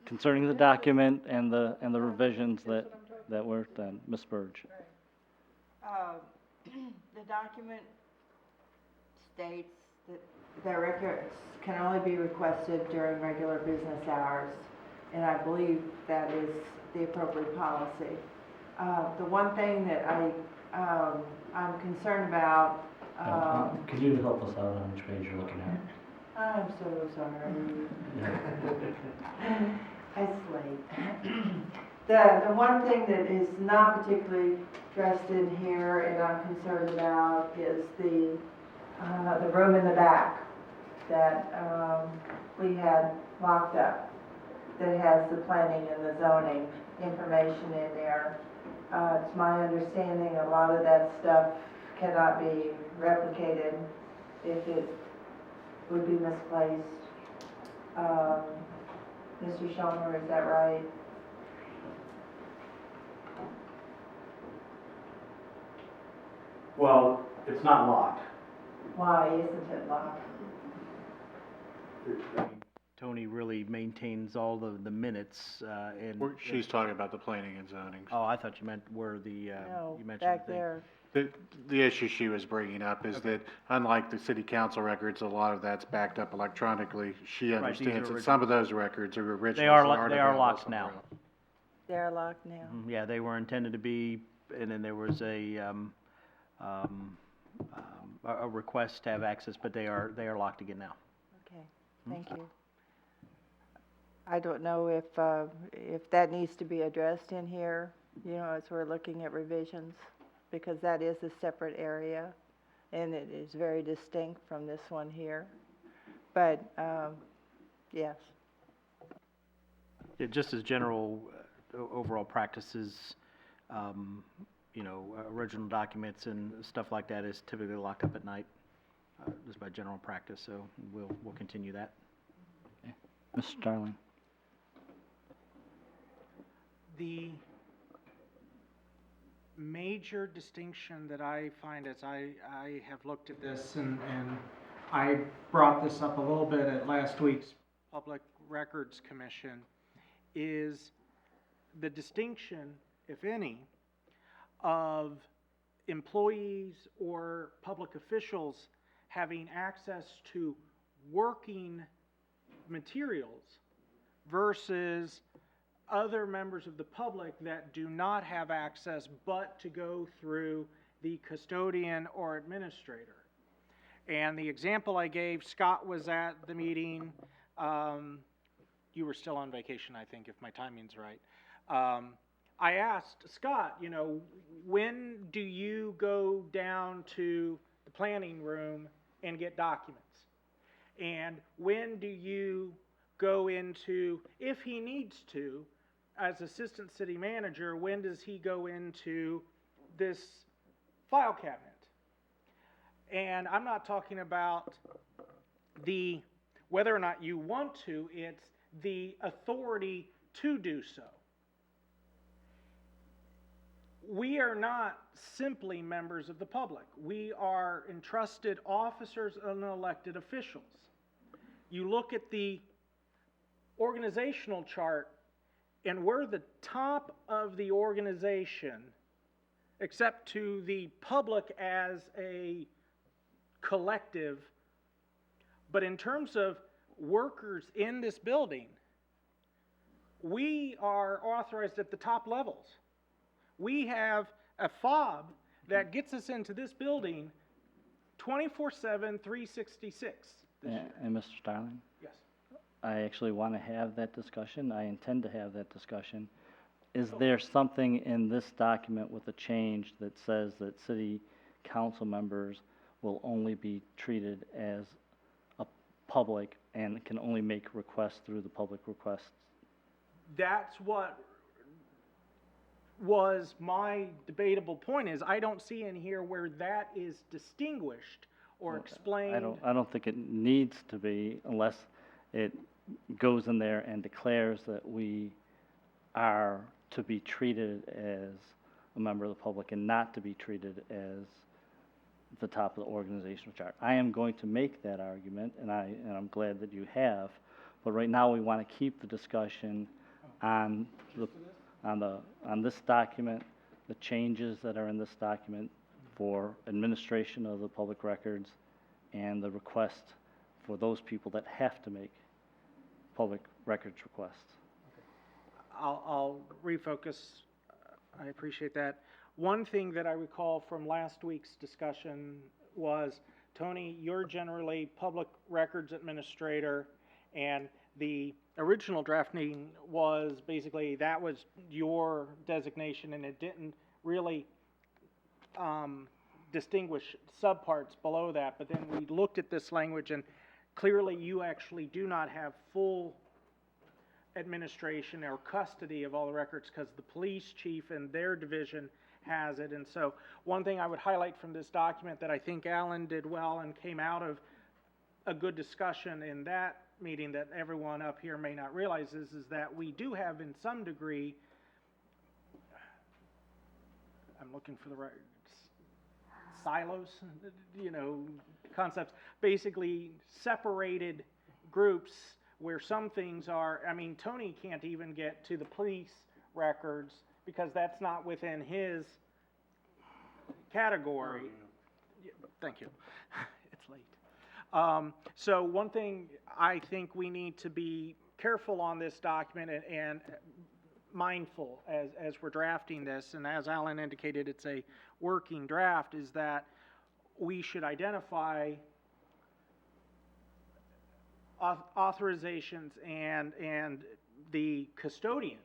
Concerning the document and the revisions that were done, Ms. Burge. The document states that the records can only be requested during regular business hours, and I believe that is the appropriate policy. The one thing that I'm concerned about, Could you help us out on which page you're looking at? I'm so sorry. It's late. The one thing that is not particularly addressed in here and I'm concerned about is the room in the back that we had locked up, that has the planning and the zoning information in there. It's my understanding a lot of that stuff cannot be replicated if it would be misplaced. Mr. Schomer, is that right? Well, it's not locked. Why isn't it locked? Tony really maintains all the minutes, and. She's talking about the planning and zoning. Oh, I thought you meant where the, No, you mentioned back the thing. there. The issue she was bringing up is that unlike the city council records, a lot of that's backed up electronically. She Right, these are understands that some of those records are originals They are, that aren't they are available locked somewhere now. else. They're locked now. Yeah, they were intended to be, and then there was a request to have access, but they are locked again now. Okay, thank you. I don't know if that needs to be addressed in here, you know, as we're looking at revisions, because that is a separate area, and it is very distinct from this one here. But, yes. Yeah, just as general overall practices, you know, original documents and stuff like that is typically locked up at night, just by general practice, so we'll continue that. Mr. Darling? The major distinction that I find as I have looked at this, and I brought this up a little bit at last week's Public Records Commission, is the distinction, if any, of employees or public officials having access to working materials versus other members of the public that do not have access but to go through the custodian or administrator. And the example I gave, Scott was at the meeting. You were still on vacation, I think, if my timing's right. I asked Scott, you know, when do you go down to the planning room and get documents? And when do you go into, if he needs to, as assistant city manager, when does he go into this file cabinet? And I'm not talking about the, whether or not you want to, it's the authority to do so. We are not simply members of the public. We are entrusted officers and elected officials. You look at the organizational chart, and we're the top of the organization, except to the public as a collective. But in terms of workers in this building, we are authorized at the top levels. We have a fob that gets us into this building 24/7, 366. And Mr. Starling? Yes. I actually want to have that discussion. I intend to have that discussion. Is there something in this document with a change that says that city council members will only be treated as a public and can only make requests through the public requests? That's what was my debatable point, is I don't see in here where that is distinguished or explained. I don't think it needs to be unless it goes in there and declares that we are to be treated as a member of the public and not to be treated as the top of the organizational chart. I am going to make that argument, and I'm glad that you have, but right now we want to keep the discussion on this document, the changes that are in this document for administration of the public records, and the request for those people that have to make public records requests. I'll refocus. I appreciate that. One thing that I recall from last week's discussion was, Tony, you're generally public records administrator, and the original drafting was basically that was your designation, and it didn't really distinguish subparts below that. But then we looked at this language, and clearly you actually do not have full administration or custody of all the records, because the police chief and their division has it. And so one thing I would highlight from this document that I think Alan did well and came out of a good discussion in that meeting that everyone up here may not realize is that we do have, in some degree, I'm looking for the right silos, you know, concepts, basically separated groups where some things are, I mean, Tony can't even get to the police records because that's not within his category. Yeah, thank you. It's late. So one thing I think we need to be careful on this document and mindful as we're drafting this, and as Alan indicated, it's a working draft, is that we should identify authorizations and the custodians,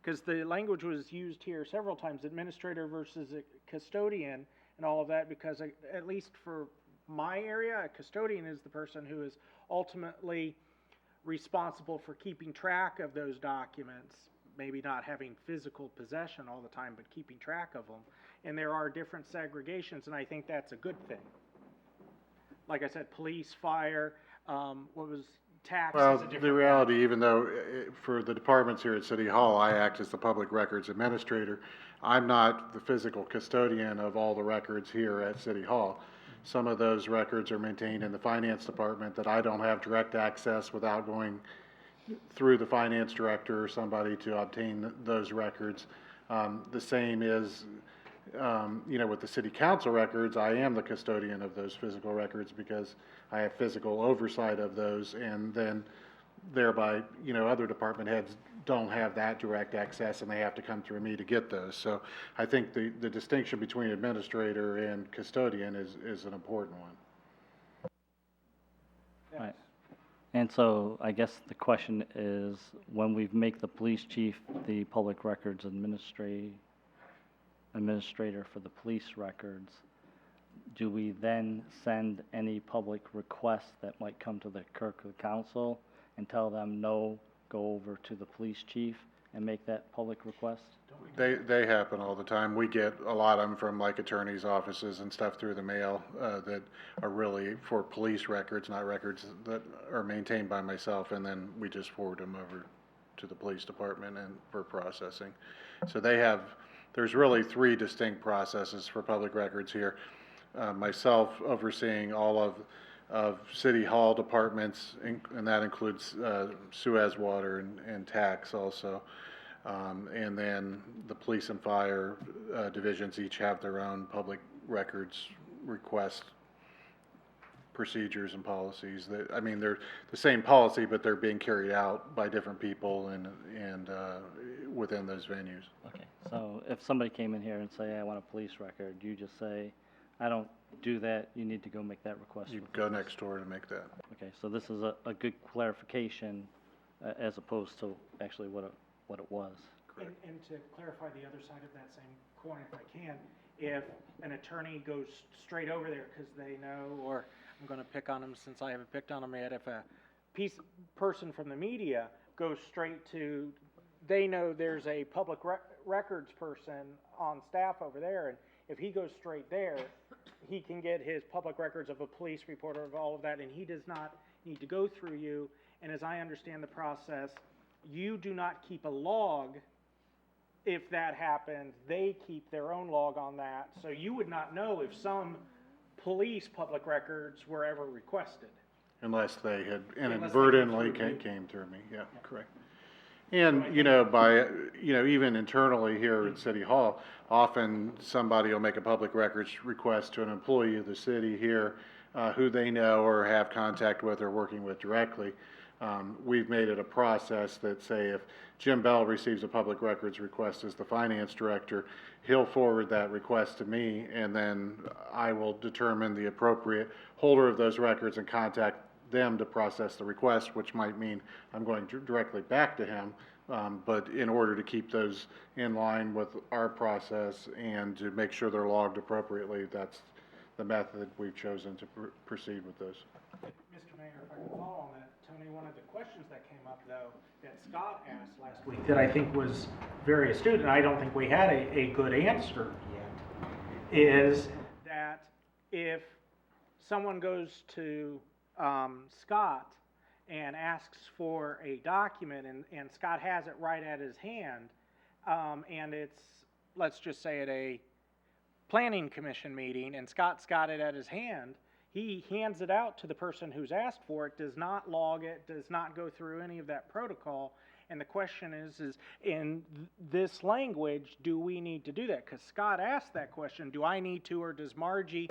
because the language was used here several times, administrator versus a custodian and all of that, because at least for my area, a custodian is the person who is ultimately responsible for keeping track of those documents, maybe not having physical possession all the time, but keeping track of them. And there are different segregations, and I think that's a good thing. Like I said, police, fire, what was tax is a Well, different the reality, even though for the departments here at City Hall, I act as the public records administrator, I'm not the physical custodian of all the records here at City Hall. Some of those records are maintained in the finance department that I don't have direct access without going through the finance director or somebody to obtain those records. The same is, with the city council records, I am the custodian of those physical records because I have physical oversight of those, and then thereby, other department heads don't have that direct access and they have to come through me to get those. So I think the distinction between administrator and custodian is an important one. Right. And so I guess the question is, when we make the police chief the public records administrator for the police records, do we then send any public requests that might come to the Kirkwood Council and tell them, no, go over to the police chief and make that public request? They happen all the time. We get a lot of them from like attorneys' offices and stuff through the mail that are really for police records, not records that are maintained by myself, and then we just forward them over to the police department and for processing. So there's really 3 distinct processes for public records here. Myself overseeing all of City Hall departments, and that includes Suez Water and tax also. And then the police and fire divisions each have their own public records request procedures and policies. They're the same policy, but they're being carried out by different people and within those venues. Okay, so if somebody came in here and say, I want a police record, you just say, I don't do that, you need to go make that request. You go next door to make that. Okay, so this is a good clarification as opposed to actually what it was. And to clarify the other side of that same coin, if I can, if an attorney goes straight over there because they know, or I'm going to pick on them since I haven't picked on them yet, if a person from the media goes straight to, they know there's a public records person on staff over there, and if he goes straight there, he can get his public records of a police reporter, of all of that, and he does not need to go through you. And as I understand the process, you do not keep a log if that happens. They keep their own log on that, so you would not know if some police public records were ever requested. Unless they had Unless inadvertently they came through came through me, yeah, correct. And, even internally here at City Hall, often somebody will make a public records request to an employee of the city here, who they know or have contact with or working with directly. We've made it a process that, say, if Jim Bell receives a public records request as the finance director, he'll forward that request to me, and then I will determine the appropriate holder of those records and contact them to process the request, which might mean I'm going directly back to him. But in order to keep those in line with our process and to make sure they're logged appropriately, that's the method we've chosen to proceed with those. Mr. Mayor, if I can follow on that, Tony, one of the questions that came up, though, that Scott asked last week that I think was very astute, and I don't think we had a good answer yet, is that if someone goes to Scott and asks for a document, and Scott has it right at his hand, and it's, let's just say at a planning commission meeting, and Scott's got it at his hand, he hands it out to the person who's asked for it, does not log it, does not go through any of that protocol. And the question is in this language, do we need to do that? Because Scott asked that question, do I need to or does Margie?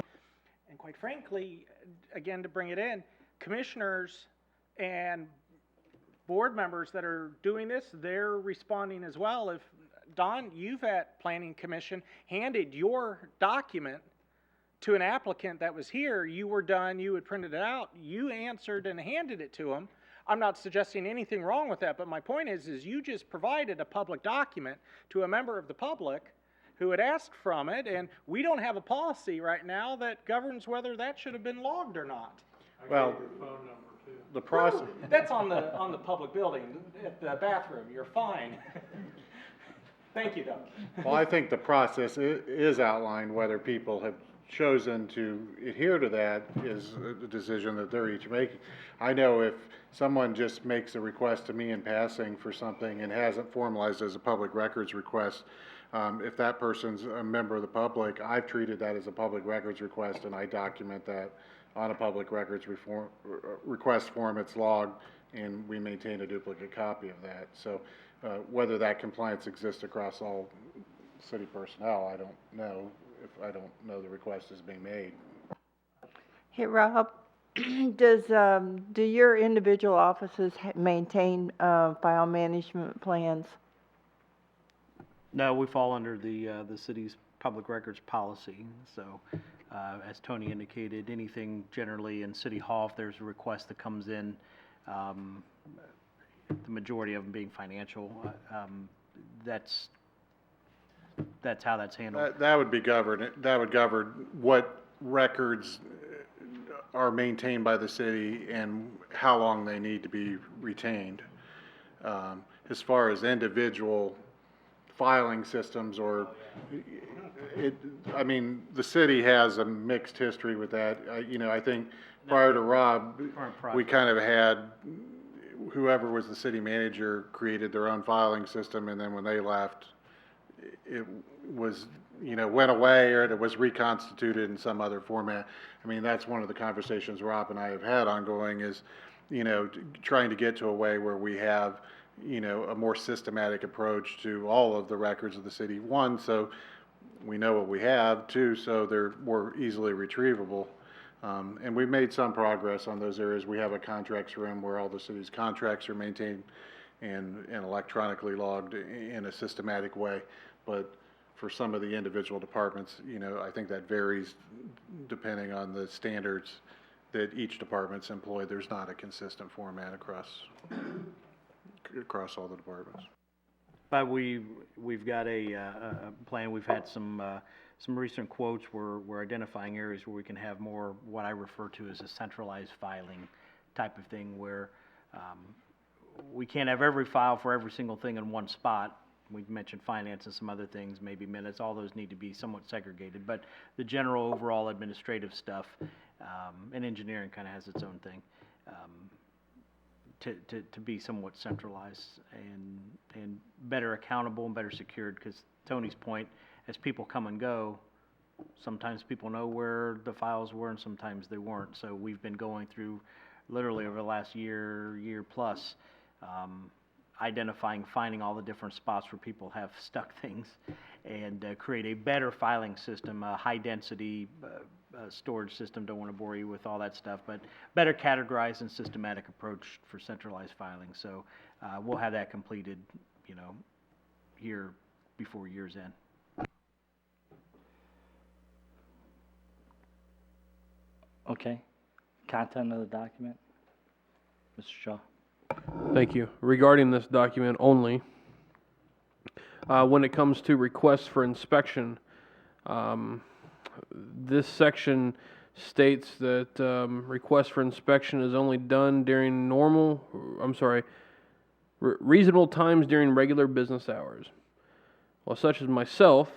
And quite frankly, again, to bring it in, commissioners and board members that are doing this, they're responding as well. If, Don, you've at Planning Commission handed your document to an applicant that was here, you were done, you had printed it out, you answered and handed it to them. I'm not suggesting anything wrong with that, but my point is you just provided a public document to a member of the public who had asked from it, and we don't have a policy right now that governs whether that should have been logged or not. Well, the process, That's on the public building, at the bathroom, you're fine. Thank you, Doug. well, I think the process is outlined. Whether people have chosen to adhere to that is a decision that they're each making. I know if someone just makes a request to me in passing for something and hasn't formalized as a public records request, if that person's a member of the public, I've treated that as a public records request, and I document that on a public records request form. It's logged, and we maintain a duplicate copy of that. So whether that compliance exists across all city personnel, I don't know, if I don't know the request is being made. Hey, Rob, do your individual offices maintain file management plans? No, we fall under the city's public records policy. So, as Tony indicated, anything generally in City Hall, if there's a request that comes in, the majority of them being financial, that's how that's handled. That would be governed. That would govern what records are maintained by the city and how long they need to be retained. As far as individual filing systems, or I mean, the city has a mixed history with that. I think prior to Rob, we kind of had whoever was the city manager created their own filing system, and then when they left, it was, went away, or it was reconstituted in some other format. I mean, that's one of the conversations Rob and I have had ongoing is, trying to get to a way where we have, a more systematic approach to all of the records of the city. One, so we know what we have. Two, so they're more easily retrievable. And we've made some progress on those areas. We have a contracts room where all the city's contracts are maintained and electronically logged in a systematic way. But for some of the individual departments, I think that varies depending on the standards that each department's employed. There's not a consistent format across all the departments. But we've got a plan. We've had some recent quotes where we're identifying areas where we can have more what I refer to as a centralized filing type of thing, where we can't have every file for every single thing in one spot. We've mentioned finance and some other things, maybe minutes. All those need to be somewhat segregated. But the general overall administrative stuff, and engineering kind of has its own thing, to be somewhat centralized and better accountable and better secured. Because Tony's point, as people come and go, sometimes people know where the files were and sometimes they weren't. So we've been going through literally over the last year plus, identifying, finding all the different spots where people have stuck things, and create a better filing system, a high density storage system. Don't want to bore you with all that stuff, but better categorized and systematic approach for centralized filing. So we'll have that completed, here before year's end. Okay. Content of the document, Mr. Shaw. Thank you. Regarding this document only, when it comes to requests for inspection, this section states that requests for inspection is only done during reasonable times during regular business hours. Well, such as myself,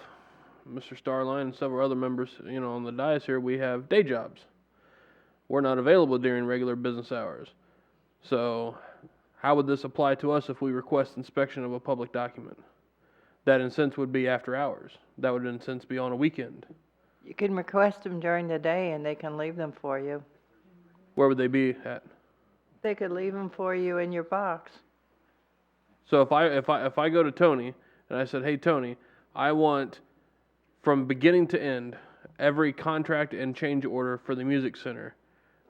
Mr. Starline, and several other members, on the dais here, we have day jobs. We're not available during regular business hours. So how would this apply to us if we request inspection of a public document? That in sense would be after hours. That would in sense be on a weekend. You can request them during the day and they can leave them for you. Where would they be at? They could leave them for you in your box. So if I go to Tony and I said, hey Tony, I want from beginning to end every contract and change order for the music center.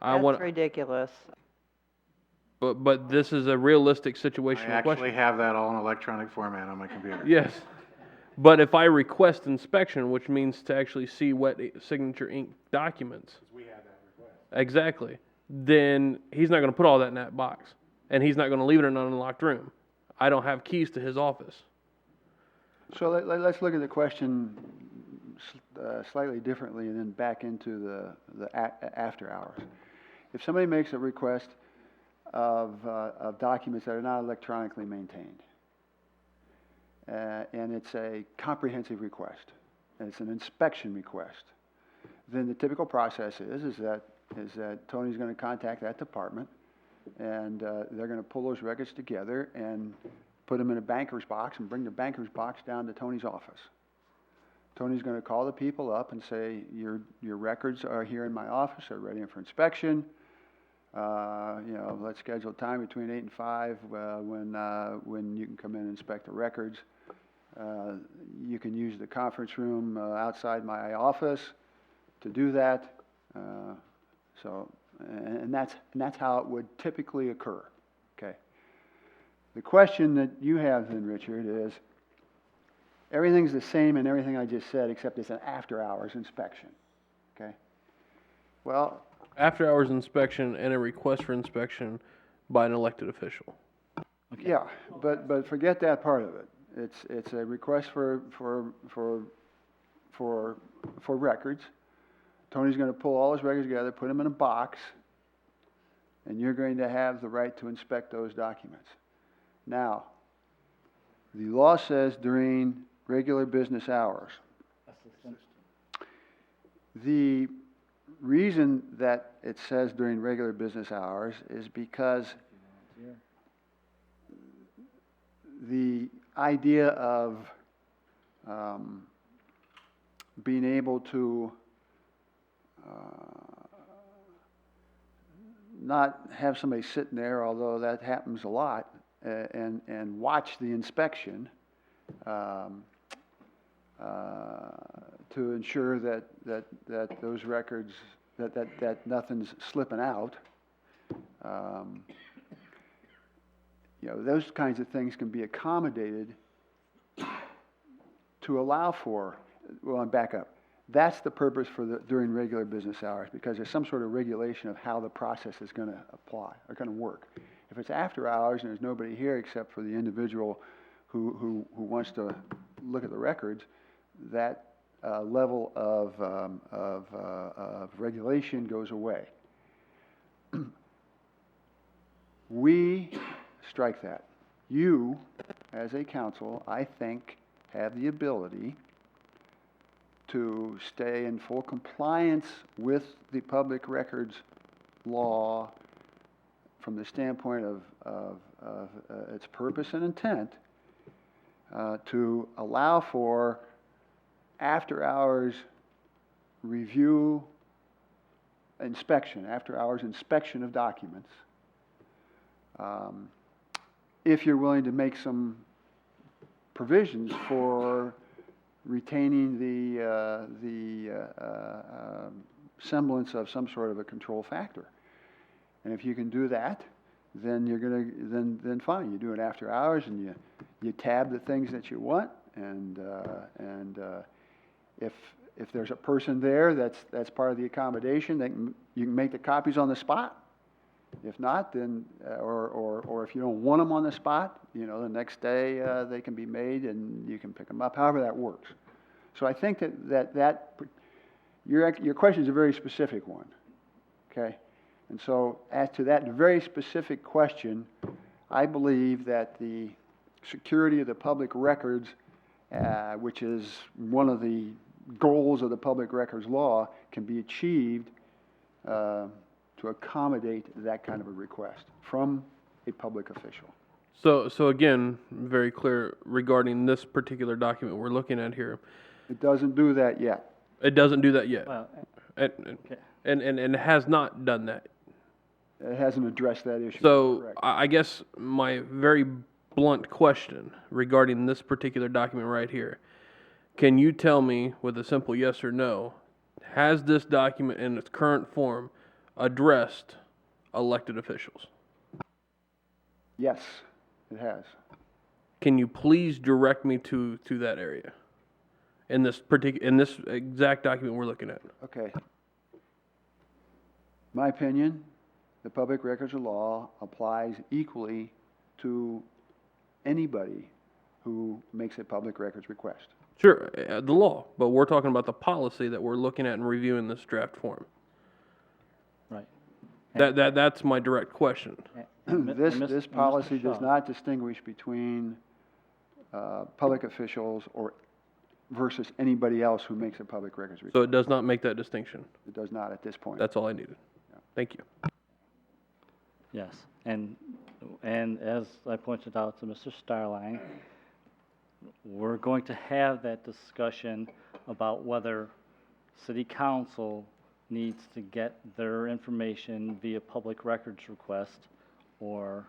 That's ridiculous. But this is a realistic situation. I actually have that all in electronic format on my computer. Yes. But if I request inspection, which means to actually see wet signature ink documents. We have that request. Exactly. Then he's not going to put all that in that box. And he's not going to leave it in an unlocked room. I don't have keys to his office. So let's look at the question slightly differently and then back into the after hours. If somebody makes a request of documents that are not electronically maintained, and it's a comprehensive request, and it's an inspection request, then the typical process is that Tony's going to contact that department, and they're going to pull those records together and put them in a banker's box and bring the banker's box down to Tony's office. Tony's going to call the people up and say, your records are here in my office, they're ready for inspection. Let's schedule time between 8 and 5 when you can come in and inspect the records. You can use the conference room outside my office to do that. And that's how it would typically occur. Okay. The question that you have then, Richard, is everything's the same in everything I just said, except it's an after-hours inspection. Okay. Well, After hours inspection and a request for inspection by an elected official. Okay. yeah, but forget that part of it. It's a request for records. Tony's going to pull all his records together, put them in a box, and you're going to have the right to inspect those documents. Now, the law says during regular business hours. The reason that it says during regular business hours is because the idea of being able to not have somebody sitting there, although that happens a lot, and watch the inspection to ensure that those records, that nothing's slipping out. Those kinds of things can be accommodated to allow for, well, I'm back up. That's the purpose for during regular business hours, because there's some sort of regulation of how the process is going to apply, or going to work. If it's after hours and there's nobody here except for the individual who wants to look at the records, that level of regulation goes away. We strike that. You, as a council, I think, have the ability to stay in full compliance with the public records law from the standpoint of its purpose and intent, to allow for after-hours review, inspection, after-hours inspection of documents, if you're willing to make some provisions for retaining the semblance of some sort of a control factor. And if you can do that, then you're then fine. You do it after hours, and you tab the things that you want, and if there's a person there that's part of the accommodation, you can make the copies on the spot. If not, then or if you don't want them on the spot, the next day they can be made and you can pick them up. However that works. So I think that your question is a very specific one. Okay, and so as to that very specific question, I believe that the security of the public records, which is one of the goals of the public records law, can be achieved to accommodate that kind of a request from a public official. So again, very clear regarding this particular document we're looking at here. It doesn't do that yet. It doesn't do that yet. Well, And has not done that. It hasn't addressed that issue. So Correct. I guess my very blunt question regarding this particular document right here, can you tell me with a simple yes or no, has this document in its current form addressed elected officials? Yes, it has. Can you please direct me to that area in this exact document we're looking at? Okay. My opinion, the public records law applies equally to anybody who makes a public records request. Sure, the law, but we're talking about the policy that we're looking at and reviewing this draft form. Right. That's my direct question. This policy does not distinguish between public officials or versus anybody else who makes a public records request. So it does not make that distinction. It does not at this point. That's all I needed. Thank you. Yes, and as I pointed out to Mr. Starline, we're going to have that discussion about whether city council needs to get their information via public records request or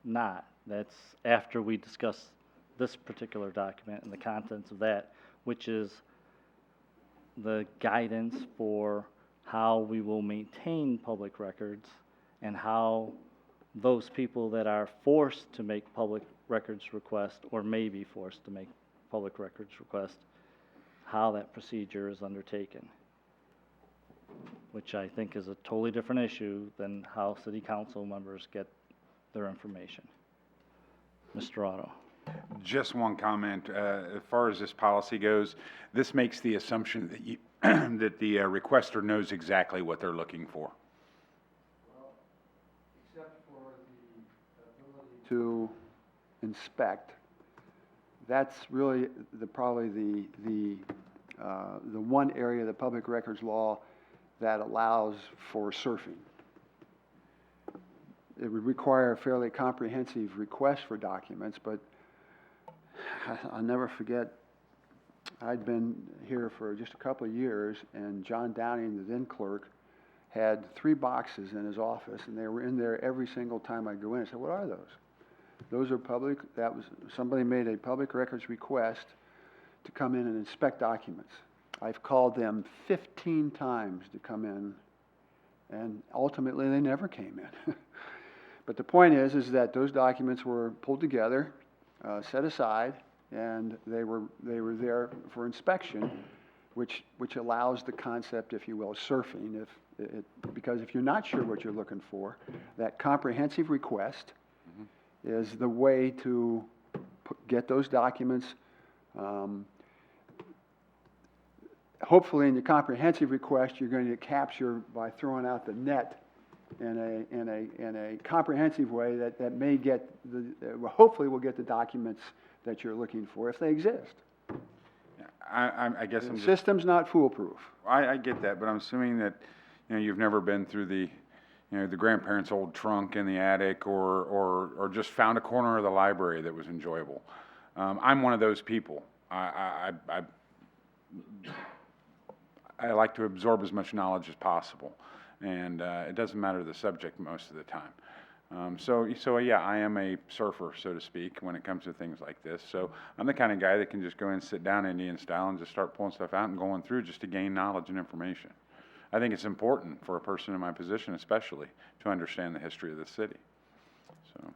not. That's after we discuss this particular document and the contents of that, which is the guidance for how we will maintain public records and how those people that are forced to make public records request or may be forced to make public records request, how that procedure is undertaken, which I think is a totally different issue than how city council members get their information. Mr. Otto. Just one comment. As far as this policy goes, this makes the assumption that you, that the requester knows exactly what they're looking for. Except for the ability to inspect, that's really probably the one area of the public records law that allows for surfing. It would require a fairly comprehensive request for documents, but I'll never forget, I'd been here for just a couple of years, and John Downing, the then clerk, had 3 boxes in his office, and they were in there every single time I go in. I said, "What are those?" Those are public, that was, somebody made a public records request to come in and inspect documents. I've called them 15 times to come in, and ultimately they never came in. But the point is that those documents were pulled together, set aside, and they were there for inspection, which allows the concept, if you will, of surfing. Because if you're not sure what you're looking for, that comprehensive request is the way to get those documents. Hopefully, in the comprehensive request, you're going to capture by throwing out the net in a comprehensive way that may get hopefully will get the documents that you're looking for if they exist. I guess The system's not foolproof. I get that, but I'm assuming that, you've never been through the grandparents' old trunk in the attic or just found a corner of the library that was enjoyable. I'm one of those people. I like to absorb as much knowledge as possible, and it doesn't matter the subject most of the time. So yeah, I am a surfer, so to speak, when it comes to things like this. So I'm the kind of guy that can just go in and sit down Indian style and just start pulling stuff out and going through just to gain knowledge and information. I think it's important for a person in my position, especially, to understand the history of the city. So.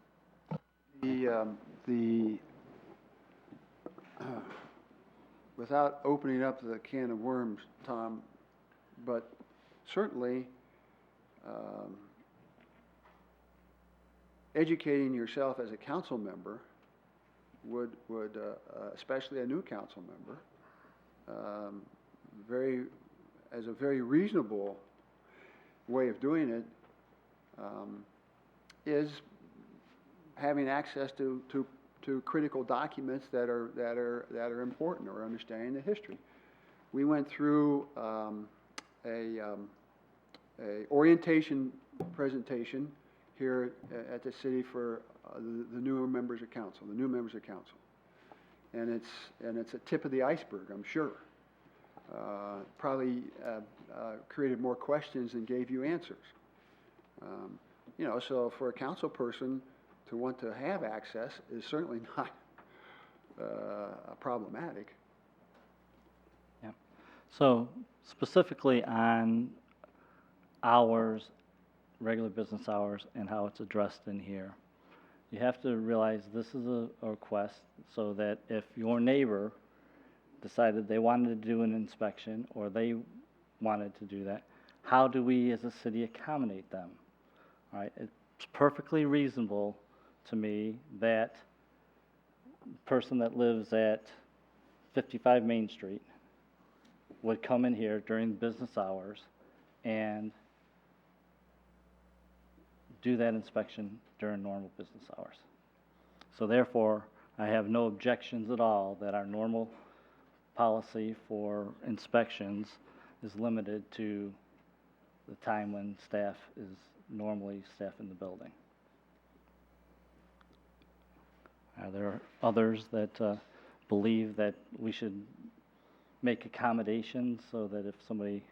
Without opening up the can of worms, Tom, but certainly educating yourself as a council member would especially a new council member, as a very reasonable way of doing it, is having access to critical documents that are important, or understanding the history. We went through a orientation presentation here at the city for the newer members of council, and it's a tip of the iceberg, I'm sure. probably created more questions than gave you answers. You know, so for a council person to want to have access is certainly not problematic. Yeah. So specifically on hours, regular business hours, and how it's addressed in here, you have to realize this is a request so that if your neighbor decided they wanted to do an inspection or they wanted to do that, how do we as a city accommodate them? All right, it's perfectly reasonable to me that the person that lives at 55 Main Street would come in here during business hours and do that inspection during normal business hours. So therefore, I have no objections at all that our normal policy for inspections is limited to the time when staff is normally staff in the building. Are there others that believe that we should make accommodations so that if somebody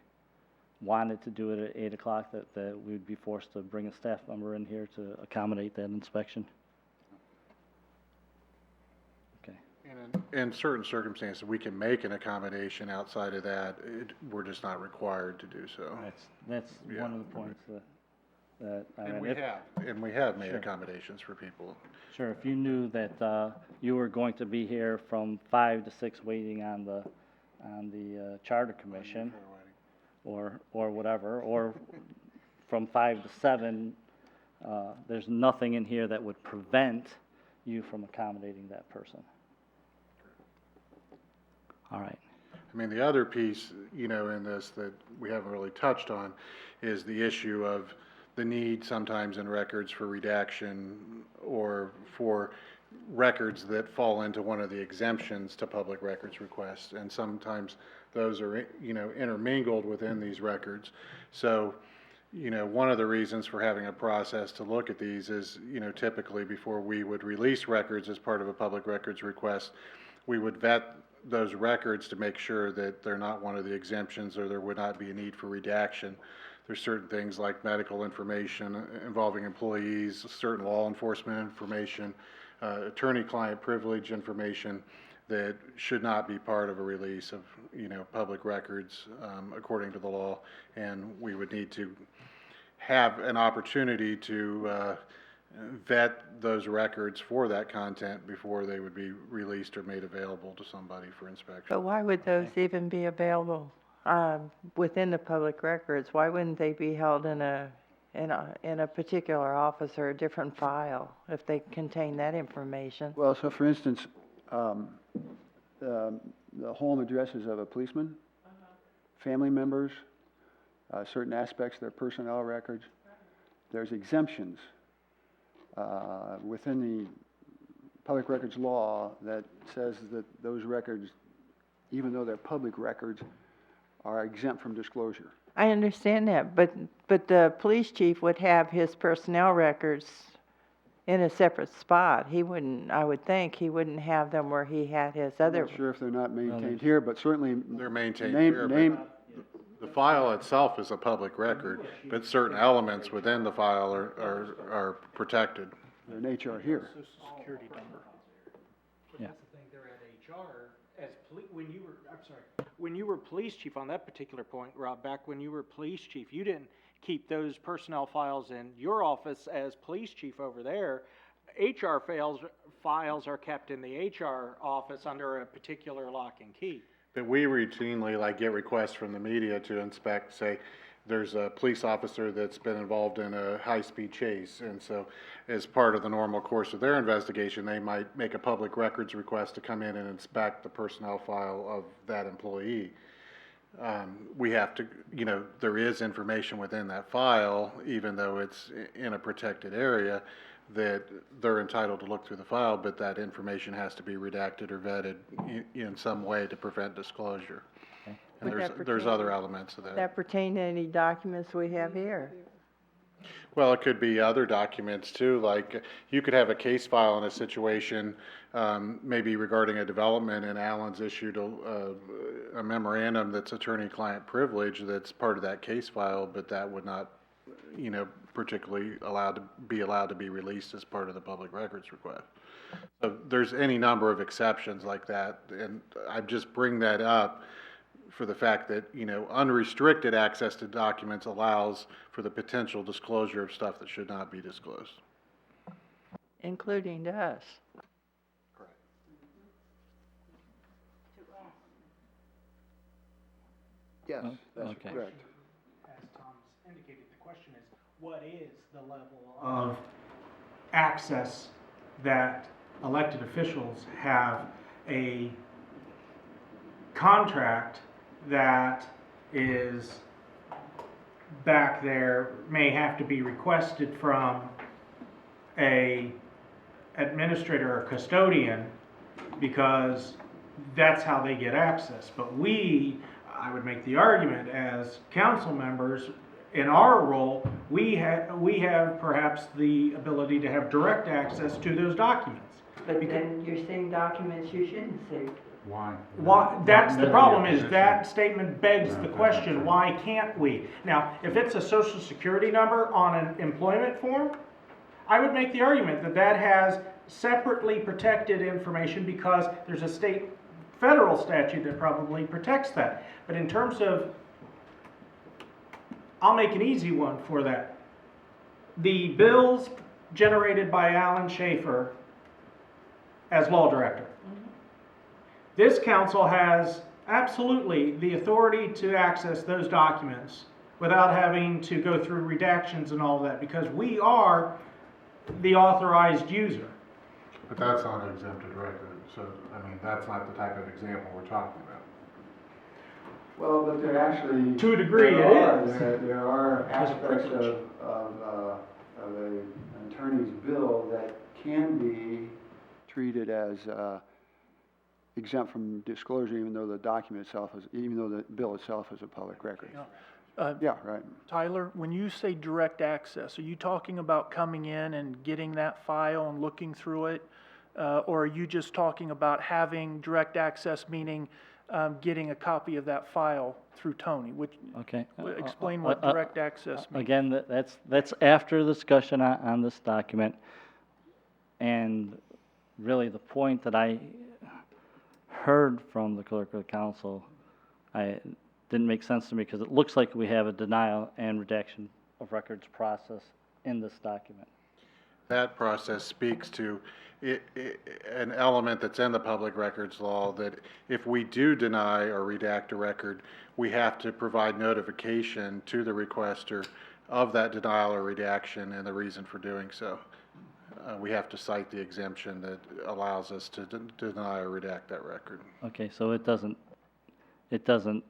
wanted to do it at 8 o'clock, that we would be forced to bring a staff member in here to accommodate that inspection? Okay. And in certain circumstances, we can make an accommodation outside of that. We're just not required to do so. That's one of the points that I And mean, we have made Sure. accommodations for people. Sure, if you knew that you were going to be here from 5 to 6 waiting on the Charter Commission, or whatever, or from 5 to 7, there's nothing in here that would prevent you from accommodating that person. All right. I mean, the other piece, you know, in this that we haven't really touched on is the issue of the need sometimes in records for redaction or for records that fall into one of the exemptions to public records requests. And sometimes those are, you know, intermingled within these records. So, you know, one of the reasons for having a process to look at these is, you know, typically before we would release records as part of a public records request, we would vet those records to make sure that they're not one of the exemptions or there would not be a need for redaction. There's certain things like medical information involving employees, certain law enforcement information, attorney-client privilege information that should not be part of a release of, you know, public records according to the law. And we would need to have an opportunity to vet those records for that content before they would be released or made available to somebody for inspection. But why would those even be available within the public records? Why wouldn't they be held in a particular office or a different file if they contain that information? Well, so for instance, the home addresses of a policeman, family members, certain aspects of their personnel records, there's exemptions within the public records law that says that those records, even though they're public records, are exempt from disclosure. I understand that, but the police chief would have his personnel records in a separate spot. He wouldn't, I would think, he wouldn't have them where he had his other. I'm not sure if they're not maintained here, but certainly. They're maintained here, but the file itself is a public record, but certain elements within the file are protected. They're an HR here. Social security number. But Yeah. that's the thing, they're at HR, as when you were police chief on that particular point, Rob, back when you were police chief, you didn't keep those personnel files in your office as police chief over there. HR files are kept in the HR office under a particular lock and key. But we routinely get requests from the media to inspect, say, there's a police officer that's been involved in a high-speed chase. And so as part of the normal course of their investigation, they might make a public records request to come in and inspect the personnel file of that employee. We have to, there is information within that file, even though it's in a protected area, that they're entitled to look through the file, but that information has to be redacted or vetted in some way to prevent disclosure. And there's other elements of that. That pertain to any documents we have here? Well, it could be other documents too, like you could have a case file in a situation, maybe regarding a development, and Alan's issued a memorandum that's attorney-client privilege that's part of that case file, but that would not, particularly allowed to be released as part of the public records request. So there's any number of exceptions like that, and I just bring that up for the fact that, unrestricted access to documents allows for the potential disclosure of stuff that should not be disclosed. Including to us. Yes, that's Okay. correct. As Tom's indicated, the question is, what is the level of access that elected officials have a contract that is back there, may have to be requested from a administrator or custodian, because that's how they get access. But I would make the argument as council members, in our role, we have perhaps the ability to have direct access to those documents. But then you're seeing documents you shouldn't see. Why, that's the problem, is that statement begs the question, why can't we? Now, if it's a social security number on an employment form, I would make the argument that that has separately protected information because there's a federal statute that probably protects that. But in terms of, I'll make an easy one for that. The bills generated by Alan Schaefer as law director. This council has absolutely the authority to access those documents without having to go through redactions and all of that, because we are the authorized user. But that's not an exempted record, so, that's not the type of example we're talking about. Well, but there actually. To a degree, it is. There are aspects of an attorney's bill that can be Treated as exempt from disclosure, even though the bill itself is a public record. Yeah, right. Tyler, when you say direct access, are you talking about coming in and getting that file and looking through it? Or are you just talking about having direct access, meaning getting a copy of that file through Tony? Okay. Explain what direct access means. Again, that's after discussion on this document. And really the point that I heard from the clerk of the council, didn't make sense to me, because it looks like we have a denial and redaction of records process in this document. That process speaks to an element that's in the public records law, that if we do deny or redact a record, we have to provide notification to the requester of that denial or redaction and the reason for doing so. We have to cite the exemption that allows us to deny or redact that record. Okay, so it doesn't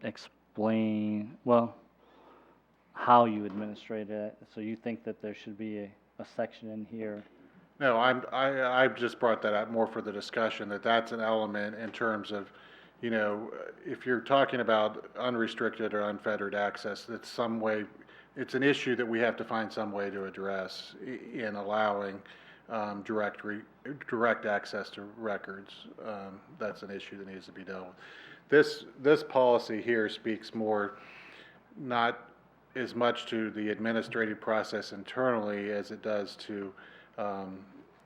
explain, well, how you administrate it. So you think that there should be a section in here? No, I just brought that up more for the discussion, that's an element in terms of, if you're talking about unrestricted or unfettered access, it's an issue that we have to find some way to address in allowing direct access to records. That's an issue that needs to be dealt with. This policy here speaks more, not as much to the administrative process internally as it does to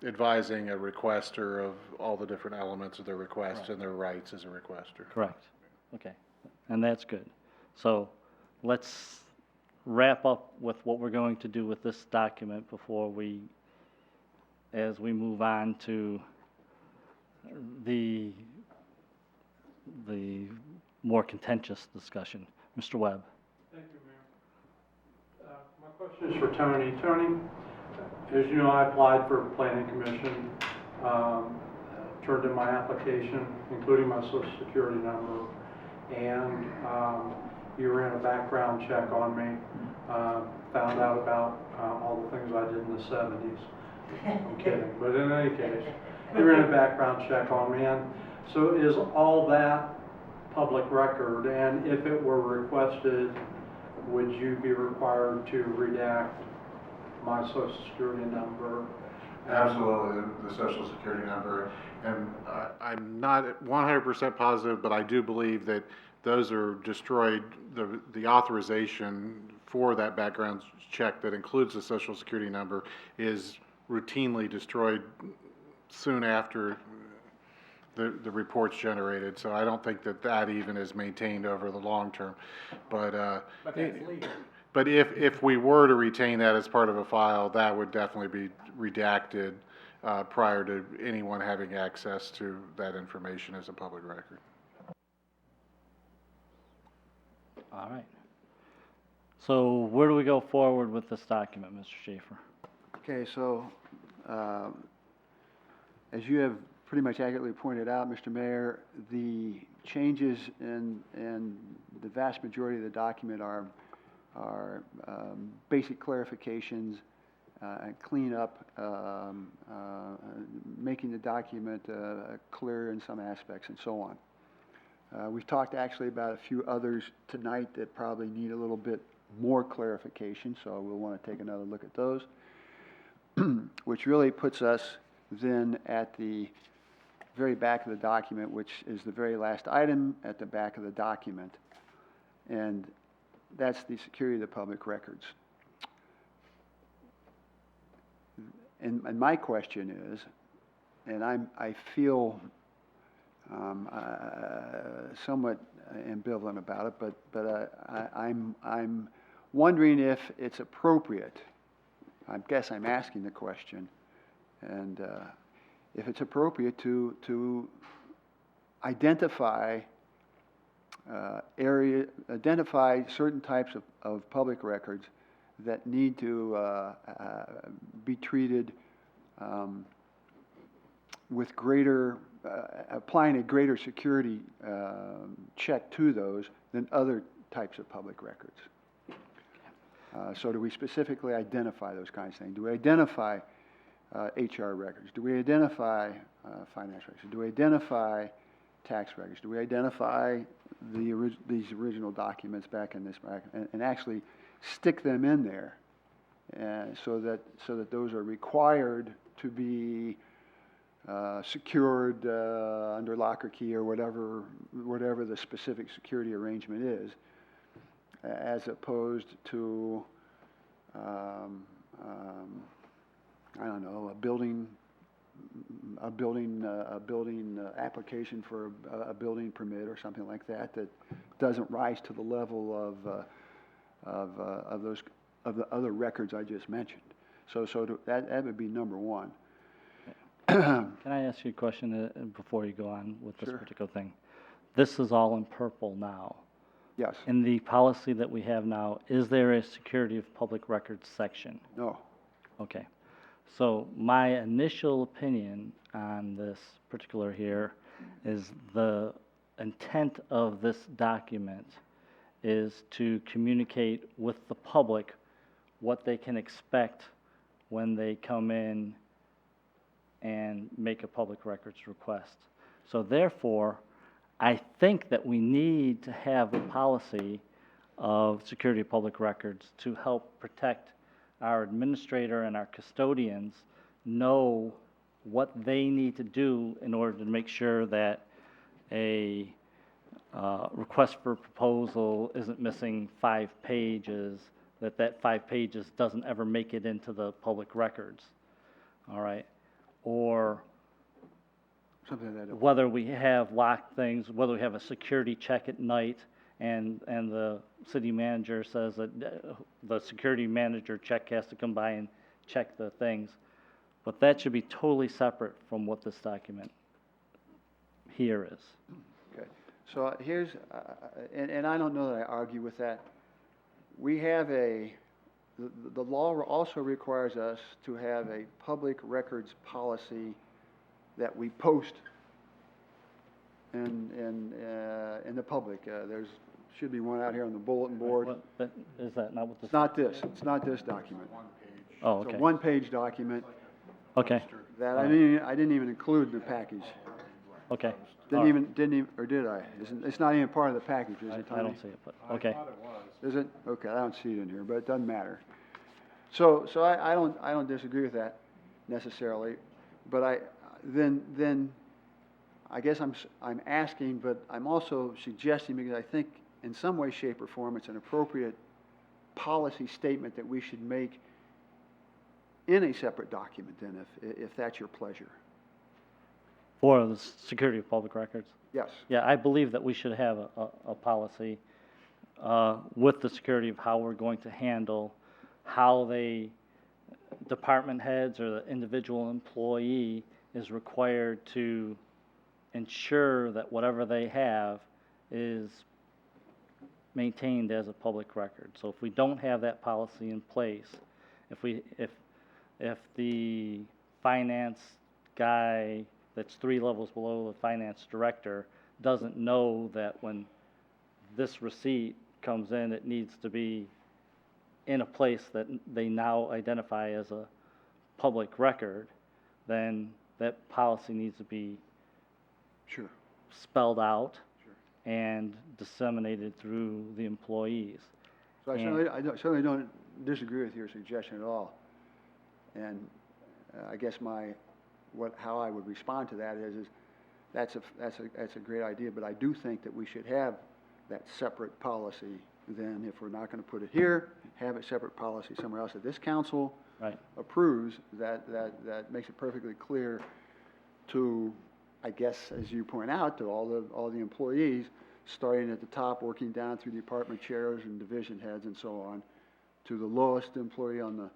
advising a requester of all the different elements of their request and their rights as a requester. Correct. Okay, and that's good. So let's wrap up with what we're going to do with this document as we move on to the more contentious discussion. Mr. Webb. Thank you, Mayor. My question is for Tony. Tony, as you know, I applied for planning commission, turned in my application, including my social security number, and you ran a background check on me, found out about all the things I did in the 70s. I'm kidding, but in any case, you ran a background check on me, and so is all that public record? And if it were requested, would you be required to redact my social security number? Absolutely, the social security number And I'm not 100% positive, but I do believe that those are destroyed, the authorization for that background check that includes the social security number is routinely destroyed soon after the report's generated. So I don't think that that even is maintained over the long term. But But that's legal. but if we were to retain that as part of a file, that would definitely be redacted prior to anyone having access to that information as a public record. All right. So where do we go forward with this document, Mr. Schaefer? Okay, so, as you have pretty much accurately pointed out, Mr. Mayor, the changes in the vast majority of the document are basic clarifications, cleanup, making the document clear in some aspects and so on. We've talked actually about a few others tonight that probably need a little bit more clarification, so we'll want to take another look at those, which really puts us then at the very back of the document, which is the very last item at the back of the document, and that's the security of the public records. And my question is, and I feel somewhat ambivalent about it, but I'm wondering if it's appropriate. I guess I'm asking the question, and if it's appropriate to identify identify certain types of public records that need to be treated with greater, applying a greater security check to those than other types of public records. So do we specifically identify those kinds of things? Do we identify HR records? Do we identify finance records? Do we identify tax records? Do we identify these original documents back in this and actually stick them in there, so that those are required to be secured under lock or key or whatever the specific security arrangement is, as opposed to I don't know, a building application for a building permit or something like that that doesn't rise to the level of the other records I just mentioned. So that would be number one. Can I ask you a question before you go on with this particular thing? This is all in purple now. Yes. In the policy that we have now, is there a security of public records section? No. Okay. So my initial opinion on this particular here is the intent of this document is to communicate with the public what they can expect when they come in and make a public records request. So therefore, I think that we need to have a policy of security of public records to help protect our administrator and our custodians know what they need to do in order to make sure that a request for proposal isn't missing 5 pages, that 5 pages doesn't ever make it into the public records, all right? Or whether we have locked things, whether we have a security check at night and the city manager says that the security manager check has to come by and check the things. But that should be totally separate from what this document here is. Okay. So here's, and I don't know that I argue with that. We have the law also requires us to have a public records policy that we post in the public. There's should be one out here on the bulletin board. Is that not what this? It's not this. It's not this document. Oh, It's okay. a one-page document Okay. that I didn't even include in the package. Okay. Didn't even, or did I? It's not even part of the package, is it, Tony? I don't see it, but, okay. Is it? Okay, I don't see it in here, but it doesn't matter. So I don't disagree with that necessarily, but then I guess I'm asking, but I'm also suggesting, because I think in some way, shape, or form, it's an appropriate policy statement that we should make in a separate document then, if that's your pleasure. For the security of public records. Yes. Yeah, I believe that we should have a policy with the security of how we're going to handle how department heads or the individual employee is required to ensure that whatever they have is maintained as a public record. So if we don't have that policy in place, if the finance guy that's 3 levels below the finance director doesn't know that when this receipt comes in, it needs to be in a place that they now identify as a public record, then that policy needs to be Sure. spelled out and disseminated through the employees. So I certainly don't disagree with your suggestion at all. And I guess how I would respond to that is that's a great idea, but I do think that we should have that separate policy then. If we're not going to put it here, have a separate policy somewhere else that this council approves, that makes it perfectly clear to, I guess, as you point out, to all the employees, starting at the top, working down through department chairs and division heads and so on, to the lowest employee on the.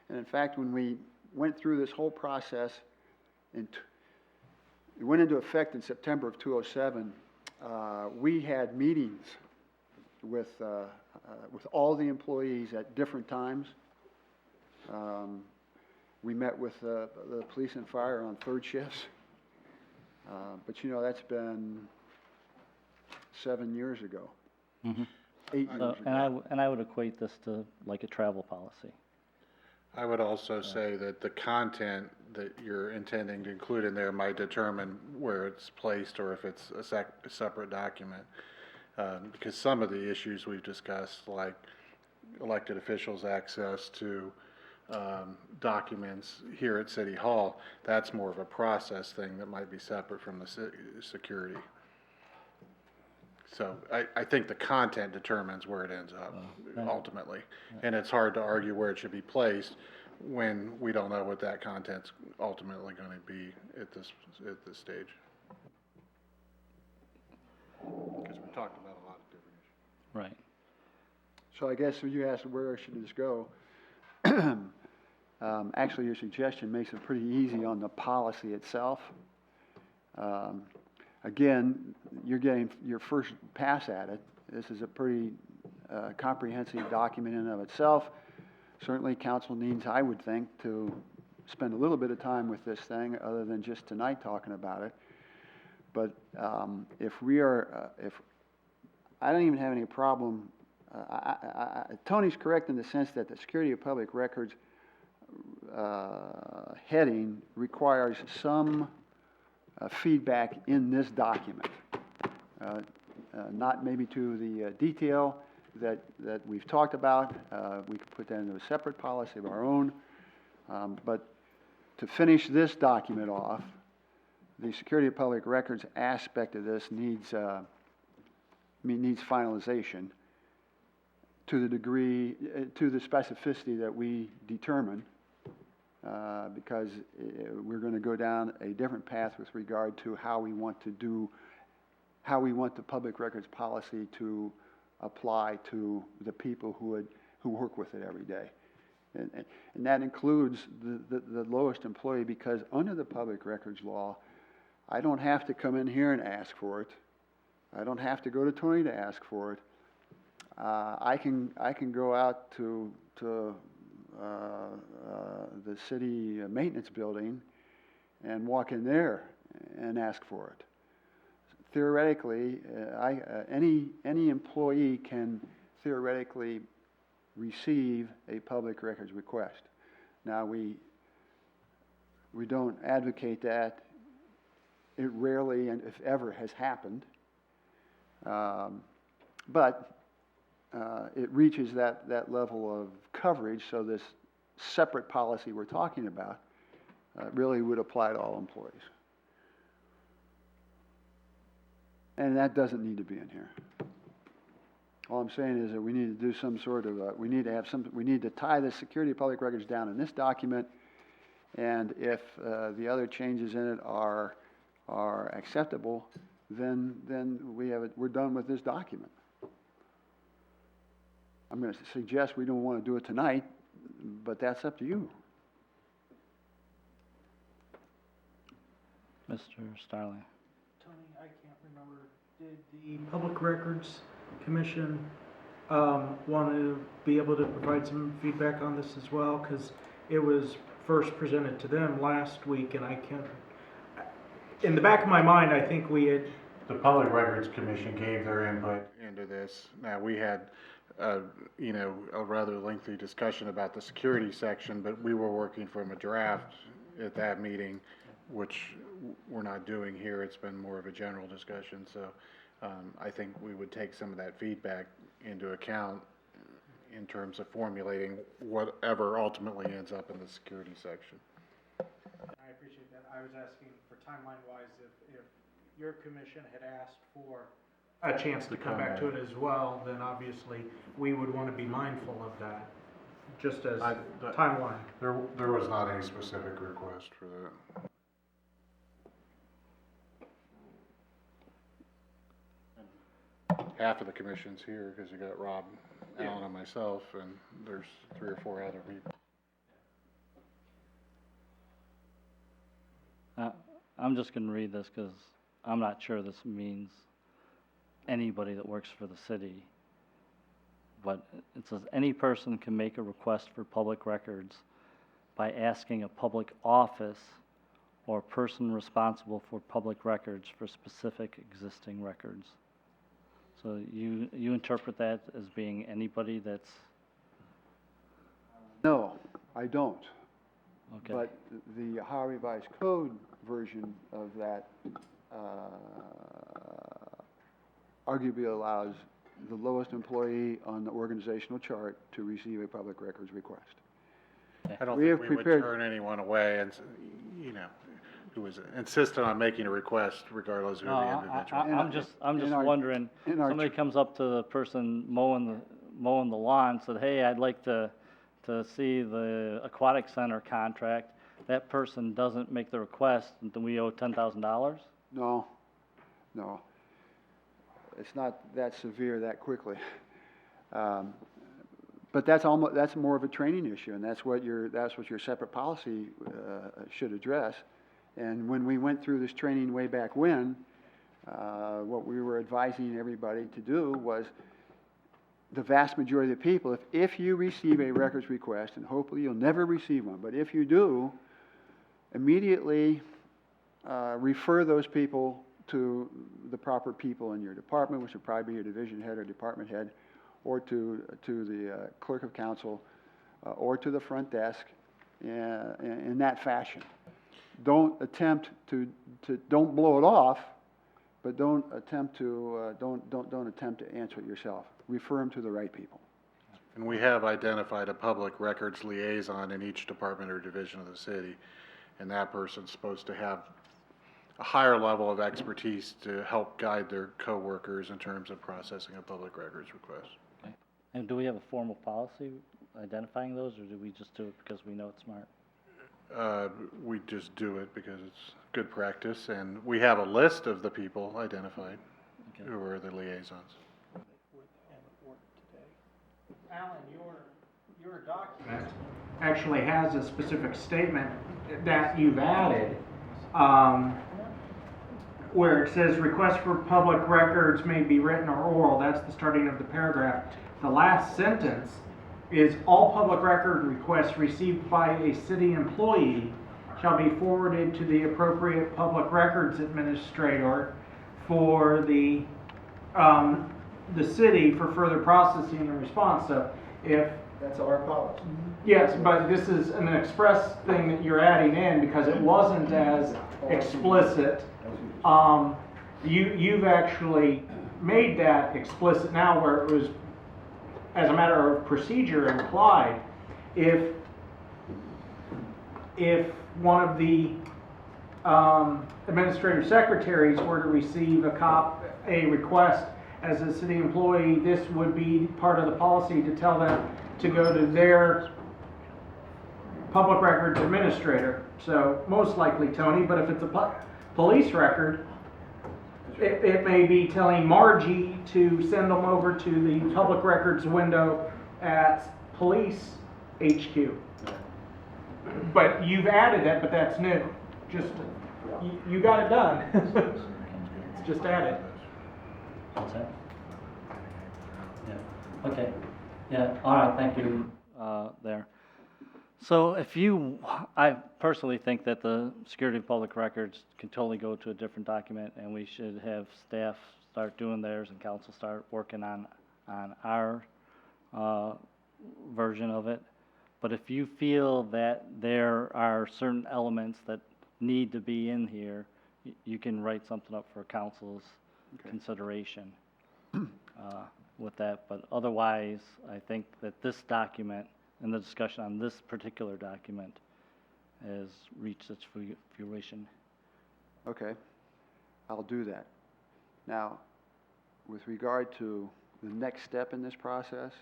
And in fact, when we went through this whole process, it went into effect in September of 2007. We had meetings with all the employees at different times. We met with the police and fire on 3rd shifts. But that's been 7 years ago. Mm-hmm. 8 years ago. And I would equate this to like a travel policy. I would also say that the content that you're intending to include in there might determine where it's placed or if it's a separate document. Because some of the issues we've discussed, like elected officials' access to documents here at City Hall, that's more of a process thing that might be separate from the security. So I think the content determines where it ends up ultimately. And it's hard to argue where it should be placed when we don't know what that content's ultimately going to be at this stage. Because we talked about a lot of different issues. Right. So I guess when you asked where should this go, actually your suggestion makes it pretty easy on the policy itself. Again, you're getting your first pass at it. This is a pretty comprehensive document in and of itself. Certainly council needs, I would think, to spend a little bit of time with this thing other than just tonight talking about it. But if I don't even have any problem, Tony's correct in the sense that the security of public records heading requires some feedback in this document. Not maybe to the detail that we've talked about. We could put that into a separate policy of our own. But to finish this document off, the security of public records aspect of this needs finalization to the degree, to the specificity that we determine, because we're going to go down a different path with regard to how we want the public records policy to apply to the people who work with it every day. And that includes the lowest employee, because under the public records law, I don't have to come in here and ask for it. I don't have to go to Tony to ask for it. I can go out to the city maintenance building and walk in there and ask for it. Theoretically, any employee can theoretically receive a public records request. Now, we don't advocate that. It rarely, and if ever, has happened. But it reaches that level of coverage, so this separate policy we're talking about really would apply to all employees. And that doesn't need to be in here. All I'm saying is that we need to do some sort of, we need to tie the security of public records down in this document, and if the other changes in it are acceptable, then we're done with this document. I'm going to suggest we don't want to do it tonight, but that's up to you. Mr. Starling. Tony, I can't remember, did the Public Records Commission want to be able to provide some feedback on this as well? Because it was first presented to them last week, and I can't, in the back of my mind, I think we had... The Public Records Commission gave their input into this. Now, we had, a rather lengthy discussion about the security section, but we were working from a draft at that meeting, which we're not doing here. It's been more of a general discussion, so I think we would take some of that feedback into account in terms of formulating whatever ultimately ends up in the security section. I appreciate that. I was asking for timeline-wise, if your commission had asked for a chance to come back to it as well, then obviously we would want to be mindful of that, just as timeline. There was not any specific request for that. Half of the commission's here because you got Rob, Alan, and myself, and there's 3 or 4 other people. I'm just going to read this because I'm not sure this means anybody that works for the city. But it says, any person can make a request for public records by asking a public office or person responsible for public records for specific existing records. So you interpret that as being anybody that's... No, I don't. Okay. But the Ohio Revised Code version of that arguably allows the lowest employee on the organizational chart to receive a public records request. I don't think we would turn anyone away and, who was insistent on making a request regardless of who the individual. I'm just wondering, somebody comes up to the person mowing the lawn and said, hey, I'd like to see the aquatic center contract. That person doesn't make the request, then we owe $10,000? No. It's not that severe that quickly. But that's more of a training issue, and that's what your separate policy should address. And when we went through this training way back when, what we were advising everybody to do was, the vast majority of the people, if you receive a records request, and hopefully you'll never receive one, but if you do, immediately refer those people to the proper people in your department, which would probably be your division head or department head, or to the clerk of council, or to the front desk, in that fashion. Don't attempt don't blow it off, but don't attempt to answer it yourself. Refer them to the right people. And we have identified a public records liaison in each department or division of the city, and that person's supposed to have a higher level of expertise to help guide their coworkers in terms of processing a public records request. Okay. And do we have a formal policy identifying those, or do we just do it because we know it's smart? We just do it because it's good practice, and we have a list of the people identified who are the liaisons. Alan, your document actually has a specific statement that you've added, where it says requests for public records may be written or oral. That's the starting of the paragraph. The last sentence is all public record requests received by a city employee shall be forwarded to the appropriate public records administrator for the city for further processing and response. So if... That's our policy. Yes, but this is an express thing that you're adding in because it wasn't as explicit. You've actually made that explicit now, where it was, as a matter of procedure, implied. If one of the administrative secretaries were to receive a a request as a city employee, this would be part of the policy to tell them to go to their public records administrator. So most likely Tony, but if it's a police record, it may be telling Margie to send them over to the public records window at police HQ. But you've added that, but that's new. Just, you got it done. It's just added. What's that? Yeah, okay. Yeah, all right, thank you, there. So I personally think that the security of public records can totally go to a different document, and we should have staff start doing theirs and council start working on our version of it. But if you feel that there are certain elements that need to be in here, you can write something up for council's consideration with that. But otherwise, I think that this document and the discussion on this particular document has reached its fruition. Okay, I'll do that. Now, with regard to the next step in this process,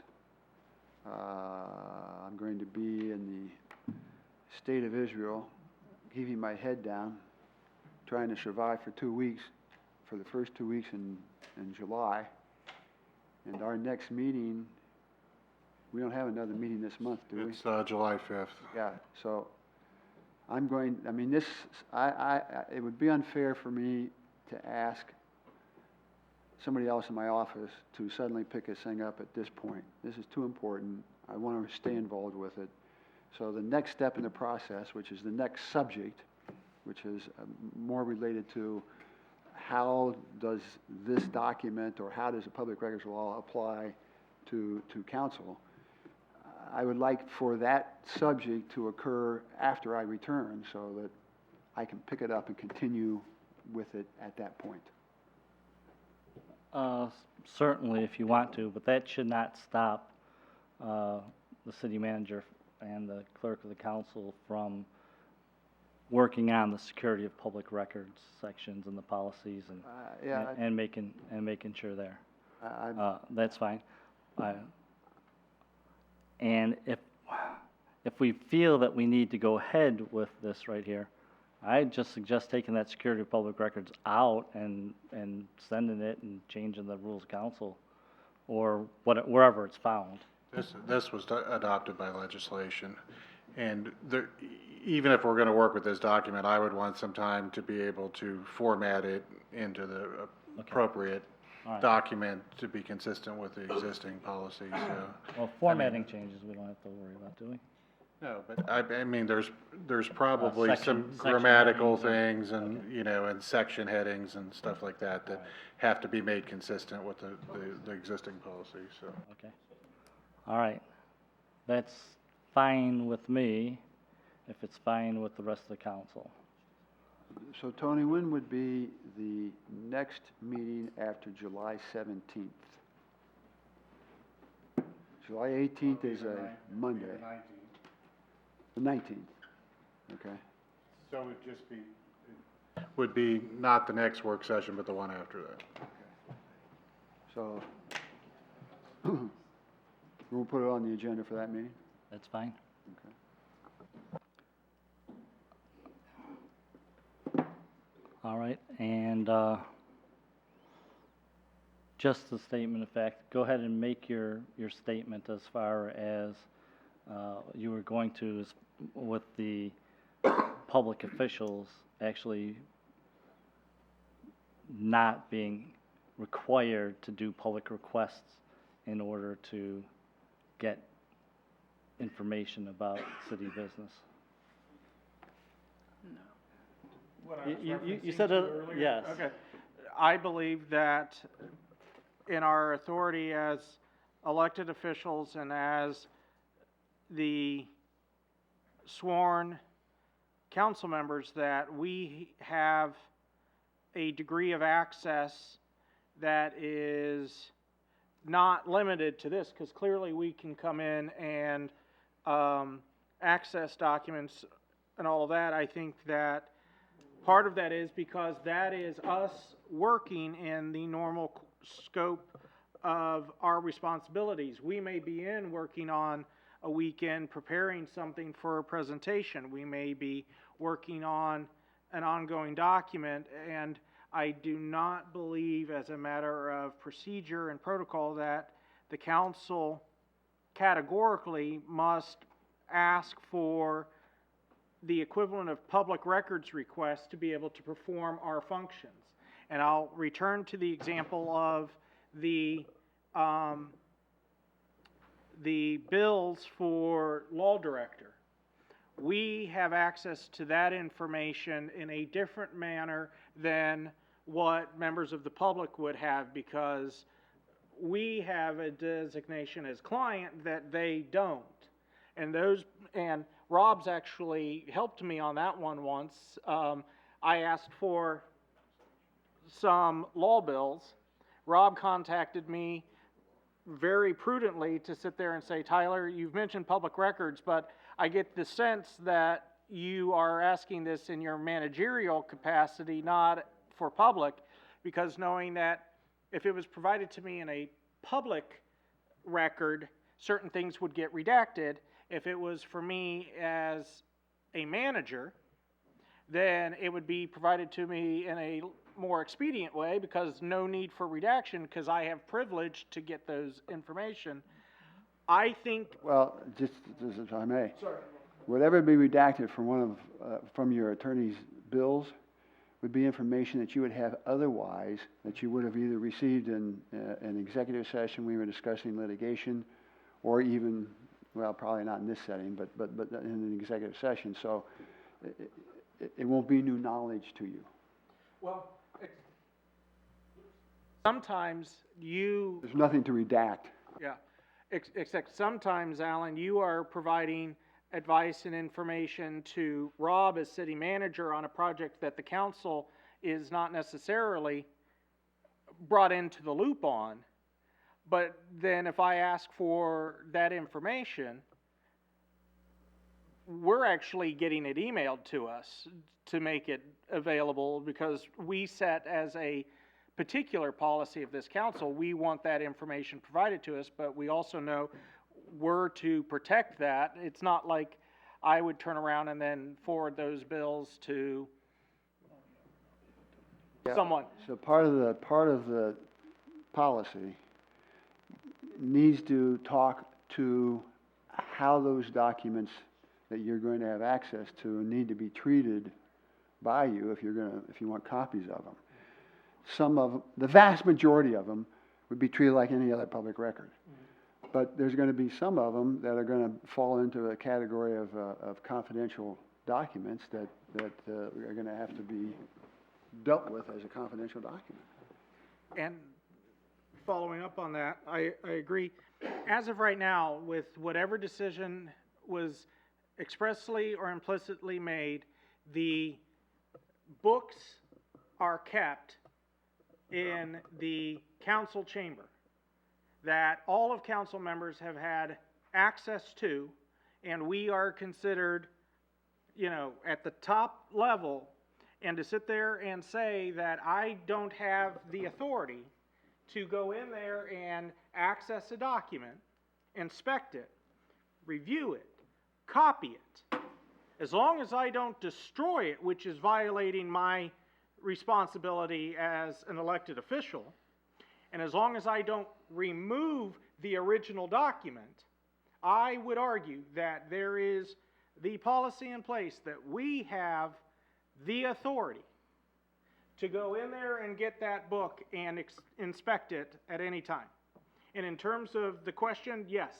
I'm going to be in the state of Israel, keeping my head down, trying to survive for 2 weeks, for the first 2 weeks in July. And our next meeting, we don't have another meeting this month, do we? It's July 5th. Yeah, so I'm going, I mean, this, it would be unfair for me to ask somebody else in my office to suddenly pick this thing up at this point. This is too important. I want to stay involved with it. So the next step in the process, which is the next subject, which is more related to how does this document or how does the public records law apply to council, I would like for that subject to occur after I return so that I can pick it up and continue with it at that point. Certainly, if you want to, but that should not stop the city manager and the clerk of the council from working on the security of public records sections and the policies and making sure there. That's fine. And if we feel that we need to go ahead with this right here, I just suggest taking that security of public records out and sending it and changing the rules of council or wherever it's found. This was adopted by legislation, and even if we're going to work with this document, I would want some time to be able to format it into the appropriate document to be consistent with the existing policies. Well, formatting changes we don't have to worry about, do we? No, but I mean, there's probably Section some grammatical headings things and, you know, and section headings and stuff like that that have to be made consistent with the existing policy, so. Okay. All right. That's fine with me, if it's fine with the rest of the council. So Tony, when would be the next meeting after July 17th? July 18th is a Monday. The 19th, okay. So it would just be, would be not the next work session, but the one after that. So, we'll put it on the agenda for that meeting? That's fine. Okay. All right, and just a statement of fact, go ahead and make your statement as far as you were going to, with the public officials actually not being required to do public requests in order to get information about city business. What I was You referencing said to it, earlier? yes. Okay. I believe that in our authority as elected officials and as the sworn council members that we have a degree of access that is not limited to this, because clearly we can come in and access documents and all of that. I think that part of that is because that is us working in the normal scope of our responsibilities. We may be in working on a weekend preparing something for a presentation. We may be working on an ongoing document, and I do not believe, as a matter of procedure and protocol, that the council categorically must ask for the equivalent of public records requests to be able to perform our functions. And I'll return to the example of the bills for law director. We have access to that information in a different manner than what members of the public would have, because we have a designation as client that they don't. And Rob's actually helped me on that one once. I asked for some law bills. Rob contacted me very prudently to sit there and say, Tyler, you've mentioned public records, but I get the sense that you are asking this in your managerial capacity, not for public, because knowing that if it was provided to me in a public record, certain things would get redacted. If it was for me as a manager, then it would be provided to me in a more expedient way, because no need for redaction, because I have privilege to get those information. I think. Well, just if I may. Sorry. Whatever be redacted from from your attorney's bills would be information that you would have otherwise, that you would have either received in an executive session, we were discussing litigation, or even, well, probably not in this setting, but in an executive session. So it won't be new knowledge to you. Well, sometimes There's nothing to redact. Yeah, except sometimes, Alan, you are providing advice and information to Rob as city manager on a project that the council is not necessarily brought into the loop on. But then if I ask for that information, we're actually getting it emailed to us to make it available, because we set as a particular policy of this council, we want that information provided to us, but we also know we're to protect that. It's not like I would turn around and then forward those bills to someone. So part of the policy needs to talk to how those documents that you're going to have access to need to be treated by you if you want copies of them. The vast majority of them would be treated like any other public record. But there's going to be some of them that are going to fall into a category of confidential documents that are going to have to be dealt with as a confidential document. And following up on that, I agree. As of right now, with whatever decision was expressly or implicitly made, the books are kept in the council chamber that all of council members have had access to, and we are considered, at the top level. And to sit there and say that I don't have the authority to go in there and access a document, inspect it, review it, copy it, as long as I don't destroy it, which is violating my responsibility as an elected official, and as long as I don't remove the original document, I would argue that there is the policy in place that we have the authority to go in there and get that book and inspect it at any time. And in terms of the question, yes,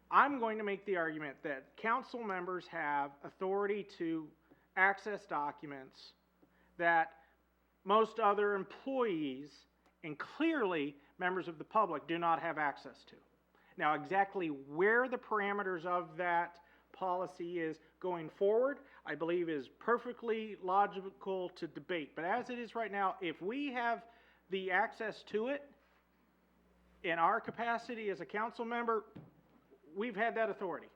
I'm going to make the argument that council members have authority to access documents that most other employees and clearly members of the public do not have access to. Now, exactly where the parameters of that policy is going forward, I believe is perfectly logical to debate. But as it is right now, if we have the access to it in our capacity as a council member, we've had that authority.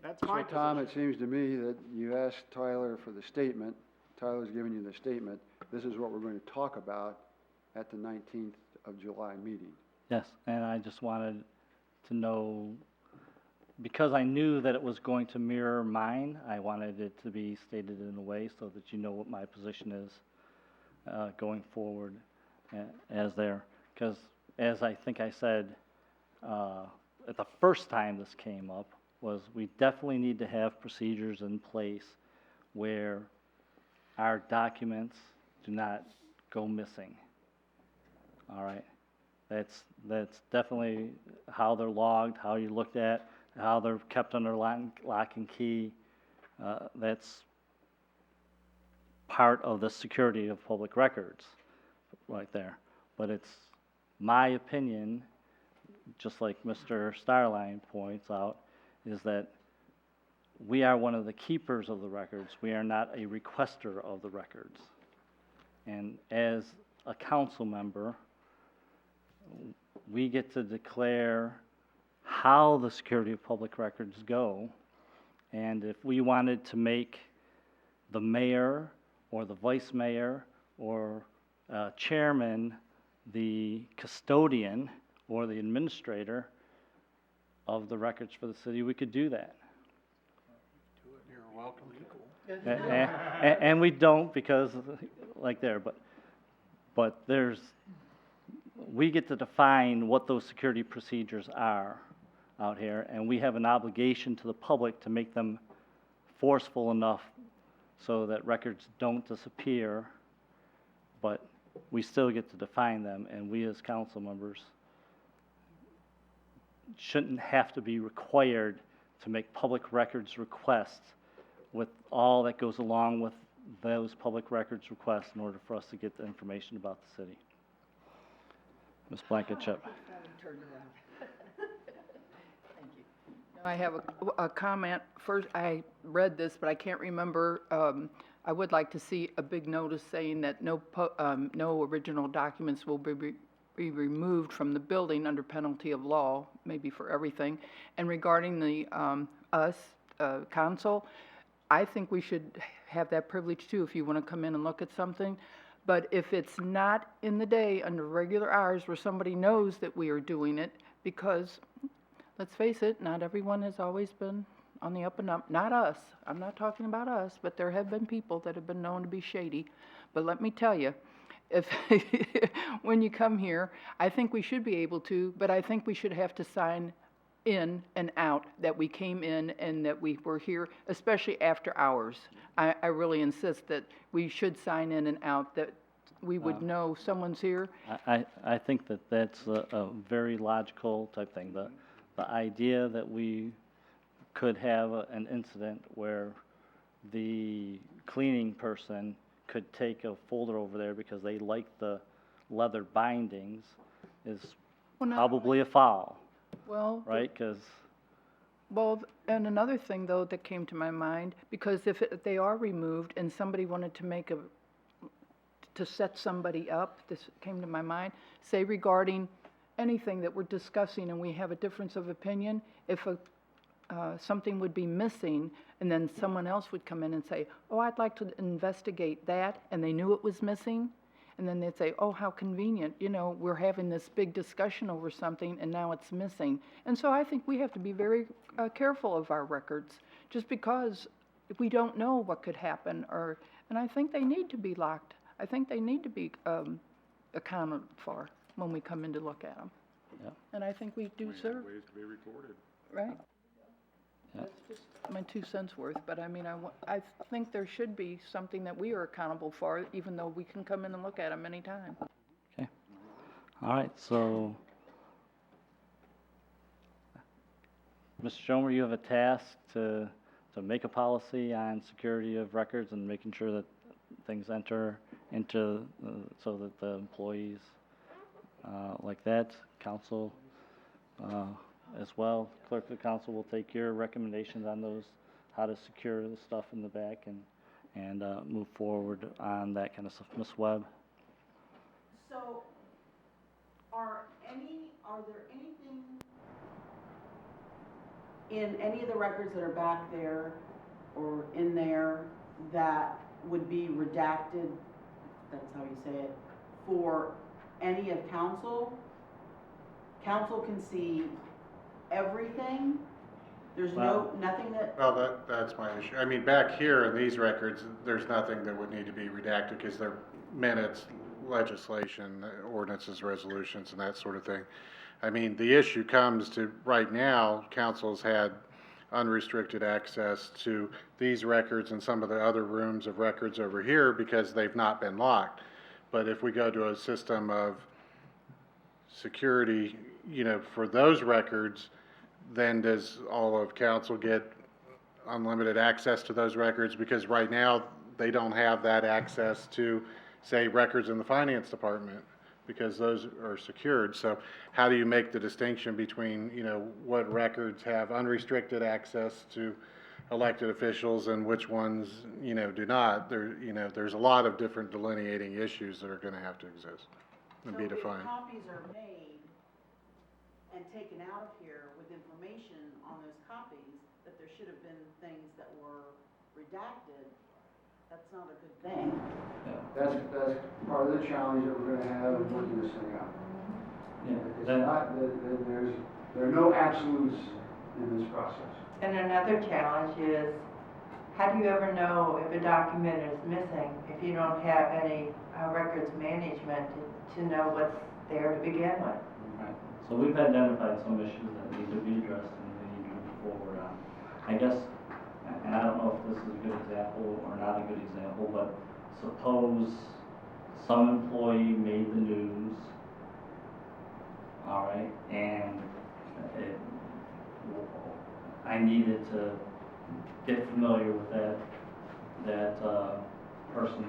That's my So, Tom, position. it seems to me that you asked Tyler for the statement, Tyler's given you the statement. This is what we're going to talk about at the 19th of July meeting. Yes, and I just wanted to know, because I knew that it was going to mirror mine, I wanted it to be stated in a way so that you know what my position is going forward as there. Because as I think I said at the first time this came up, was we definitely need to have procedures in place where our documents do not go missing. All right? That's definitely how they're logged, how you looked at, how they're kept under lock and key. That's part of the security of public records right there. But it's my opinion, just like Mr. Starline points out, is that we are one of the keepers of the records. We are not a requester of the records. And as a council member, we get to declare how the security of public records go. And if we wanted to make the mayor or the vice mayor or chairman the custodian or the administrator of the records for the city, we could do that. You're welcome. And we don't, because like there, but there's, we get to define what those security procedures are out here, and we have an obligation to the public to make them forceful enough so that records don't disappear, but we still get to define them, and we as council members shouldn't have to be required to make public records requests with all that goes along with those public records requests in order for us to get the information about the city. Ms. Blankenship. I have a comment. First, I read this, but I can't remember. I would like to see a big notice saying that no original documents will be removed from the building under penalty of law, maybe for everything. And regarding the council, I think we should have that privilege too if you want to come in and look at something. But if it's not in the day under regular hours where somebody knows that we are doing it, because let's face it, not everyone has always been on the up and up. Not us. I'm not talking about us, but there have been people that have been known to be shady. But let me tell you, if when you come here, I think we should be able to, but I think we should have to sign in and out that we came in and that we were here, especially after hours. I really insist that we should sign in and out, that we would know someone's here. I think that that's a very logical type thing. The idea that we could have an incident where the cleaning person could take a folder over there because they like the leather bindings is probably a foul, Well, right? Because well, and another thing though that came to my mind, because if they are removed and somebody wanted to to set somebody up, this came to my mind, say regarding anything that we're discussing and we have a difference of opinion, if something would be missing and then someone else would come in and say, oh, I'd like to investigate that, and they knew it was missing, and then they'd say, oh, how convenient, you know, we're having this big discussion over something and now it's missing. And so I think we have to be very careful of our records, just because we don't know what could happen, and I think they need to be locked. I think they need to be accounted for when we come in to look at them. Yeah. And I think we do serve, Ways to be recorded. right? Yeah. That's just my 2 cents worth, but I mean, I think there should be something that we are accountable for, even though we can come in and look at them anytime. okay, all right. So, Mr. Schomer, you have a task to make a policy on security of records and making sure that things enter into so that the employees like that, council as well, clerk of the council will take your recommendations on those, how to secure the stuff in the back and move forward on that kind of stuff. Ms. Webb? So, are there anything in any of the records that are back there or in there that would be redacted, that's how you say it, for any of council. Council can see everything. There's nothing that, Well, that's my issue. I mean, back here in these records, there's nothing that would need to be redacted because they're minutes, legislation, ordinances, resolutions, and that sort of thing. I mean, the issue comes to, right now, council's had unrestricted access to these records and some of the other rooms of records over here because they've not been locked. But if we go to a system of security, you know, for those records, then does all of council get unlimited access to those records? Because right now, they don't have that access to, say, records in the finance department, because those are secured. So how do you make the distinction between, you know, what records have unrestricted access to elected officials and which ones, you know, do not? There's a lot of different delineating issues that are going to have to exist and be defined. if copies are made and taken out of here with information on those copies, that there should have been things that were redacted, that's not a good thing. That's part of the challenge that we're gonna have in working this thing out. It's not, there are no absolutes in this process. And another challenge is, how do you ever know if a document is missing if you don't have any records management to know what's there to begin with? Right. So we've identified some issues that need to be addressed and we need to move forward on. I guess, and I don't know if this is a good example or not a good example, but suppose some employee made the news, all right, and I needed to get familiar with that person's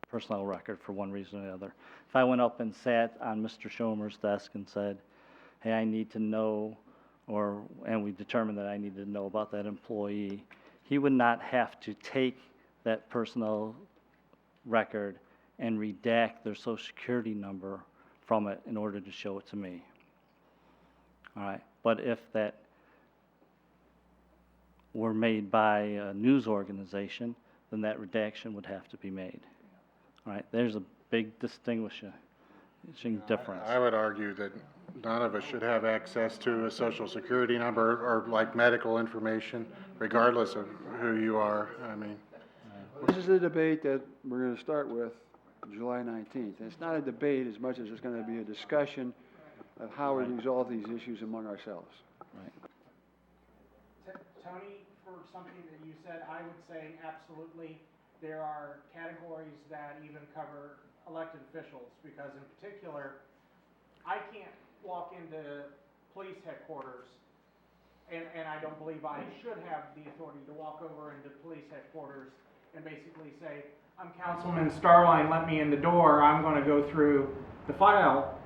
personnel record for one reason or another. If I went up and sat on Mr. Schomer's desk and said, hey, I need to know, and we determined that I needed to know about that employee, he would not have to take that personnel record and redact their social security number from it in order to show it to me. All right, but if that were made by a news organization, then that redaction would have to be made. All right, there's a big distinguishing difference. I would argue that none of us should have access to a social security number or like medical information, regardless of who you are. I mean, This is a debate that we're going to start with July 19th. It's not a debate as much as it's going to be a discussion of how we resolve these issues among ourselves. Tony, for something that you said, I would say absolutely there are categories that even cover elected officials, because in particular, I can't walk into police headquarters, and I don't believe I should have the authority to walk over into police headquarters and basically say, I'm Councilman Starline, let me in the door, I'm going to go through the file.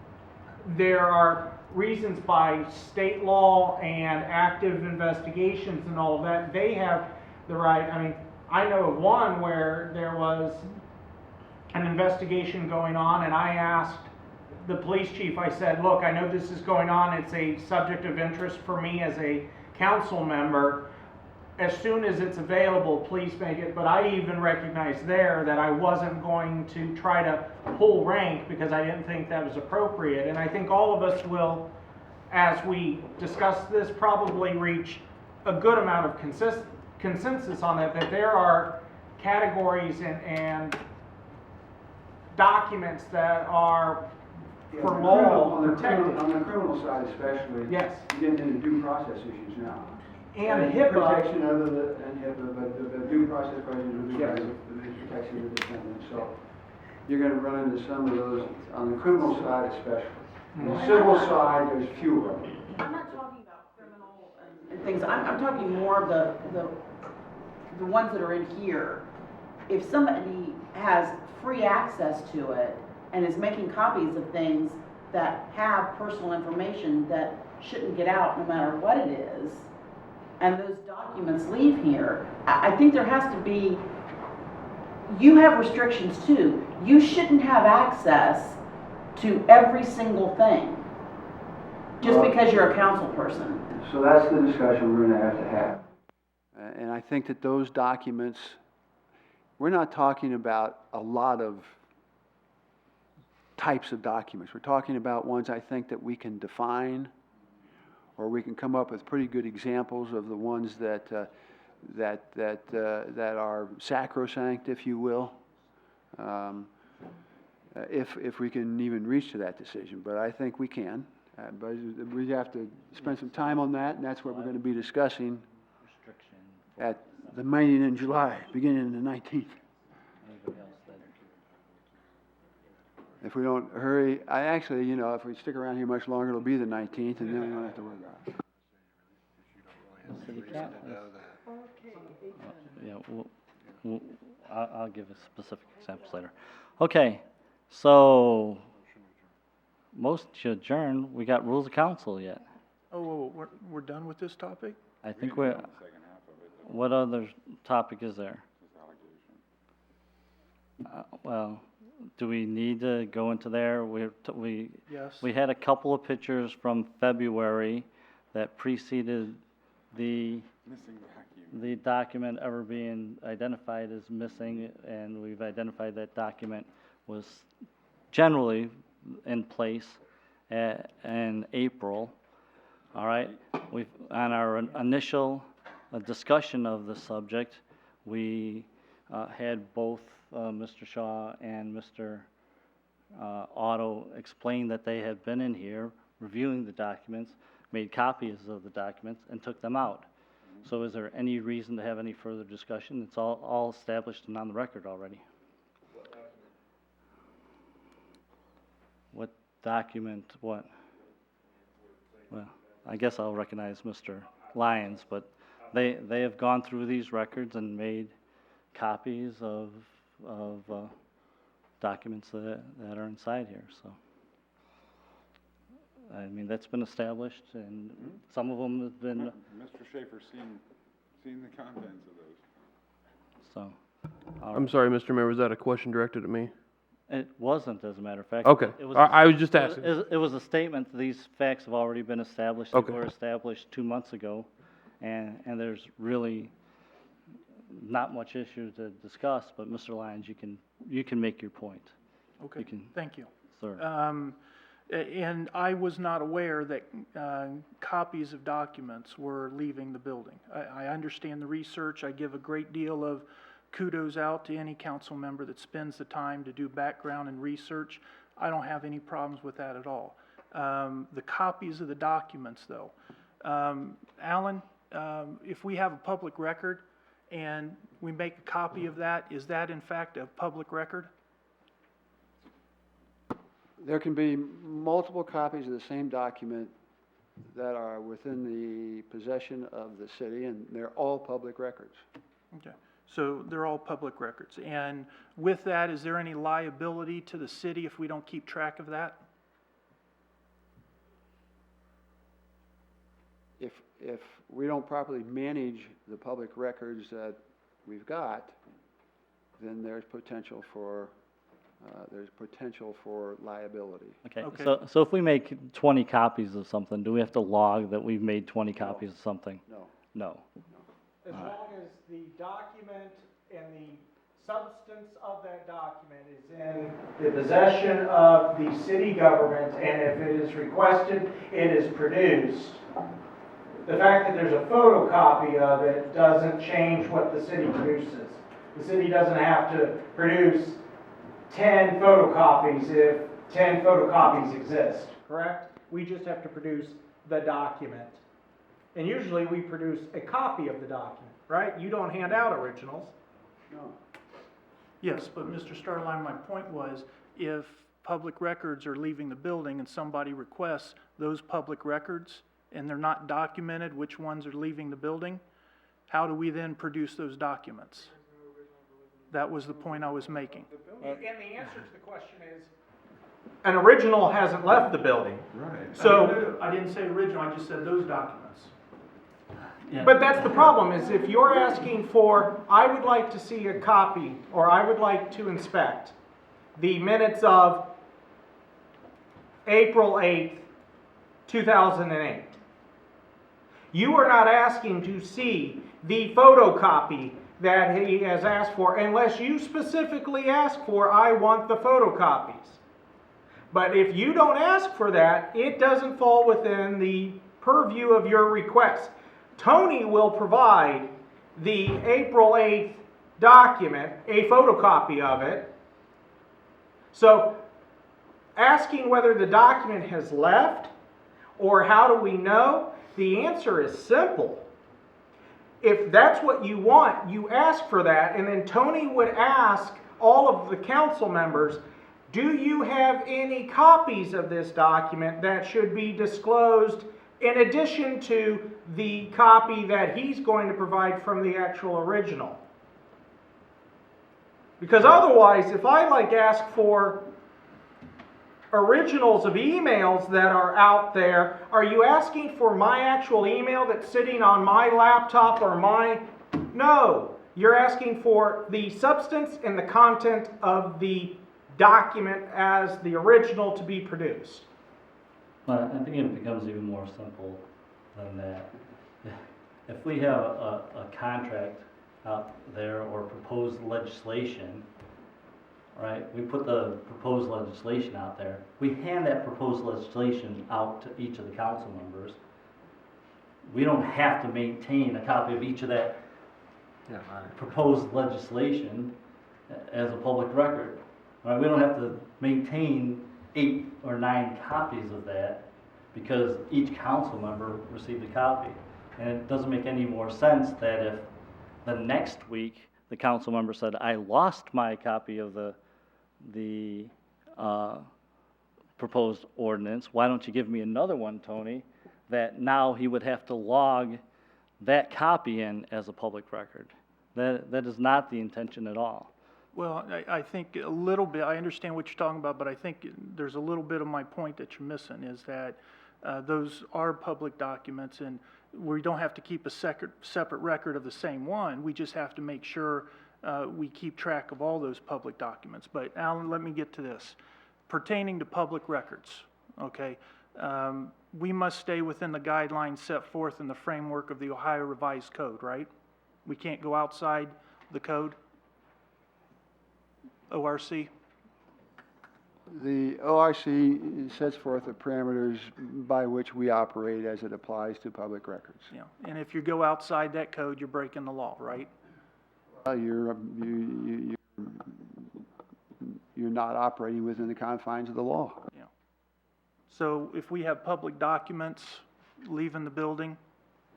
There are reasons by state law and active investigations and all of that, they have the right. I mean, I know of one where there was an investigation going on, and I asked the police chief, I said, look, I know this is going on, it's a subject of interest for me as a council member. As soon as it's available, please make it. But I even recognized there that I wasn't going to try to pull rank because I didn't think that was appropriate. And I think all of us will, as we discuss this, probably reach a good amount of consensus on that there are categories and documents that are for law protected. On the criminal side especially. Yes. You get into due process issues now. And HIPAA. Protection of and HIPAA, but the due process questions with regards to the protection of the defendant. So you're going to run into some of those on the criminal side especially. On the civil side, there's fewer of them. I'm not talking about criminal and things, I'm talking more of the ones that are in here. If somebody has free access to it and is making copies of things that have personal information that shouldn't get out no matter what it is, and those documents leave here, I think there has to be, you have restrictions too. You shouldn't have access to every single thing just because you're a council person. So that's the discussion we're going to have. And I think that those documents, we're not talking about a lot of types of documents. We're talking about ones I think that we can define, or we can come up with pretty good examples of the ones that are sacrosanct, if you will, if we can even reach to that decision. But I think we can. But we have to spend some time on that, and that's what we're going to be discussing at the meeting in July, beginning on the 19th. If we don't hurry, if we stick around here much longer, it'll be the 19th, and then we don't have to worry about it. Yeah, I'll give specific examples later. Okay, so most to adjourn, we got rules of council yet. Oh, we're done with this topic? I think we're, what other topic is there? Well, do we need to go into there? Yes. We had a couple of pictures from February that preceded the document ever being identified as missing, and we've identified that document was generally in place in April. All right, on our initial discussion of the subject, we had both Mr. Shaw and Mr. Otto explain that they had been in here reviewing the documents, made copies of the documents, and took them out. So is there any reason to have any further discussion? It's all established and on the record already. What document, what? Well, I guess I'll recognize Mr. Lyons, but they have gone through these records and made copies of documents that are inside here, so. I mean, that's been established, and some of them have been, Mr. Schaefer's seen the contents of those. so. I'm sorry, Mr. Mayor, was that a question directed at me? It wasn't, as a matter of fact. Okay. It was, I was just asking. It was a statement, these facts have already been established. Okay. They were established 2 months ago, and there's really not much issue to discuss, but Mr. Lyons, you can make your point. Okay, You can, thank you. sir. And I was not aware that copies of documents were leaving the building. I understand the research. I give a great deal of kudos out to any council member that spends the time to do background and research. I don't have any problems with that at all. The copies of the documents, though. Alan, if we have a public record and we make a copy of that, is that in fact a public record? There can be multiple copies of the same document that are within the possession of the city, and they're all public records. Okay, so they're all public records. And with that, is there any liability to the city if we don't keep track of that? If we don't properly manage the public records that we've got, then there's potential for liability. Okay, Okay. so if we make 20 copies of something, do we have to log that we've made 20 copies of something? No. No. As long as the document and the substance of that document is in the possession of the city government, and if it is requested, it is produced. The fact that there's a photocopy of it doesn't change what the city produces. The city doesn't have to produce 10 photocopies if 10 photocopies exist, correct? We just have to produce the document. And usually we produce a copy of the document, right? You don't hand out originals. No. Yes, but Mr. Starline, my point was, if public records are leaving the building and somebody requests those public records and they're not documented which ones are leaving the building, how do we then produce those documents? That was the point I was making. And the answer to the question is, an original hasn't left the building. Right. So, I didn't say original, I just said those documents. but that's the problem, is if you're asking for, I would like to see a copy, or I would like to inspect the minutes of April 8th, 2008. You are not asking to see the photocopy that he has asked for, unless you specifically ask for, I want the photocopies. But if you don't ask for that, it doesn't fall within the purview of your request. Tony will provide the April 8th document, a photocopy of it. So, asking whether the document has left or how do we know, the answer is simple. If that's what you want, you ask for that, and then Tony would ask all of the council members, do you have any copies of this document that should be disclosed in addition to the copy that he's going to provide from the actual original? Because otherwise, if I ask for originals of emails that are out there, are you asking for my actual email that's sitting on my laptop or my... No, you're asking for the substance and the content of the document as the original to be produced. But I think it becomes even more simple than that. If we have a contract out there or proposed legislation, right, we put the proposed legislation out there, we hand that proposed legislation out to each of the council members. We don't have to maintain a copy of each of that proposed legislation as a public record. Right? We don't have to maintain 8 or 9 copies of that because each council member received a copy. And it doesn't make any more sense that if the next week the council member said, I lost my copy of the proposed ordinance, why don't you give me another one, Tony, that now he would have to log that copy in as a public record. That is not the intention at all. Well, I think a little bit, I understand what you're talking about, but I think there's a little bit of my point that you're missing, is that those are public documents, and we don't have to keep a separate record of the same one. We just have to make sure we keep track of all those public documents. But Alan, let me get to this. Pertaining to public records, okay, we must stay within the guidelines set forth in the framework of the Ohio Revised Code, right? We can't go outside the code? ORC? The ORC sets forth the parameters by which we operate as it applies to public records. Yeah, and if you go outside that code, you're breaking the law, right? Well, you're not operating within the confines of the law. Yeah. So if we have public documents leaving the building,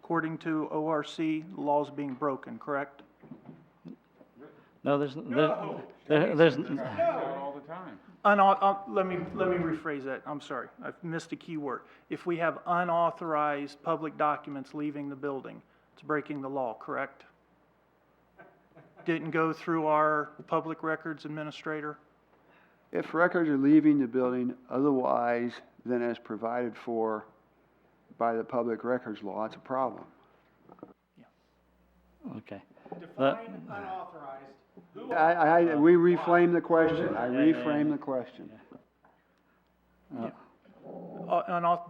according to ORC, the law's being broken, correct? No, there's all the time. Let me rephrase that. I'm sorry. I've missed a key word. If we have unauthorized public documents leaving the building, it's breaking the law, correct? Didn't go through our public records administrator? If records are leaving the building otherwise than as provided for by the public records law, it's a problem. Okay. Define unauthorized. We reframe the question. I reframe the question.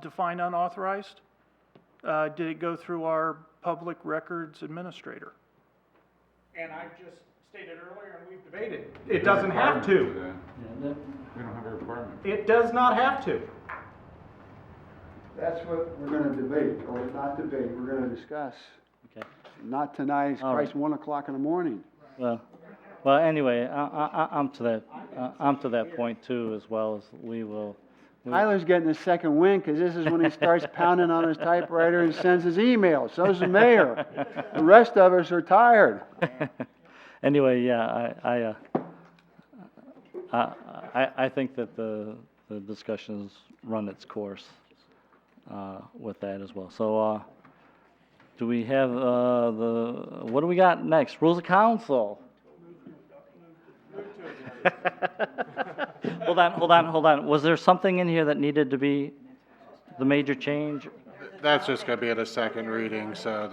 Define unauthorized? Did it go through our public records administrator? And I just stated earlier, and we've debated, it doesn't have to. We don't have a requirement. It does not have to. That's what we're going to debate, or not debate, we're going to discuss. Okay. Not tonight, it's All Christ, right. 1 o'clock in the morning. Well, anyway, I'm to that point too, as well as we will. Tyler's getting a second wind because this is when he starts pounding on his typewriter and sends his email. So's the mayor. The rest of us are tired. Anyway, yeah, I think that the discussion's run its course with that as well. So, do we have what do we got next? Rules of Council. Hold on. Was there something in here that needed to be the major change? That's just going to be at a second reading, so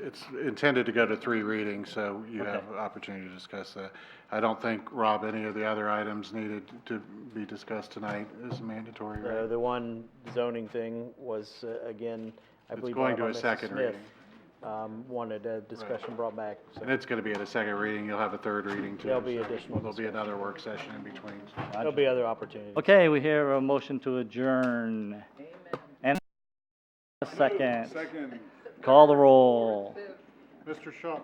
it's intended to go to 3 readings, so you have opportunity to discuss that. I don't think, Rob, any of the other items needed to be discussed tonight is mandatory, right? The one zoning thing was, again, I It's believe. going brought to by a Mrs. second Smith. reading. wanted a discussion brought back. So And it's gonna be at a second reading, you'll have a third reading too. There'll be so additional There'll be another work session in between. there'll be other opportunities. Okay, we hear a motion to adjourn. And a second. Second. Call the roll. Mr. Shaw.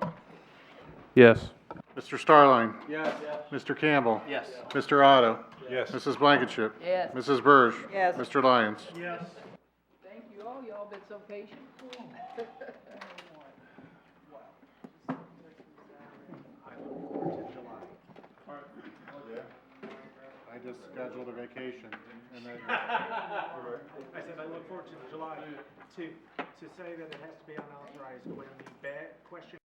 Yes. Mr. Starline. Yes. Mr. Campbell. Yes. Mr. Otto. Yes. Mrs. Blankenship. Yes. Mrs. Burge. Yes. Mr. Lyons. Yes. Thank you all, y'all been so patient. I just scheduled a vacation and then. I said I look forward to July to say that it has to be unauthorized when the question